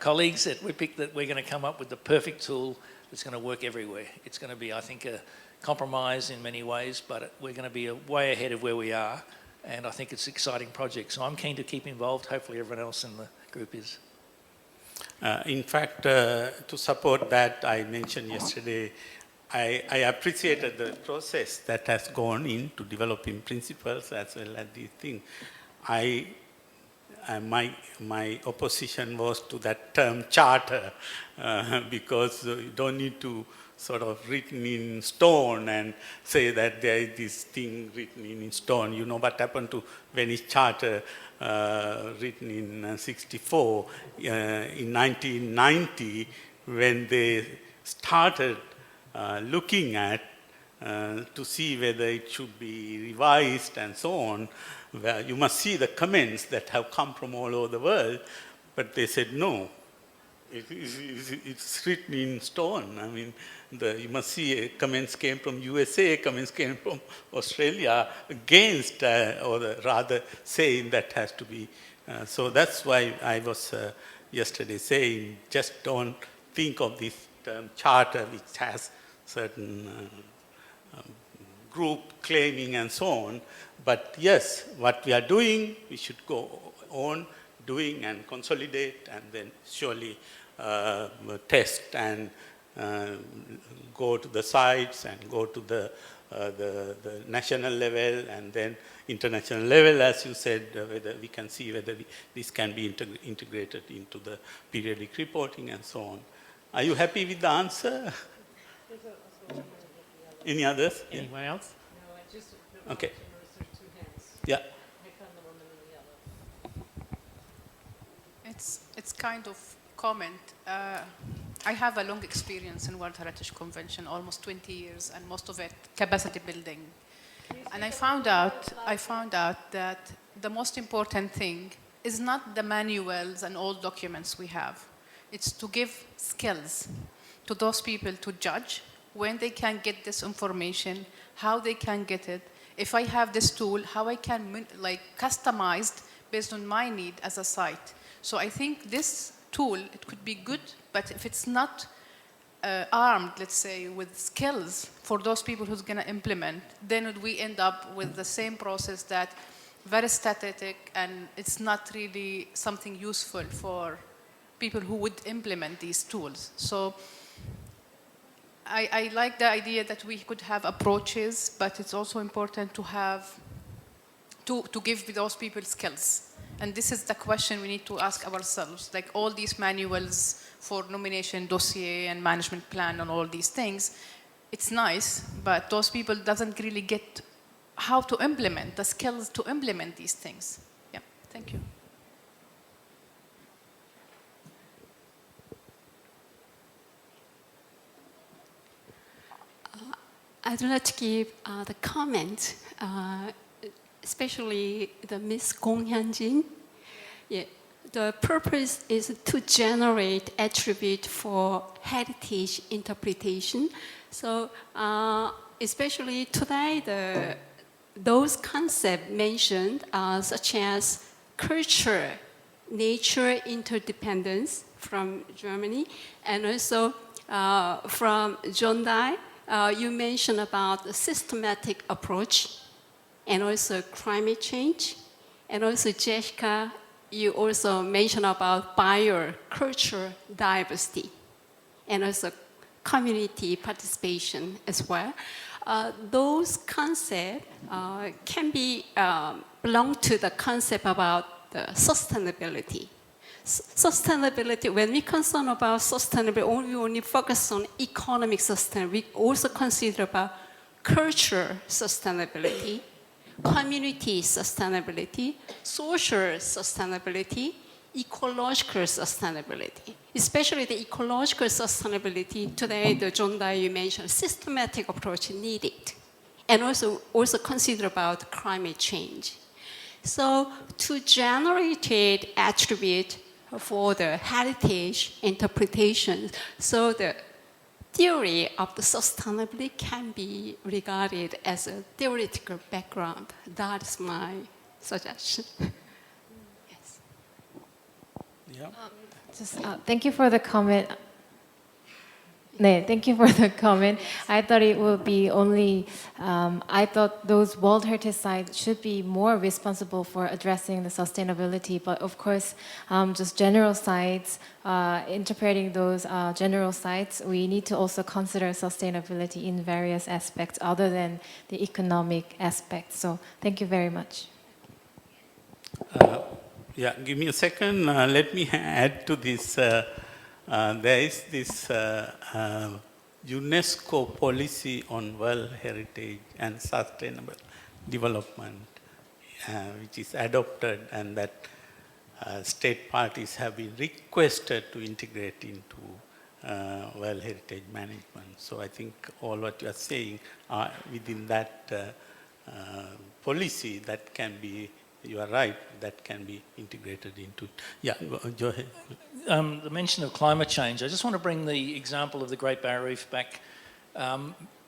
colleagues at WIPIC that we're going to come up with the perfect tool that's going to work everywhere. It's going to be, I think, a compromise in many ways, but we're going to be way ahead of where we are, and I think it's an exciting project. So I'm keen to keep involved. Hopefully everyone else in the group is. In fact, to support that, I mentioned yesterday, I appreciated the process that has gone into developing principles as well as these things. My opposition was to that term charter because you don't need to sort of written in stone and say that there is this thing written in stone. You know what happened to Venice Charter written in 64, in 1990 when they started looking at to see whether it should be revised and so on. Where you must see the comments that have come from all over the world, but they said no. It's written in stone. I mean, you must see comments came from USA, comments came from Australia against, or rather saying that has to be. So that's why I was yesterday saying, just don't think of this term charter, which has certain group claiming and so on. But yes, what we are doing, we should go on doing and consolidate and then surely test and go to the sites and go to the national level and then international level, as you said, whether we can see whether this can be integrated into the periodic reporting and so on. Are you happy with the answer? Any others? Anyone else? No, I just Okay. there's two hands. Yeah. I found the woman in the yellow. It's kind of comment. I have a long experience in World Heritage Convention, almost 20 years, and most of it capacity building. And I found out that the most important thing is not the manuals and all documents we have. It's to give skills to those people to judge when they can get this information, how they can get it. If I have this tool, how I can customized based on my need as a site. So I think this tool, it could be good, but if it's not armed, let's say, with skills for those people who's going to implement, then we end up with the same process that very static and it's not really something useful for people who would implement these tools. So I like the idea that we could have approaches, but it's also important to have, to give those people skills. And this is the question we need to ask ourselves. Like all these manuals for nomination dossier and management plan and all these things, it's nice, but those people doesn't really get how to implement, the skills to implement these things. Yeah, thank you. I'd like to give the comment, especially the Ms. Gong Hyun-jin. Yeah, the purpose is to generate attribute for heritage interpretation. So, especially today, those concepts mentioned, such as culture, nature interdependence from Germany, and also from John Dye, you mentioned about the systematic approach and also climate change. And also, Jessica, you also mentioned about bioculture diversity and also community participation as well. Those concepts can be belong to the concept about the sustainability. Sustainability, when we concern about sustainability, we only focus on economic sustainability. We also consider about culture sustainability, community sustainability, social sustainability, ecological sustainability. Especially the ecological sustainability, today, the John Dye you mentioned, systematic approach needed. And also consider about climate change. So to generate attribute for the heritage interpretation, so the theory of the sustainability can be regarded as a theoretical background. That is my suggestion. Yes. Yeah. Thank you for the comment. 네, thank you for the comment. I thought it would be only, I thought those World Heritage sites should be more responsible for addressing the sustainability, but of course, just general sites, interpreting those general sites, we need to also consider sustainability in various aspects other than the economic aspects. So thank you very much. Yeah, give me a second. Let me add to this. There is this UNESCO policy on World Heritage and Sustainable Development, which is adopted, and that state parties have been requested to integrate into World Heritage Management. So I think all what you are saying are within that policy that can be, you are right, that can be integrated into. Yeah, go ahead. The mention of climate change, I just want to bring the example of the Great Barrier Reef back.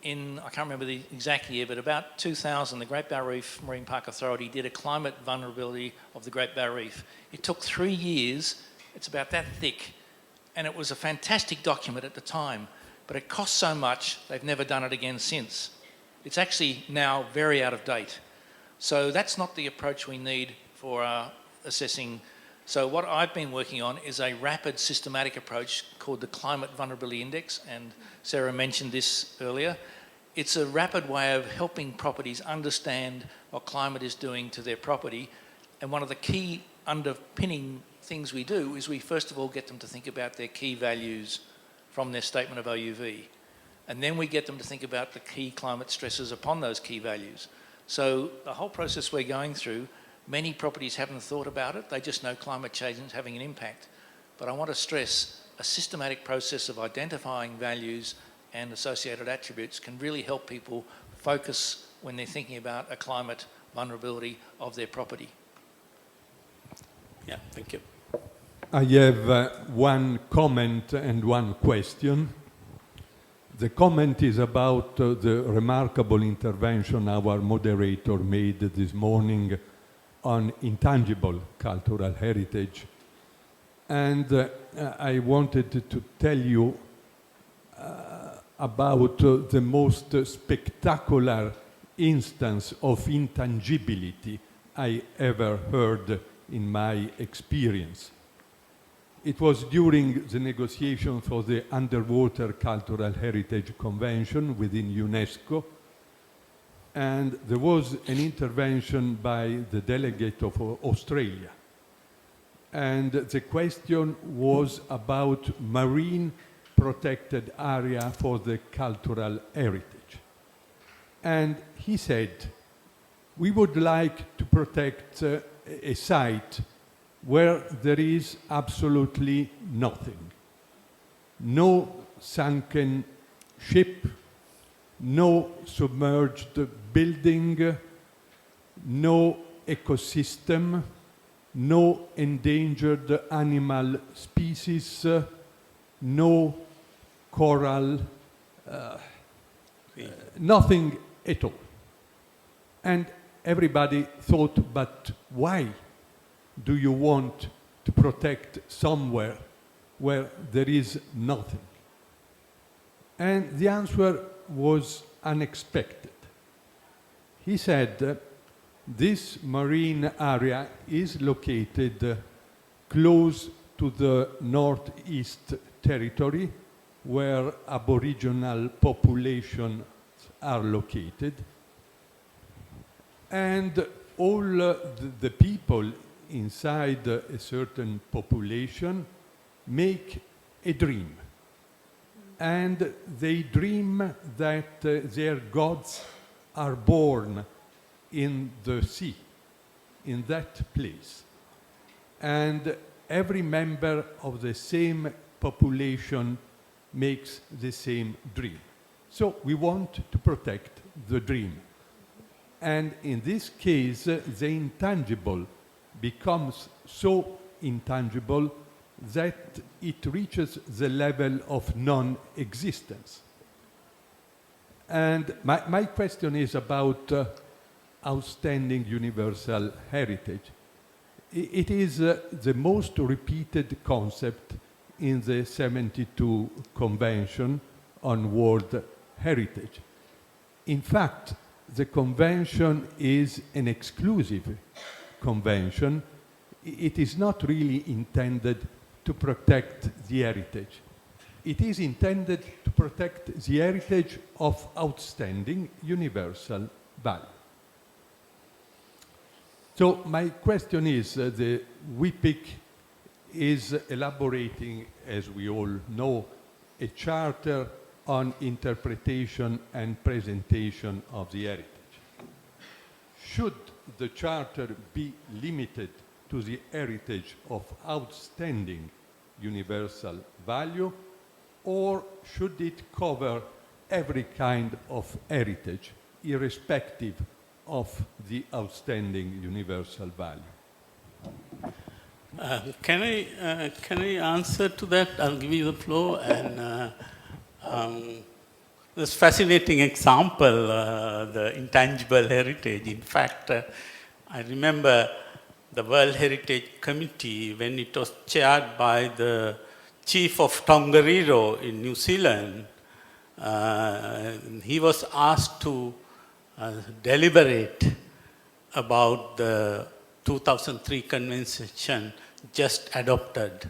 In, I can't remember the exact year, but about 2000, the Great Barrier Reef Marine Park Authority did a climate vulnerability of the Great Barrier Reef. It took 3 years, it's about that thick, and it was a fantastic document at the time, but it cost so much, they've never done it again since. It's actually now very out of date. So that's not the approach we need for assessing. So what I've been working on is a rapid systematic approach called the Climate Vulnerability Index, and Sarah mentioned this earlier. It's a rapid way of helping properties understand what climate is doing to their property, and one of the key underpinning things we do is we first of all get them to think about their key values from their statement of OUV, and then we get them to think about the key climate stresses upon those key values. So the whole process we're going through, many properties haven't thought about it, they just know climate change is having an impact. But I want to stress a systematic process of identifying values and associated attributes can really help people focus when they're thinking about a climate vulnerability of their property. Yeah, thank you. I have one comment and one question. The comment is about the remarkable intervention our moderator made this morning on intangible cultural heritage. And I wanted to tell you about the most spectacular instance of intangibility I ever heard in my experience. It was during the negotiation for the Underwater Cultural Heritage Convention within UNESCO, and there was an intervention by the delegate of Australia. And the question was about marine protected area for the cultural heritage. And he said, we would like to protect a site where there is absolutely nothing. No sunken ship, no submerged building, no ecosystem, no endangered animal species, no coral, nothing at all. And everybody thought, but why do you want to protect somewhere where there is nothing? And the answer was unexpected. He said, this marine area is located close to the Northeast Territory, where Aboriginal populations are located. And all the people inside a certain population make a dream. And they dream that their gods are born in the sea, in that place. And every member of the same population makes the same dream. So we want to protect the dream. And in this case, the intangible becomes so intangible that it reaches the level of non-existence. And my question is about outstanding universal heritage. It is the most repeated concept in the 72 Convention on World Heritage. In fact, the convention is an exclusive convention. It is not really intended to protect the heritage. It is intended to protect the heritage of outstanding universal value. So my question is, the WIPIC is elaborating, as we all know, a charter on interpretation and presentation of the heritage. Should the charter be limited to the heritage of outstanding universal value, or should it cover every kind of heritage, irrespective of the outstanding universal value? Can I answer to that? I'll give you the floor. And this fascinating example, the intangible heritage. In fact, I remember the World Heritage Committee, when it was chaired by the chief of Tongariro in New Zealand, he was asked to deliberate about the 2003 convention just adopted.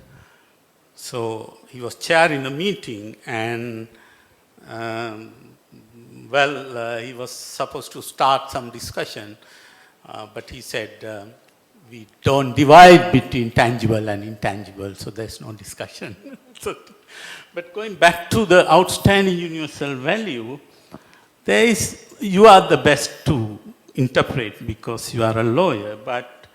So he was chairing a meeting, and he was supposed to start some discussion, but he said, we don't divide between tangible and intangible, so there's no discussion. But going back to the outstanding universal value, you are the best to interpret because you are a lawyer, but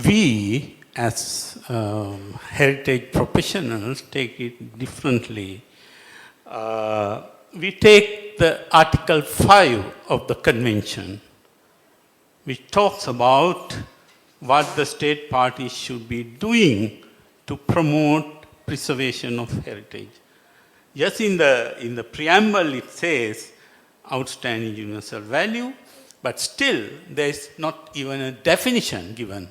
we as heritage professionals take it differently. We take the Article 5 of the convention, which talks about what the state parties should be doing to promote preservation of heritage. Yes, in the preamble it says outstanding universal value, but still there is not even a definition given.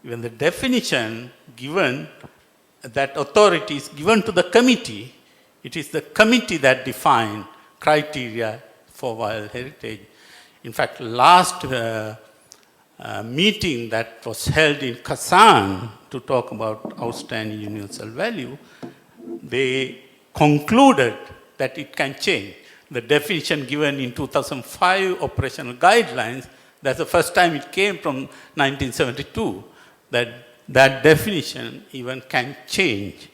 Even the definition given, that authority is given to the committee. It is the committee that defines criteria for World Heritage. In fact, last meeting that was held in Kazan to talk about outstanding universal value, they concluded that it can change. The definition given in 2005 operational guidelines, that's the first time it came from 1972, that definition even can change.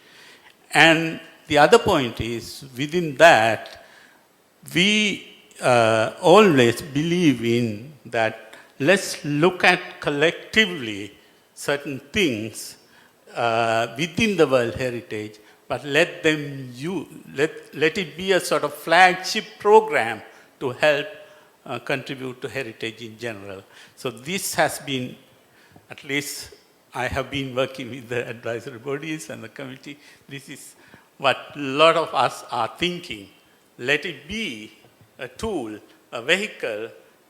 And the other point is, within that, we always believe in that let's look at collectively certain things within the World Heritage, but let it be a sort of flagship program to help contribute to heritage in general. So this has been, at least I have been working with the advisory bodies and the committee. This is what a lot of us are thinking. Let it be a tool, a vehicle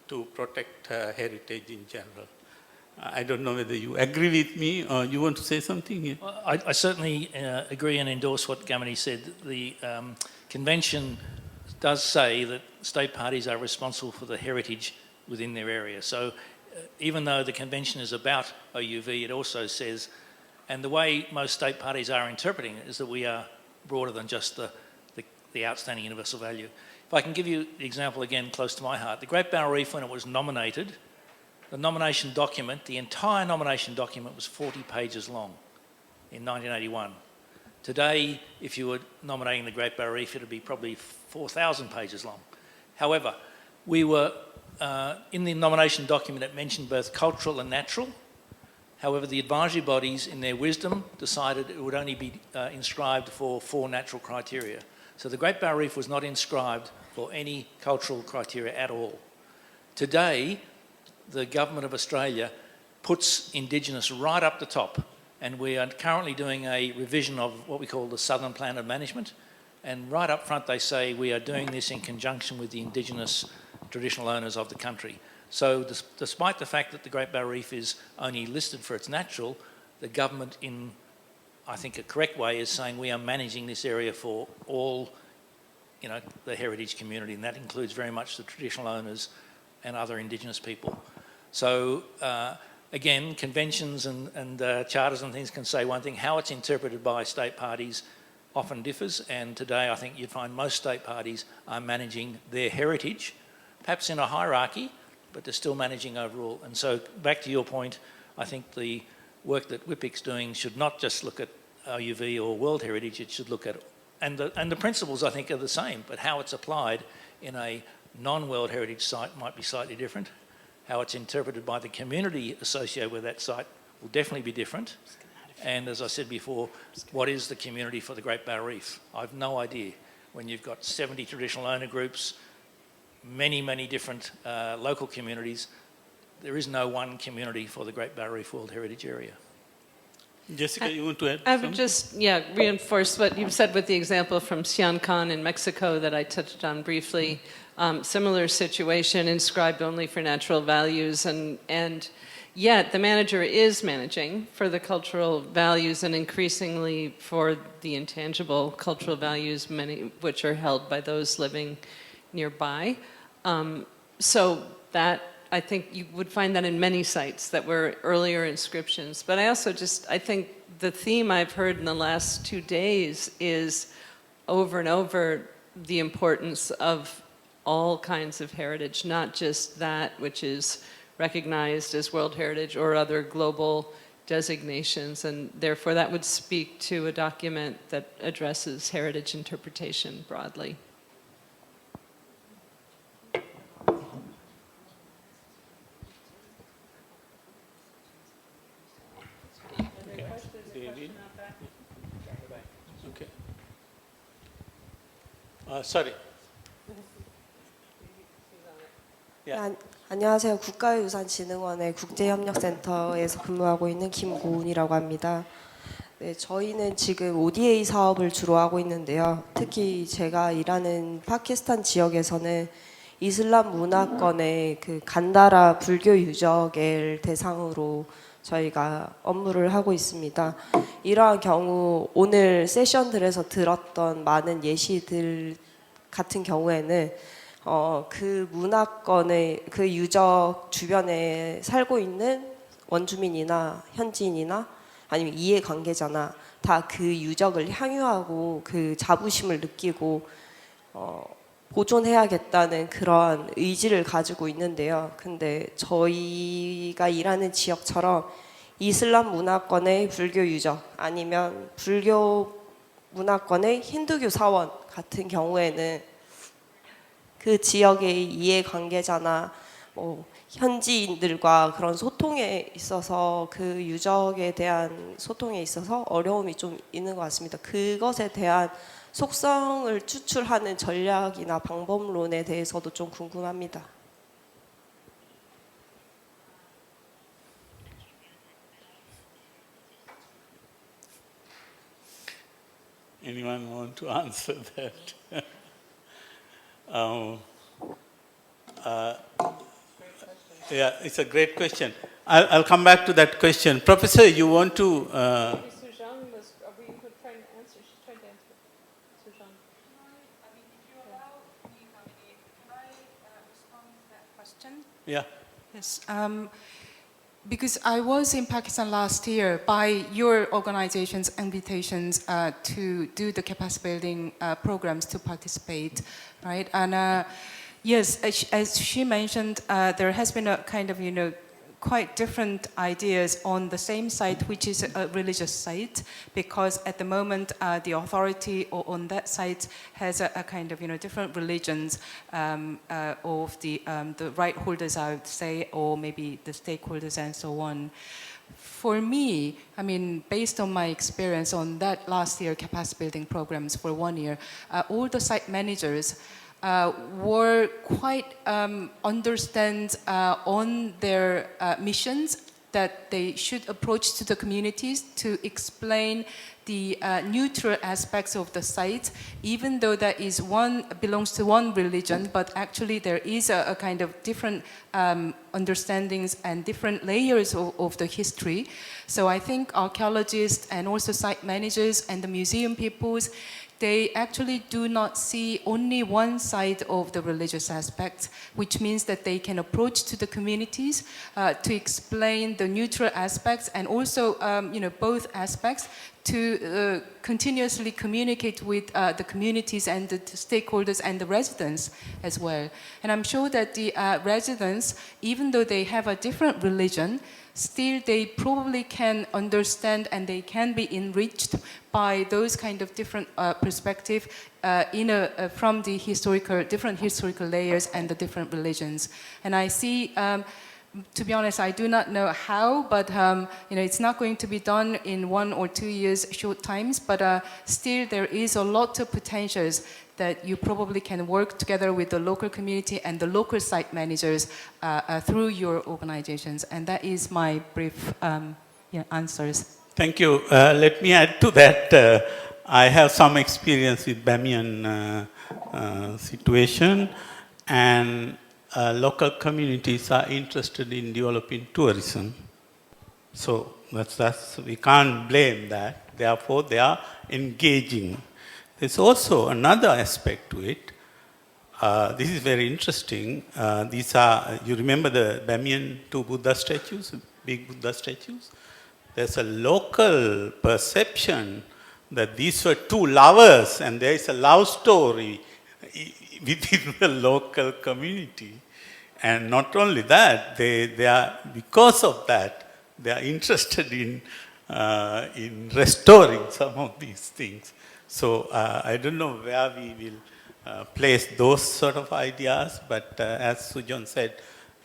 to protect heritage in general. I don't know whether you agree with me or you want to say something here. I certainly agree and endorse what Gamini said. The convention does say that state parties are responsible for the heritage within their area. So even though the convention is about OUV, it also says, and the way most state parties are interpreting it is that we are broader than just the outstanding universal value. If I can give you the example again close to my heart, the Great Barrier Reef, when it was nominated, the nomination document, the entire nomination document was 40 pages long in 1981. Today, if you were nominating the Great Barrier Reef, it would be probably 4,000 pages long. However, we were, in the nomination document, it mentioned both cultural and natural. However, the advisory bodies, in their wisdom, decided it would only be inscribed for 4 natural criteria. So the Great Barrier Reef was not inscribed for any cultural criteria at all. Today, the Government of Australia puts Indigenous right up the top, and we are currently doing a revision of what we call the Southern Plan of Management, and right up front they say we are doing this in conjunction with the Indigenous traditional owners of the country. So despite the fact that the Great Barrier Reef is only listed for its natural, the government, in I think a correct way, is saying we are managing this area for all the heritage community, and that includes very much the traditional owners and other Indigenous people. So again, conventions and charters and things can say one thing. How it's interpreted by state parties often differs, and today I think you'd find most state parties are managing their heritage, perhaps in a hierarchy, but they're still managing overall. And so back to your point, I think the work that WIPIC's doing should not just look at OUV or World Heritage, it should look at, and the principles I think are the same, but how it's applied in a non-World Heritage site might be slightly different. How it's interpreted by the community associated with that site will definitely be different. And as I said before, what is the community for the Great Barrier Reef? I've no idea. When you've got 70 traditional owner groups, many, many different local communities, there is no one community for the Great Barrier Reef World Heritage Area. Jessica, you want to add I would something? just, reinforce what you've said with the example from Siancán in Mexico that I touched on briefly. Similar situation, inscribed only for natural values, and yet the manager is managing for the cultural values and increasingly for the intangible cultural values, many of which are held by those living nearby. So that, I think you would find that in many sites that were earlier inscriptions. But I also I think the theme I've heard in the last 2 days is over and over the importance of all kinds of heritage, not just that which is recognized as World Heritage or other global designations. And therefore that would speak to a document that addresses heritage interpretation broadly. David? Okay. Sorry. 네, 안녕하세요. 국가유산진흥원의 국제협력센터에서 근무하고 있는 김고은이라고 합니다. 네, 저희는 지금 ODA 사업을 주로 하고 있는데요. 특히 제가 일하는 파키스탄 지역에서는 이슬람 문화권의 그 간다라 불교 유적을 대상으로 저희가 업무를 하고 있습니다. 이러한 경우 오늘 세션들에서 들었던 많은 예시들 같은 경우에는 그 문화권의 그 유적 주변에 살고 있는 원주민이나 현지인이나 아니면 이해관계자나 다 그 유적을 향유하고 그 자부심을 느끼고 보존해야겠다는 그러한 의지를 가지고 있는데요. 근데 저희가 일하는 지역처럼 이슬람 문화권의 불교 유적 아니면 불교 문화권의 힌두교 사원 같은 경우에는 그 지역의 이해관계자나 현지인들과 그런 소통에 있어서 그 유적에 대한 소통에 있어서 어려움이 좀 있는 것 같습니다. 그것에 대한 속성을 추출하는 전략이나 방법론에 대해서도 좀 궁금합니다. Anyone want to answer that? Yeah, it's a great question. I'll come back to that question. Professor, you want to... Suzanne was, we were trying to answer, she's trying to answer. Suzanne. If you allow me, can I respond to that question? Yeah. Yes. Because I was in Pakistan last year by your organization's invitations to do the capacity building programs to participate, right? And yes, as she mentioned, there has been a kind of, quite different ideas on the same site, which is a religious site, because at the moment the authority on that site has a kind of different religions of the right holders, I would say, or maybe the stakeholders and so on. For me, I mean, based on my experience on that last year capacity building programs for 1 year, all the site managers were quite understand on their missions that they should approach to the communities to explain the neutral aspects of the site, even though that is belongs to one religion, but actually there is a kind of different understandings and different layers of the history. So I think archaeologists and also site managers and the museum peoples they actually do not see only one side of the religious aspect, which means that they can approach to the communities to explain the neutral aspects and also both aspects to continuously communicate with the communities and the stakeholders and the residents as well. And I'm sure that the residents, even though they have a different religion, still they probably can understand and they can be enriched by those kind of different perspective from the different historical layers and the different religions. And I see, to be honest, I do not know how, but it's not going to be done in 1 or 2 years short times, but still there is a lot of potentials that you probably can work together with the local community and the local site managers through your organizations. And that is my brief answers. Thank you. Let me add to that. I have some experience with Bamiyan situation, and local communities are interested in developing tourism. So that's we can't blame that. Therefore, they are engaging. There's also another aspect to it. This is very interesting. These are, you remember the Bamiyan 2 Buddha statues, big Buddha statues? There's a local perception that these were 2 lovers and there is a love story within the local community. And not only that, they are, because of that, they are interested in restoring some of these things. So I don't know where we will place those sort of ideas, but as Sujon said,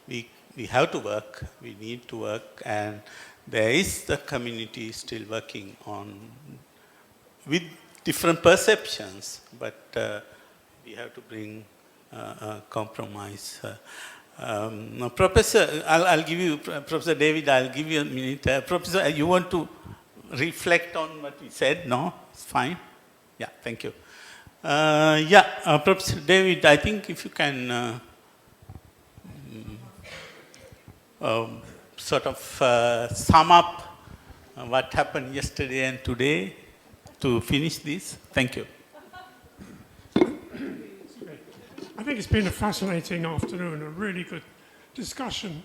we have to work, we need to work, and there is the community still working on with different perceptions, but we have to bring a compromise. Professor, I'll give you, Professor David, I'll give you a minute. Professor, you want to reflect on what we said? No? It's fine? Yeah, thank you. Professor David, I think if you can sort of sum up what happened yesterday and today to finish this. Thank you. I think it's been a fascinating afternoon, a really good discussion.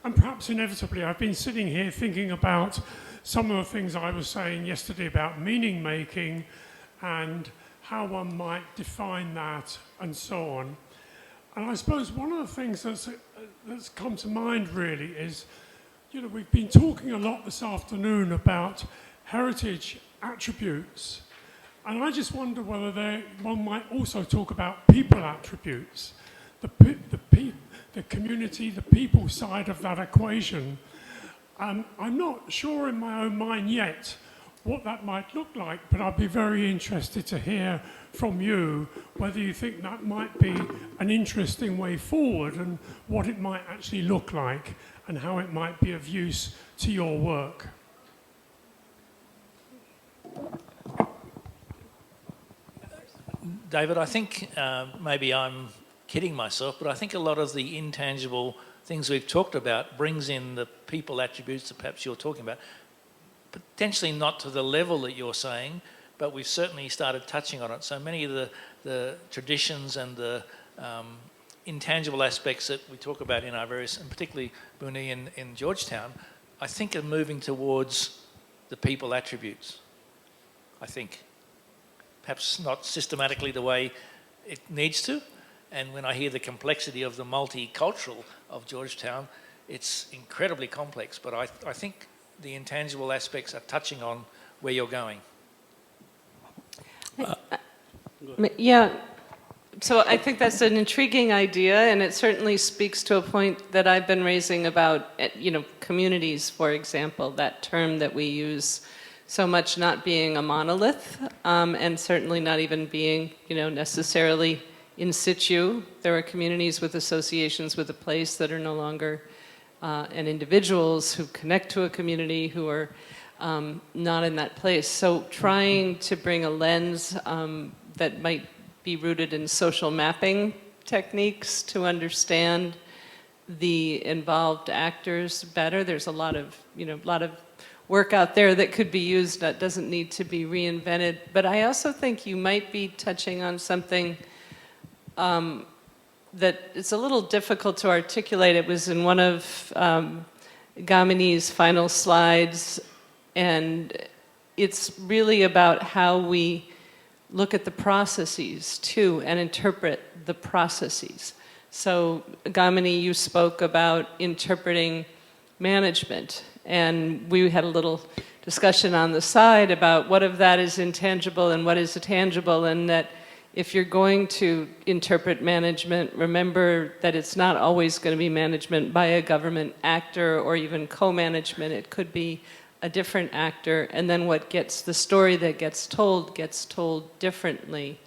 And perhaps inevitably, I've been sitting here thinking about some of the things I was saying yesterday about meaning making and how one might define that and so on. And I suppose one of the things that's come to mind really is, we've been talking a lot this afternoon about heritage attributes. And I just wonder whether one might also talk about people attributes, the community, the people side of that equation. I'm not sure in my own mind yet what that might look like, but I'd be very interested to hear from you whether you think that might be an interesting way forward and what it might actually look like and how it might be of use to your work. David, I think maybe I'm kidding myself, but I think a lot of the intangible things we've talked about brings in the people attributes that perhaps you're talking about. Potentially not to the level that you're saying, but we've certainly started touching on it. So many of the traditions and the intangible aspects that we talk about in our various, and particularly Buni in Georgetown, I think are moving towards the people attributes, I think. Perhaps not systematically the way it needs to. And when I hear the complexity of the multicultural of Georgetown, it's incredibly complex. But I think the intangible aspects are touching on where you're going. Yeah, so I think that's an intriguing idea, and it certainly speaks to a point that I've been raising about, communities, for example, that term that we use so much not being a monolith, and certainly not even being, necessarily in situ. There are communities with associations with a place that are no longer, and individuals who connect to a community who are not in that place. So trying to bring a lens that might be rooted in social mapping techniques to understand the involved actors better. There's a lot of work out there that could be used, that doesn't need to be reinvented. But I also think you might be touching on something that it's a little difficult to articulate. It was in one of Gamini's final slides, and it's really about how we look at the processes too and interpret the processes. So Gamini, you spoke about interpreting management, and we had a little discussion on the side about what of that is intangible and what is tangible, and that if you're going to interpret management, remember that it's not always going to be management by a government actor or even co-management. It could be a different actor, and then the story that gets told differently.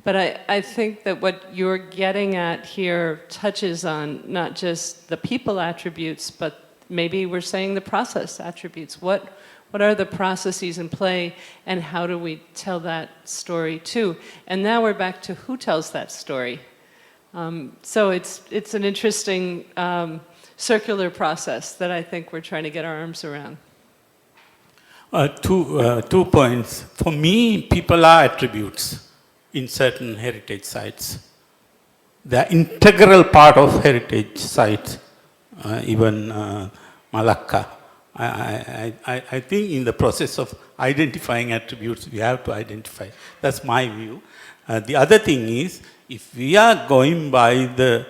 But I think that what you're getting at here touches on not just the people attributes, but maybe we're saying the process attributes. What are the processes in play, and how do we tell that story too? And now we're back to who tells that story. So it's an interesting circular process that I think we're trying to get our arms around. Two points. For me, people are attributes in certain heritage sites. They are integral part of heritage sites, even Malacca. I think in the process of identifying attributes, we have to identify. That's my view. The other thing is, if we are going by the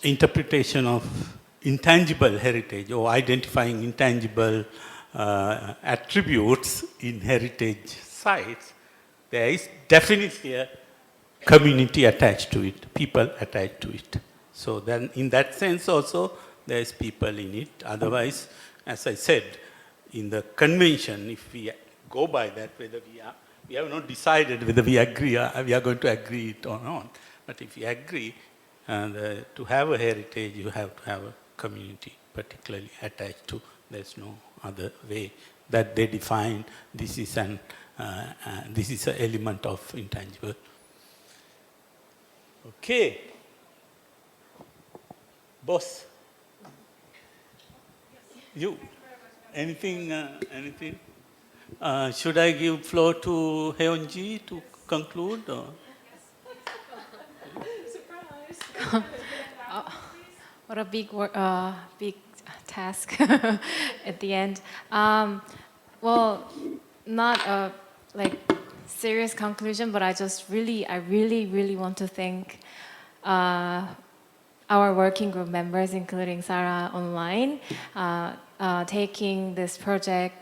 interpretation of intangible heritage or identifying intangible attributes in heritage sites, there is definitely a community attached to it, people attached to it. So then in that sense also, there is people in it. Otherwise, as I said, in the convention, if we go by that, whether we have not decided whether we agree, we are going to agree it or not. But if we agree, to have a heritage, you have to have a community particularly attached to. There's no other way that they define this is an element of intangible. Okay. Boss. You. Anything? Should I give floor to Heonji to conclude? Or? Surprise! What a big task at the end. Well, not a serious conclusion, but I really want to thank our working group members, including Sarah online, taking this project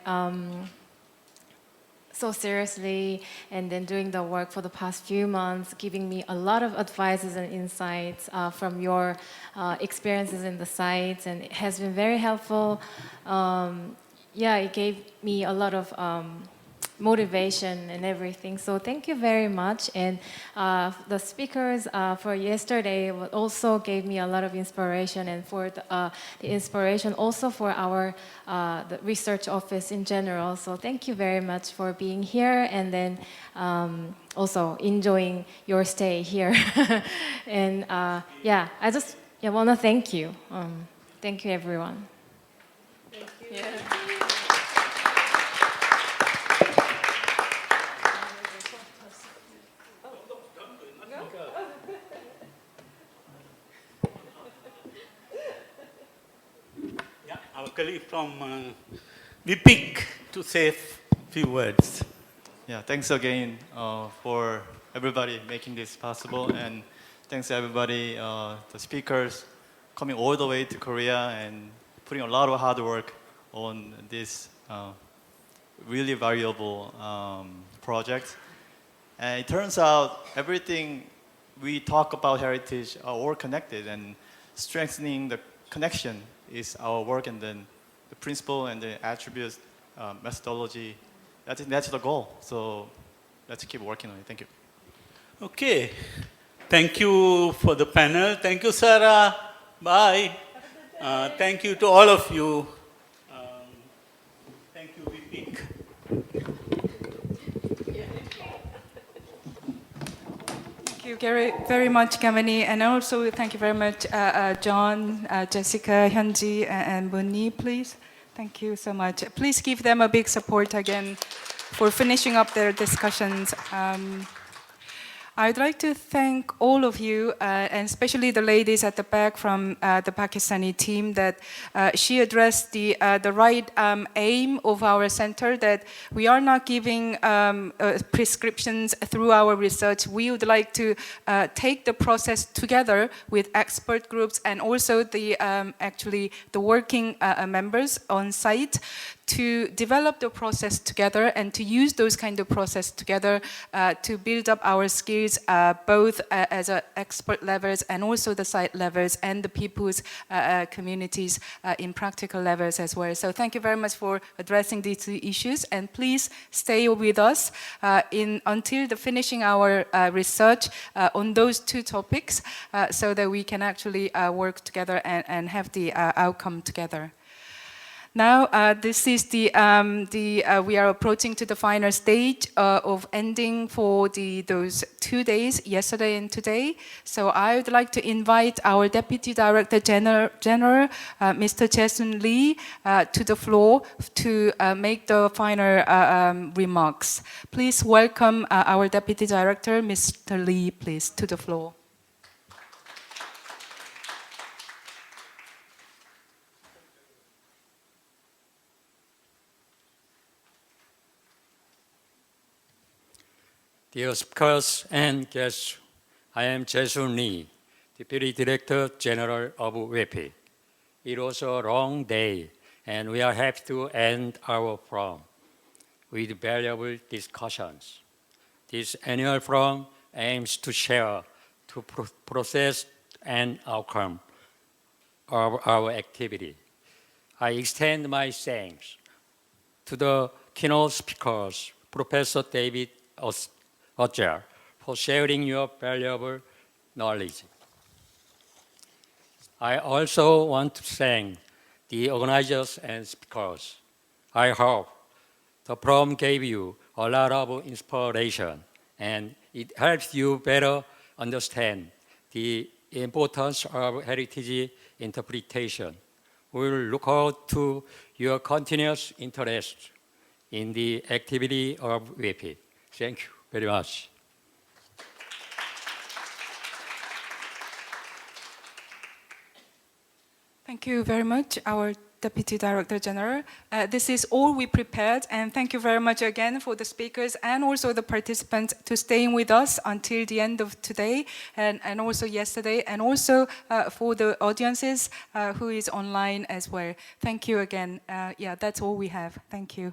so seriously, and then doing the work for the past few months, giving me a lot of advices and insights from your experiences in the sites, and it has been very helpful. Yeah, it gave me a lot of motivation and everything. So thank you very much. And the speakers for yesterday also gave me a lot of inspiration, and for the inspiration also for our the research office in general. So thank you very much for being here, and then also enjoying your stay here. And yeah, I just want to thank you. Thank you, everyone. Thank you. Yeah. Our colleague from WIPIC to say a few words. Yeah, thanks again for everybody making this possible, and thanks to everybody, the speakers coming all the way to Korea and putting a lot of hard work on this really valuable project. And it turns out everything we talk about heritage are all connected, and strengthening the connection is our work, and then the principle and the attributes, methodology, that's the goal. So let's keep working on it. Thank you. Okay. Thank you for the panel. Thank you, Sarah. Bye. Thank you to all of you. Thank you, WIPIC. Thank you very much, Kamini, and also thank you very much, John, Jessica, Hyunji, and Bunni, please. Thank you so much. Please give them a big support again for finishing up their discussions. I'd like to thank all of you, and especially the ladies at the back from the Pakistani team, that she addressed the right aim of our center, that we are not giving prescriptions through our research. We would like to take the process together with expert groups and also the working members on site to develop the process together and to use those kind of process together to build up our skills both as expert levels and also the site levels and the people's communities in practical levels as well. So thank you very much for addressing these two issues, and please stay with us until the finishing our research on those two topics so that we can actually work together and have the outcome together. Now, this is we are approaching to the final stage of ending for those 2 days, yesterday and today. So I would like to invite our Deputy Director General, Mr. Jae-Sun Lee, to the floor to make the final remarks. Please welcome our Deputy Director, Mr. Lee, please, to the floor. Dear speakers and guests, I am Jae-Sun Lee, Deputy Director General of WIPI. It was a long day, and we are happy to end our forum with valuable discussions. This annual forum aims to share the process and outcome of our activity. I extend my thanks to the keynote speakers, Professor David Ocher, for sharing your valuable knowledge. I also want to thank the organizers and speakers. I hope the forum gave you a lot of inspiration and it helps you better understand the importance of heritage interpretation. We will look forward to your continuous interest in the activity of WIPI. Thank you very much. Thank you very much, our Deputy Director General. This is all we prepared, and thank you very much again for the speakers and also the participants to staying with us until the end of today and also yesterday, and also for the audiences who is online as well. Thank you again. Yeah, that's all we have. Thank you.